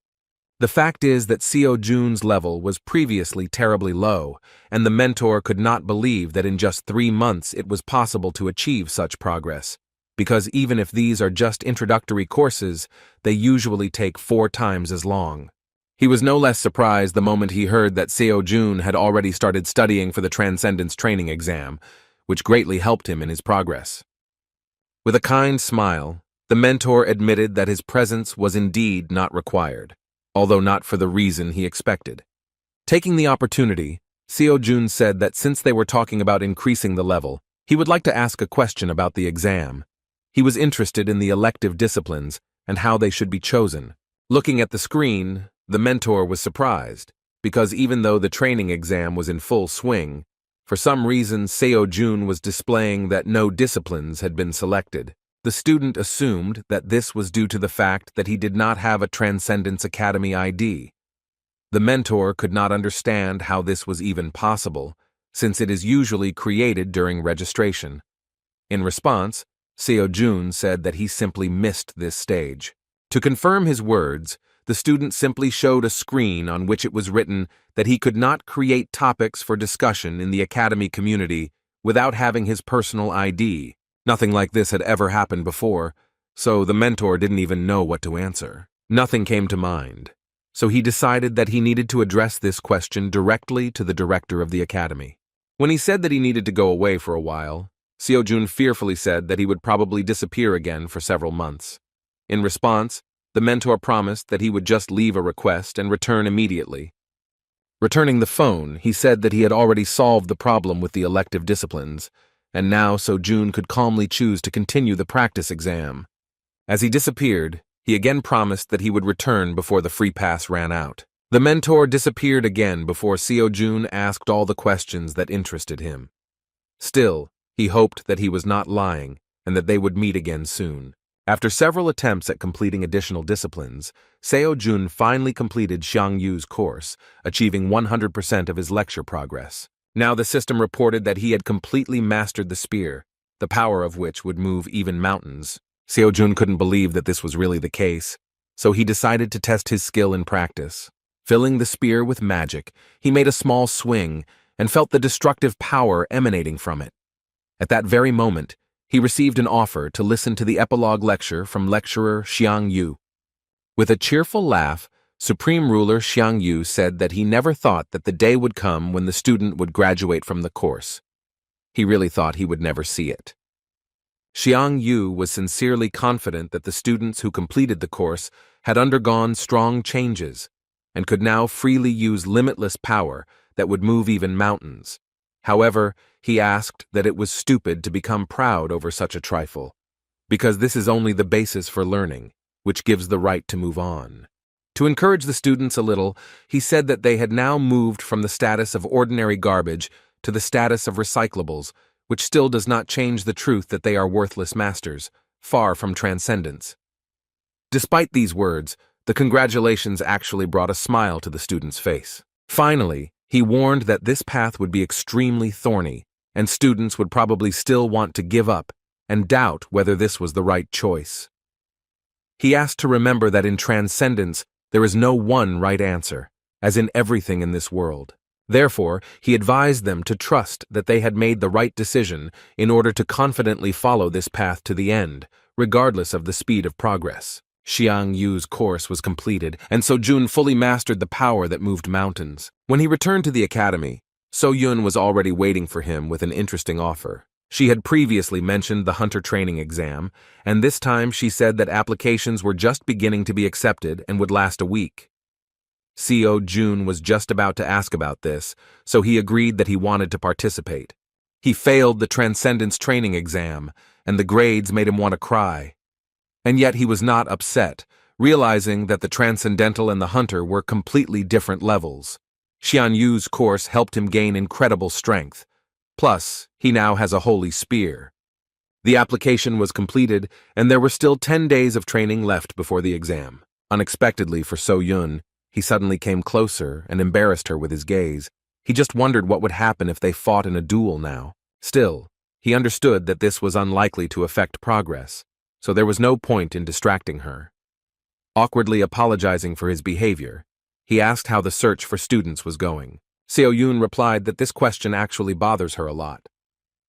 The fact is that Seo-jun's level was previously terribly low, and the mentor could not believe that in just 3 months it was possible to achieve such progress, because even if these are just introductory courses, they usually take 4 times as long. He was no less surprised the moment he heard that Seo-jun had already started studying for the Transcendence Training exam, which greatly helped him in his progress. With a kind smile, the mentor admitted that his presence was indeed not required, although not for the reason he expected. Taking the opportunity, Seo-jun said that since they were talking about increasing the level, he would like to ask a question about the exam. He was interested in the elective disciplines and how they should be chosen. Looking at the screen, the mentor was surprised, because even though the training exam was in full swing, for some reason Seo-jun was displaying that no disciplines had been selected. The student assumed that this was due to the fact that he did not have a Transcendence Academy ID. The mentor could not understand how this was even possible, since it is usually created during registration. In response, Seo-jun said that he simply missed this stage. To confirm his words, the student simply showed a screen on which it was written that he could not create topics for discussion in the Academy community without having his personal ID. Nothing like this had ever happened before, so the mentor didn't even know what to answer. Nothing came to mind, so he decided that he needed to address this question directly to the director of the Academy. When he said that he needed to go away for a while, Seo-jun fearfully said that he would probably disappear again for several months. In response, the mentor promised that he would just leave a request and return immediately. Returning the phone, he said that he had already solved the problem with the elective disciplines, and now Seo-jun could calmly choose to continue the practice exam. As he disappeared, he again promised that he would return before the free pass ran out. The mentor disappeared again before Seo-jun asked all the questions that interested him. Still, he hoped that he was not lying and that they would meet again soon. After several attempts at completing additional disciplines, Seo-jun finally completed Xiang Yu's course, achieving 100% of his lecture progress. Now the system reported that he had completely mastered the spear, the power of which would move even mountains. Seo-jun couldn't believe that this was really the case, so he decided to test his skill in practice. Filling the spear with magic, he made a small swing and felt the destructive power emanating from it. At that very moment, he received an offer to listen to the epilogue lecture from lecturer Xiang Yu. With a cheerful laugh, Supreme Ruler Xiang Yu said that he never thought that the day would come when the student would graduate from the course. He really thought he would never see it. Xiang Yu was sincerely confident that the students who completed the course had undergone strong changes and could now freely use limitless power that would move even mountains. However, he asked that it was stupid to become proud over such a trifle, because this is only the basis for learning, which gives the right to move on. To encourage the students a little, he said that they had now moved from the status of ordinary garbage to the status of recyclables, which still does not change the truth that they are worthless masters, far from transcendence. Despite these words, the congratulations actually brought a smile to the student's face. Finally, he warned that this path would be extremely thorny, and students would probably still want to give up and doubt whether this was the right choice. He asked to remember that in transcendence, there is no one right answer, as in everything in this world. Therefore, he advised them to trust that they had made the right decision in order to confidently follow this path to the end, regardless of the speed of progress. Xiang Yu's course was completed, and Seo-jun fully mastered the power that moved mountains. When he returned to the academy, So-yun was already waiting for him with an interesting offer. She had previously mentioned the hunter training exam, and this time she said that applications were just beginning to be accepted and would last a week. Seo-jun was just about to ask about this, so he agreed that he wanted to participate. He failed the Transcendence training exam, and the grades made him want to cry. And yet he was not upset, realizing that the Transcendental and the Hunter were completely different levels. Xian Yu's course helped him gain incredible strength. Plus, he now has a holy spear. The application was completed, and there were still 10 days of training left before the exam. Unexpectedly for So-Yun, he suddenly came closer and embarrassed her with his gaze. He just wondered what would happen if they fought in a duel now. Still, he understood that this was unlikely to affect progress, so there was no point in distracting her. Awkwardly apologizing for his behavior, he asked how the search for students was going. So-Yun replied that this question actually bothers her a lot.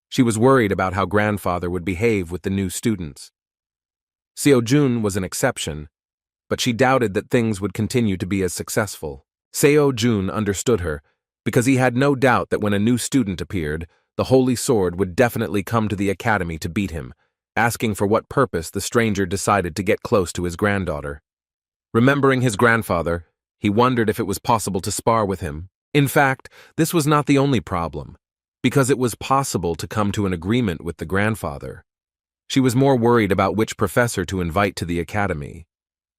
She was worried about how grandfather would behave with the new students. So-Jun was an exception, but she doubted that things would continue to be as successful. So-Jun understood her, because he had no doubt that when a new student appeared, the Holy Sword would definitely come to the academy to beat him, asking for what purpose the stranger decided to get close to his granddaughter. Remembering his grandfather, he wondered if it was possible to spar with him. In fact, this was not the only problem, because it was possible to come to an agreement with the grandfather. She was more worried about which professor to invite to the academy.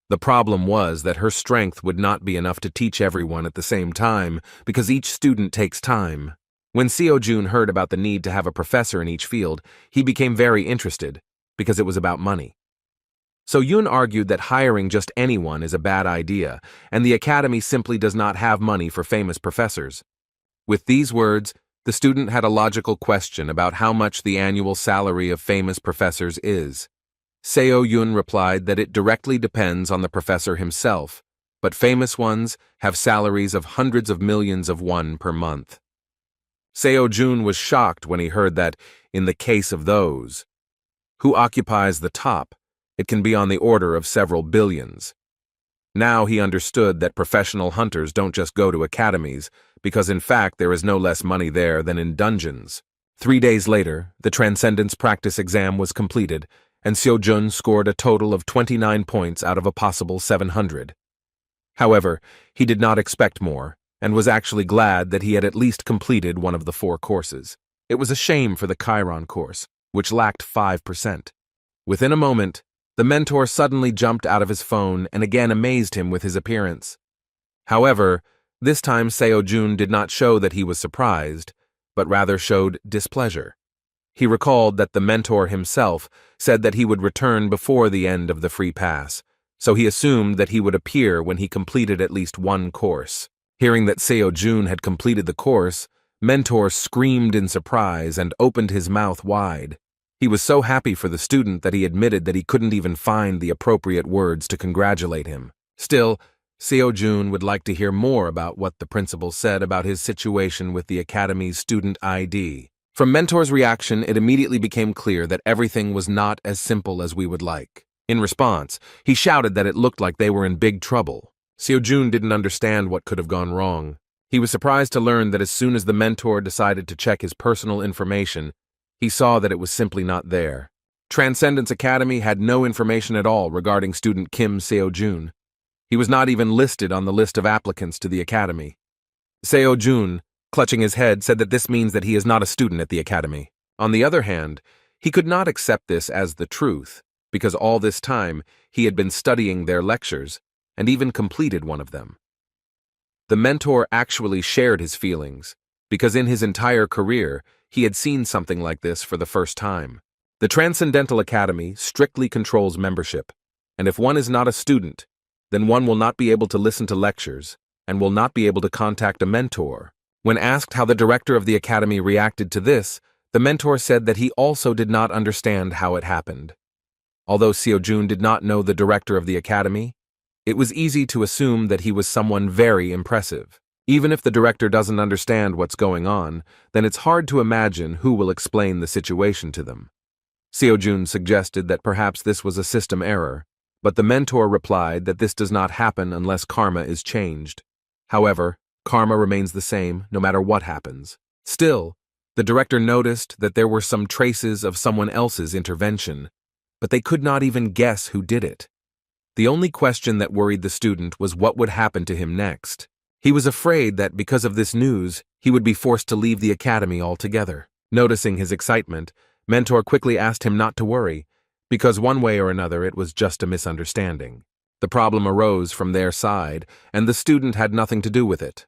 The problem was that her strength would not be enough to teach everyone at the same time, because each student takes time. When So-Jun heard about the need to have a professor in each field, he became very interested, because it was about money. So-Yun argued that hiring just anyone is a bad idea, and the academy simply does not have money for famous professors. With these words, the student had a logical question about how much the annual salary of famous professors is. So-Yun replied that it directly depends on the professor himself, but famous ones have salaries of hundreds of millions of won per month. So-Jun was shocked when he heard that, in the case of those who occupies the top, it can be on the order of several billions. Now he understood that professional hunters don't just go to academies, because in fact there is no less money there than in dungeons. 3 days later, the Transcendence practice exam was completed, and So-Jun scored a total of 29 points out of a possible 700. However, he did not expect more, and was actually glad that he had at least completed one of the 4 courses. It was a shame for the Chiron course, which lacked 5%. Within a moment, the mentor suddenly jumped out of his phone and again amazed him with his appearance. However, this time So-Jun did not show that he was surprised, but rather showed displeasure. He recalled that the mentor himself said that he would return before the end of the free pass, so he assumed that he would appear when he completed at least one course. Hearing that So-Jun had completed the course, Mentor screamed in surprise and opened his mouth wide. He was so happy for the student that he admitted that he couldn't even find the appropriate words to congratulate him. Still, So-Jun would like to hear more about what the principal said about his situation with the academy's student ID. From Mentor's reaction, it immediately became clear that everything was not as simple as we would like. In response, he shouted that it looked like they were in big trouble. So-Jun didn't understand what could have gone wrong. He was surprised to learn that as soon as the mentor decided to check his personal information, he saw that it was simply not there. Transcendence Academy had no information at all regarding student Kim So-Jun. He was not even listed on the list of applicants to the academy. So-Jun, clutching his head, said that this means that he is not a student at the academy. On the other hand, he could not accept this as the truth, because all this time he had been studying their lectures and even completed one of them. The mentor actually shared his feelings, because in his entire career, he had seen something like this for the first time. The Transcendental Academy strictly controls membership, and if one is not a student, then one will not be able to listen to lectures and will not be able to contact a mentor. When asked how the director of the academy reacted to this, the mentor said that he also did not understand how it happened. Although So-Jun did not know the director of the academy, it was easy to assume that he was someone very impressive. Even if the director doesn't understand what's going on, then it's hard to imagine who will explain the situation to them. So-Jun suggested that perhaps this was a system error, but the mentor replied that this does not happen unless karma is changed. However, karma remains the same no matter what happens. Still, the director noticed that there were some traces of someone else's intervention, but they could not even guess who did it. The only question that worried the student was what would happen to him next. He was afraid that because of this news, he would be forced to leave the academy altogether. Noticing his excitement, Mentor quickly asked him not to worry, because one way or another it was just a misunderstanding. The problem arose from their side, and the student had nothing to do with it.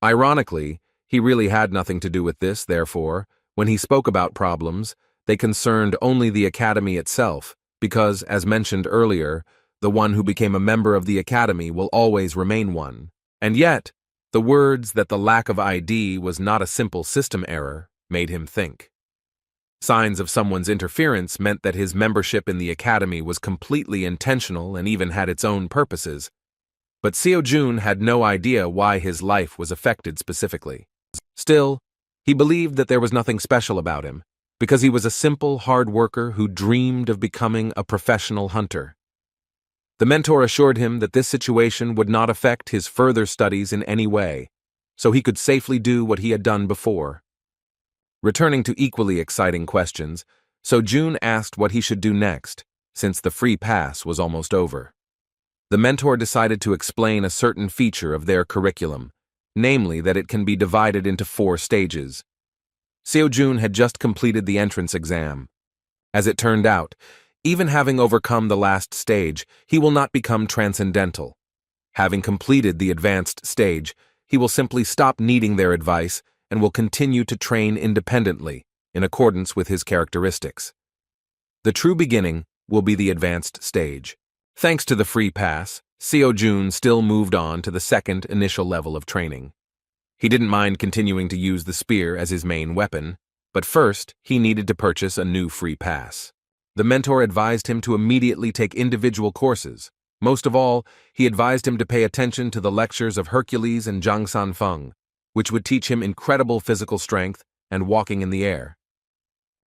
Ironically, he really had nothing to do with this, therefore, when he spoke about problems, they concerned only the academy itself, because, as mentioned earlier, the one who became a member of the academy will always remain one. And yet, the words that the lack of ID was not a simple system error made him think. Signs of someone's interference meant that his membership in the academy was completely intentional and even had its own purposes. But Seo-jun had no idea why his life was affected specifically. Still, he believed that there was nothing special about him, because he was a simple, hard worker who dreamed of becoming a professional hunter. The mentor assured him that this situation would not affect his further studies in any way, so he could safely do what he had done before. Returning to equally exciting questions, Seo-jun asked what he should do next, since the free pass was almost over. The mentor decided to explain a certain feature of their curriculum, namely that it can be divided into 4 stages. Seo-jun had just completed the entrance exam. As it turned out, even having overcome the last stage, he will not become transcendental. Having completed the advanced stage, he will simply stop needing their advice and will continue to train independently, in accordance with his characteristics. The true beginning will be the advanced stage. Thanks to the free pass, Seo-jun still moved on to the second initial level of training. He didn't mind continuing to use the spear as his main weapon, but first he needed to purchase a new free pass. The mentor advised him to immediately take individual courses. Most of all, he advised him to pay attention to the lectures of Hercules and Zhang Sanfeng, which would teach him incredible physical strength and walking in the air.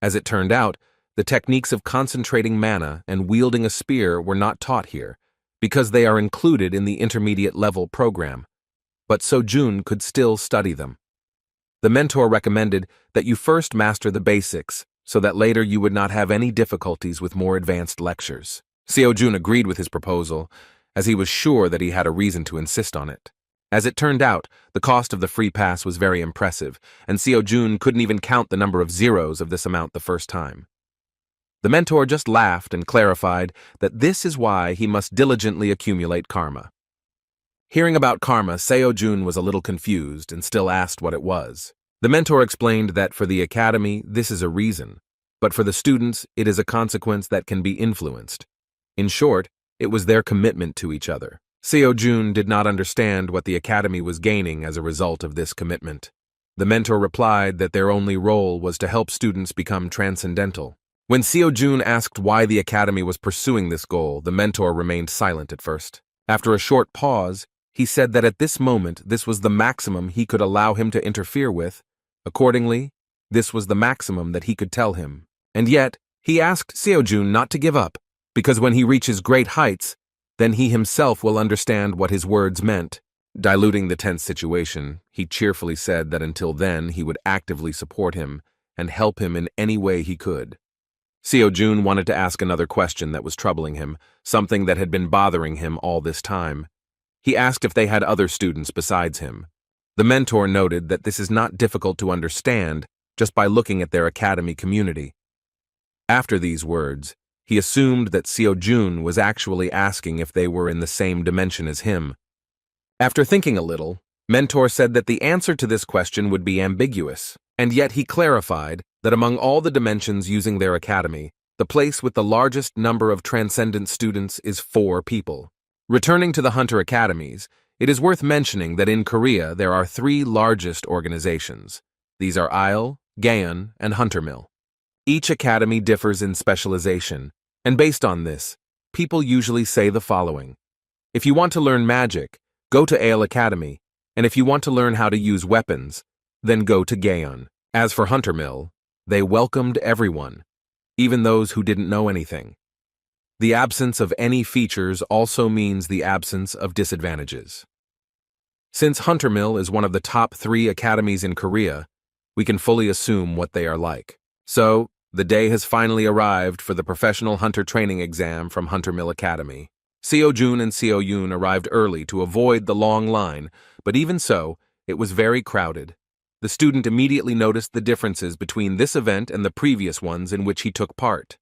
As it turned out, the techniques of concentrating mana and wielding a spear were not taught here, because they are included in the intermediate level program, but Seo-jun could still study them. The mentor recommended that you first master the basics, so that later you would not have any difficulties with more advanced lectures. Seo-jun agreed with his proposal, as he was sure that he had a reason to insist on it. As it turned out, the cost of the free pass was very impressive, and Seo-jun couldn't even count the number of zeros of this amount the first time. The mentor just laughed and clarified that this is why he must diligently accumulate karma. Hearing about karma, Seo-jun was a little confused and still asked what it was. The mentor explained that for the academy, this is a reason, but for the students, it is a consequence that can be influenced. In short, it was their commitment to each other. Seo-jun did not understand what the academy was gaining as a result of this commitment. The mentor replied that their only role was to help students become transcendental. When Seo-jun asked why the academy was pursuing this goal, the mentor remained silent at first. After a short pause, he said that at this moment this was the maximum he could allow him to interfere with. Accordingly, this was the maximum that he could tell him. And yet, he asked Seo-jun not to give up, because when he reaches great heights, then he himself will understand what his words meant. Diluting the tense situation, he cheerfully said that until then he would actively support him and help him in any way he could. Seo-jun wanted to ask another question that was troubling him, something that had been bothering him all this time. He asked if they had other students besides him. The mentor noted that this is not difficult to understand just by looking at their academy community. After these words, he assumed that Seo-jun was actually asking if they were in the same dimension as him. After thinking a little, Mentor said that the answer to this question would be ambiguous, and yet he clarified that among all the dimensions using their academy, the place with the largest number of transcendent students is 4 people. Returning to the Hunter Academies, it is worth mentioning that in Korea there are 3 largest organizations. These are Isle, Gaon, and Huntermill. Each academy differs in specialization, and based on this, people usually say the following. If you want to learn magic, go to Isle Academy, and if you want to learn how to use weapons, then go to Gaon. As for Huntermill, they welcomed everyone, even those who didn't know anything. The absence of any features also means the absence of disadvantages. Since Huntermill is one of the top 3 academies in Korea, we can fully assume what they are like. So, the day has finally arrived for the professional hunter training exam from Huntermill Academy. Seo-jun and Seo-yun arrived early to avoid the long line, but even so, it was very crowded. The student immediately noticed the differences between this event and the previous ones in which he took part.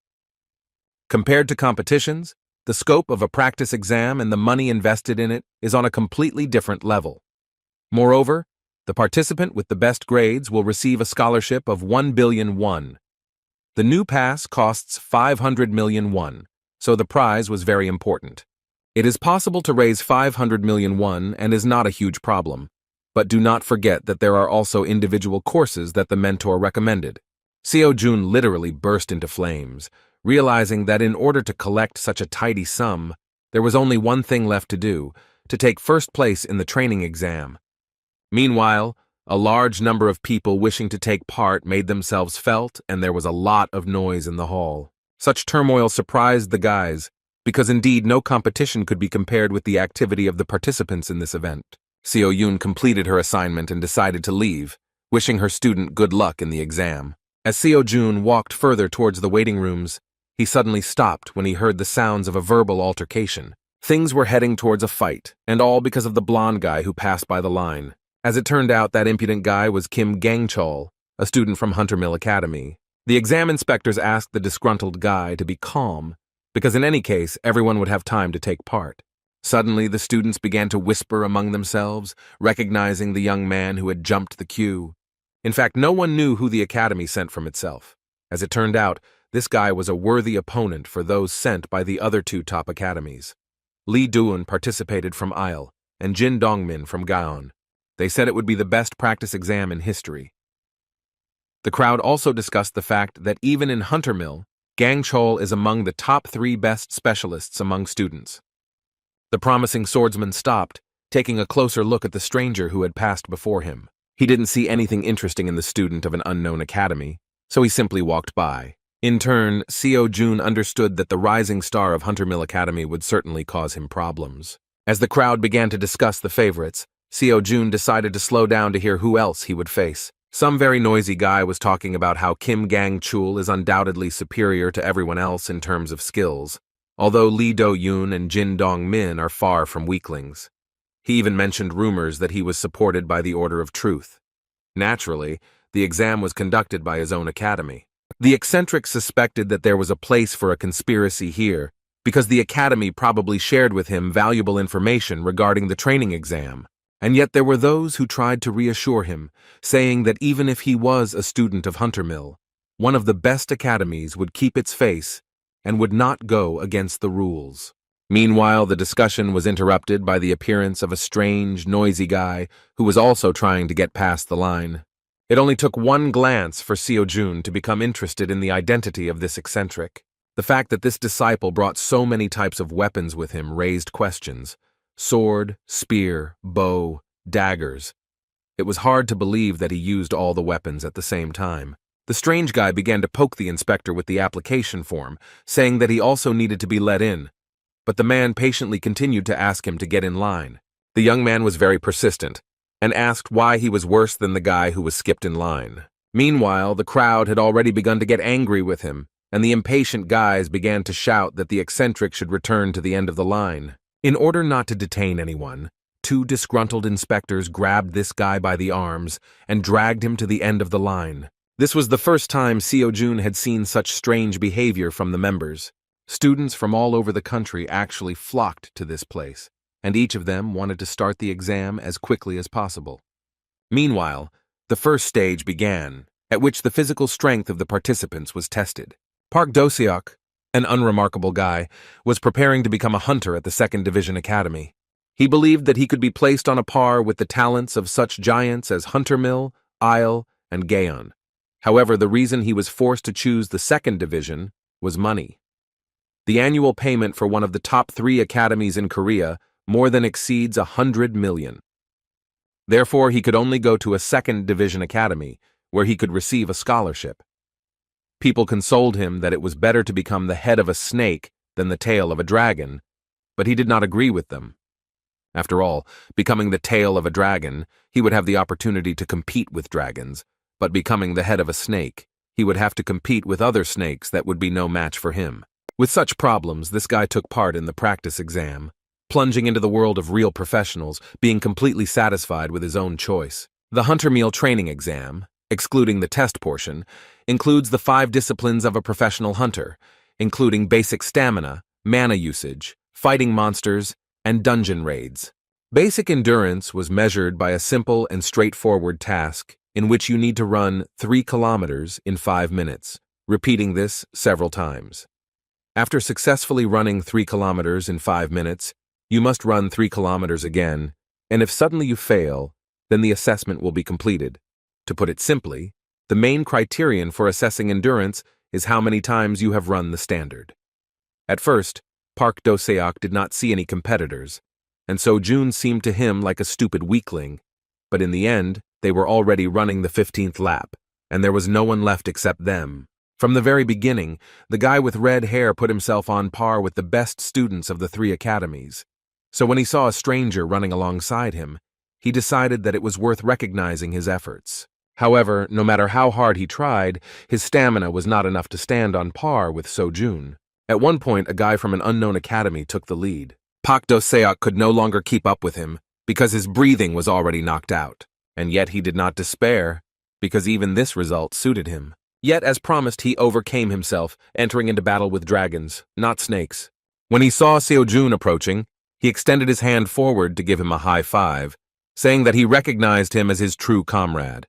Compared to competitions, the scope of a practice exam and the money invested in it is on a completely different level. Moreover, the participant with the best grades will receive a scholarship of 1 billion won. The new pass costs 500 million won, so the prize was very important. It is possible to raise 500 million won and is not a huge problem, but do not forget that there are also individual courses that the mentor recommended. Seo-jun literally burst into flames, realizing that in order to collect such a tidy sum, there was only one thing left to do, to take first place in the training exam. Meanwhile, a large number of people wishing to take part made themselves felt, and there was a lot of noise in the hall. Such turmoil surprised the guys, because indeed no competition could be compared with the activity of the participants in this event. Seo-yun completed her assignment and decided to leave, wishing her student good luck in the exam. As Seo-jun walked further towards the waiting rooms, he suddenly stopped when he heard the sounds of a verbal altercation. Things were heading towards a fight, and all because of the blonde guy who passed by the line. As it turned out, that impudent guy was Kim Gang-chol, a student from Hunter Mill Academy. The exam inspectors asked the disgruntled guy to be calm, because in any case, everyone would have time to take part. Suddenly, the students began to whisper among themselves, recognizing the young man who had jumped the queue. In fact, no one knew who the academy sent from itself. As it turned out, this guy was a worthy opponent for those sent by the other two top academies. Lee Doon participated from Isle, and Jin Dongmin from Gaon. They said it would be the best practice exam in history. The crowd also discussed the fact that even in Hunter Mill, Gang Chol is among the top 3 best specialists among students. The promising swordsman stopped, taking a closer look at the stranger who had passed before him. He didn't see anything interesting in the student of an unknown academy, so he simply walked by. In turn, Seo-jun understood that the rising star of Hunter Mill Academy would certainly cause him problems. As the crowd began to discuss the favorites, Seo-jun decided to slow down to hear who else he would face. Some very noisy guy was talking about how Kim Gang-chul is undoubtedly superior to everyone else in terms of skills, although Lee Do-yoon and Jin Dong-min are far from weaklings. He even mentioned rumors that he was supported by the Order of Truth. Naturally, the exam was conducted by his own academy. The eccentric suspected that there was a place for a conspiracy here, because the academy probably shared with him valuable information regarding the training exam. And yet there were those who tried to reassure him, saying that even if he was a student of Hunter Mill, one of the best academies would keep its face and would not go against the rules. Meanwhile, the discussion was interrupted by the appearance of a strange, noisy guy who was also trying to get past the line. It only took one glance for Seo-jun to become interested in the identity of this eccentric. The fact that this disciple brought so many types of weapons with him raised questions. Sword, spear, bow, daggers. It was hard to believe that he used all the weapons at the same time. The strange guy began to poke the inspector with the application form, saying that he also needed to be let in, but the man patiently continued to ask him to get in line. The young man was very persistent, and asked why he was worse than the guy who was skipped in line. Meanwhile, the crowd had already begun to get angry with him, and the impatient guys began to shout that the eccentric should return to the end of the line. In order not to detain anyone, 2 disgruntled inspectors grabbed this guy by the arms and dragged him to the end of the line. This was the first time Seo-jun had seen such strange behavior from the members. Students from all over the country actually flocked to this place, and each of them wanted to start the exam as quickly as possible. Meanwhile, the first stage began, at which the physical strength of the participants was tested. Park Do-seok, an unremarkable guy, was preparing to become a hunter at the 2nd Division Academy. He believed that he could be placed on a par with the talents of such giants as Hunter Mill, Isle, and Gaon. However, the reason he was forced to choose the 2nd Division was money. The annual payment for one of the top 3 academies in Korea more than exceeds 100 million. Therefore, he could only go to a 2nd Division Academy, where he could receive a scholarship. People consoled him that it was better to become the head of a snake than the tail of a dragon, but he did not agree with them. After all, becoming the tail of a dragon, he would have the opportunity to compete with dragons, but becoming the head of a snake, he would have to compete with other snakes that would be no match for him. With such problems, this guy took part in the practice exam, plunging into the world of real professionals, being completely satisfied with his own choice. The Hunter Meal training exam, excluding the test portion, includes the 5 disciplines of a professional hunter, including basic stamina, mana usage, fighting monsters, and dungeon raids. Basic endurance was measured by a simple and straightforward task in which you need to run 3 kilometers in 5 minutes, repeating this several times. After successfully running 3 kilometers in 5 minutes, you must run 3 kilometers again, and if suddenly you fail, then the assessment will be completed. To put it simply, the main criterion for assessing endurance is how many times you have run the standard. At first, Park Do-seok did not see any competitors, and so June seemed to him like a stupid weakling, but in the end, they were already running the 15th lap, and there was no one left except them. From the very beginning, the guy with red hair put himself on par with the best students of the 3 academies. So when he saw a stranger running alongside him, he decided that it was worth recognizing his efforts. However, no matter how hard he tried, his stamina was not enough to stand on par with Sojun. At one point, a guy from an unknown academy took the lead. Park Do-seok could no longer keep up with him because his breathing was already knocked out. And yet he did not despair, because even this result suited him. Yet, as promised, he overcame himself, entering into battle with dragons, not snakes. When he saw Seojun approaching, he extended his hand forward to give him a high five, saying that he recognized him as his true comrade.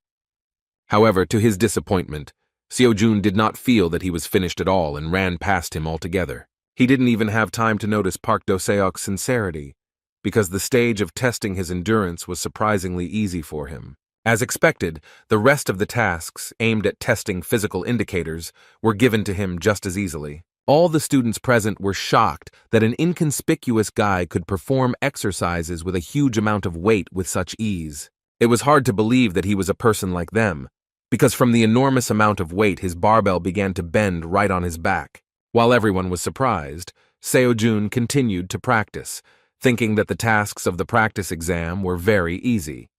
However, to his disappointment, Seojun did not feel that he was finished at all and ran past him altogether. He didn't even have time to notice Park Do-seok's sincerity, because the stage of testing his endurance was surprisingly easy for him. As expected, the rest of the tasks aimed at testing physical indicators were given to him just as easily. All the students present were shocked that an inconspicuous guy could perform exercises with a huge amount of weight with such ease. It was hard to believe that he was a person like them, because from the enormous amount of weight his barbell began to bend right on his back. While everyone was surprised, Seojun continued to practice, thinking that the tasks of the practice exam were very easy.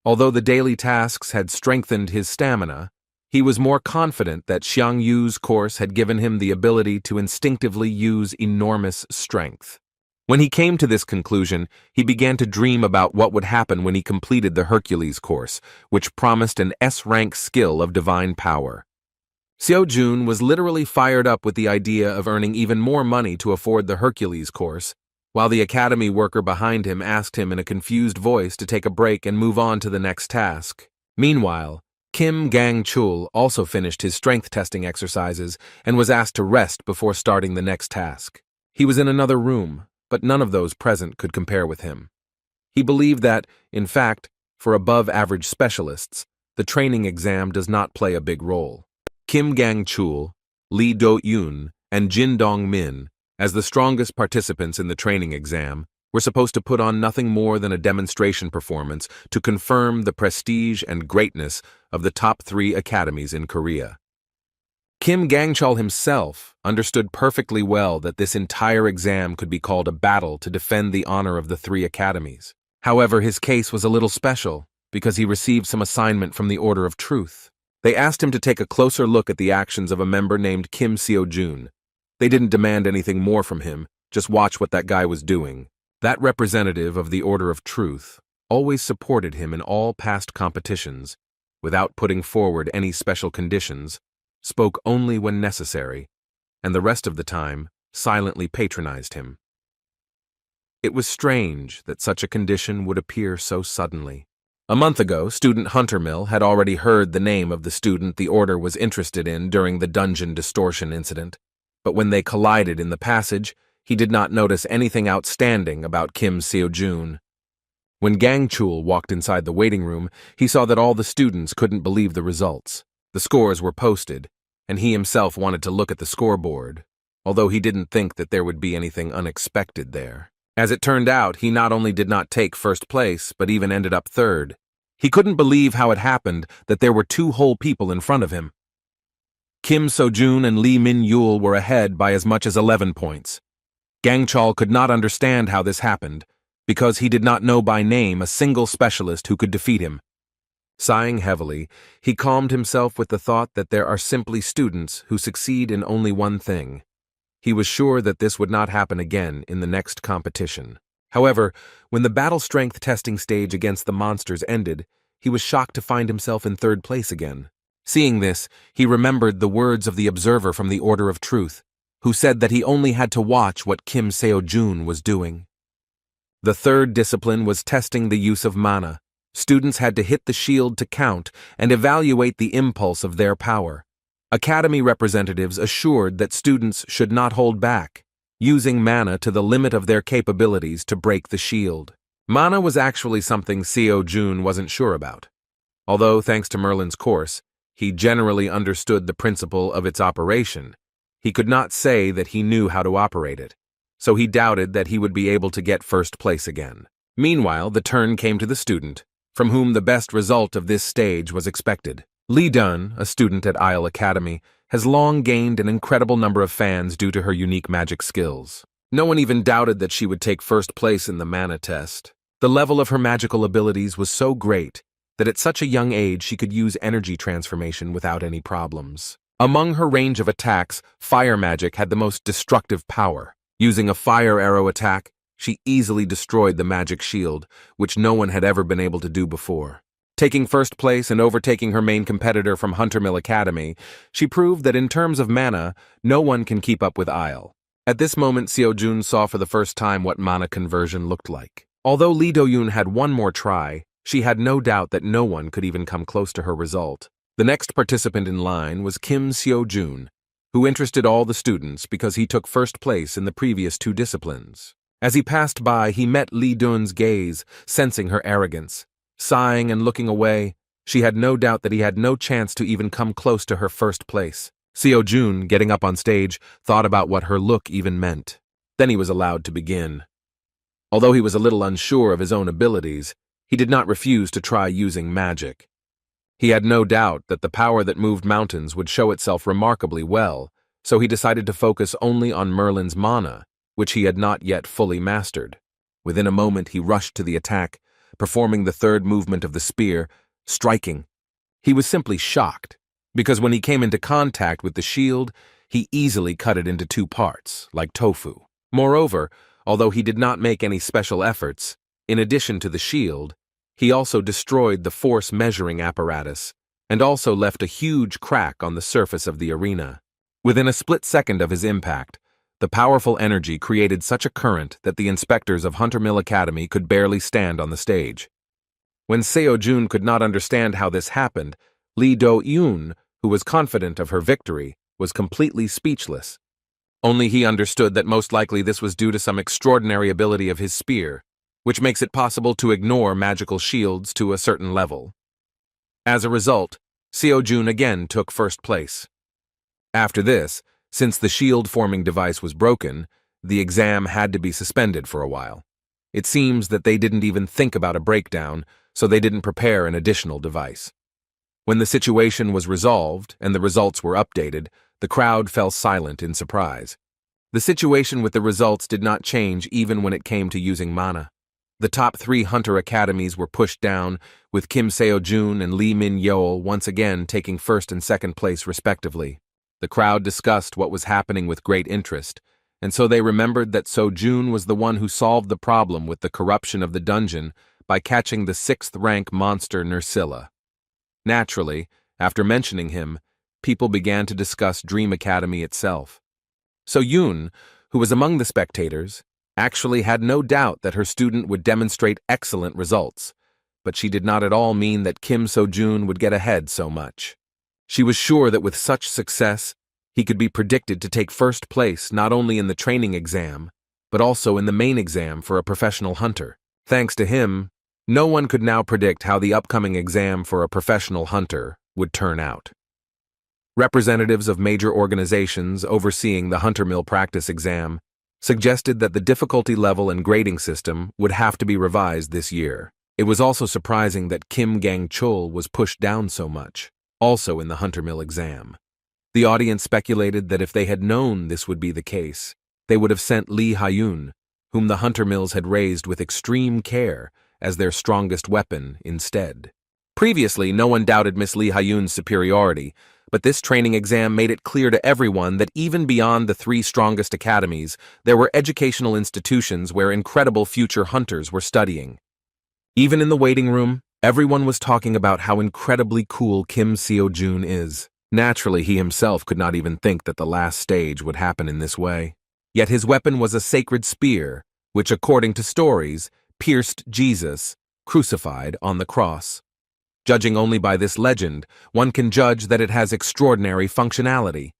Although the daily tasks had strengthened his stamina, he was more confident that Xiang Yu's course had given him the ability to instinctively use enormous strength. When he came to this conclusion, he began to dream about what would happen when he completed the Hercules course, which promised an S-rank skill of divine power. Seojun was literally fired up with the idea of earning even more money to afford the Hercules course, while the academy worker behind him asked him in a confused voice to take a break and move on to the next task. Meanwhile, Kim Gang-chul also finished his strength testing exercises and was asked to rest before starting the next task. He was in another room, but none of those present could compare with him. He believed that, in fact, for above-average specialists, the training exam does not play a big role. Kim Gang-chul, Lee Do-yoon, and Jin Dong-min, as the strongest participants in the training exam, were supposed to put on nothing more than a demonstration performance to confirm the prestige and greatness of the top 3 academies in Korea. Kim Gang-chul himself understood perfectly well that this entire exam could be called a battle to defend the honor of the 3 academies. However, his case was a little special because he received some assignment from the Order of Truth. They asked him to take a closer look at the actions of a member named Kim Seojun. They didn't demand anything more from him, just watch what that guy was doing. That representative of the Order of Truth always supported him in all past competitions, without putting forward any special conditions, spoke only when necessary, and the rest of the time silently patronized him. It was strange that such a condition would appear so suddenly. A month ago, Student Huntermill had already heard the name of the student the Order was interested in during the dungeon distortion incident. But when they collided in the passage, he did not notice anything outstanding about Kim Seojun. When Gang-chul walked inside the waiting room, he saw that all the students couldn't believe the results. The scores were posted, and he himself wanted to look at the scoreboard, although he didn't think that there would be anything unexpected there. As it turned out, he not only did not take first place, but even ended up third. He couldn't believe how it happened that there were 2 whole people in front of him. Kim Sojun and Lee Min-yul were ahead by as much as 11 points. Gang-chul could not understand how this happened, because he did not know by name a single specialist who could defeat him. Sighing heavily, he calmed himself with the thought that there are simply students who succeed in only one thing. He was sure that this would not happen again in the next competition. However, when the battle strength testing stage against the monsters ended, he was shocked to find himself in third place again. Seeing this, he remembered the words of the observer from the Order of Truth, who said that he only had to watch what Kim Seo-jun was doing. The third discipline was testing the use of mana. Students had to hit the shield to count and evaluate the impulse of their power. Academy representatives assured that students should not hold back, using mana to the limit of their capabilities to break the shield. Mana was actually something Seo-jun wasn't sure about. Although, thanks to Merlin's course, he generally understood the principle of its operation, he could not say that he knew how to operate it, so he doubted that he would be able to get first place again. Meanwhile, the turn came to the student, from whom the best result of this stage was expected. Lee Dun, a student at Isle Academy, has long gained an incredible number of fans due to her unique magic skills. No one even doubted that she would take first place in the mana test. The level of her magical abilities was so great that at such a young age she could use energy transformation without any problems. Among her range of attacks, fire magic had the most destructive power. Using a fire arrow attack, she easily destroyed the magic shield, which no one had ever been able to do before. Taking first place and overtaking her main competitor from Huntermill Academy, she proved that in terms of mana, no one can keep up with Isle. At this moment, Seo-jun saw for the first time what mana conversion looked like. Although Lee Do-yoon had one more try, she had no doubt that no one could even come close to her result. The next participant in line was Kim Seo-jun, who interested all the students because he took first place in the previous two disciplines. As he passed by, he met Lee Dun's gaze, sensing her arrogance. Sighing and looking away, she had no doubt that he had no chance to even come close to her first place. Seo-jun, getting up on stage, thought about what her look even meant. Then he was allowed to begin. Although he was a little unsure of his own abilities, he did not refuse to try using magic. He had no doubt that the power that moved mountains would show itself remarkably well, so he decided to focus only on Merlin's mana, which he had not yet fully mastered. Within a moment he rushed to the attack, performing the third movement of the spear, striking. He was simply shocked, because when he came into contact with the shield, he easily cut it into two parts, like tofu. Moreover, although he did not make any special efforts, in addition to the shield, he also destroyed the force measuring apparatus, and also left a huge crack on the surface of the arena. Within a split second of his impact, the powerful energy created such a current that the inspectors of Huntermill Academy could barely stand on the stage. When Seo-jun could not understand how this happened, Lee Do-yoon, who was confident of her victory, was completely speechless. Only he understood that most likely this was due to some extraordinary ability of his spear, which makes it possible to ignore magical shields to a certain level. As a result, Seo-jun again took first place. After this, since the shield-forming device was broken, the exam had to be suspended for a while. It seems that they didn't even think about a breakdown, so they didn't prepare an additional device. When the situation was resolved and the results were updated, the crowd fell silent in surprise. The situation with the results did not change even when it came to using mana. The top 3 Hunter Academies were pushed down, with Kim Seo-jun and Lee Min-yeol once again taking first and second place respectively. The crowd discussed what was happening with great interest, and so they remembered that Seo-jun was the one who solved the problem with the corruption of the dungeon by catching the 6th rank monster Nerscylla. Naturally, after mentioning him, people began to discuss Dream Academy itself. Seo-jun, who was among the spectators, actually had no doubt that her student would demonstrate excellent results, but she did not at all mean that Kim Seo-jun would get ahead so much. She was sure that with such success, he could be predicted to take first place not only in the training exam, but also in the main exam for a professional hunter. Thanks to him, no one could now predict how the upcoming exam for a professional hunter would turn out. Representatives of major organizations overseeing the Huntermill practice exam suggested that the difficulty level and grading system would have to be revised this year. It was also surprising that Kim Gang-chul was pushed down so much, also in the Huntermill exam. The audience speculated that if they had known this would be the case, they would have sent Lee Ha-yoon, whom the Huntermills had raised with extreme care, as their strongest weapon instead. Previously, no one doubted Miss Lee Ha-yoon's superiority, but this training exam made it clear to everyone that even beyond the 3 strongest academies, there were educational institutions where incredible future hunters were studying. Even in the waiting room, Everyone was talking about how incredibly cool Kim Seo-jun is. Naturally, he himself could not even think that the last stage would happen in this way. Yet his weapon was a sacred spear, which, according to stories, pierced Jesus, crucified on the cross. Judging only by this legend, one can judge that it has extraordinary functionality.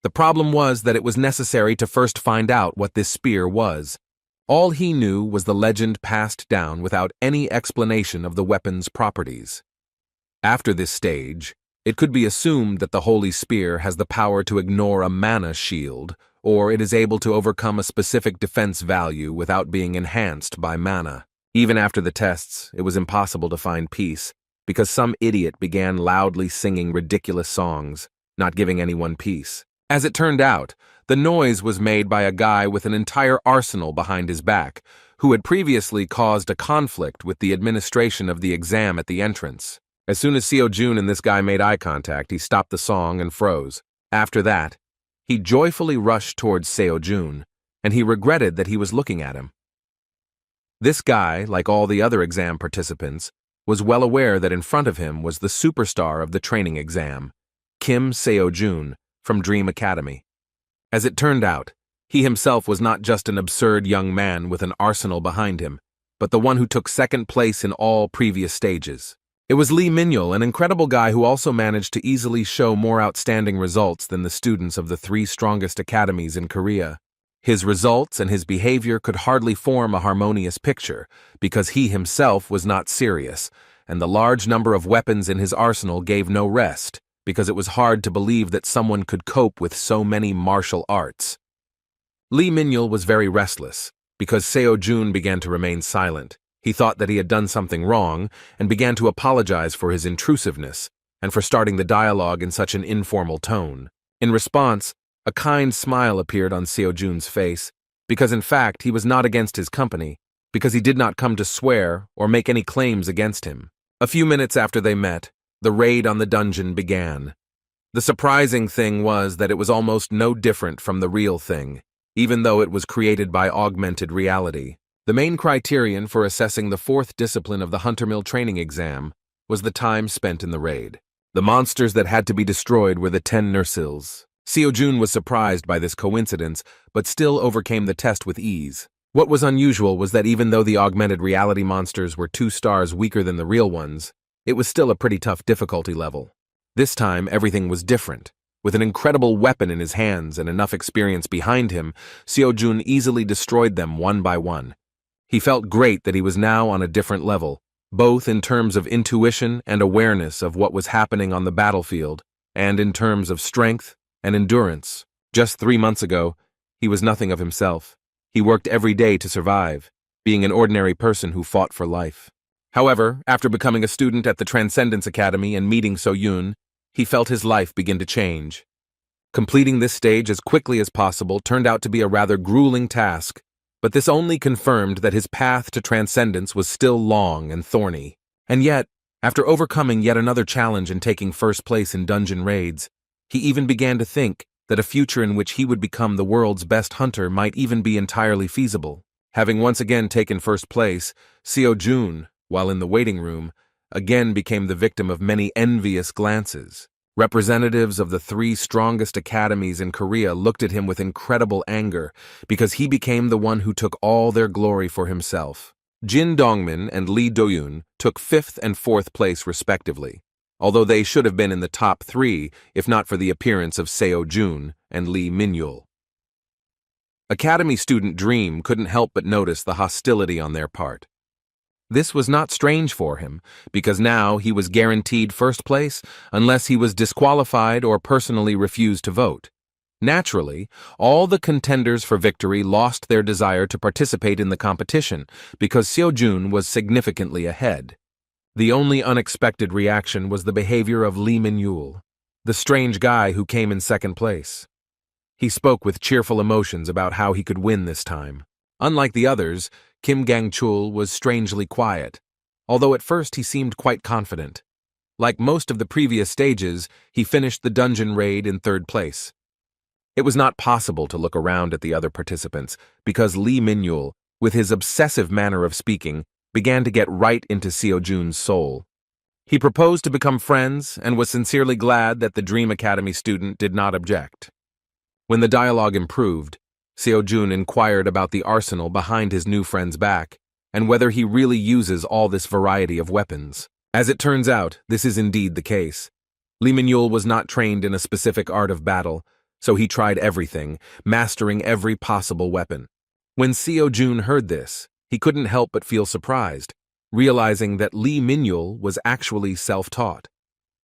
The problem was that it was necessary to first find out what this spear was. All he knew was the legend passed down without any explanation of the weapon's properties. After this stage, it could be assumed that the holy spear has the power to ignore a mana shield, or it is able to overcome a specific defense value without being enhanced by mana. Even after the tests, it was impossible to find peace, because some idiot began loudly singing ridiculous songs, not giving anyone peace. As it turned out, the noise was made by a guy with an entire arsenal behind his back, who had previously caused a conflict with the administration of the exam at the entrance. As soon as Seo-jun and this guy made eye contact, he stopped the song and froze. After that, he joyfully rushed towards Seo-jun, and he regretted that he was looking at him. This guy, like all the other exam participants, was well aware that in front of him was the superstar of the training exam, Kim Seo-jun, from Dream Academy. As it turned out, he himself was not just an absurd young man with an arsenal behind him, but the one who took second place in all previous stages. It was Lee Min-yul, an incredible guy who also managed to easily show more outstanding results than the students of the 3 strongest academies in Korea. His results and his behavior could hardly form a harmonious picture, because he himself was not serious, and the large number of weapons in his arsenal gave no rest, because it was hard to believe that someone could cope with so many martial arts. Lee Min-yul was very restless, because Seo-jun began to remain silent. He thought that he had done something wrong, and began to apologize for his intrusiveness, and for starting the dialogue in such an informal tone. In response, a kind smile appeared on Seo-jun's face, because in fact he was not against his company, because he did not come to swear or make any claims against him. A few minutes after they met, the raid on the dungeon began. The surprising thing was that it was almost no different from the real thing, even though it was created by augmented reality. The main criterion for assessing the 4th discipline of the Huntermill training exam was the time spent in the raid. The monsters that had to be destroyed were the 10 Nursils. Seo-jun was surprised by this coincidence, but still overcame the test with ease. What was unusual was that even though the augmented reality monsters were 2 stars weaker than the real ones, it was still a pretty tough difficulty level. This time, everything was different. With an incredible weapon in his hands and enough experience behind him, Seo-jun easily destroyed them one by one. He felt great that he was now on a different level, both in terms of intuition and awareness of what was happening on the battlefield, and in terms of strength and endurance. Just 3 months ago, he was nothing of himself. He worked every day to survive, being an ordinary person who fought for life. However, after becoming a student at the Transcendence Academy and meeting So-yun, he felt his life begin to change. Completing this stage as quickly as possible turned out to be a rather grueling task, but this only confirmed that his path to transcendence was still long and thorny. And yet, after overcoming yet another challenge and taking first place in dungeon raids, he even began to think that a future in which he would become the world's best hunter might even be entirely feasible. Having once again taken first place, Seo-jun, while in the waiting room, again became the victim of many envious glances. Representatives of the 3 strongest academies in Korea looked at him with incredible anger because he became the one who took all their glory for himself. Jin Dongmin and Lee Do-yoon took 5th and 4th place respectively, although they should have been in the top 3 if not for the appearance of Seo-jun and Lee Min-yul. Academy student Dream couldn't help but notice the hostility on their part. This was not strange for him, because now he was guaranteed first place unless he was disqualified or personally refused to vote. Naturally, all the contenders for victory lost their desire to participate in the competition because Seo-jun was significantly ahead. The only unexpected reaction was the behavior of Lee Min-yul, the strange guy who came in 2nd place. He spoke with cheerful emotions about how he could win this time. Unlike the others, Kim Gang-chul was strangely quiet, although at first he seemed quite confident. Like most of the previous stages, he finished the dungeon raid in 3rd place. It was not possible to look around at the other participants because Lee Min-yul, with his obsessive manner of speaking, began to get right into Seo-jun's soul. He proposed to become friends and was sincerely glad that the Dream Academy student did not object. When the dialogue improved, Seo-jun inquired about the arsenal behind his new friend's back and whether he really uses all this variety of weapons. As it turns out, this is indeed the case. Lee Min-yul was not trained in a specific art of battle, so he tried everything, mastering every possible weapon. When Seo-jun heard this, he couldn't help but feel surprised, realizing that Lee Min-yul was actually self-taught.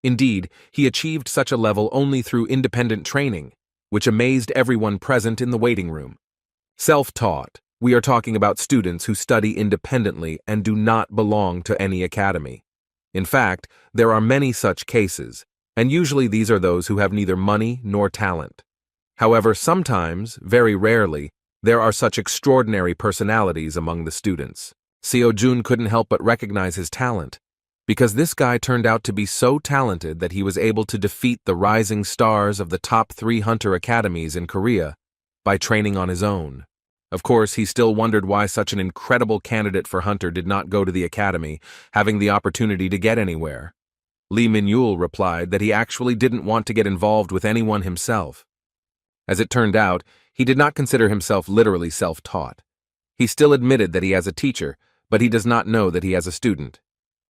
Indeed, he achieved such a level only through independent training, which amazed everyone present in the waiting room. Self-taught, we are talking about students who study independently and do not belong to any academy. In fact, there are many such cases, and usually these are those who have neither money nor talent. However, sometimes, very rarely, there are such extraordinary personalities among the students. Seo-jun couldn't help but recognize his talent, because this guy turned out to be so talented that he was able to defeat the rising stars of the top 3 hunter academies in Korea by training on his own. Of course, he still wondered why such an incredible candidate for hunter did not go to the academy, having the opportunity to get anywhere. Lee Min-yul replied that he actually didn't want to get involved with anyone himself. As it turned out, he did not consider himself literally self-taught. He still admitted that he has a teacher, but he does not know that he has a student.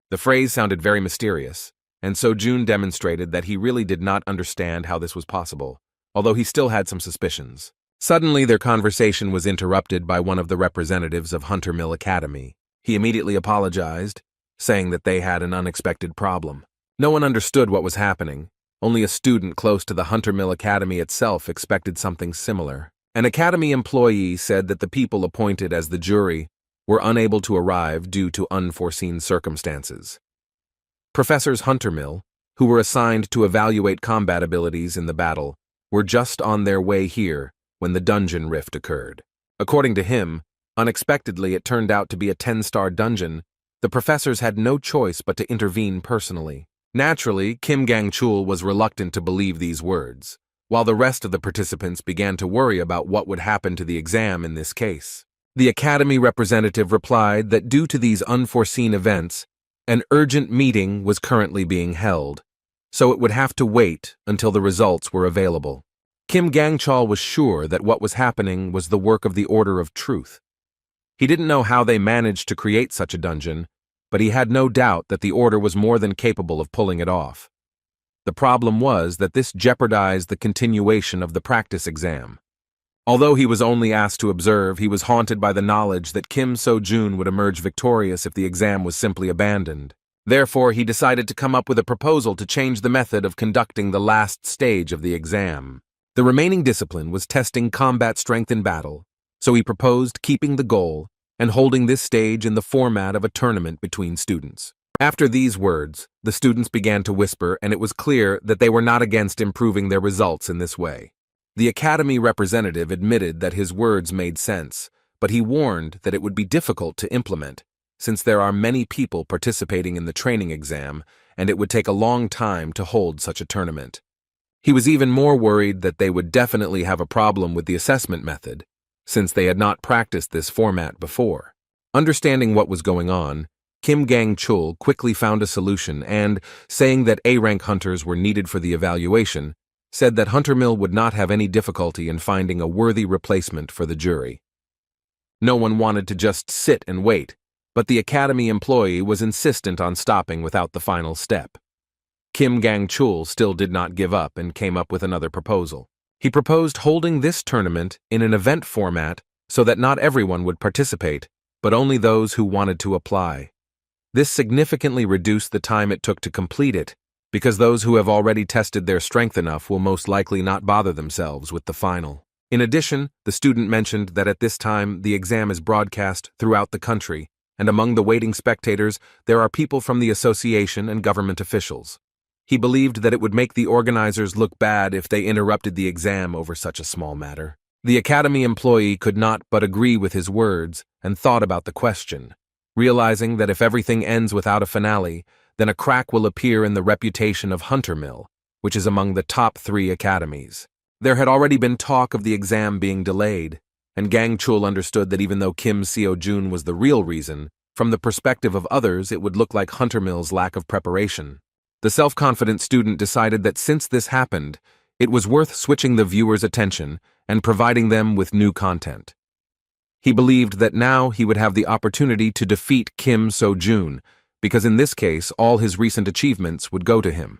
The phrase sounded very mysterious, and Seo-jun demonstrated that he really did not understand how this was possible, although he still had some suspicions. Suddenly, their conversation was interrupted by one of the representatives of Hunter Mill Academy. He immediately apologized, saying that they had an unexpected problem. No one understood what was happening. Only a student close to the Hunter Mill Academy itself expected something similar. An academy employee said that the people appointed as the jury were unable to arrive due to unforeseen circumstances. Professors Hunter Mill, who were assigned to evaluate combat abilities in the battle, were just on their way here when the dungeon rift occurred. According to him, unexpectedly it turned out to be a 10-star dungeon. The professors had no choice but to intervene personally. Naturally, Kim Gang-chul was reluctant to believe these words, while the rest of the participants began to worry about what would happen to the exam in this case. The academy representative replied that due to these unforeseen events, an urgent meeting was currently being held, so it would have to wait until the results were available. Kim Gang-chul was sure that what was happening was the work of the Order of Truth. He didn't know how they managed to create such a dungeon, but he had no doubt that the Order was more than capable of pulling it off. The problem was that this jeopardized the continuation of the practice exam. Although he was only asked to observe, he was haunted by the knowledge that Kim So-jun would emerge victorious if the exam was simply abandoned. Therefore, he decided to come up with a proposal to change the method of conducting the last stage of the exam. The remaining discipline was testing combat strength in battle, so he proposed keeping the goal and holding this stage in the format of a tournament between students. After these words, the students began to whisper, and it was clear that they were not against improving their results in this way. The academy representative admitted that his words made sense, but he warned that it would be difficult to implement, since there are many people participating in the training exam, and it would take a long time to hold such a tournament. He was even more worried that they would definitely have a problem with the assessment method, since they had not practiced this format before. Understanding what was going on, Kim Gang-chul quickly found a solution and, saying that A-rank hunters were needed for the evaluation, said that Hunter Mill would not have any difficulty in finding a worthy replacement for the jury. No one wanted to just sit and wait, but the academy employee was insistent on stopping without the final step. Kim Gang-chul still did not give up and came up with another proposal. He proposed holding this tournament in an event format so that not everyone would participate, but only those who wanted to apply. This significantly reduced the time it took to complete it, because those who have already tested their strength enough will most likely not bother themselves with the final. In addition, the student mentioned that at this time the exam is broadcast throughout the country, and among the waiting spectators there are people from the association and government officials. He believed that it would make the organizers look bad if they interrupted the exam over such a small matter. The academy employee could not but agree with his words and thought about the question, realizing that if everything ends without a finale, then a crack will appear in the reputation of Hunter Mill, which is among the top 3 academies. There had already been talk of the exam being delayed, and Gang-chul understood that even though Kim Seo-jun was the real reason, From the perspective of others, it would look like Huntermill's lack of preparation. The self-confident student decided that since this happened, it was worth switching the viewer's attention and providing them with new content. He believed that now he would have the opportunity to defeat Kim So-jun, because in this case, all his recent achievements would go to him.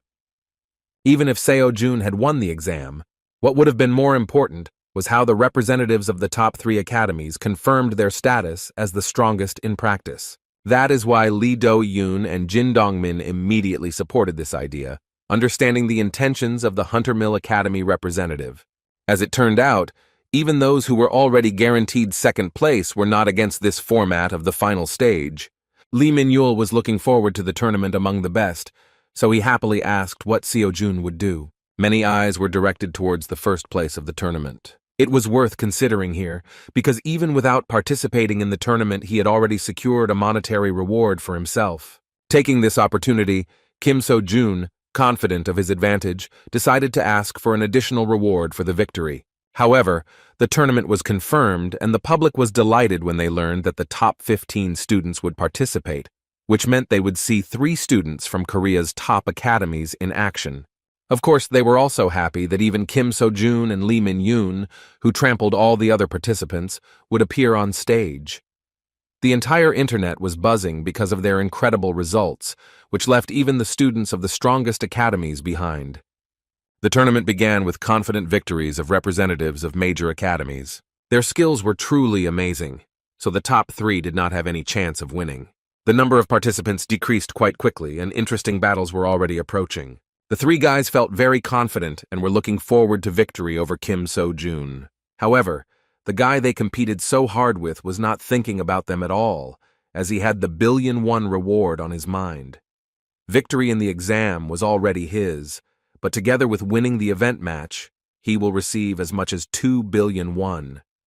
Even if Seo-jun had won the exam, what would have been more important was how the representatives of the top 3 academies confirmed their status as the strongest in practice. That is why Lee Do-yoon and Jin Dong-min immediately supported this idea, understanding the intentions of the Huntermill Academy representative. As it turned out, even those who were already guaranteed second place were not against this format of the final stage. Lee Min-yul was looking forward to the tournament among the best, so he happily asked what Seo-jun would do. Many eyes were directed towards the first place of the tournament. It was worth considering here, because even without participating in the tournament, he had already secured a monetary reward for himself. Taking this opportunity, Kim So-jun, confident of his advantage, decided to ask for an additional reward for the victory. However, the tournament was confirmed, and the public was delighted when they learned that the top 15 students would participate, which meant they would see 3 students from Korea's top academies in action. Of course, they were also happy that even Kim So-jun and Lee Min-yoon, who trampled all the other participants, would appear on stage. The entire internet was buzzing because of their incredible results, which left even the students of the strongest academies behind. The tournament began with confident victories of representatives of major academies. Their skills were truly amazing, so the top 3 did not have any chance of winning. The number of participants decreased quite quickly, and interesting battles were already approaching. The 3 guys felt very confident and were looking forward to victory over Kim So-jun. However, the guy they competed so hard with was not thinking about them at all, as he had the $1 billion reward on his mind. Victory in the exam was already his, but together with winning the event match, he will receive as much as $2 billion.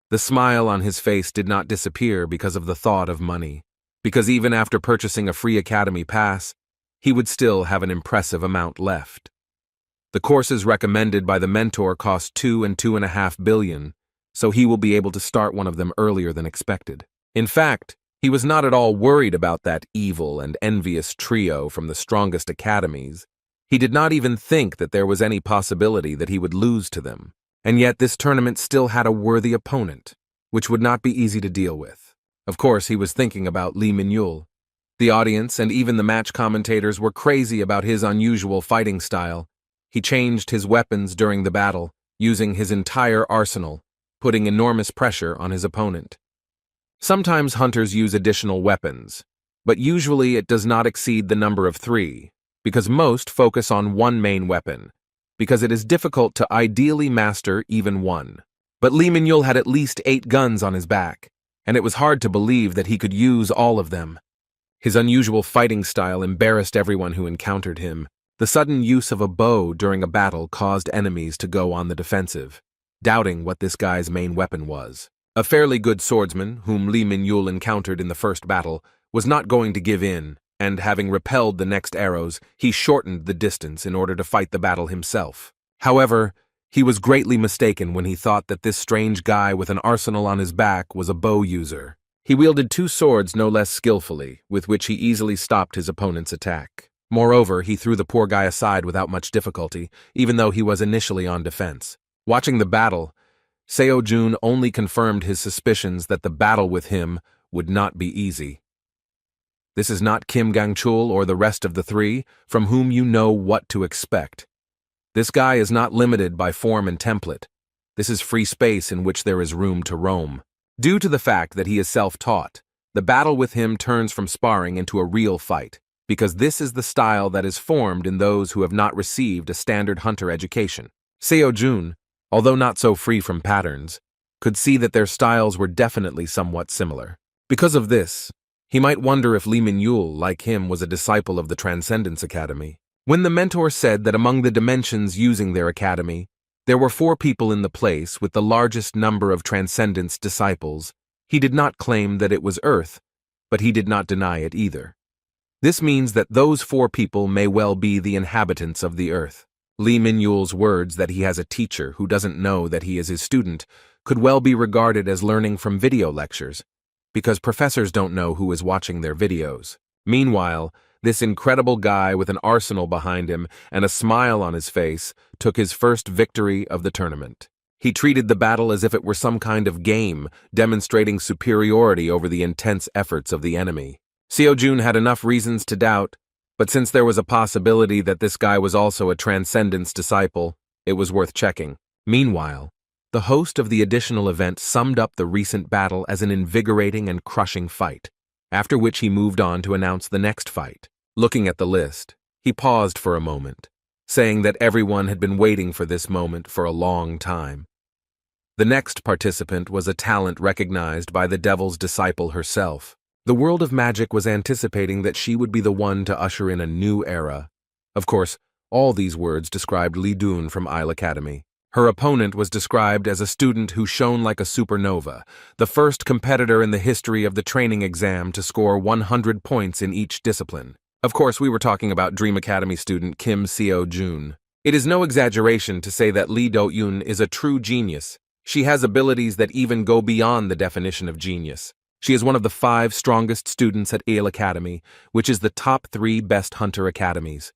The smile on his face did not disappear because of the thought of money, because even after purchasing a free academy pass, he would still have an impressive amount left. The courses recommended by the mentor cost $2 and $2.5 billion, so he will be able to start one of them earlier than expected. In fact, he was not at all worried about that evil and envious trio from the strongest academies. He did not even think that there was any possibility that he would lose to them. And yet this tournament still had a worthy opponent, which would not be easy to deal with. Of course, he was thinking about Lee Min-yul. The audience and even the match commentators were crazy about his unusual fighting style. He changed his weapons during the battle, using his entire arsenal, putting enormous pressure on his opponent. Sometimes hunters use additional weapons, but usually it does not exceed the number of 3, because most focus on one main weapon, because it is difficult to ideally master even one. But Lee Min-yul had at least 8 guns on his back, and it was hard to believe that he could use all of them. His unusual fighting style embarrassed everyone who encountered him. The sudden use of a bow during a battle caused enemies to go on the defensive, doubting what this guy's main weapon was. A fairly good swordsman, whom Lee Min-yul encountered in the first battle, was not going to give in, and having repelled the next arrows, he shortened the distance in order to fight the battle himself. However, he was greatly mistaken when he thought that this strange guy with an arsenal on his back was a bow user. He wielded 2 swords no less skillfully, with which he easily stopped his opponent's attack. Moreover, he threw the poor guy aside without much difficulty, even though he was initially on defense. Watching the battle, Seo-jun only confirmed his suspicions that the battle with him would not be easy. This is not Kim Gang-chul or the rest of the 3, from whom you know what to expect. This guy is not limited by form and template. This is free space in which there is room to roam. Due to the fact that he is self-taught, the battle with him turns from sparring into a real fight, because this is the style that is formed in those who have not received a standard hunter education. Seo-jun, although not so free from patterns, could see that their styles were definitely somewhat similar. Because of this, he might wonder if Lee Min-yul, like him, was a disciple of the Transcendence Academy. When the mentor said that among the dimensions using their academy, there were 4 people in the place with the largest number of Transcendence disciples, he did not claim that it was Earth, but he did not deny it either. This means that those 4 people may well be the inhabitants of the Earth. Lee Min-yul's words that he has a teacher who doesn't know that he is his student could well be regarded as learning from video lectures, because professors don't know who is watching their videos. Meanwhile, this incredible guy with an arsenal behind him and a smile on his face took his first victory of the tournament. He treated the battle as if it were some kind of game, demonstrating superiority over the intense efforts of the enemy. Seo-jun had enough reasons to doubt, but since there was a possibility that this guy was also a Transcendence disciple, it was worth checking. Meanwhile, the host of the additional event summed up the recent battle as an invigorating and crushing fight, after which he moved on to announce the next fight. Looking at the list, he paused for a moment, saying that everyone had been waiting for this moment for a long time. The next participant was a talent recognized by the Devil's disciple herself. The world of magic was anticipating that she would be the one to usher in a new era. Of course, all these words described Lee Dun from Isle Academy. Her opponent was described as a student who shone like a supernova, the first competitor in the history of the training exam to score 100 points in each discipline. Of course, we were talking about Dream Academy student Kim Seo-jun. It is no exaggeration to say that Lee Do-yoon is a true genius. She has abilities that even go beyond the definition of genius. She is one of the 5 strongest students at Isle Academy, which is the top 3 best hunter academies.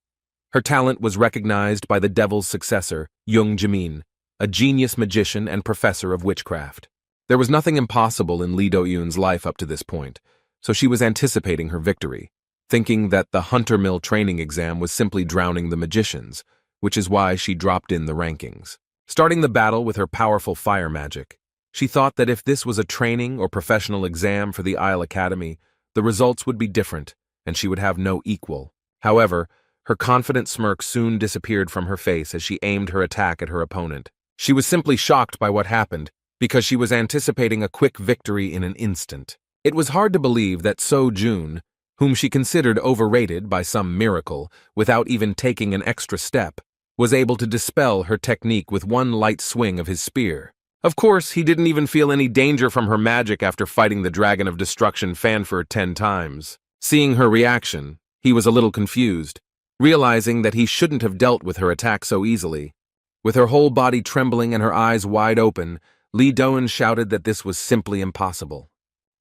Her talent was recognized by the Devil's successor, Young Jamin, a genius magician and professor of witchcraft. There was nothing impossible in Lee Do-yoon's life up to this point, so she was anticipating her victory, thinking that the Hunter Mill training exam was simply drowning the magicians, which is why she dropped in the rankings. Starting the battle with her powerful fire magic, she thought that if this was a training or professional exam for the Isle Academy, the results would be different, and she would have no equal. However, her confident smirk soon disappeared from her face as she aimed her attack at her opponent. She was simply shocked by what happened, because she was anticipating a quick victory in an instant. It was hard to believe that Seo-jun, whom she considered overrated by some miracle, without even taking an extra step, was able to dispel her technique with one light swing of his spear. Of course, he didn't even feel any danger from her magic after fighting the Dragon of Destruction Fanfur 10 times. Seeing her reaction, he was a little confused, realizing that he shouldn't have dealt with her attack so easily. With her whole body trembling and her eyes wide open, Lee Do-yoon shouted that this was simply impossible.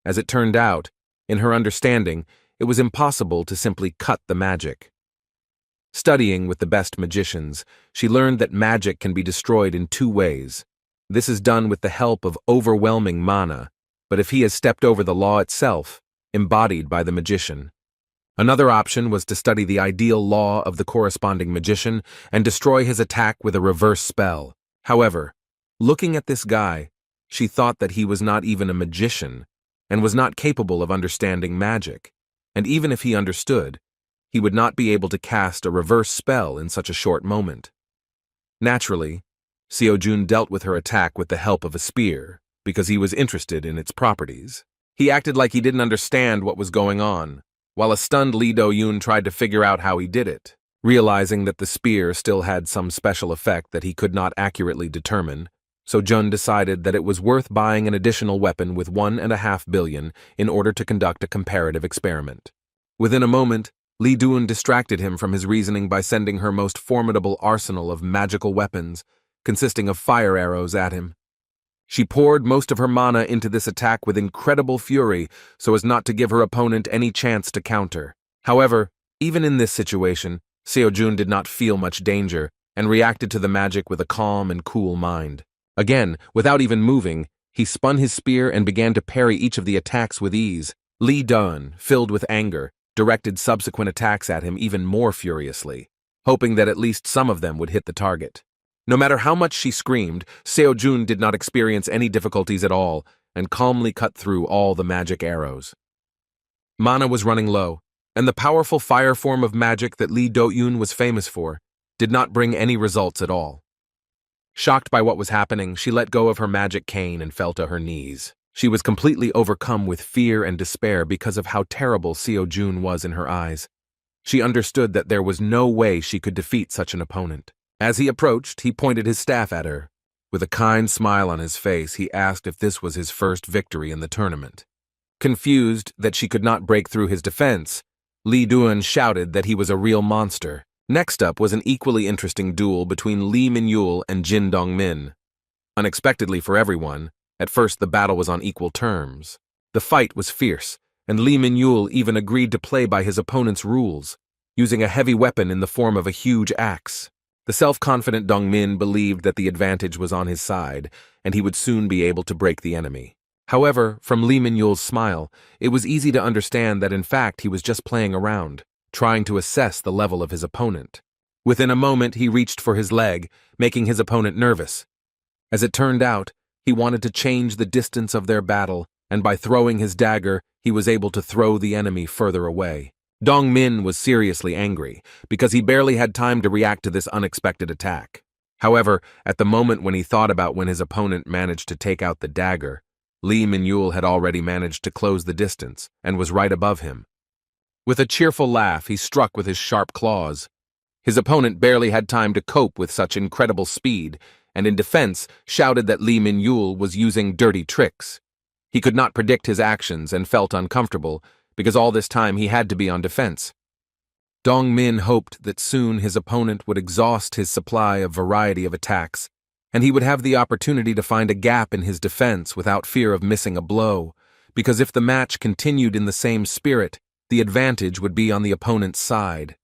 As it turned out, in her understanding, it was impossible to simply cut the magic. Studying with the best magicians, she learned that magic can be destroyed in 2 ways. This is done with the help of overwhelming mana, but if he has stepped over the law itself, embodied by the magician. Another option was to study the ideal law of the corresponding magician and destroy his attack with a reverse spell. However, looking at this guy, she thought that he was not even a magician and was not capable of understanding magic, and even if he understood, he would not be able to cast a reverse spell in such a short moment. Naturally, Seo-jun dealt with her attack with the help of a spear, because he was interested in its properties. He acted like he didn't understand what was going on, while a stunned Lee Do-yoon tried to figure out how he did it. Realizing that the spear still had some special effect that he could not accurately determine, Seo-jun decided that it was worth buying an additional weapon with 1.5 billion in order to conduct a comparative experiment. Within a moment, Lee Do-yoon distracted him from his reasoning by sending her most formidable arsenal of magical weapons, consisting of fire arrows, at him. She poured most of her mana into this attack with incredible fury so as not to give her opponent any chance to counter. However, even in this situation, Seo-jun did not feel much danger and reacted to the magic with a calm and cool mind. Again, without even moving, he spun his spear and began to parry each of the attacks with ease. Lee Do-yoon, filled with anger, directed subsequent attacks at him even more furiously, hoping that at least some of them would hit the target. No matter how much she screamed, Seo-jun did not experience any difficulties at all and calmly cut through all the magic arrows. Mana was running low, and the powerful fire form of magic that Lee Do-yoon was famous for did not bring any results at all. Shocked by what was happening, she let go of her magic cane and fell to her knees. She was completely overcome with fear and despair because of how terrible Seo-jun was in her eyes. She understood that there was no way she could defeat such an opponent. As he approached, he pointed his staff at her. With a kind smile on his face, he asked if this was his first victory in the tournament. Confused that she could not break through his defense, Lee Do-yoon shouted that he was a real monster. Next up was an equally interesting duel between Lee Min-yul and Jin Dong-min. Unexpectedly for everyone, at first the battle was on equal terms. The fight was fierce, and Lee Min-yul even agreed to play by his opponent's rules, using a heavy weapon in the form of a huge axe. The self-confident Dongmin believed that the advantage was on his side, and he would soon be able to break the enemy. However, from Lee Min-yul's smile, it was easy to understand that in fact he was just playing around, trying to assess the level of his opponent. Within a moment, he reached for his leg, making his opponent nervous. As it turned out, he wanted to change the distance of their battle, and by throwing his dagger, he was able to throw the enemy further away. Dong Min was seriously angry, because he barely had time to react to this unexpected attack. However, at the moment when he thought about when his opponent managed to take out the dagger, Lee Min-yul had already managed to close the distance and was right above him. With a cheerful laugh, he struck with his sharp claws. His opponent barely had time to cope with such incredible speed, and in defense shouted that Lee Min-yul was using dirty tricks. He could not predict his actions and felt uncomfortable, because all this time he had to be on defense. Dong Min hoped that soon his opponent would exhaust his supply of variety of attacks, and he would have the opportunity to find a gap in his defense without fear of missing a blow, because if the match continued in the same spirit, the advantage would be on the opponent's side.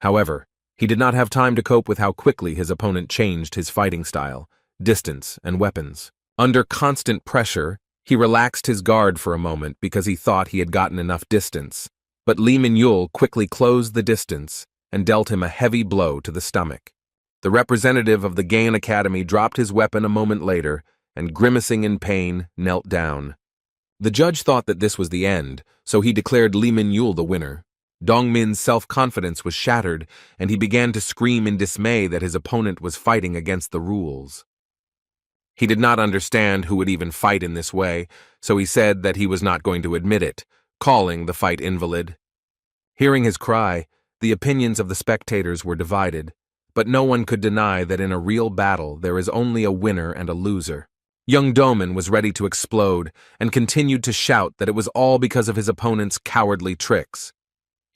However, he did not have time to cope with how quickly his opponent changed his fighting style, distance, and weapons. Under constant pressure, he relaxed his guard for a moment because he thought he had gotten enough distance, but Lee Min-yul quickly closed the distance and dealt him a heavy blow to the stomach. The representative of the Gaon Academy dropped his weapon a moment later and, grimacing in pain, knelt down. The judge thought that this was the end, so he declared Lee Min-yul the winner. Dong Min's self-confidence was shattered, and he began to scream in dismay that his opponent was fighting against the rules. He did not understand who would even fight in this way, so he said that he was not going to admit it, calling the fight invalid. Hearing his cry, the opinions of the spectators were divided, but no one could deny that in a real battle there is only a winner and a loser. Young Doman was ready to explode and continued to shout that it was all because of his opponent's cowardly tricks.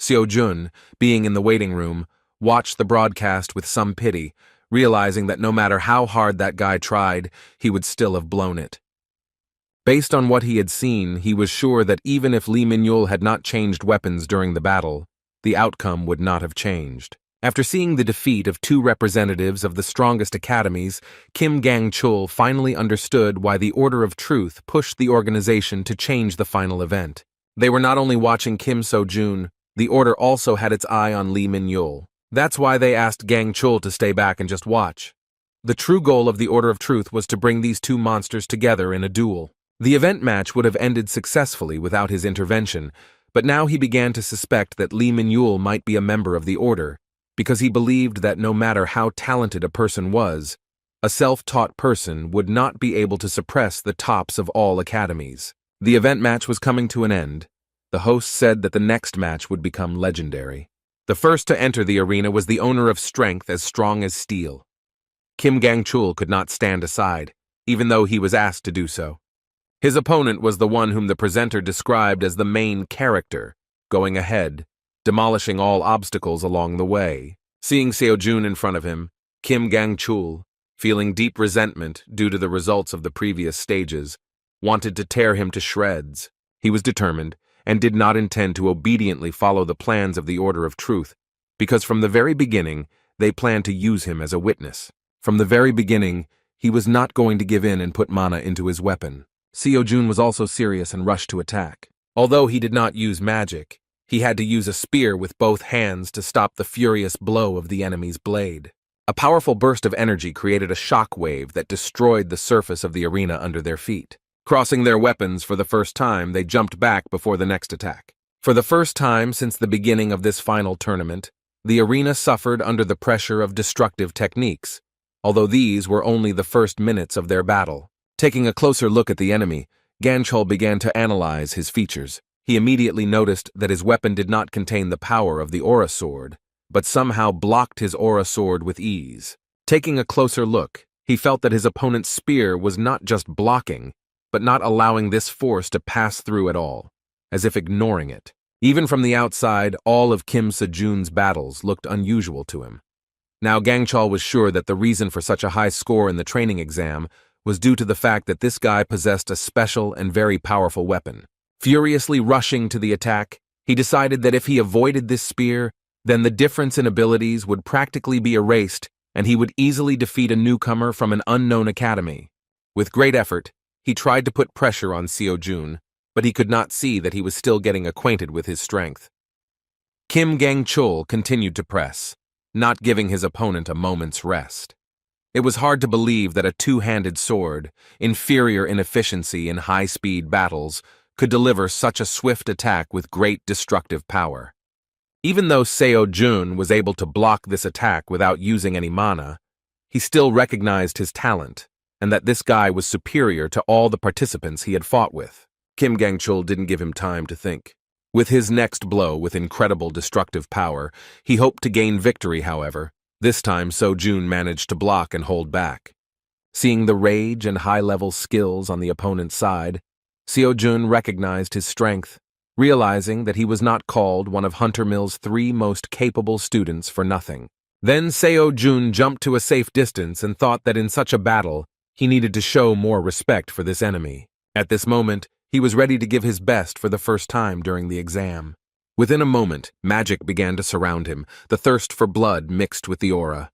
Seo-jun, being in the waiting room, watched the broadcast with some pity, realizing that no matter how hard that guy tried, he would still have blown it. Based on what he had seen, he was sure that even if Lee Min-yul had not changed weapons during the battle, the outcome would not have changed. After seeing the defeat of two representatives of the strongest academies, Kim Gang-chul finally understood why the Order of Truth pushed the organization to change the final event. They were not only watching Kim So-jun, the Order also had its eye on Lee Min-yul. That's why they asked Gang-chul to stay back and just watch. The true goal of the Order of Truth was to bring these two monsters together in a duel. The event match would have ended successfully without his intervention, but now he began to suspect that Lee Min-yul might be a member of the Order, because he believed that no matter how talented a person was, a self-taught person would not be able to suppress the tops of all academies. The event match was coming to an end. The host said that the next match would become legendary. The first to enter the arena was the owner of strength as strong as steel. Kim Gang-chul could not stand aside, even though he was asked to do so. His opponent was the one whom the presenter described as the main character, going ahead, demolishing all obstacles along the way. Seeing Seo-jun in front of him, Kim Gang-chul, feeling deep resentment due to the results of the previous stages, wanted to tear him to shreds. He was determined, and did not intend to obediently follow the plans of the Order of Truth, because from the very beginning, they planned to use him as a witness. From the very beginning, he was not going to give in and put mana into his weapon. Seo-jun was also serious and rushed to attack. Although he did not use magic, he had to use a spear with both hands to stop the furious blow of the enemy's blade. A powerful burst of energy created a shock wave that destroyed the surface of the arena under their feet. Crossing their weapons for the first time, they jumped back before the next attack. For the first time since the beginning of this final tournament, the arena suffered under the pressure of destructive techniques, although these were only the first minutes of their battle. Taking a closer look at the enemy, Gang-chul began to analyze his features. He immediately noticed that his weapon did not contain the power of the aura sword, but somehow blocked his aura sword with ease. Taking a closer look, he felt that his opponent's spear was not just blocking, but not allowing this force to pass through at all, as if ignoring it. Even from the outside, all of Kim So-jun's battles looked unusual to him. Now Gang-chul was sure that the reason for such a high score in the training exam was due to the fact that this guy possessed a special and very powerful weapon. Furiously rushing to the attack, he decided that if he avoided this spear, then the difference in abilities would practically be erased and he would easily defeat a newcomer from an unknown academy. With great effort, he tried to put pressure on Seo-jun, but he could not see that he was still getting acquainted with his strength. Kim Gang-chul continued to press, not giving his opponent a moment's rest. It was hard to believe that a two-handed sword, inferior in efficiency in high-speed battles, could deliver such a swift attack with great destructive power. Even though Seo-jun was able to block this attack without using any mana, he still recognized his talent, and that this guy was superior to all the participants he had fought with. Kim Gang-chul didn't give him time to think. With his next blow with incredible destructive power, he hoped to gain victory, however. This time Seo-jun managed to block and hold back. Seeing the rage and high-level skills on the opponent's side, Seo-jun recognized his strength, realizing that he was not called one of Hunter Mill's 3 most capable students for nothing. Then Seo-jun jumped to a safe distance and thought that in such a battle, he needed to show more respect for this enemy. At this moment, he was ready to give his best for the first time during the exam. Within a moment, magic began to surround him, the thirst for blood mixed with the aura.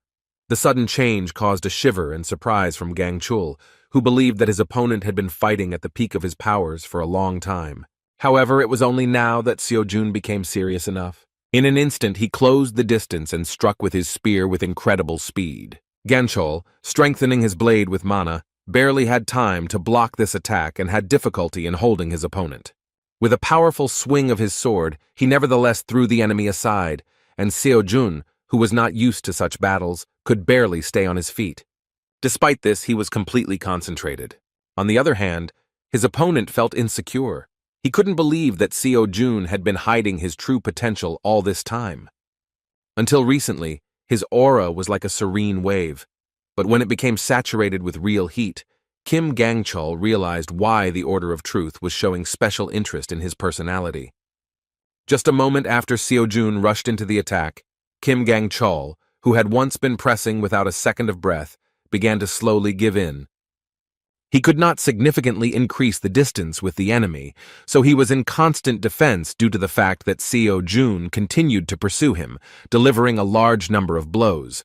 The sudden change caused a shiver and surprise from Gang-chul, who believed that his opponent had been fighting at the peak of his powers for a long time. However, it was only now that Seo-jun became serious enough. In an instant, he closed the distance and struck with his spear with incredible speed. Gang-chul, strengthening his blade with mana, barely had time to block this attack and had difficulty in holding his opponent. With a powerful swing of his sword, he nevertheless threw the enemy aside, and Seo-jun, who was not used to such battles, could barely stay on his feet. Despite this, he was completely concentrated. On the other hand, his opponent felt insecure. He couldn't believe that Seo-jun had been hiding his true potential all this time. Until recently, his aura was like a serene wave, but when it became saturated with real heat, Kim Gang-chul realized why the Order of Truth was showing special interest in his personality. Just a moment after Seo-jun rushed into the attack, Kim Gang-chul, who had once been pressing without a second of breath, began to slowly give in. He could not significantly increase the distance with the enemy, so he was in constant defense due to the fact that Seo-jun continued to pursue him, delivering a large number of blows.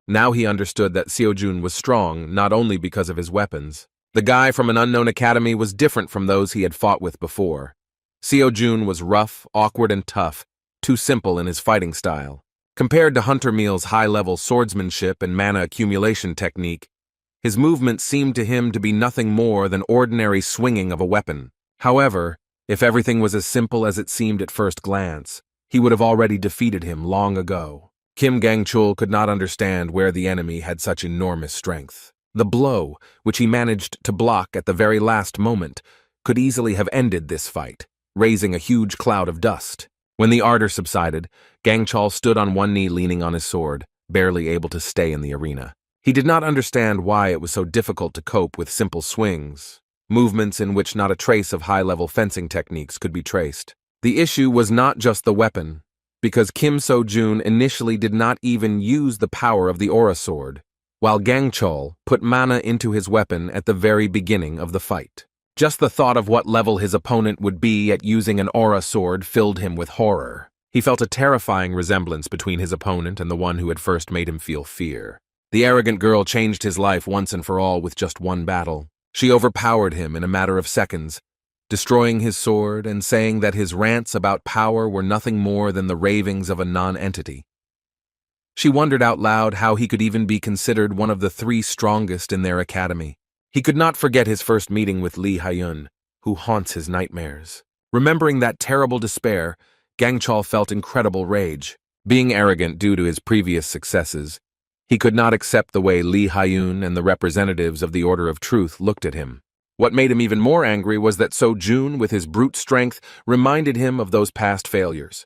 Now he understood that Seo-jun was strong not only because of his weapons. The guy from an unknown academy was different from those he had fought with before. Seo-jun was rough, awkward, and tough, too simple in his fighting style. Compared to Hunter Mill's high-level swordsmanship and mana accumulation technique, his movement seemed to him to be nothing more than ordinary swinging of a weapon. However, if everything was as simple as it seemed at first glance, he would have already defeated him long ago. Kim Gang-chul could not understand where the enemy had such enormous strength. The blow, which he managed to block at the very last moment, could easily have ended this fight, raising a huge cloud of dust. When the ardor subsided, Gang-chul stood on one knee leaning on his sword, barely able to stay in the arena. He did not understand why it was so difficult to cope with simple swings, movements in which not a trace of high-level fencing techniques could be traced. The issue was not just the weapon, because Kim Seo-jun initially did not even use the power of the aura sword, while Gang-chul put mana into his weapon at the very beginning of the fight. Just the thought of what level his opponent would be at using an aura sword filled him with horror. He felt a terrifying resemblance between his opponent and the one who had first made him feel fear. The arrogant girl changed his life once and for all with just one battle. She overpowered him in a matter of seconds, destroying his sword and saying that his rants about power were nothing more than the ravings of a non-entity. She wondered out loud how he could even be considered one of the 3 strongest in their academy. He could not forget his first meeting with Lee Ha-yun, who haunts his nightmares. Remembering that terrible despair, Gang-chul felt incredible rage. Being arrogant due to his previous successes, he could not accept the way Lee Ha-yun and the representatives of the Order of Truth looked at him. What made him even more angry was that Seo-jun, with his brute strength, reminded him of those past failures.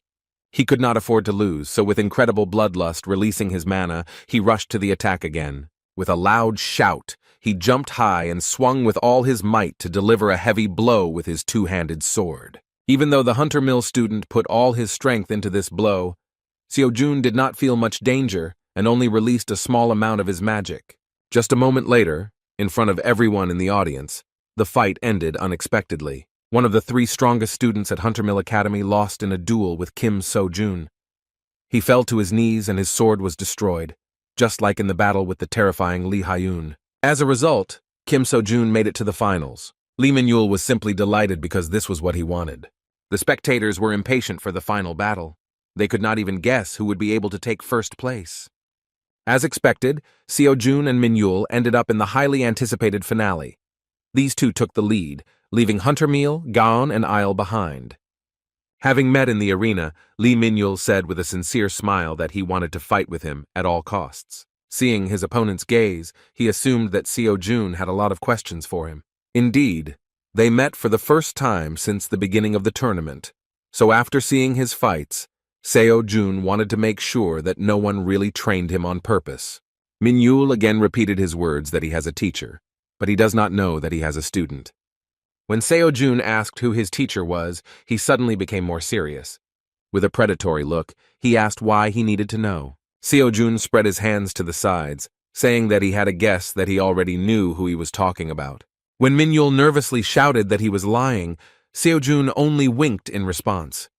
He could not afford to lose, so with incredible bloodlust releasing his mana, he rushed to the attack again. With a loud shout, he jumped high and swung with all his might to deliver a heavy blow with his two-handed sword. Even though the Hunter Mill student put all his strength into this blow, Seo-jun did not feel much danger and only released a small amount of his magic. Just a moment later, In front of everyone in the audience, the fight ended unexpectedly. One of the 3 strongest students at Hunter Mill Academy lost in a duel with Kim So-jun. He fell to his knees and his sword was destroyed, just like in the battle with the terrifying Lee Hyun. As a result, Kim So-jun made it to the finals. Lee Min-yul was simply delighted because this was what he wanted. The spectators were impatient for the final battle. They could not even guess who would be able to take first place. As expected, Seo-jun and Min-yul ended up in the highly anticipated finale. These two took the lead, leaving Hunter Mill, Gaon, and Isle behind. Having met in the arena, Lee Min-yul said with a sincere smile that he wanted to fight with him at all costs. Seeing his opponent's gaze, he assumed that Seo-jun had a lot of questions for him. Indeed, they met for the first time since the beginning of the tournament, so after seeing his fights, Seo-jun wanted to make sure that no one really trained him on purpose. Min-yul again repeated his words that he has a teacher, but he does not know that he has a student. When Seo-jun asked who his teacher was, he suddenly became more serious. With a predatory look, he asked why he needed to know. Seo-jun spread his hands to the sides, saying that he had a guess that he already knew who he was talking about. When Min-yul nervously shouted that he was lying, Seo-jun only winked in response.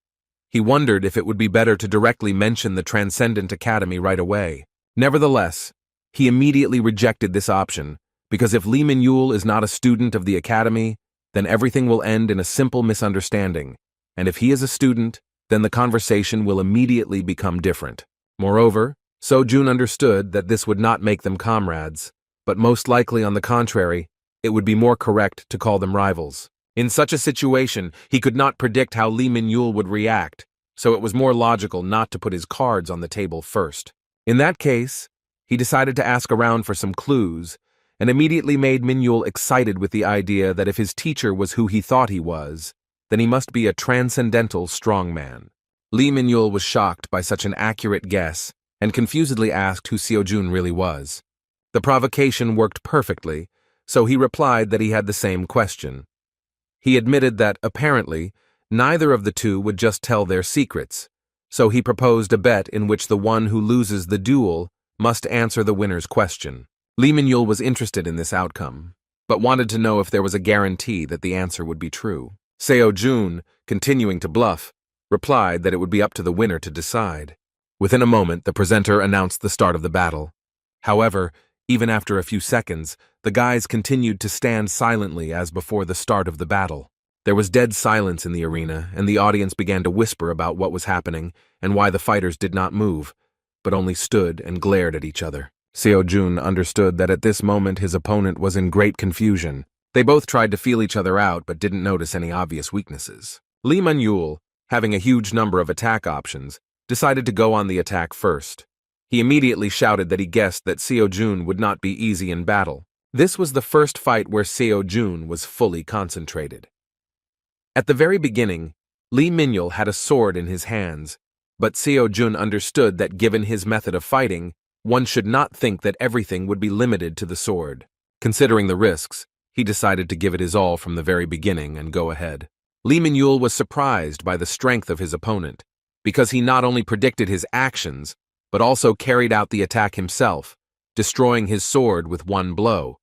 He wondered if it would be better to directly mention the Transcendent Academy right away. Nevertheless, he immediately rejected this option, because if Lee Min-yul is not a student of the academy, then everything will end in a simple misunderstanding, and if he is a student, then the conversation will immediately become different. Moreover, Seo-jun understood that this would not make them comrades, but most likely on the contrary, it would be more correct to call them rivals. In such a situation, he could not predict how Lee Min-yul would react, so it was more logical not to put his cards on the table first. In that case, he decided to ask around for some clues, and immediately made Min-yul excited with the idea that if his teacher was who he thought he was, then he must be a transcendental strongman. Lee Min-yul was shocked by such an accurate guess and confusedly asked who Seo-jun really was. The provocation worked perfectly, so he replied that he had the same question. He admitted that, apparently, neither of the two would just tell their secrets, so he proposed a bet in which the one who loses the duel must answer the winner's question. Lee Min-yul was interested in this outcome, but wanted to know if there was a guarantee that the answer would be true. Seo-jun, continuing to bluff, replied that it would be up to the winner to decide. Within a moment, the presenter announced the start of the battle. However, even after a few seconds, the guys continued to stand silently as before the start of the battle. There was dead silence in the arena, and the audience began to whisper about what was happening and why the fighters did not move, but only stood and glared at each other. Seo-jun understood that at this moment his opponent was in great confusion. They both tried to feel each other out but didn't notice any obvious weaknesses. Lee Min-yul, having a huge number of attack options, decided to go on the attack first. He immediately shouted that he guessed that Seo-jun would not be easy in battle. This was the first fight where Seo-jun was fully concentrated. At the very beginning, Lee Min-yul had a sword in his hands, but Seo-jun understood that given his method of fighting, one should not think that everything would be limited to the sword. Considering the risks, he decided to give it his all from the very beginning and go ahead. Lee Min-yul was surprised by the strength of his opponent, because he not only predicted his actions, but also carried out the attack himself, destroying his sword with one blow.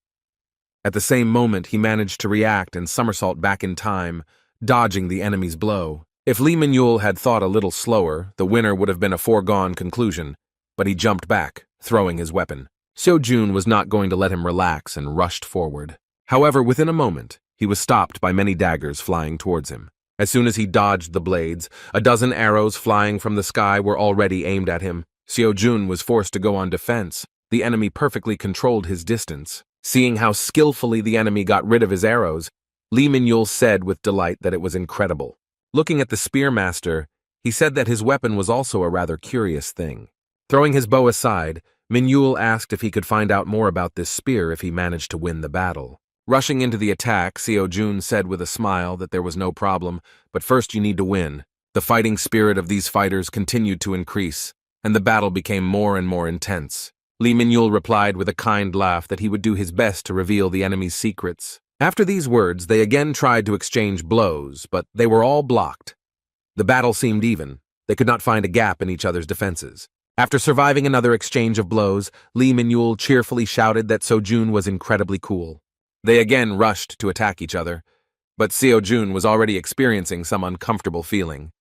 At the same moment, he managed to react and somersault back in time, dodging the enemy's blow. If Lee Min-yul had thought a little slower, the winner would have been a foregone conclusion, but he jumped back, throwing his weapon. Seo-jun was not going to let him relax and rushed forward. However, within a moment, he was stopped by many daggers flying towards him. As soon as he dodged the blades, a dozen arrows flying from the sky were already aimed at him. Seo-jun was forced to go on defense. The enemy perfectly controlled his distance. Seeing how skillfully the enemy got rid of his arrows, Lee Min-yul said with delight that it was incredible. Looking at the spearmaster, he said that his weapon was also a rather curious thing. Throwing his bow aside, Min-yul asked if he could find out more about this spear if he managed to win the battle. Rushing into the attack, Seo-jun said with a smile that there was no problem, but first you need to win. The fighting spirit of these fighters continued to increase, and the battle became more and more intense. Lee Min-yul replied with a kind laugh that he would do his best to reveal the enemy's secrets. After these words, they again tried to exchange blows, but they were all blocked. The battle seemed even. They could not find a gap in each other's defenses. After surviving another exchange of blows, Lee Min-yul cheerfully shouted that Seo-jun was incredibly cool. They again rushed to attack each other, but Seo-jun was already experiencing some uncomfortable feeling.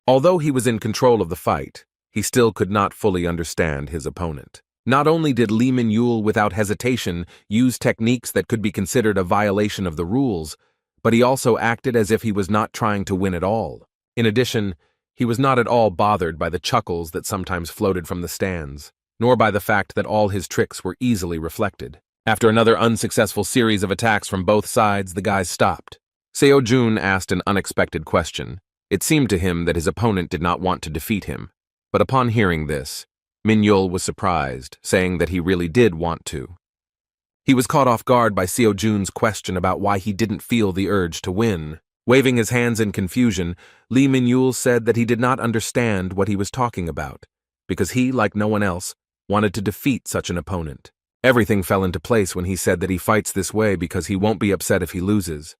Although he was in control of the fight, he still could not fully understand his opponent. Not only did Lee Min-yul without hesitation use techniques that could be considered a violation of the rules, but he also acted as if he was not trying to win at all. In addition, he was not at all bothered by the chuckles that sometimes floated from the stands, nor by the fact that all his tricks were easily reflected. After another unsuccessful series of attacks from both sides, the guys stopped. Seo-jun asked an unexpected question. It seemed to him that his opponent did not want to defeat him, but upon hearing this, Min-yul was surprised, saying that he really did want to. He was caught off guard by Seo-jun's question about why he didn't feel the urge to win. Waving his hands in confusion, Lee Min-yul said that he did not understand what he was talking about, because he, like no one else, wanted to defeat such an opponent. Everything fell into place when he said that he fights this way because he won't be upset if he loses.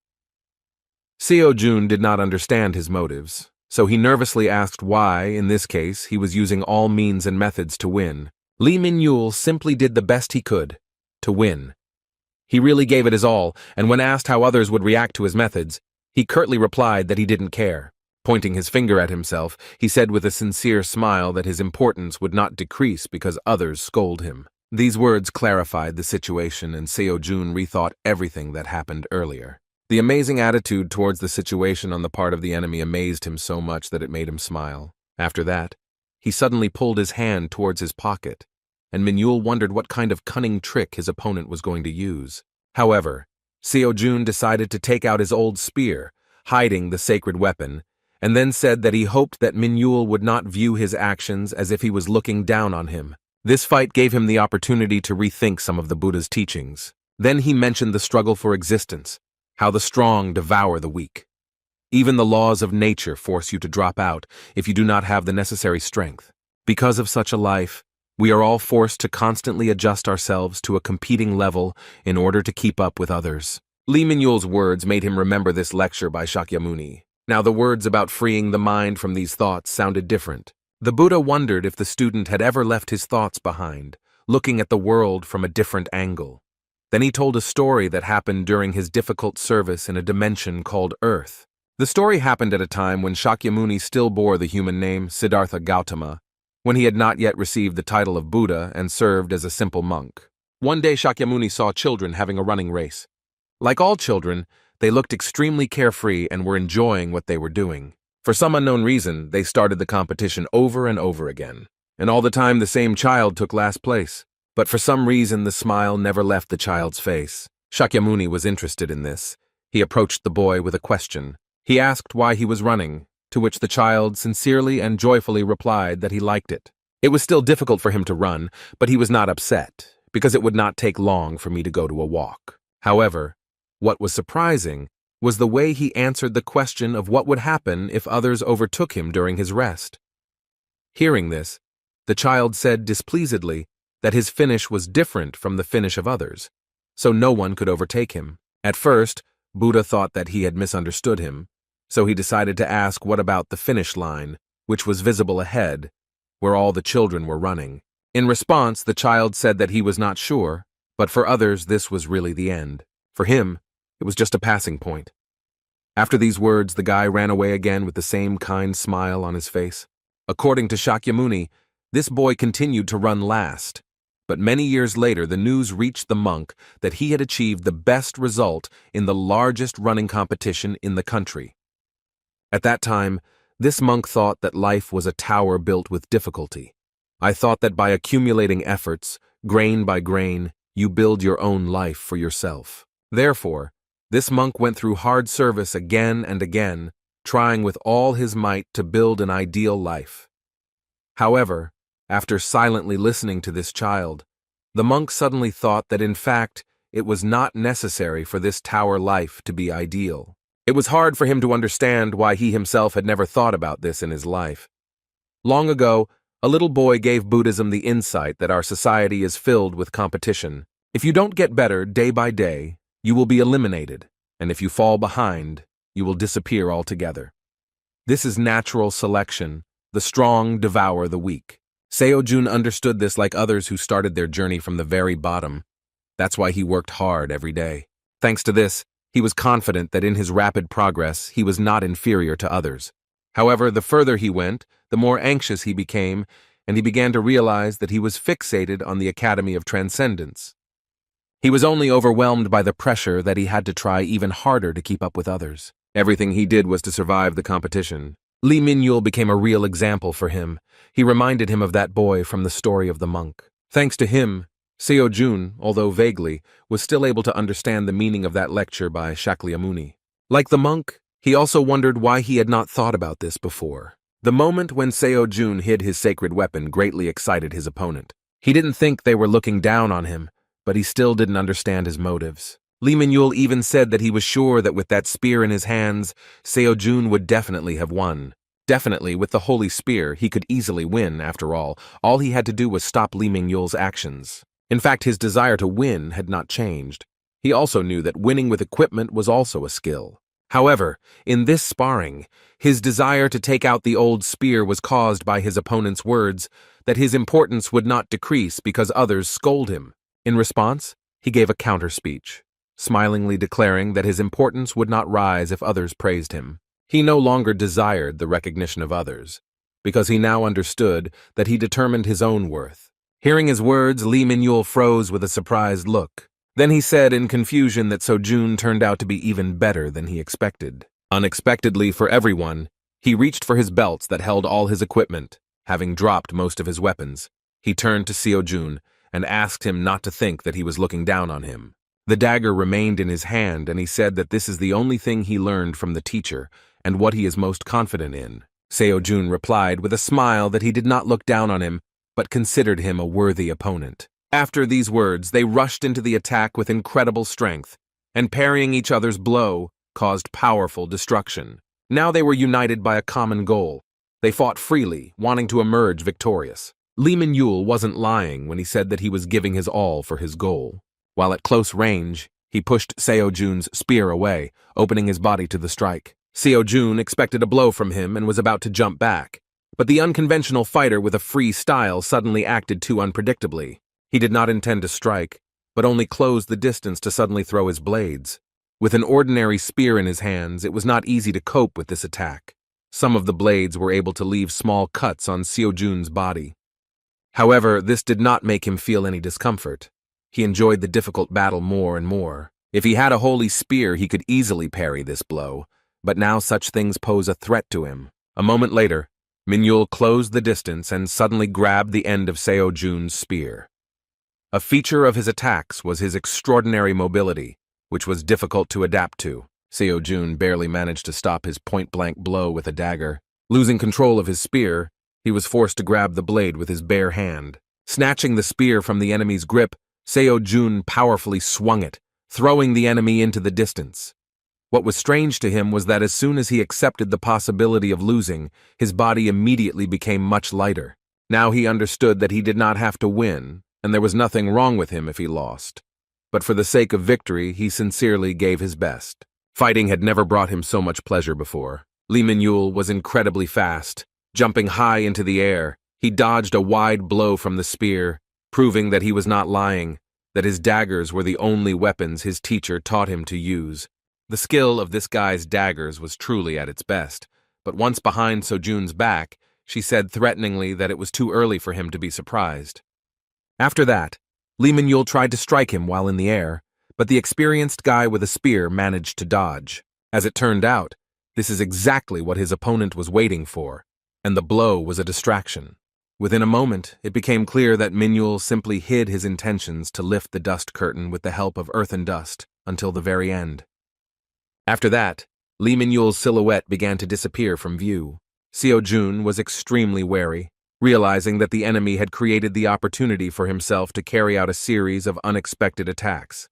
Seo-jun did not understand his motives, so he nervously asked why, in this case, he was using all means and methods to win. Lee Min-yul simply did the best he could to win. He really gave it his all, and when asked how others would react to his methods, he curtly replied that he didn't care. Pointing his finger at himself, he said with a sincere smile that his importance would not decrease because others scold him. These words clarified the situation, and Seo-jun rethought everything that happened earlier. The amazing attitude towards the situation on the part of the enemy amazed him so much that it made him smile. After that, he suddenly pulled his hand towards his pocket, and Min-yul wondered what kind of cunning trick his opponent was going to use. However, Seo-jun decided to take out his old spear, hiding the sacred weapon, and then said that he hoped that Min-yul would not view his actions as if he was looking down on him. This fight gave him the opportunity to rethink some of the Buddha's teachings. Then he mentioned the struggle for existence, how the strong devour the weak. Even the laws of nature force you to drop out if you do not have the necessary strength. Because of such a life, we are all forced to constantly adjust ourselves to a competing level in order to keep up with others. Lee Min-yul's words made him remember this lecture by Shakyamuni. Now the words about freeing the mind from these thoughts sounded different. The Buddha wondered if the student had ever left his thoughts behind, looking at the world from a different angle. Then he told a story that happened during his difficult service in a dimension called Earth. The story happened at a time when Shakyamuni still bore the human name Siddhartha Gautama, when he had not yet received the title of Buddha and served as a simple monk. One day Shakyamuni saw children having a running race. Like all children, they looked extremely carefree and were enjoying what they were doing. For some unknown reason, they started the competition over and over again. And all the time the same child took last place. But for some reason, the smile never left the child's face. Shakyamuni was interested in this. He approached the boy with a question. He asked why he was running, to which the child sincerely and joyfully replied that he liked it. It was still difficult for him to run, but he was not upset, because it would not take long for me to go to a walk. However, what was surprising was the way he answered the question of what would happen if others overtook him during his rest. Hearing this, the child said displeasedly that his finish was different from the finish of others, so no one could overtake him. At first, Buddha thought that he had misunderstood him, so he decided to ask what about the finish line, which was visible ahead, where all the children were running. In response, the child said that he was not sure, but for others this was really the end. For him, it was just a passing point. After these words, the guy ran away again with the same kind smile on his face. According to Shakyamuni, this boy continued to run last. But many years later, the news reached the monk that he had achieved the best result in the largest running competition in the country. At that time, this monk thought that life was a tower built with difficulty. I thought that by accumulating efforts, grain by grain, you build your own life for yourself. Therefore, this monk went through hard service again and again, trying with all his might to build an ideal life. However, after silently listening to this child, the monk suddenly thought that in fact it was not necessary for this tower life to be ideal. It was hard for him to understand why he himself had never thought about this in his life. Long ago, a little boy gave Buddhism the insight that our society is filled with competition. If you don't get better day by day, you will be eliminated, and if you fall behind, you will disappear altogether. This is natural selection. The strong devour the weak. Seo-jun understood this like others who started their journey from the very bottom. That's why he worked hard every day. Thanks to this, he was confident that in his rapid progress, he was not inferior to others. However, the further he went, the more anxious he became, and he began to realize that he was fixated on the Academy of Transcendence. He was only overwhelmed by the pressure that he had to try even harder to keep up with others. Everything he did was to survive the competition. Lee Min-yul became a real example for him. He reminded him of that boy from the story of the monk. Thanks to him, Seo-jun, although vaguely, was still able to understand the meaning of that lecture by Shakyamuni. Like the monk, he also wondered why he had not thought about this before. The moment when Seo-jun hid his sacred weapon greatly excited his opponent. He didn't think they were looking down on him, but he still didn't understand his motives. Lee Min-yul even said that he was sure that with that spear in his hands, Seo-jun would definitely have won. Definitely, with the holy spear, he could easily win, after all. All he had to do was stop Lee Min-yul's actions. In fact, his desire to win had not changed. He also knew that winning with equipment was also a skill. However, in this sparring, his desire to take out the old spear was caused by his opponent's words that his importance would not decrease because others scold him. In response, he gave a counter-speech, smilingly declaring that his importance would not rise if others praised him. He no longer desired the recognition of others, because he now understood that he determined his own worth. Hearing his words, Lee Min-yul froze with a surprised look. Then he said in confusion that Seo-jun turned out to be even better than he expected. Unexpectedly for everyone, he reached for his belts that held all his equipment, having dropped most of his weapons. He turned to Seo-jun and asked him not to think that he was looking down on him. The dagger remained in his hand, and he said that this is the only thing he learned from the teacher and what he is most confident in. Seo-jun replied with a smile that he did not look down on him, but considered him a worthy opponent. After these words, they rushed into the attack with incredible strength, and parrying each other's blow caused powerful destruction. Now they were united by a common goal. They fought freely, wanting to emerge victorious. Lee Min-yul wasn't lying when he said that he was giving his all for his goal. While at close range, he pushed Seo-jun's spear away, opening his body to the strike. Seo-jun expected a blow from him and was about to jump back, but the unconventional fighter with a free style suddenly acted too unpredictably. He did not intend to strike, but only closed the distance to suddenly throw his blades. With an ordinary spear in his hands, it was not easy to cope with this attack. Some of the blades were able to leave small cuts on Seo-jun's body. However, this did not make him feel any discomfort. He enjoyed the difficult battle more and more. If he had a holy spear, he could easily parry this blow, but now such things pose a threat to him. A moment later, Min-yul closed the distance and suddenly grabbed the end of Seo-jun's spear. A feature of his attacks was his extraordinary mobility, which was difficult to adapt to. Seo-jun barely managed to stop his point-blank blow with a dagger. Losing control of his spear, he was forced to grab the blade with his bare hand. Snatching the spear from the enemy's grip, Seo-jun powerfully swung it, throwing the enemy into the distance. What was strange to him was that as soon as he accepted the possibility of losing, his body immediately became much lighter. Now he understood that he did not have to win, and there was nothing wrong with him if he lost. But for the sake of victory, he sincerely gave his best. Fighting had never brought him so much pleasure before. Lee Min-yul was incredibly fast. Jumping high into the air, he dodged a wide blow from the spear, proving that he was not lying, that his daggers were the only weapons his teacher taught him to use. The skill of this guy's daggers was truly at its best, but once behind Seo-jun's back, she said threateningly that it was too early for him to be surprised. After that, Lee Min-yul tried to strike him while in the air, but the experienced guy with a spear managed to dodge. As it turned out, this is exactly what his opponent was waiting for, and the blow was a distraction. Within a moment, it became clear that Min-yul simply hid his intentions to lift the dust curtain with the help of earth and dust until the very end. After that, Lee Min-yul's silhouette began to disappear from view. Seo-jun was extremely wary, realizing that the enemy had created the opportunity for himself to carry out a series of unexpected attacks.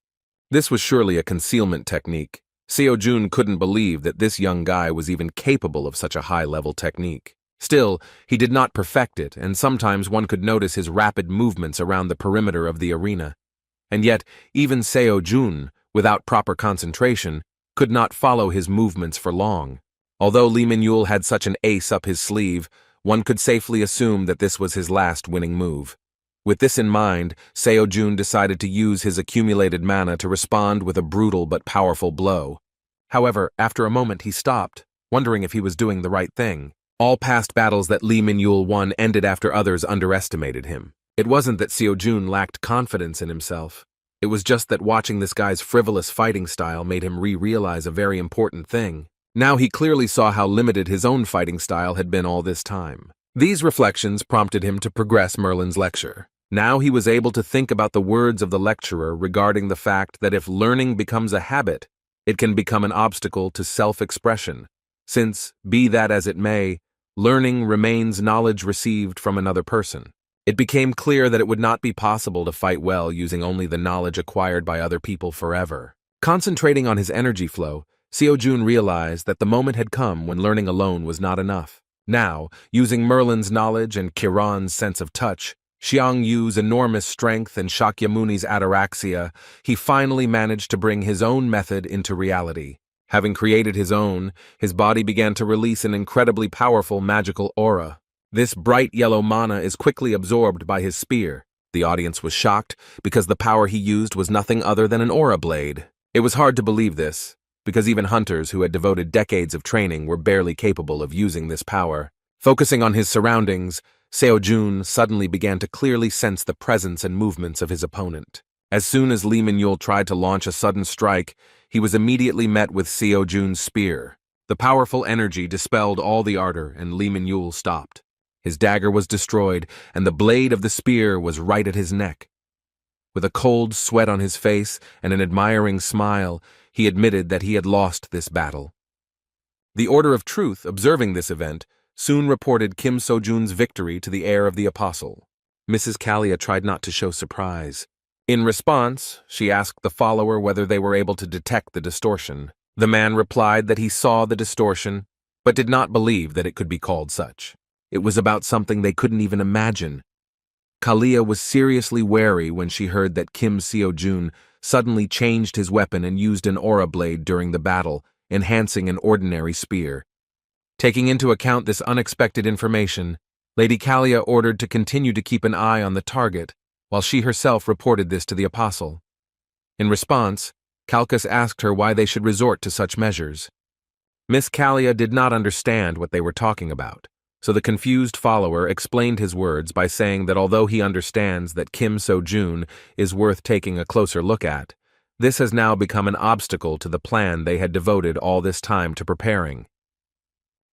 This was surely a concealment technique. Seo-jun couldn't believe that this young guy was even capable of such a high-level technique. Still, he did not perfect it, and sometimes one could notice his rapid movements around the perimeter of the arena. And yet, even Seo-jun, without proper concentration, could not follow his movements for long. Although Lee Min-yul had such an ace up his sleeve, one could safely assume that this was his last winning move. With this in mind, Seo-jun decided to use his accumulated mana to respond with a brutal but powerful blow. However, after a moment he stopped, wondering if he was doing the right thing. All past battles that Lee Min-yul won ended after others underestimated him. It wasn't that Seo-jun lacked confidence in himself. It was just that watching this guy's frivolous fighting style made him realize a very important thing. Now he clearly saw how limited his own fighting style had been all this time. These reflections prompted him to progress Merlin's lecture. Now he was able to think about the words of the lecturer regarding the fact that if learning becomes a habit, it can become an obstacle to self-expression, since, be that as it may, learning remains knowledge received from another person. It became clear that it would not be possible to fight well using only the knowledge acquired by other people forever. Concentrating on his energy flow, Seo-jun realized that the moment had come when learning alone was not enough. Now, using Merlin's knowledge and Kiran's sense of touch, Xiang Yu's enormous strength and Shakyamuni's ataraxia, he finally managed to bring his own method into reality. Having created his own, his body began to release an incredibly powerful magical aura. This bright yellow mana is quickly absorbed by his spear. The audience was shocked because the power he used was nothing other than an aura blade. It was hard to believe this, because even hunters who had devoted decades of training were barely capable of using this power. Focusing on his surroundings, Seo-jun suddenly began to clearly sense the presence and movements of his opponent. As soon as Lee Min-yul tried to launch a sudden strike, he was immediately met with Seo-jun's spear. The powerful energy dispelled all the ardor, and Lee Min-yul stopped. His dagger was destroyed, and the blade of the spear was right at his neck. With a cold sweat on his face and an admiring smile, he admitted that he had lost this battle. The Order of Truth, observing this event, soon reported Kim So-jun's victory to the heir of the apostle. Mrs. Kalia tried not to show surprise. In response, she asked the follower whether they were able to detect the distortion. The man replied that he saw the distortion, but did not believe that it could be called such. It was about something they couldn't even imagine. Kalia was seriously wary when she heard that Kim Seo-jun suddenly changed his weapon and used an aura blade during the battle, enhancing an ordinary spear. Taking into account this unexpected information, Lady Kalia ordered to continue to keep an eye on the target, while she herself reported this to the apostle. In response, Calchas asked her why they should resort to such measures. Miss Kalia did not understand what they were talking about, so the confused follower explained his words by saying that although he understands that Kim So-jun is worth taking a closer look at, this has now become an obstacle to the plan they had devoted all this time to preparing.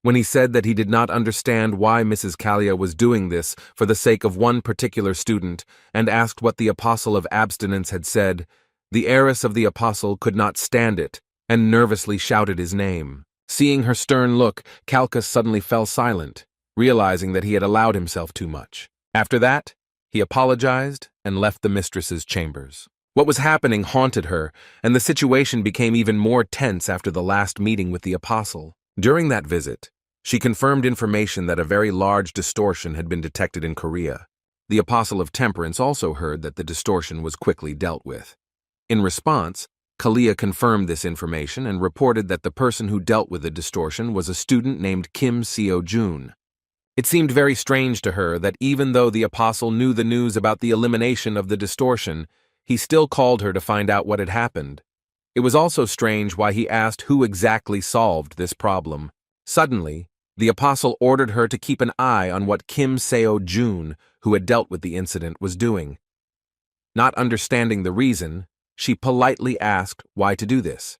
When he said that he did not understand why Mrs. Kalia was doing this for the sake of one particular student and asked what the apostle of abstinence had said, the heiress of the apostle could not stand it and nervously shouted his name. Seeing her stern look, Calchas suddenly fell silent, realizing that he had allowed himself too much. After that, he apologized and left the mistress's chambers. What was happening haunted her, and the situation became even more tense after the last meeting with the apostle. During that visit, she confirmed information that a very large distortion had been detected in Korea. The apostle of temperance also heard that the distortion was quickly dealt with. In response, Kalia confirmed this information and reported that the person who dealt with the distortion was a student named Kim Seo-jun. It seemed very strange to her that even though the apostle knew the news about the elimination of the distortion, he still called her to find out what had happened. It was also strange why he asked who exactly solved this problem. Suddenly, the apostle ordered her to keep an eye on what Kim Seo-jun, who had dealt with the incident, was doing. Not understanding the reason, she politely asked why to do this.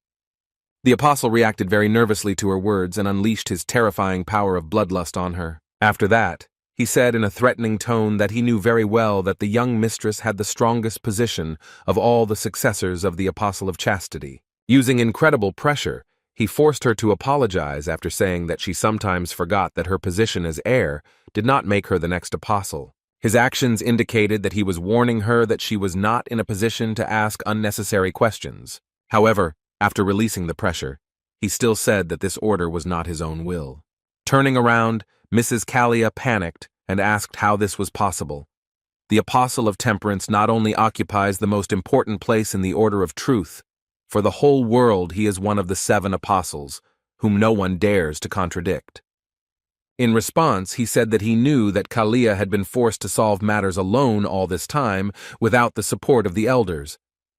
The apostle reacted very nervously to her words and unleashed his terrifying power of bloodlust on her. After that, he said in a threatening tone that he knew very well that the young mistress had the strongest position of all the successors of the apostle of chastity. Using incredible pressure, he forced her to apologize after saying that she sometimes forgot that her position as heir did not make her the next apostle. His actions indicated that he was warning her that she was not in a position to ask unnecessary questions. However, after releasing the pressure, he still said that this order was not his own will. Turning around, Mrs. Kalia panicked and asked how this was possible. The apostle of temperance not only occupies the most important place in the order of truth, for the whole world he is one of the 7 apostles, whom no one dares to contradict. In response, he said that he knew that Kalia had been forced to solve matters alone all this time without the support of the elders.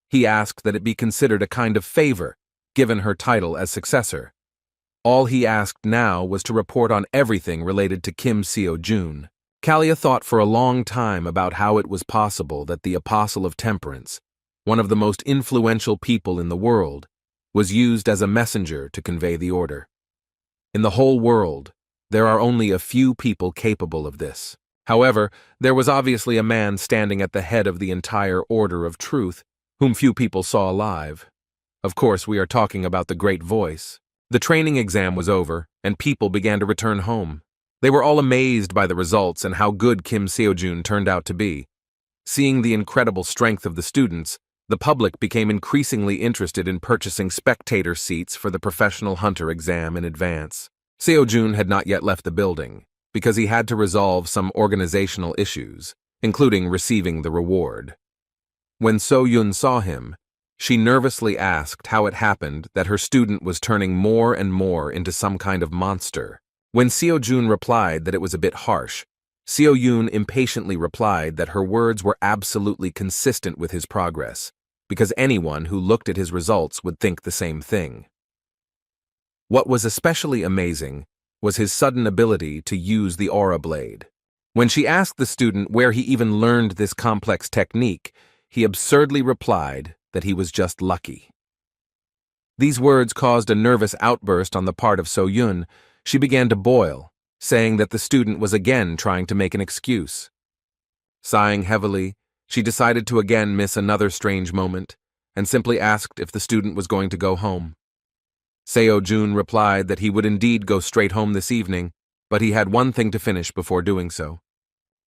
He asked that it be considered a kind of favor, given her title as successor. All he asked now was to report on everything related to Kim Seo-jun. Kalia thought for a long time about how it was possible that the Apostle of Temperance, one of the most influential people in the world, was used as a messenger to convey the order. In the whole world, there are only a few people capable of this. However, there was obviously a man standing at the head of the entire order of truth, whom few people saw alive. Of course, we are talking about the Great Voice. The training exam was over, and people began to return home. They were all amazed by the results and how good Kim Seo-jun turned out to be. Seeing the incredible strength of the students, the public became increasingly interested in purchasing spectator seats for the professional hunter exam in advance. Seo-jun had not yet left the building, because he had to resolve some organizational issues, including receiving the reward. When So-yun saw him, she nervously asked how it happened that her student was turning more and more into some kind of monster. When Seo-jun replied that it was a bit harsh, Seo-yun impatiently replied that her words were absolutely consistent with his progress, because anyone who looked at his results would think the same thing. What was especially amazing was his sudden ability to use the aura blade. When she asked the student where he even learned this complex technique, he absurdly replied that he was just lucky. These words caused a nervous outburst on the part of So-yun. She began to boil, saying that the student was again trying to make an excuse. Sighing heavily, she decided to again miss another strange moment, and simply asked if the student was going to go home. Seo-jun replied that he would indeed go straight home this evening, but he had one thing to finish before doing so.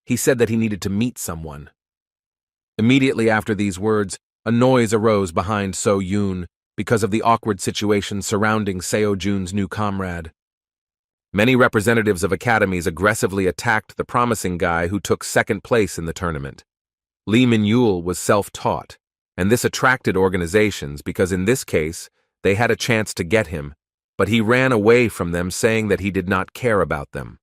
He said that he needed to meet someone. Immediately after these words, a noise arose behind So-yun because of the awkward situation surrounding Seo-jun's new comrade. Many representatives of academies aggressively attacked the promising guy who took second place in the tournament. Lee Min-yul was self-taught, and this attracted organizations because in this case, they had a chance to get him, but he ran away from them saying that he did not care about them.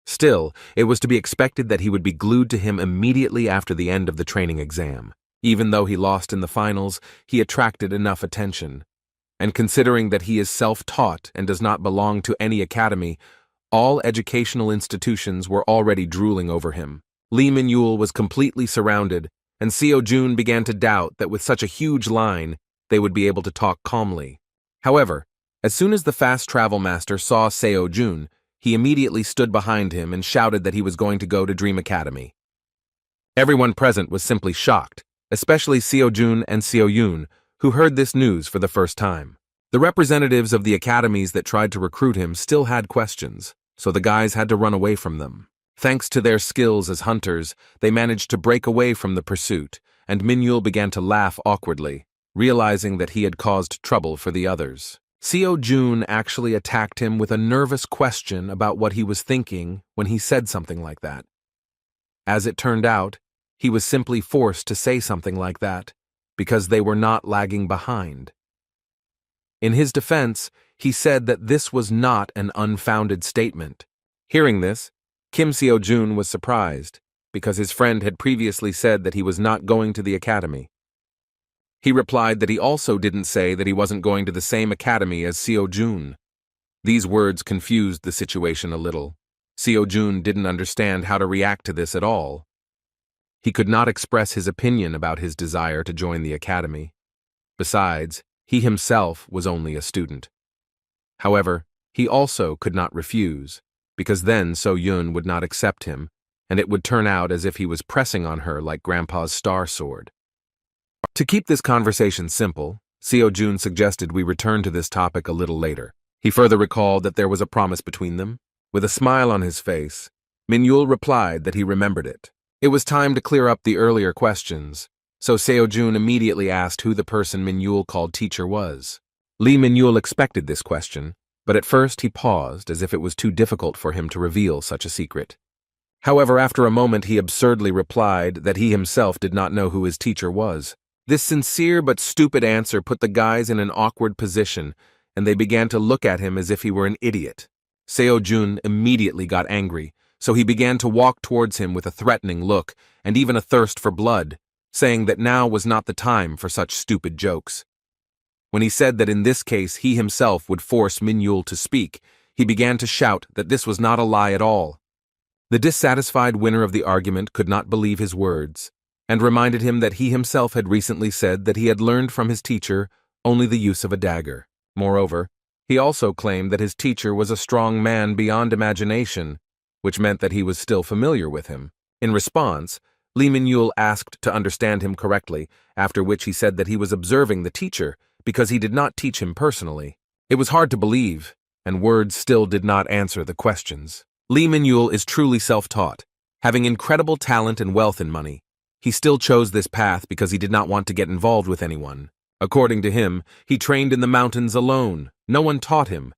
Still, it was to be expected that he would be glued to him immediately after the end of the training exam. Even though he lost in the finals, he attracted enough attention. And considering that he is self-taught and does not belong to any academy, all educational institutions were already drooling over him. Lee Min-yul was completely surrounded, and Seo-jun began to doubt that with such a huge line, they would be able to talk calmly. However, as soon as the fast travel master saw Seo-jun, he immediately stood behind him and shouted that he was going to go to Dream Academy. Everyone present was simply shocked, especially Seo-jun and Seo-yun, who heard this news for the first time. The representatives of the academies that tried to recruit him still had questions, so the guys had to run away from them. Thanks to their skills as hunters, they managed to break away from the pursuit, and Min-yul began to laugh awkwardly, realizing that he had caused trouble for the others. Seo-jun actually attacked him with a nervous question about what he was thinking when he said something like that. As it turned out, he was simply forced to say something like that, because they were not lagging behind. In his defense, he said that this was not an unfounded statement. Hearing this, Kim Seo-jun was surprised, because his friend had previously said that he was not going to the academy. He replied that he also didn't say that he wasn't going to the same academy as Seo-jun. These words confused the situation a little. Seo-jun didn't understand how to react to this at all. He could not express his opinion about his desire to join the academy. Besides, he himself was only a student. However, he also could not refuse, because then So-yun would not accept him, and it would turn out as if he was pressing on her like Grandpa's star sword. To keep this conversation simple, Seo-jun suggested we return to this topic a little later. He further recalled that there was a promise between them. With a smile on his face, Min-yul replied that he remembered it. It was time to clear up the earlier questions, so Seo-jun immediately asked who the person Min-yul called teacher was. Lee Min-yul expected this question, but at first he paused as if it was too difficult for him to reveal such a secret. However, after a moment he absurdly replied that he himself did not know who his teacher was. This sincere but stupid answer put the guys in an awkward position, and they began to look at him as if he were an idiot. Seo-jun immediately got angry, so he began to walk towards him with a threatening look and even a thirst for blood, saying that now was not the time for such stupid jokes. When he said that in this case he himself would force Min-yul to speak, he began to shout that this was not a lie at all. The dissatisfied winner of the argument could not believe his words, and reminded him that he himself had recently said that he had learned from his teacher only the use of a dagger. Moreover, he also claimed that his teacher was a strong man beyond imagination, which meant that he was still familiar with him. In response, Lee Min-yul asked to understand him correctly, after which he said that he was observing the teacher because he did not teach him personally. It was hard to believe, and words still did not answer the questions. Lee Min-yul is truly self-taught. Having incredible talent and wealth and money, he still chose this path because he did not want to get involved with anyone. According to him, he trained in the mountains alone. No one taught him.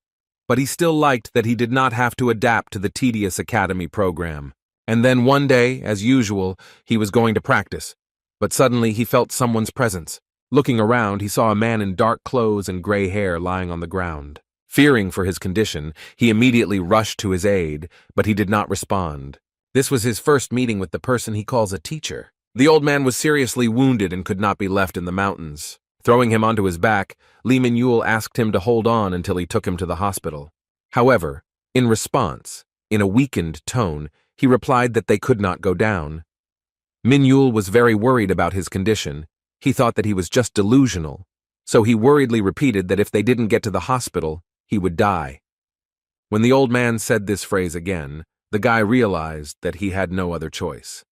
But he still liked that he did not have to adapt to the tedious academy program. And then one day, as usual, he was going to practice. But suddenly he felt someone's presence. Looking around, he saw a man in dark clothes and gray hair lying on the ground. Fearing for his condition, he immediately rushed to his aid, but he did not respond. This was his first meeting with the person he calls a teacher. The old man was seriously wounded and could not be left in the mountains. Throwing him onto his back, Lee Min-yul asked him to hold on until he took him to the hospital. However, in response, in a weakened tone, he replied that they could not go down. Min-yul was very worried about his condition. He thought that he was just delusional, so he worriedly repeated that if they didn't get to the hospital, he would die. When the old man said this phrase again, the guy realized that he had no other choice.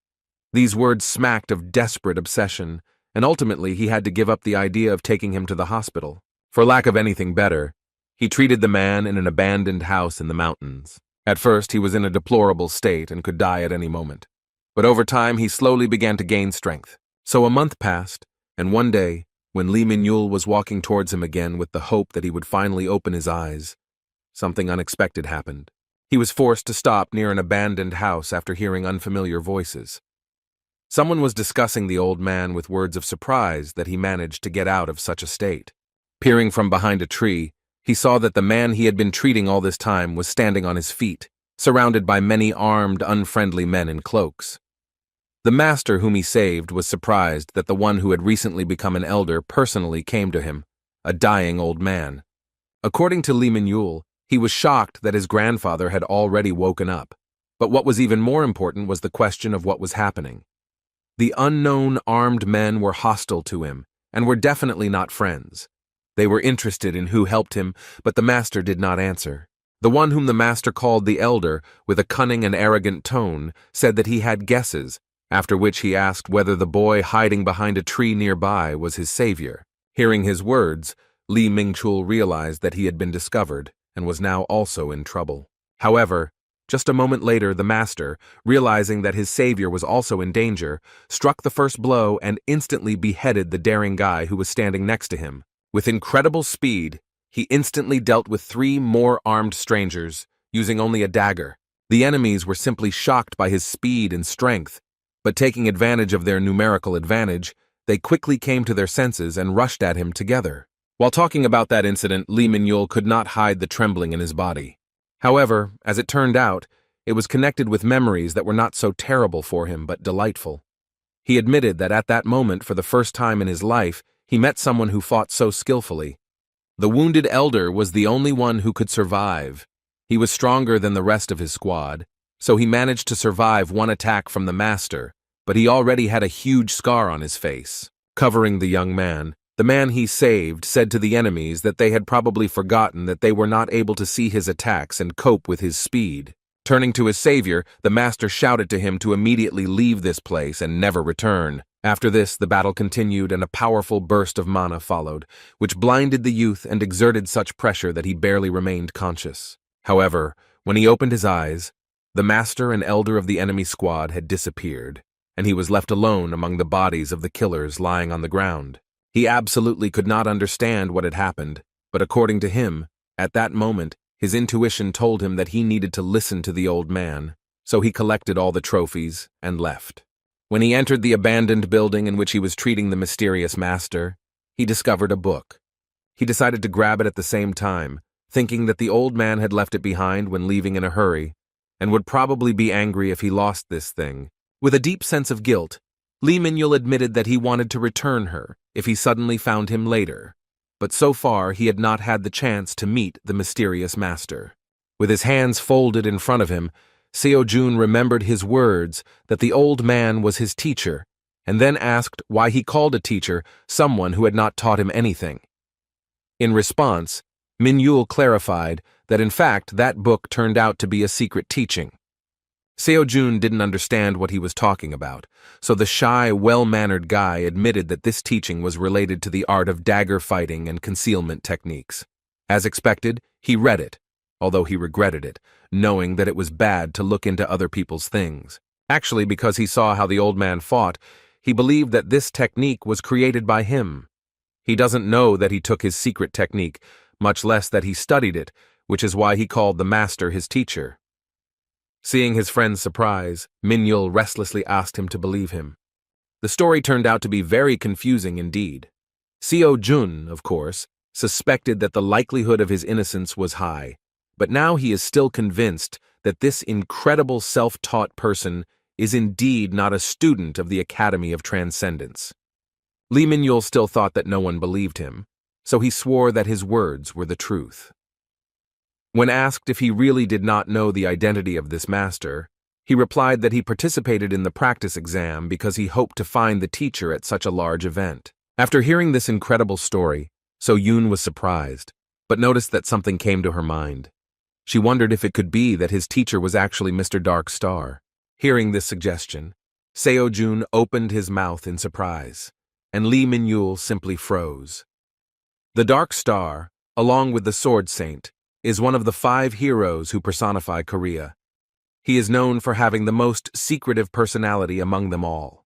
These words smacked of desperate obsession, and ultimately he had to give up the idea of taking him to the hospital. For lack of anything better, he treated the man in an abandoned house in the mountains. At first, he was in a deplorable state and could die at any moment. But over time, he slowly began to gain strength. So a month passed, and one day, when Lee Min-yul was walking towards him again with the hope that he would finally open his eyes, something unexpected happened. He was forced to stop near an abandoned house after hearing unfamiliar voices. Someone was discussing the old man with words of surprise that he managed to get out of such a state. Peering from behind a tree, he saw that the man he had been treating all this time was standing on his feet, surrounded by many armed, unfriendly men in cloaks. The master whom he saved was surprised that the one who had recently become an elder personally came to him, a dying old man. According to Lee Min-yul, he was shocked that his grandfather had already woken up. But what was even more important was the question of what was happening. The unknown armed men were hostile to him, and were definitely not friends. They were interested in who helped him, but the master did not answer. The one whom the master called the elder, with a cunning and arrogant tone, said that he had guesses, after which he asked whether the boy hiding behind a tree nearby was his savior. Hearing his words, Lee Min-yul realized that he had been discovered, and was now also in trouble. However, just a moment later, the master, realizing that his savior was also in danger, struck the first blow and instantly beheaded the daring guy who was standing next to him. With incredible speed, he instantly dealt with 3 more armed strangers, using only a dagger. The enemies were simply shocked by his speed and strength, but taking advantage of their numerical advantage, they quickly came to their senses and rushed at him together. While talking about that incident, Lee Min-yul could not hide the trembling in his body. However, as it turned out, it was connected with memories that were not so terrible for him but delightful. He admitted that at that moment, for the first time in his life, he met someone who fought so skillfully. The wounded elder was the only one who could survive. He was stronger than the rest of his squad, so he managed to survive one attack from the master, but he already had a huge scar on his face. Covering the young man, the man he saved said to the enemies that they had probably forgotten that they were not able to see his attacks and cope with his speed. Turning to his savior, the master shouted to him to immediately leave this place and never return. After this, the battle continued and a powerful burst of mana followed, which blinded the youth and exerted such pressure that he barely remained conscious. However, when he opened his eyes, the master and elder of the enemy squad had disappeared, and he was left alone among the bodies of the killers lying on the ground. He absolutely could not understand what had happened, but according to him, at that moment, his intuition told him that he needed to listen to the old man, so he collected all the trophies and left. When he entered the abandoned building in which he was treating the mysterious master, he discovered a book. He decided to grab it at the same time, thinking that the old man had left it behind when leaving in a hurry, and would probably be angry if he lost this thing. With a deep sense of guilt, Lee Min-yul admitted that he wanted to return her if he suddenly found him later, but so far he had not had the chance to meet the mysterious master. With his hands folded in front of him, Seo-jun remembered his words that the old man was his teacher, and then asked why he called a teacher someone who had not taught him anything. In response, Min-yul clarified that in fact that book turned out to be a secret teaching. Seo-jun didn't understand what he was talking about, so the shy, well-mannered guy admitted that this teaching was related to the art of dagger fighting and concealment techniques. As expected, he read it, although he regretted it, knowing that it was bad to look into other people's things. Actually, because he saw how the old man fought, he believed that this technique was created by him. He doesn't know that he took his secret technique, much less that he studied it, which is why he called the master his teacher. Seeing his friend's surprise, Min-yul restlessly asked him to believe him. The story turned out to be very confusing indeed. Seo-jun, of course, suspected that the likelihood of his innocence was high, but now he is still convinced that this incredible self-taught person is indeed not a student of the Academy of Transcendence. Lee Min-yul still thought that no one believed him, so he swore that his words were the truth. When asked if he really did not know the identity of this master, he replied that he participated in the practice exam because he hoped to find the teacher at such a large event. After hearing this incredible story, So-yoon was surprised, but noticed that something came to her mind. She wondered if it could be that his teacher was actually Mr. Dark Star. Hearing this suggestion, Seo-jun opened his mouth in surprise, and Lee Min-yul simply froze. The Dark Star, along with the Sword Saint, is one of the 5 heroes who personify Korea. He is known for having the most secretive personality among them all.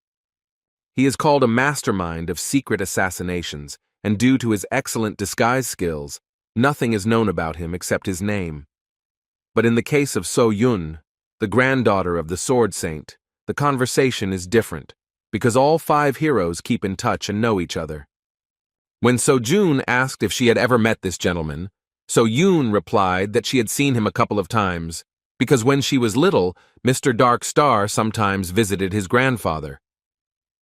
He is called a mastermind of secret assassinations, and due to his excellent disguise skills, nothing is known about him except his name. But in the case of So-yoon, the granddaughter of the Sword Saint, the conversation is different, because all 5 heroes keep in touch and know each other. When So-jun asked if she had ever met this gentleman, So-yoon replied that she had seen him a couple of times, because when she was little, Mr. Dark Star sometimes visited his grandfather.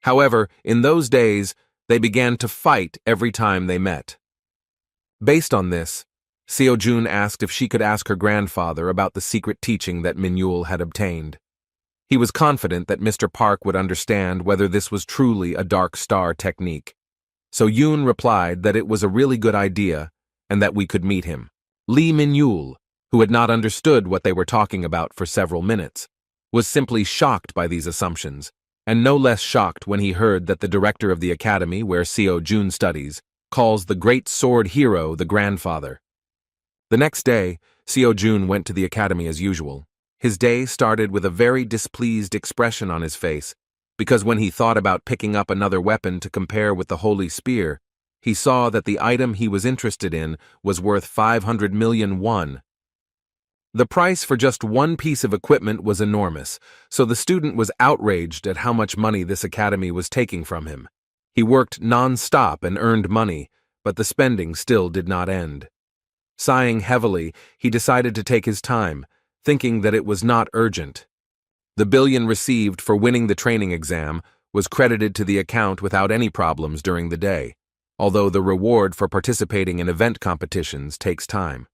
However, in those days, they began to fight every time they met. Based on this, Seo-jun asked if she could ask her grandfather about the secret teaching that Min-yul had obtained. He was confident that Mr. Park would understand whether this was truly a Dark Star technique. So-yoon replied that it was a really good idea and that we could meet him. Lee Min-yul, who had not understood what they were talking about for several minutes, was simply shocked by these assumptions, and no less shocked when he heard that the director of the academy where Seo-jun studies calls the great sword hero the grandfather. The next day, Seo-jun went to the academy as usual. His day started with a very displeased expression on his face, because when he thought about picking up another weapon to compare with the Holy Spear, he saw that the item he was interested in was worth 500 million won. The price for just one piece of equipment was enormous, so the student was outraged at how much money this academy was taking from him. He worked non-stop and earned money, but the spending still did not end. Sighing heavily, he decided to take his time, thinking that it was not urgent. The billion received for winning the training exam was credited to the account without any problems during the day, although the reward for participating in event competitions takes time.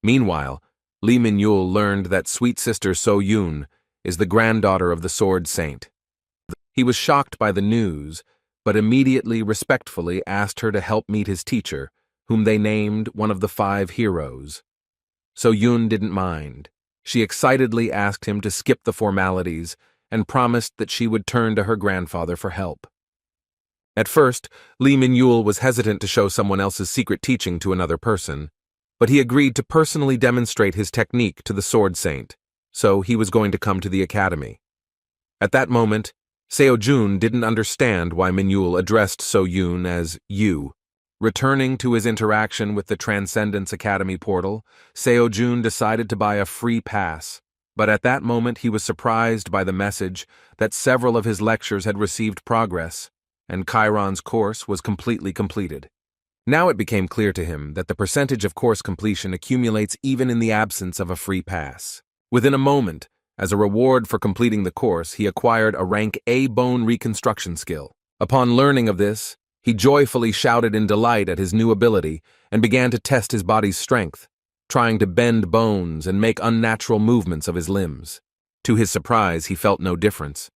Meanwhile, Lee Min-yul learned that sweet sister So-yoon is the granddaughter of the Sword Saint. He was shocked by the news, but immediately respectfully asked her to help meet his teacher, whom they named one of the 5 heroes. So-yoon didn't mind. She excitedly asked him to skip the formalities and promised that she would turn to her grandfather for help. At first, Lee Min-yul was hesitant to show someone else's secret teaching to another person, but he agreed to personally demonstrate his technique to the Sword Saint, so he was going to come to the academy. At that moment, Seo-jun didn't understand why Min-yul addressed So-yoon as you. Returning to his interaction with the Transcendence Academy portal, Seo-jun decided to buy a free pass, but at that moment he was surprised by the message that several of his lectures had received progress, and Chiron's course was completely completed. Now it became clear to him that the percentage of course completion accumulates even in the absence of a free pass. Within a moment, as a reward for completing the course, he acquired a rank A bone reconstruction skill. Upon learning of this, he joyfully shouted in delight at his new ability and began to test his body's strength, trying to bend bones and make unnatural movements of his limbs. To his surprise, he felt no difference.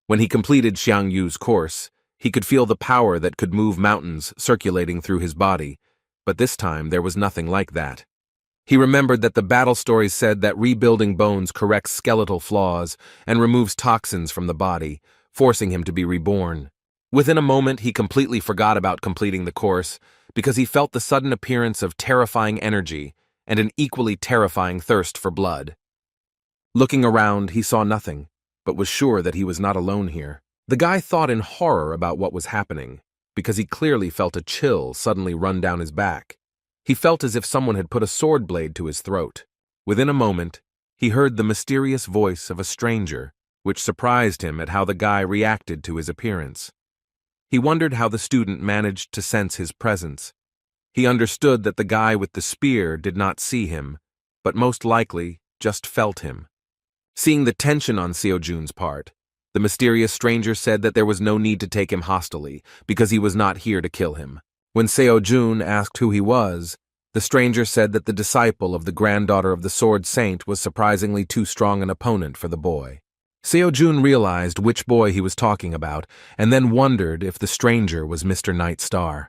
When he completed Xiang Yu's course, he could feel the power that could move mountains circulating through his body, but this time there was nothing like that. He remembered that the battle stories said that rebuilding bones corrects skeletal flaws and removes toxins from the body, forcing him to be reborn. Within a moment, he completely forgot about completing the course because he felt the sudden appearance of terrifying energy and an equally terrifying thirst for blood. Looking around, he saw nothing, but was sure that he was not alone here. The guy thought in horror about what was happening, because he clearly felt a chill suddenly run down his back. He felt as if someone had put a sword blade to his throat. Within a moment, he heard the mysterious voice of a stranger, which surprised him at how the guy reacted to his appearance. He wondered how the student managed to sense his presence. He understood that the guy with the spear did not see him, but most likely just felt him. Seeing the tension on Seo Jun's part, the mysterious stranger said that there was no need to take him hostilely, because he was not here to kill him. When Seo Jun asked who he was, the stranger said that the disciple of the granddaughter of the Sword Saint was surprisingly too strong an opponent for the boy. Seo Jun realized which boy he was talking about, and then wondered if the stranger was Mr. Nightstar.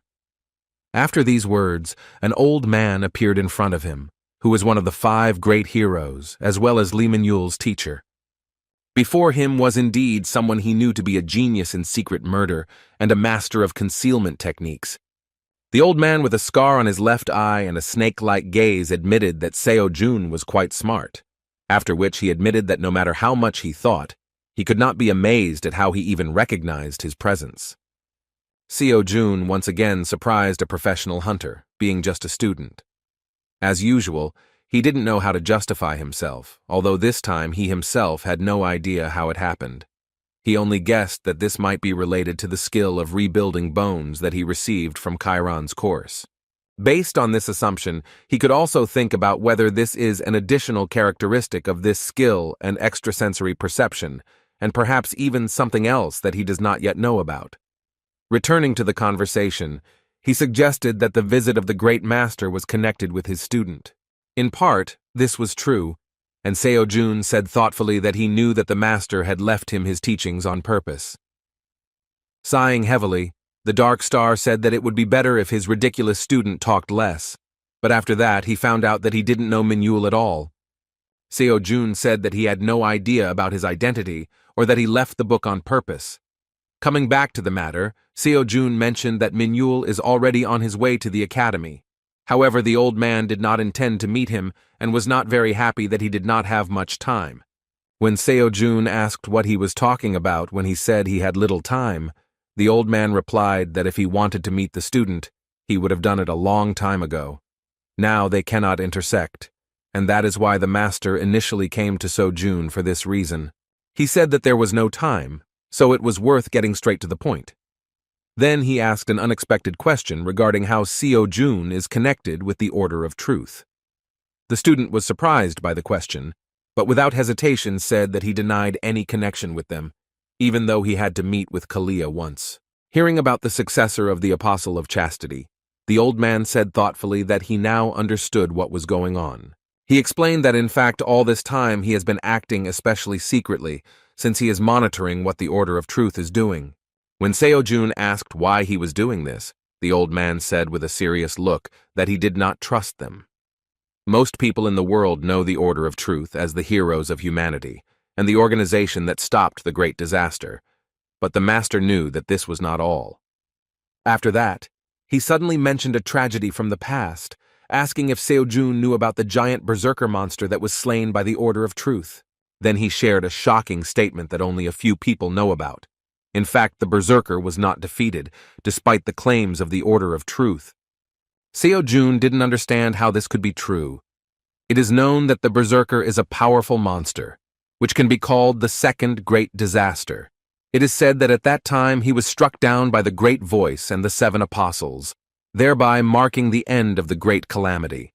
After these words, an old man appeared in front of him, who was one of the 5 great heroes, as well as Li Mingyul's teacher. Before him was indeed someone he knew to be a genius in secret murder and a master of concealment techniques. The old man with a scar on his left eye and a snake-like gaze admitted that Seo Jun was quite smart, after which he admitted that no matter how much he thought, he could not be amazed at how he even recognized his presence. Seo Jun once again surprised a professional hunter, being just a student. As usual, he didn't know how to justify himself, although this time he himself had no idea how it happened. He only guessed that this might be related to the skill of rebuilding bones that he received from Chiron's course. Based on this assumption, he could also think about whether this is an additional characteristic of this skill and extrasensory perception, and perhaps even something else that he does not yet know about. Returning to the conversation, he suggested that the visit of the great master was connected with his student. In part, this was true, and Seo Jun said thoughtfully that he knew that the master had left him his teachings on purpose. Sighing heavily, the Dark Star said that it would be better if his ridiculous student talked less, but after that he found out that he didn't know Minhyul at all. Seo Jun said that he had no idea about his identity or that he left the book on purpose. Coming back to the matter, Seo Jun mentioned that Minhyul is already on his way to the academy. However, the old man did not intend to meet him and was not very happy that he did not have much time. When Seo Jun asked what he was talking about when he said he had little time, the old man replied that if he wanted to meet the student, he would have done it a long time ago. Now they cannot intersect, and that is why the master initially came to Seo Jun for this reason. He said that there was no time, so it was worth getting straight to the point. Then he asked an unexpected question regarding how Seo Jun is connected with the Order of Truth. The student was surprised by the question, but without hesitation said that he denied any connection with them, even though he had to meet with Kalia once. Hearing about the successor of the Apostle of Chastity, the old man said thoughtfully that he now understood what was going on. He explained that in fact all this time he has been acting especially secretly, since he is monitoring what the Order of Truth is doing. When Seo Jun asked why he was doing this, the old man said with a serious look that he did not trust them. Most people in the world know the Order of Truth as the heroes of humanity, and the organization that stopped the great disaster, but the master knew that this was not all. After that, he suddenly mentioned a tragedy from the past, asking if Seo Jun knew about the giant berserker monster that was slain by the Order of Truth. Then he shared a shocking statement that only a few people know about. In fact, the berserker was not defeated, despite the claims of the Order of Truth. Seo Jun didn't understand how this could be true. It is known that the berserker is a powerful monster, which can be called the second great disaster. It is said that at that time he was struck down by the Great Voice and the 7 apostles. thereby marking the end of the great calamity.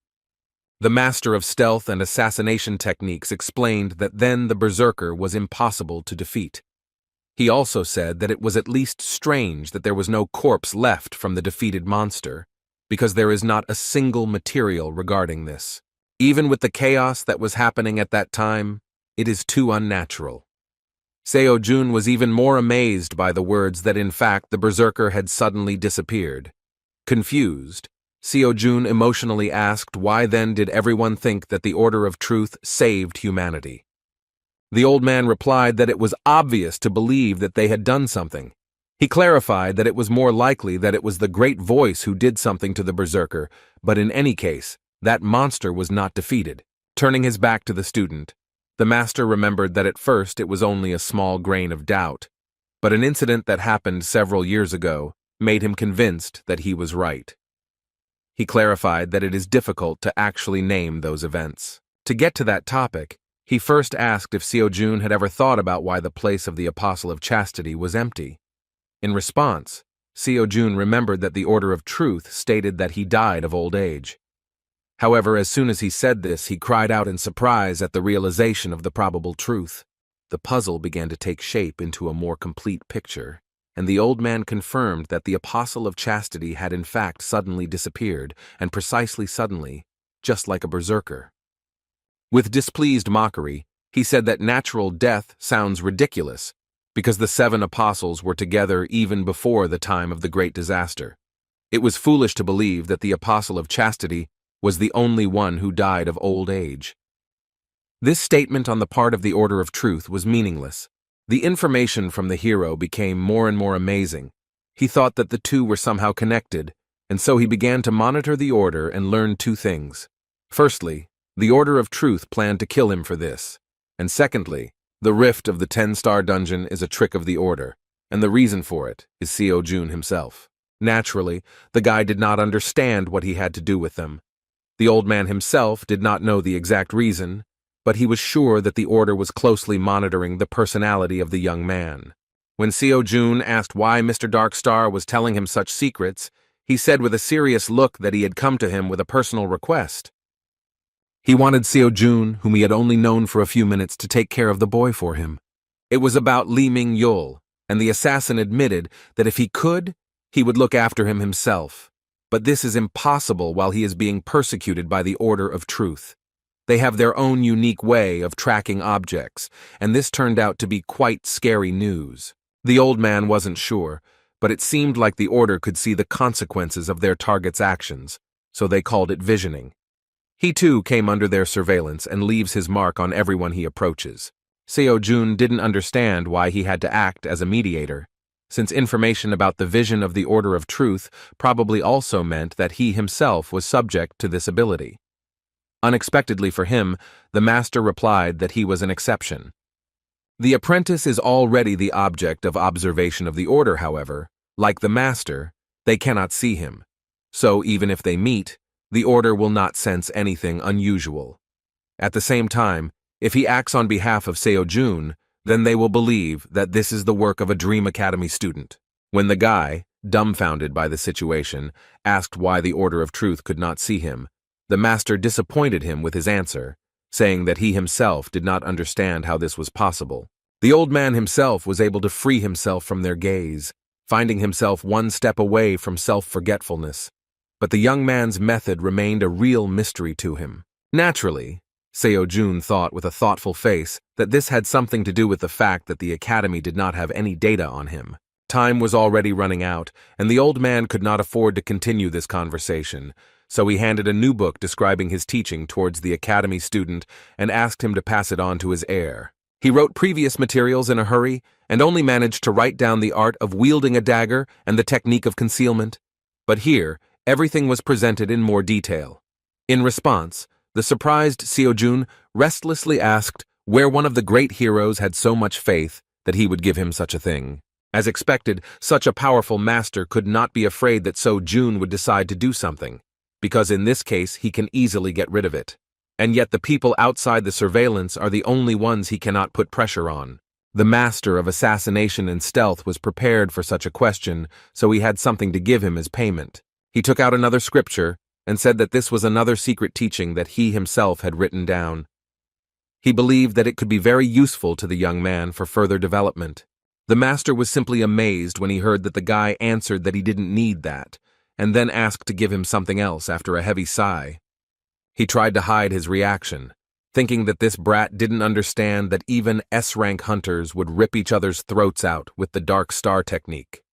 The master of stealth and assassination techniques explained that then the berserker was impossible to defeat. He also said that it was at least strange that there was no corpse left from the defeated monster, because there is not a single material regarding this. Even with the chaos that was happening at that time, it is too unnatural. Seo-jun was even more amazed by the words that in fact the berserker had suddenly disappeared. Confused, Seo-jun emotionally asked why then did everyone think that the Order of Truth saved humanity. The old man replied that it was obvious to believe that they had done something. He clarified that it was more likely that it was the Great Voice who did something to the berserker, but in any case, that monster was not defeated. Turning his back to the student, the master remembered that at first it was only a small grain of doubt, but an incident that happened several years ago made him convinced that he was right. He clarified that it is difficult to actually name those events. To get to that topic, he first asked if Seo-jun had ever thought about why the place of the Apostle of Chastity was empty. In response, Seo-jun remembered that the Order of Truth stated that he died of old age. However, as soon as he said this, he cried out in surprise at the realization of the probable truth. The puzzle began to take shape into a more complete picture, and the old man confirmed that the Apostle of Chastity had in fact suddenly disappeared, and precisely suddenly, just like a berserker. With displeased mockery, he said that natural death sounds ridiculous, because the 7 apostles were together even before the time of the great disaster. It was foolish to believe that the Apostle of Chastity was the only one who died of old age. This statement on the part of the Order of Truth was meaningless. The information from the hero became more and more amazing. He thought that the two were somehow connected, and so he began to monitor the Order and learn 2 things. Firstly, the Order of Truth planned to kill him for this, and secondly, the rift of the 10-star dungeon is a trick of the Order, and the reason for it is Seo-jun himself. Naturally, the guy did not understand what he had to do with them. The old man himself did not know the exact reason, but he was sure that the Order was closely monitoring the personality of the young man. When Seo-jun asked why Mr. Darkstar was telling him such secrets, he said with a serious look that he had come to him with a personal request. He wanted Seo-jun, whom he had only known for a few minutes, to take care of the boy for him. It was about Li Ming-yul, and the assassin admitted that if he could, he would look after him himself. But this is impossible while he is being persecuted by the Order of Truth. They have their own unique way of tracking objects, and this turned out to be quite scary news. The old man wasn't sure, but it seemed like the Order could see the consequences of their target's actions, so they called it visioning. He too came under their surveillance and leaves his mark on everyone he approaches. Seo-jun didn't understand why he had to act as a mediator, since information about the vision of the Order of Truth probably also meant that he himself was subject to this ability. Unexpectedly for him, the master replied that he was an exception. The apprentice is already the object of observation of the Order, however. Like the master, they cannot see him. So even if they meet, the Order will not sense anything unusual. At the same time, if he acts on behalf of Seo-jun, then they will believe that this is the work of a Dream Academy student. When the guy, dumbfounded by the situation, asked why the Order of Truth could not see him, the master disappointed him with his answer, saying that he himself did not understand how this was possible. The old man himself was able to free himself from their gaze, finding himself one step away from self-forgetfulness. But the young man's method remained a real mystery to him. Naturally, Seo-jun thought with a thoughtful face that this had something to do with the fact that the academy did not have any data on him. Time was already running out, and the old man could not afford to continue this conversation, so he handed a new book describing his teaching towards the academy student and asked him to pass it on to his heir. He wrote previous materials in a hurry and only managed to write down the art of wielding a dagger and the technique of concealment. But here, everything was presented in more detail. In response, the surprised Seo-jun restlessly asked where one of the great heroes had so much faith that he would give him such a thing. As expected, such a powerful master could not be afraid that Seo-jun would decide to do something, because in this case he can easily get rid of it. And yet the people outside the surveillance are the only ones he cannot put pressure on. The master of assassination and stealth was prepared for such a question, so he had something to give him as payment. He took out another scripture and said that this was another secret teaching that he himself had written down. He believed that it could be very useful to the young man for further development. The master was simply amazed when he heard that the guy answered that he didn't need that, and then asked to give him something else after a heavy sigh. He tried to hide his reaction, thinking that this brat didn't understand that even S-rank hunters would rip each other's throats out with the dark star technique.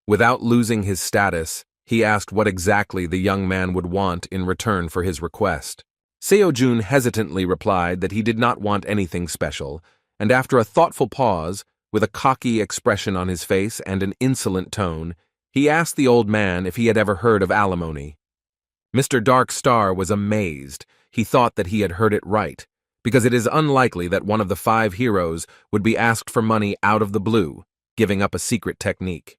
Without losing his status, he asked what exactly the young man would want in return for his request. Seo-jun hesitantly replied that he did not want anything special, and after a thoughtful pause, with a cocky expression on his face and an insolent tone, he asked the old man if he had ever heard of alimony. Mr. Dark Star was amazed. He thought that he had heard it right, because it is unlikely that one of the 5 heroes would be asked for money out of the blue, giving up a secret technique.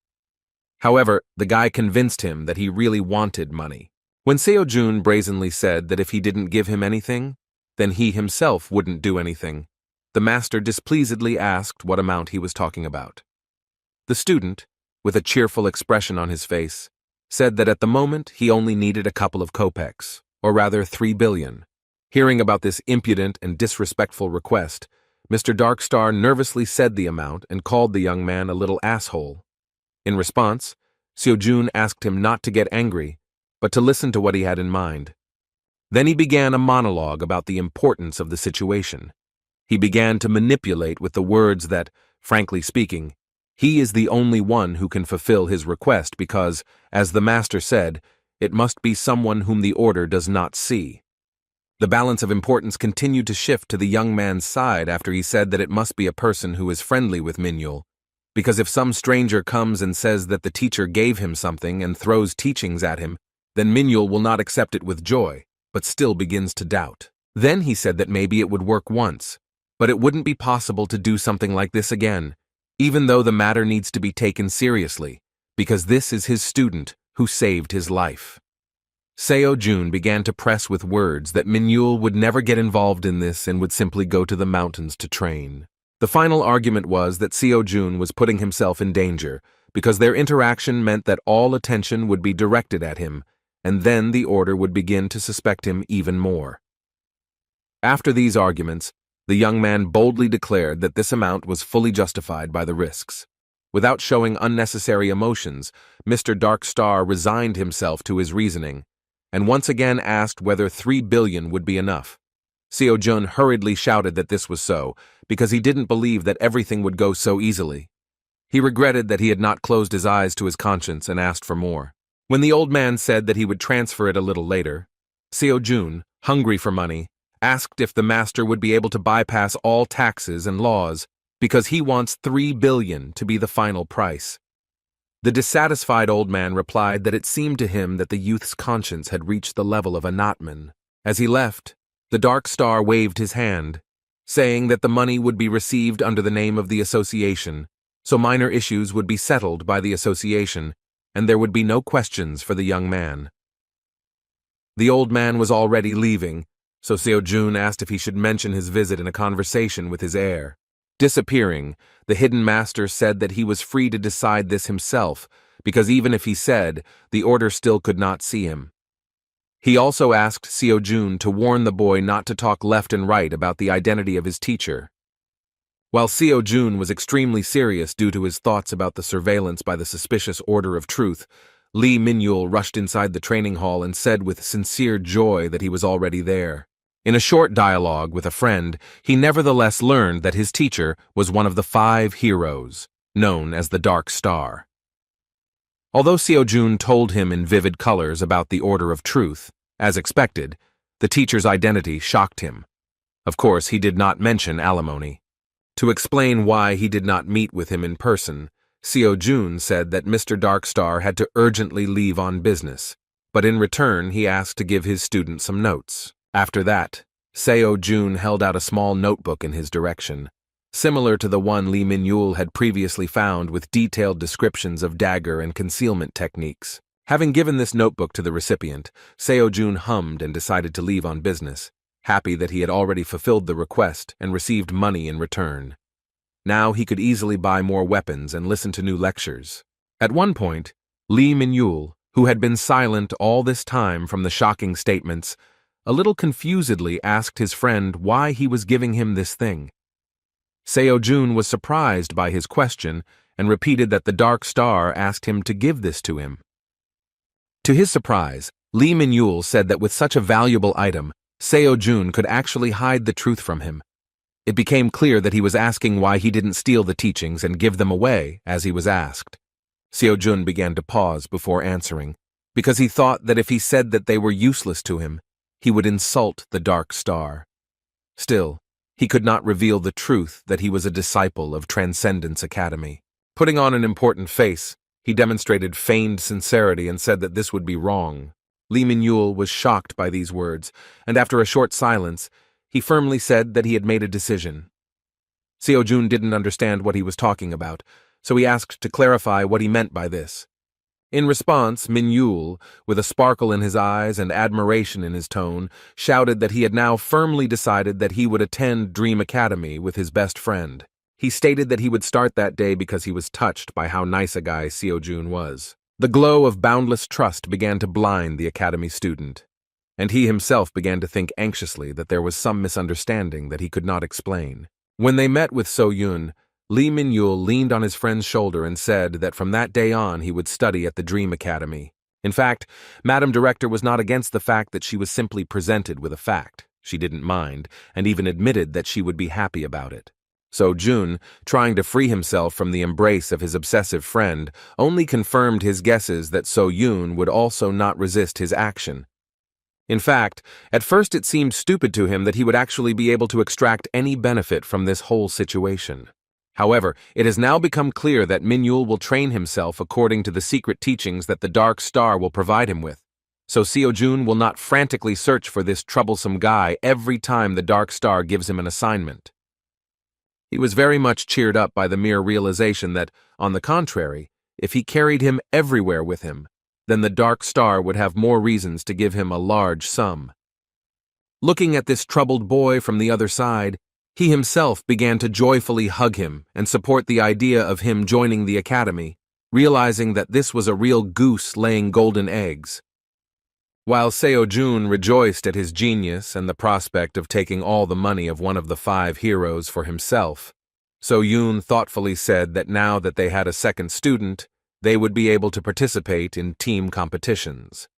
However, the guy convinced him that he really wanted money. When Seo-jun brazenly said that if he didn't give him anything, then he himself wouldn't do anything, the master displeasedly asked what amount he was talking about. The student, with a cheerful expression on his face, said that at the moment he only needed a couple of kopecks, or rather 3 billion. Hearing about this impudent and disrespectful request, Mr. Darkstar nervously said the amount and called the young man a little asshole. In response, Seo-jun asked him not to get angry, but to listen to what he had in mind. Then he began a monologue about the importance of the situation. He began to manipulate with the words that, frankly speaking, he is the only one who can fulfill his request because, as the master said, it must be someone whom the order does not see. The balance of importance continued to shift to the young man's side after he said that it must be a person who is friendly with Minhyul, because if some stranger comes and says that the teacher gave him something and throws teachings at him, then Minhyul will not accept it with joy, but still begins to doubt. Then he said that maybe it would work once, but it wouldn't be possible to do something like this again, even though the matter needs to be taken seriously, because this is his student who saved his life. Seo-jun began to press with words that Minhyul would never get involved in this and would simply go to the mountains to train. The final argument was that Seo-jun was putting himself in danger, because their interaction meant that all attention would be directed at him, and then the order would begin to suspect him even more. After these arguments, the young man boldly declared that this amount was fully justified by the risks. Without showing unnecessary emotions, Mr. Darkstar resigned himself to his reasoning, and once again asked whether 3 billion would be enough. Seo-jun hurriedly shouted that this was so, because he didn't believe that everything would go so easily. He regretted that he had not closed his eyes to his conscience and asked for more. When the old man said that he would transfer it a little later, Seo-jun, hungry for money, asked if the master would be able to bypass all taxes and laws because he wants 3 billion to be the final price. The dissatisfied old man replied that it seemed to him that the youth's conscience had reached the level of a knotman. As he left, the Dark Star waved his hand, saying that the money would be received under the name of the association, so minor issues would be settled by the association, and there would be no questions for the young man. The old man was already leaving, so Seo-jun asked if he should mention his visit in a conversation with his heir. Disappearing, the hidden master said that he was free to decide this himself, because even if he said, the order still could not see him. He also asked Seo-jun to warn the boy not to talk left and right about the identity of his teacher. While Seo-jun was extremely serious due to his thoughts about the surveillance by the suspicious Order of Truth, Lee Minhyul rushed inside the training hall and said with sincere joy that he was already there. In a short dialogue with a friend, he nevertheless learned that his teacher was one of the 5 heroes, known as the Dark Star. Although Seo-jun told him in vivid colors about the Order of Truth, as expected, the teacher's identity shocked him. Of course, he did not mention alimony. To explain why he did not meet with him in person, Seo-jun said that Mr. Darkstar had to urgently leave on business, but in return he asked to give his student some notes. After that, Seo-jun held out a small notebook in his direction, similar to the one Lee Minhyul had previously found with detailed descriptions of dagger and concealment techniques. Having given this notebook to the recipient, Seo-jun hummed and decided to leave on business, happy that he had already fulfilled the request and received money in return. Now he could easily buy more weapons and listen to new lectures. At one point, Lee Minhyul, who had been silent all this time from the shocking statements, a little confusedly asked his friend why he was giving him this thing. Seo-jun was surprised by his question and repeated that the Dark Star asked him to give this to him. To his surprise, Lee Min-yul said that with such a valuable item, Seo-jun could actually hide the truth from him. It became clear that he was asking why he didn't steal the teachings and give them away as he was asked. Seo-jun began to pause before answering, because he thought that if he said that they were useless to him, he would insult the Dark Star. Still, he could not reveal the truth that he was a disciple of Transcendence Academy. Putting on an important face, he demonstrated feigned sincerity and said that this would be wrong. Lee Min-yul was shocked by these words, and after a short silence, he firmly said that he had made a decision. Seo-jun didn't understand what he was talking about, so he asked to clarify what he meant by this. In response, Min-yul, with a sparkle in his eyes and admiration in his tone, shouted that he had now firmly decided that he would attend Dream Academy with his best friend. He stated that he would start that day because he was touched by how nice a guy Seo-jun was. The glow of boundless trust began to blind the academy student, and he himself began to think anxiously that there was some misunderstanding that he could not explain. When they met with So-yun, Lee Min-yul leaned on his friend's shoulder and said that from that day on he would study at the Dream Academy. In fact, Madam Director was not against the fact that she was simply presented with a fact. She didn't mind, and even admitted that she would be happy about it. So-jun, trying to free himself from the embrace of his obsessive friend, only confirmed his guesses that So-yun would also not resist his action. In fact, at first it seemed stupid to him that he would actually be able to extract any benefit from this whole situation. However, it has now become clear that Min-yul will train himself according to the secret teachings that the Dark Star will provide him with. So Seo-jun will not frantically search for this troublesome guy every time the Dark Star gives him an assignment. He was very much cheered up by the mere realization that, on the contrary, if he carried him everywhere with him, then the Dark Star would have more reasons to give him a large sum. Looking at this troubled boy from the other side, he himself began to joyfully hug him and support the idea of him joining the academy, realizing that this was a real goose laying golden eggs. While Seo-jun rejoiced at his genius and the prospect of taking all the money of one of the 5 heroes for himself, So-yun thoughtfully said that now that they had a second student, they would be able to participate in team competitions.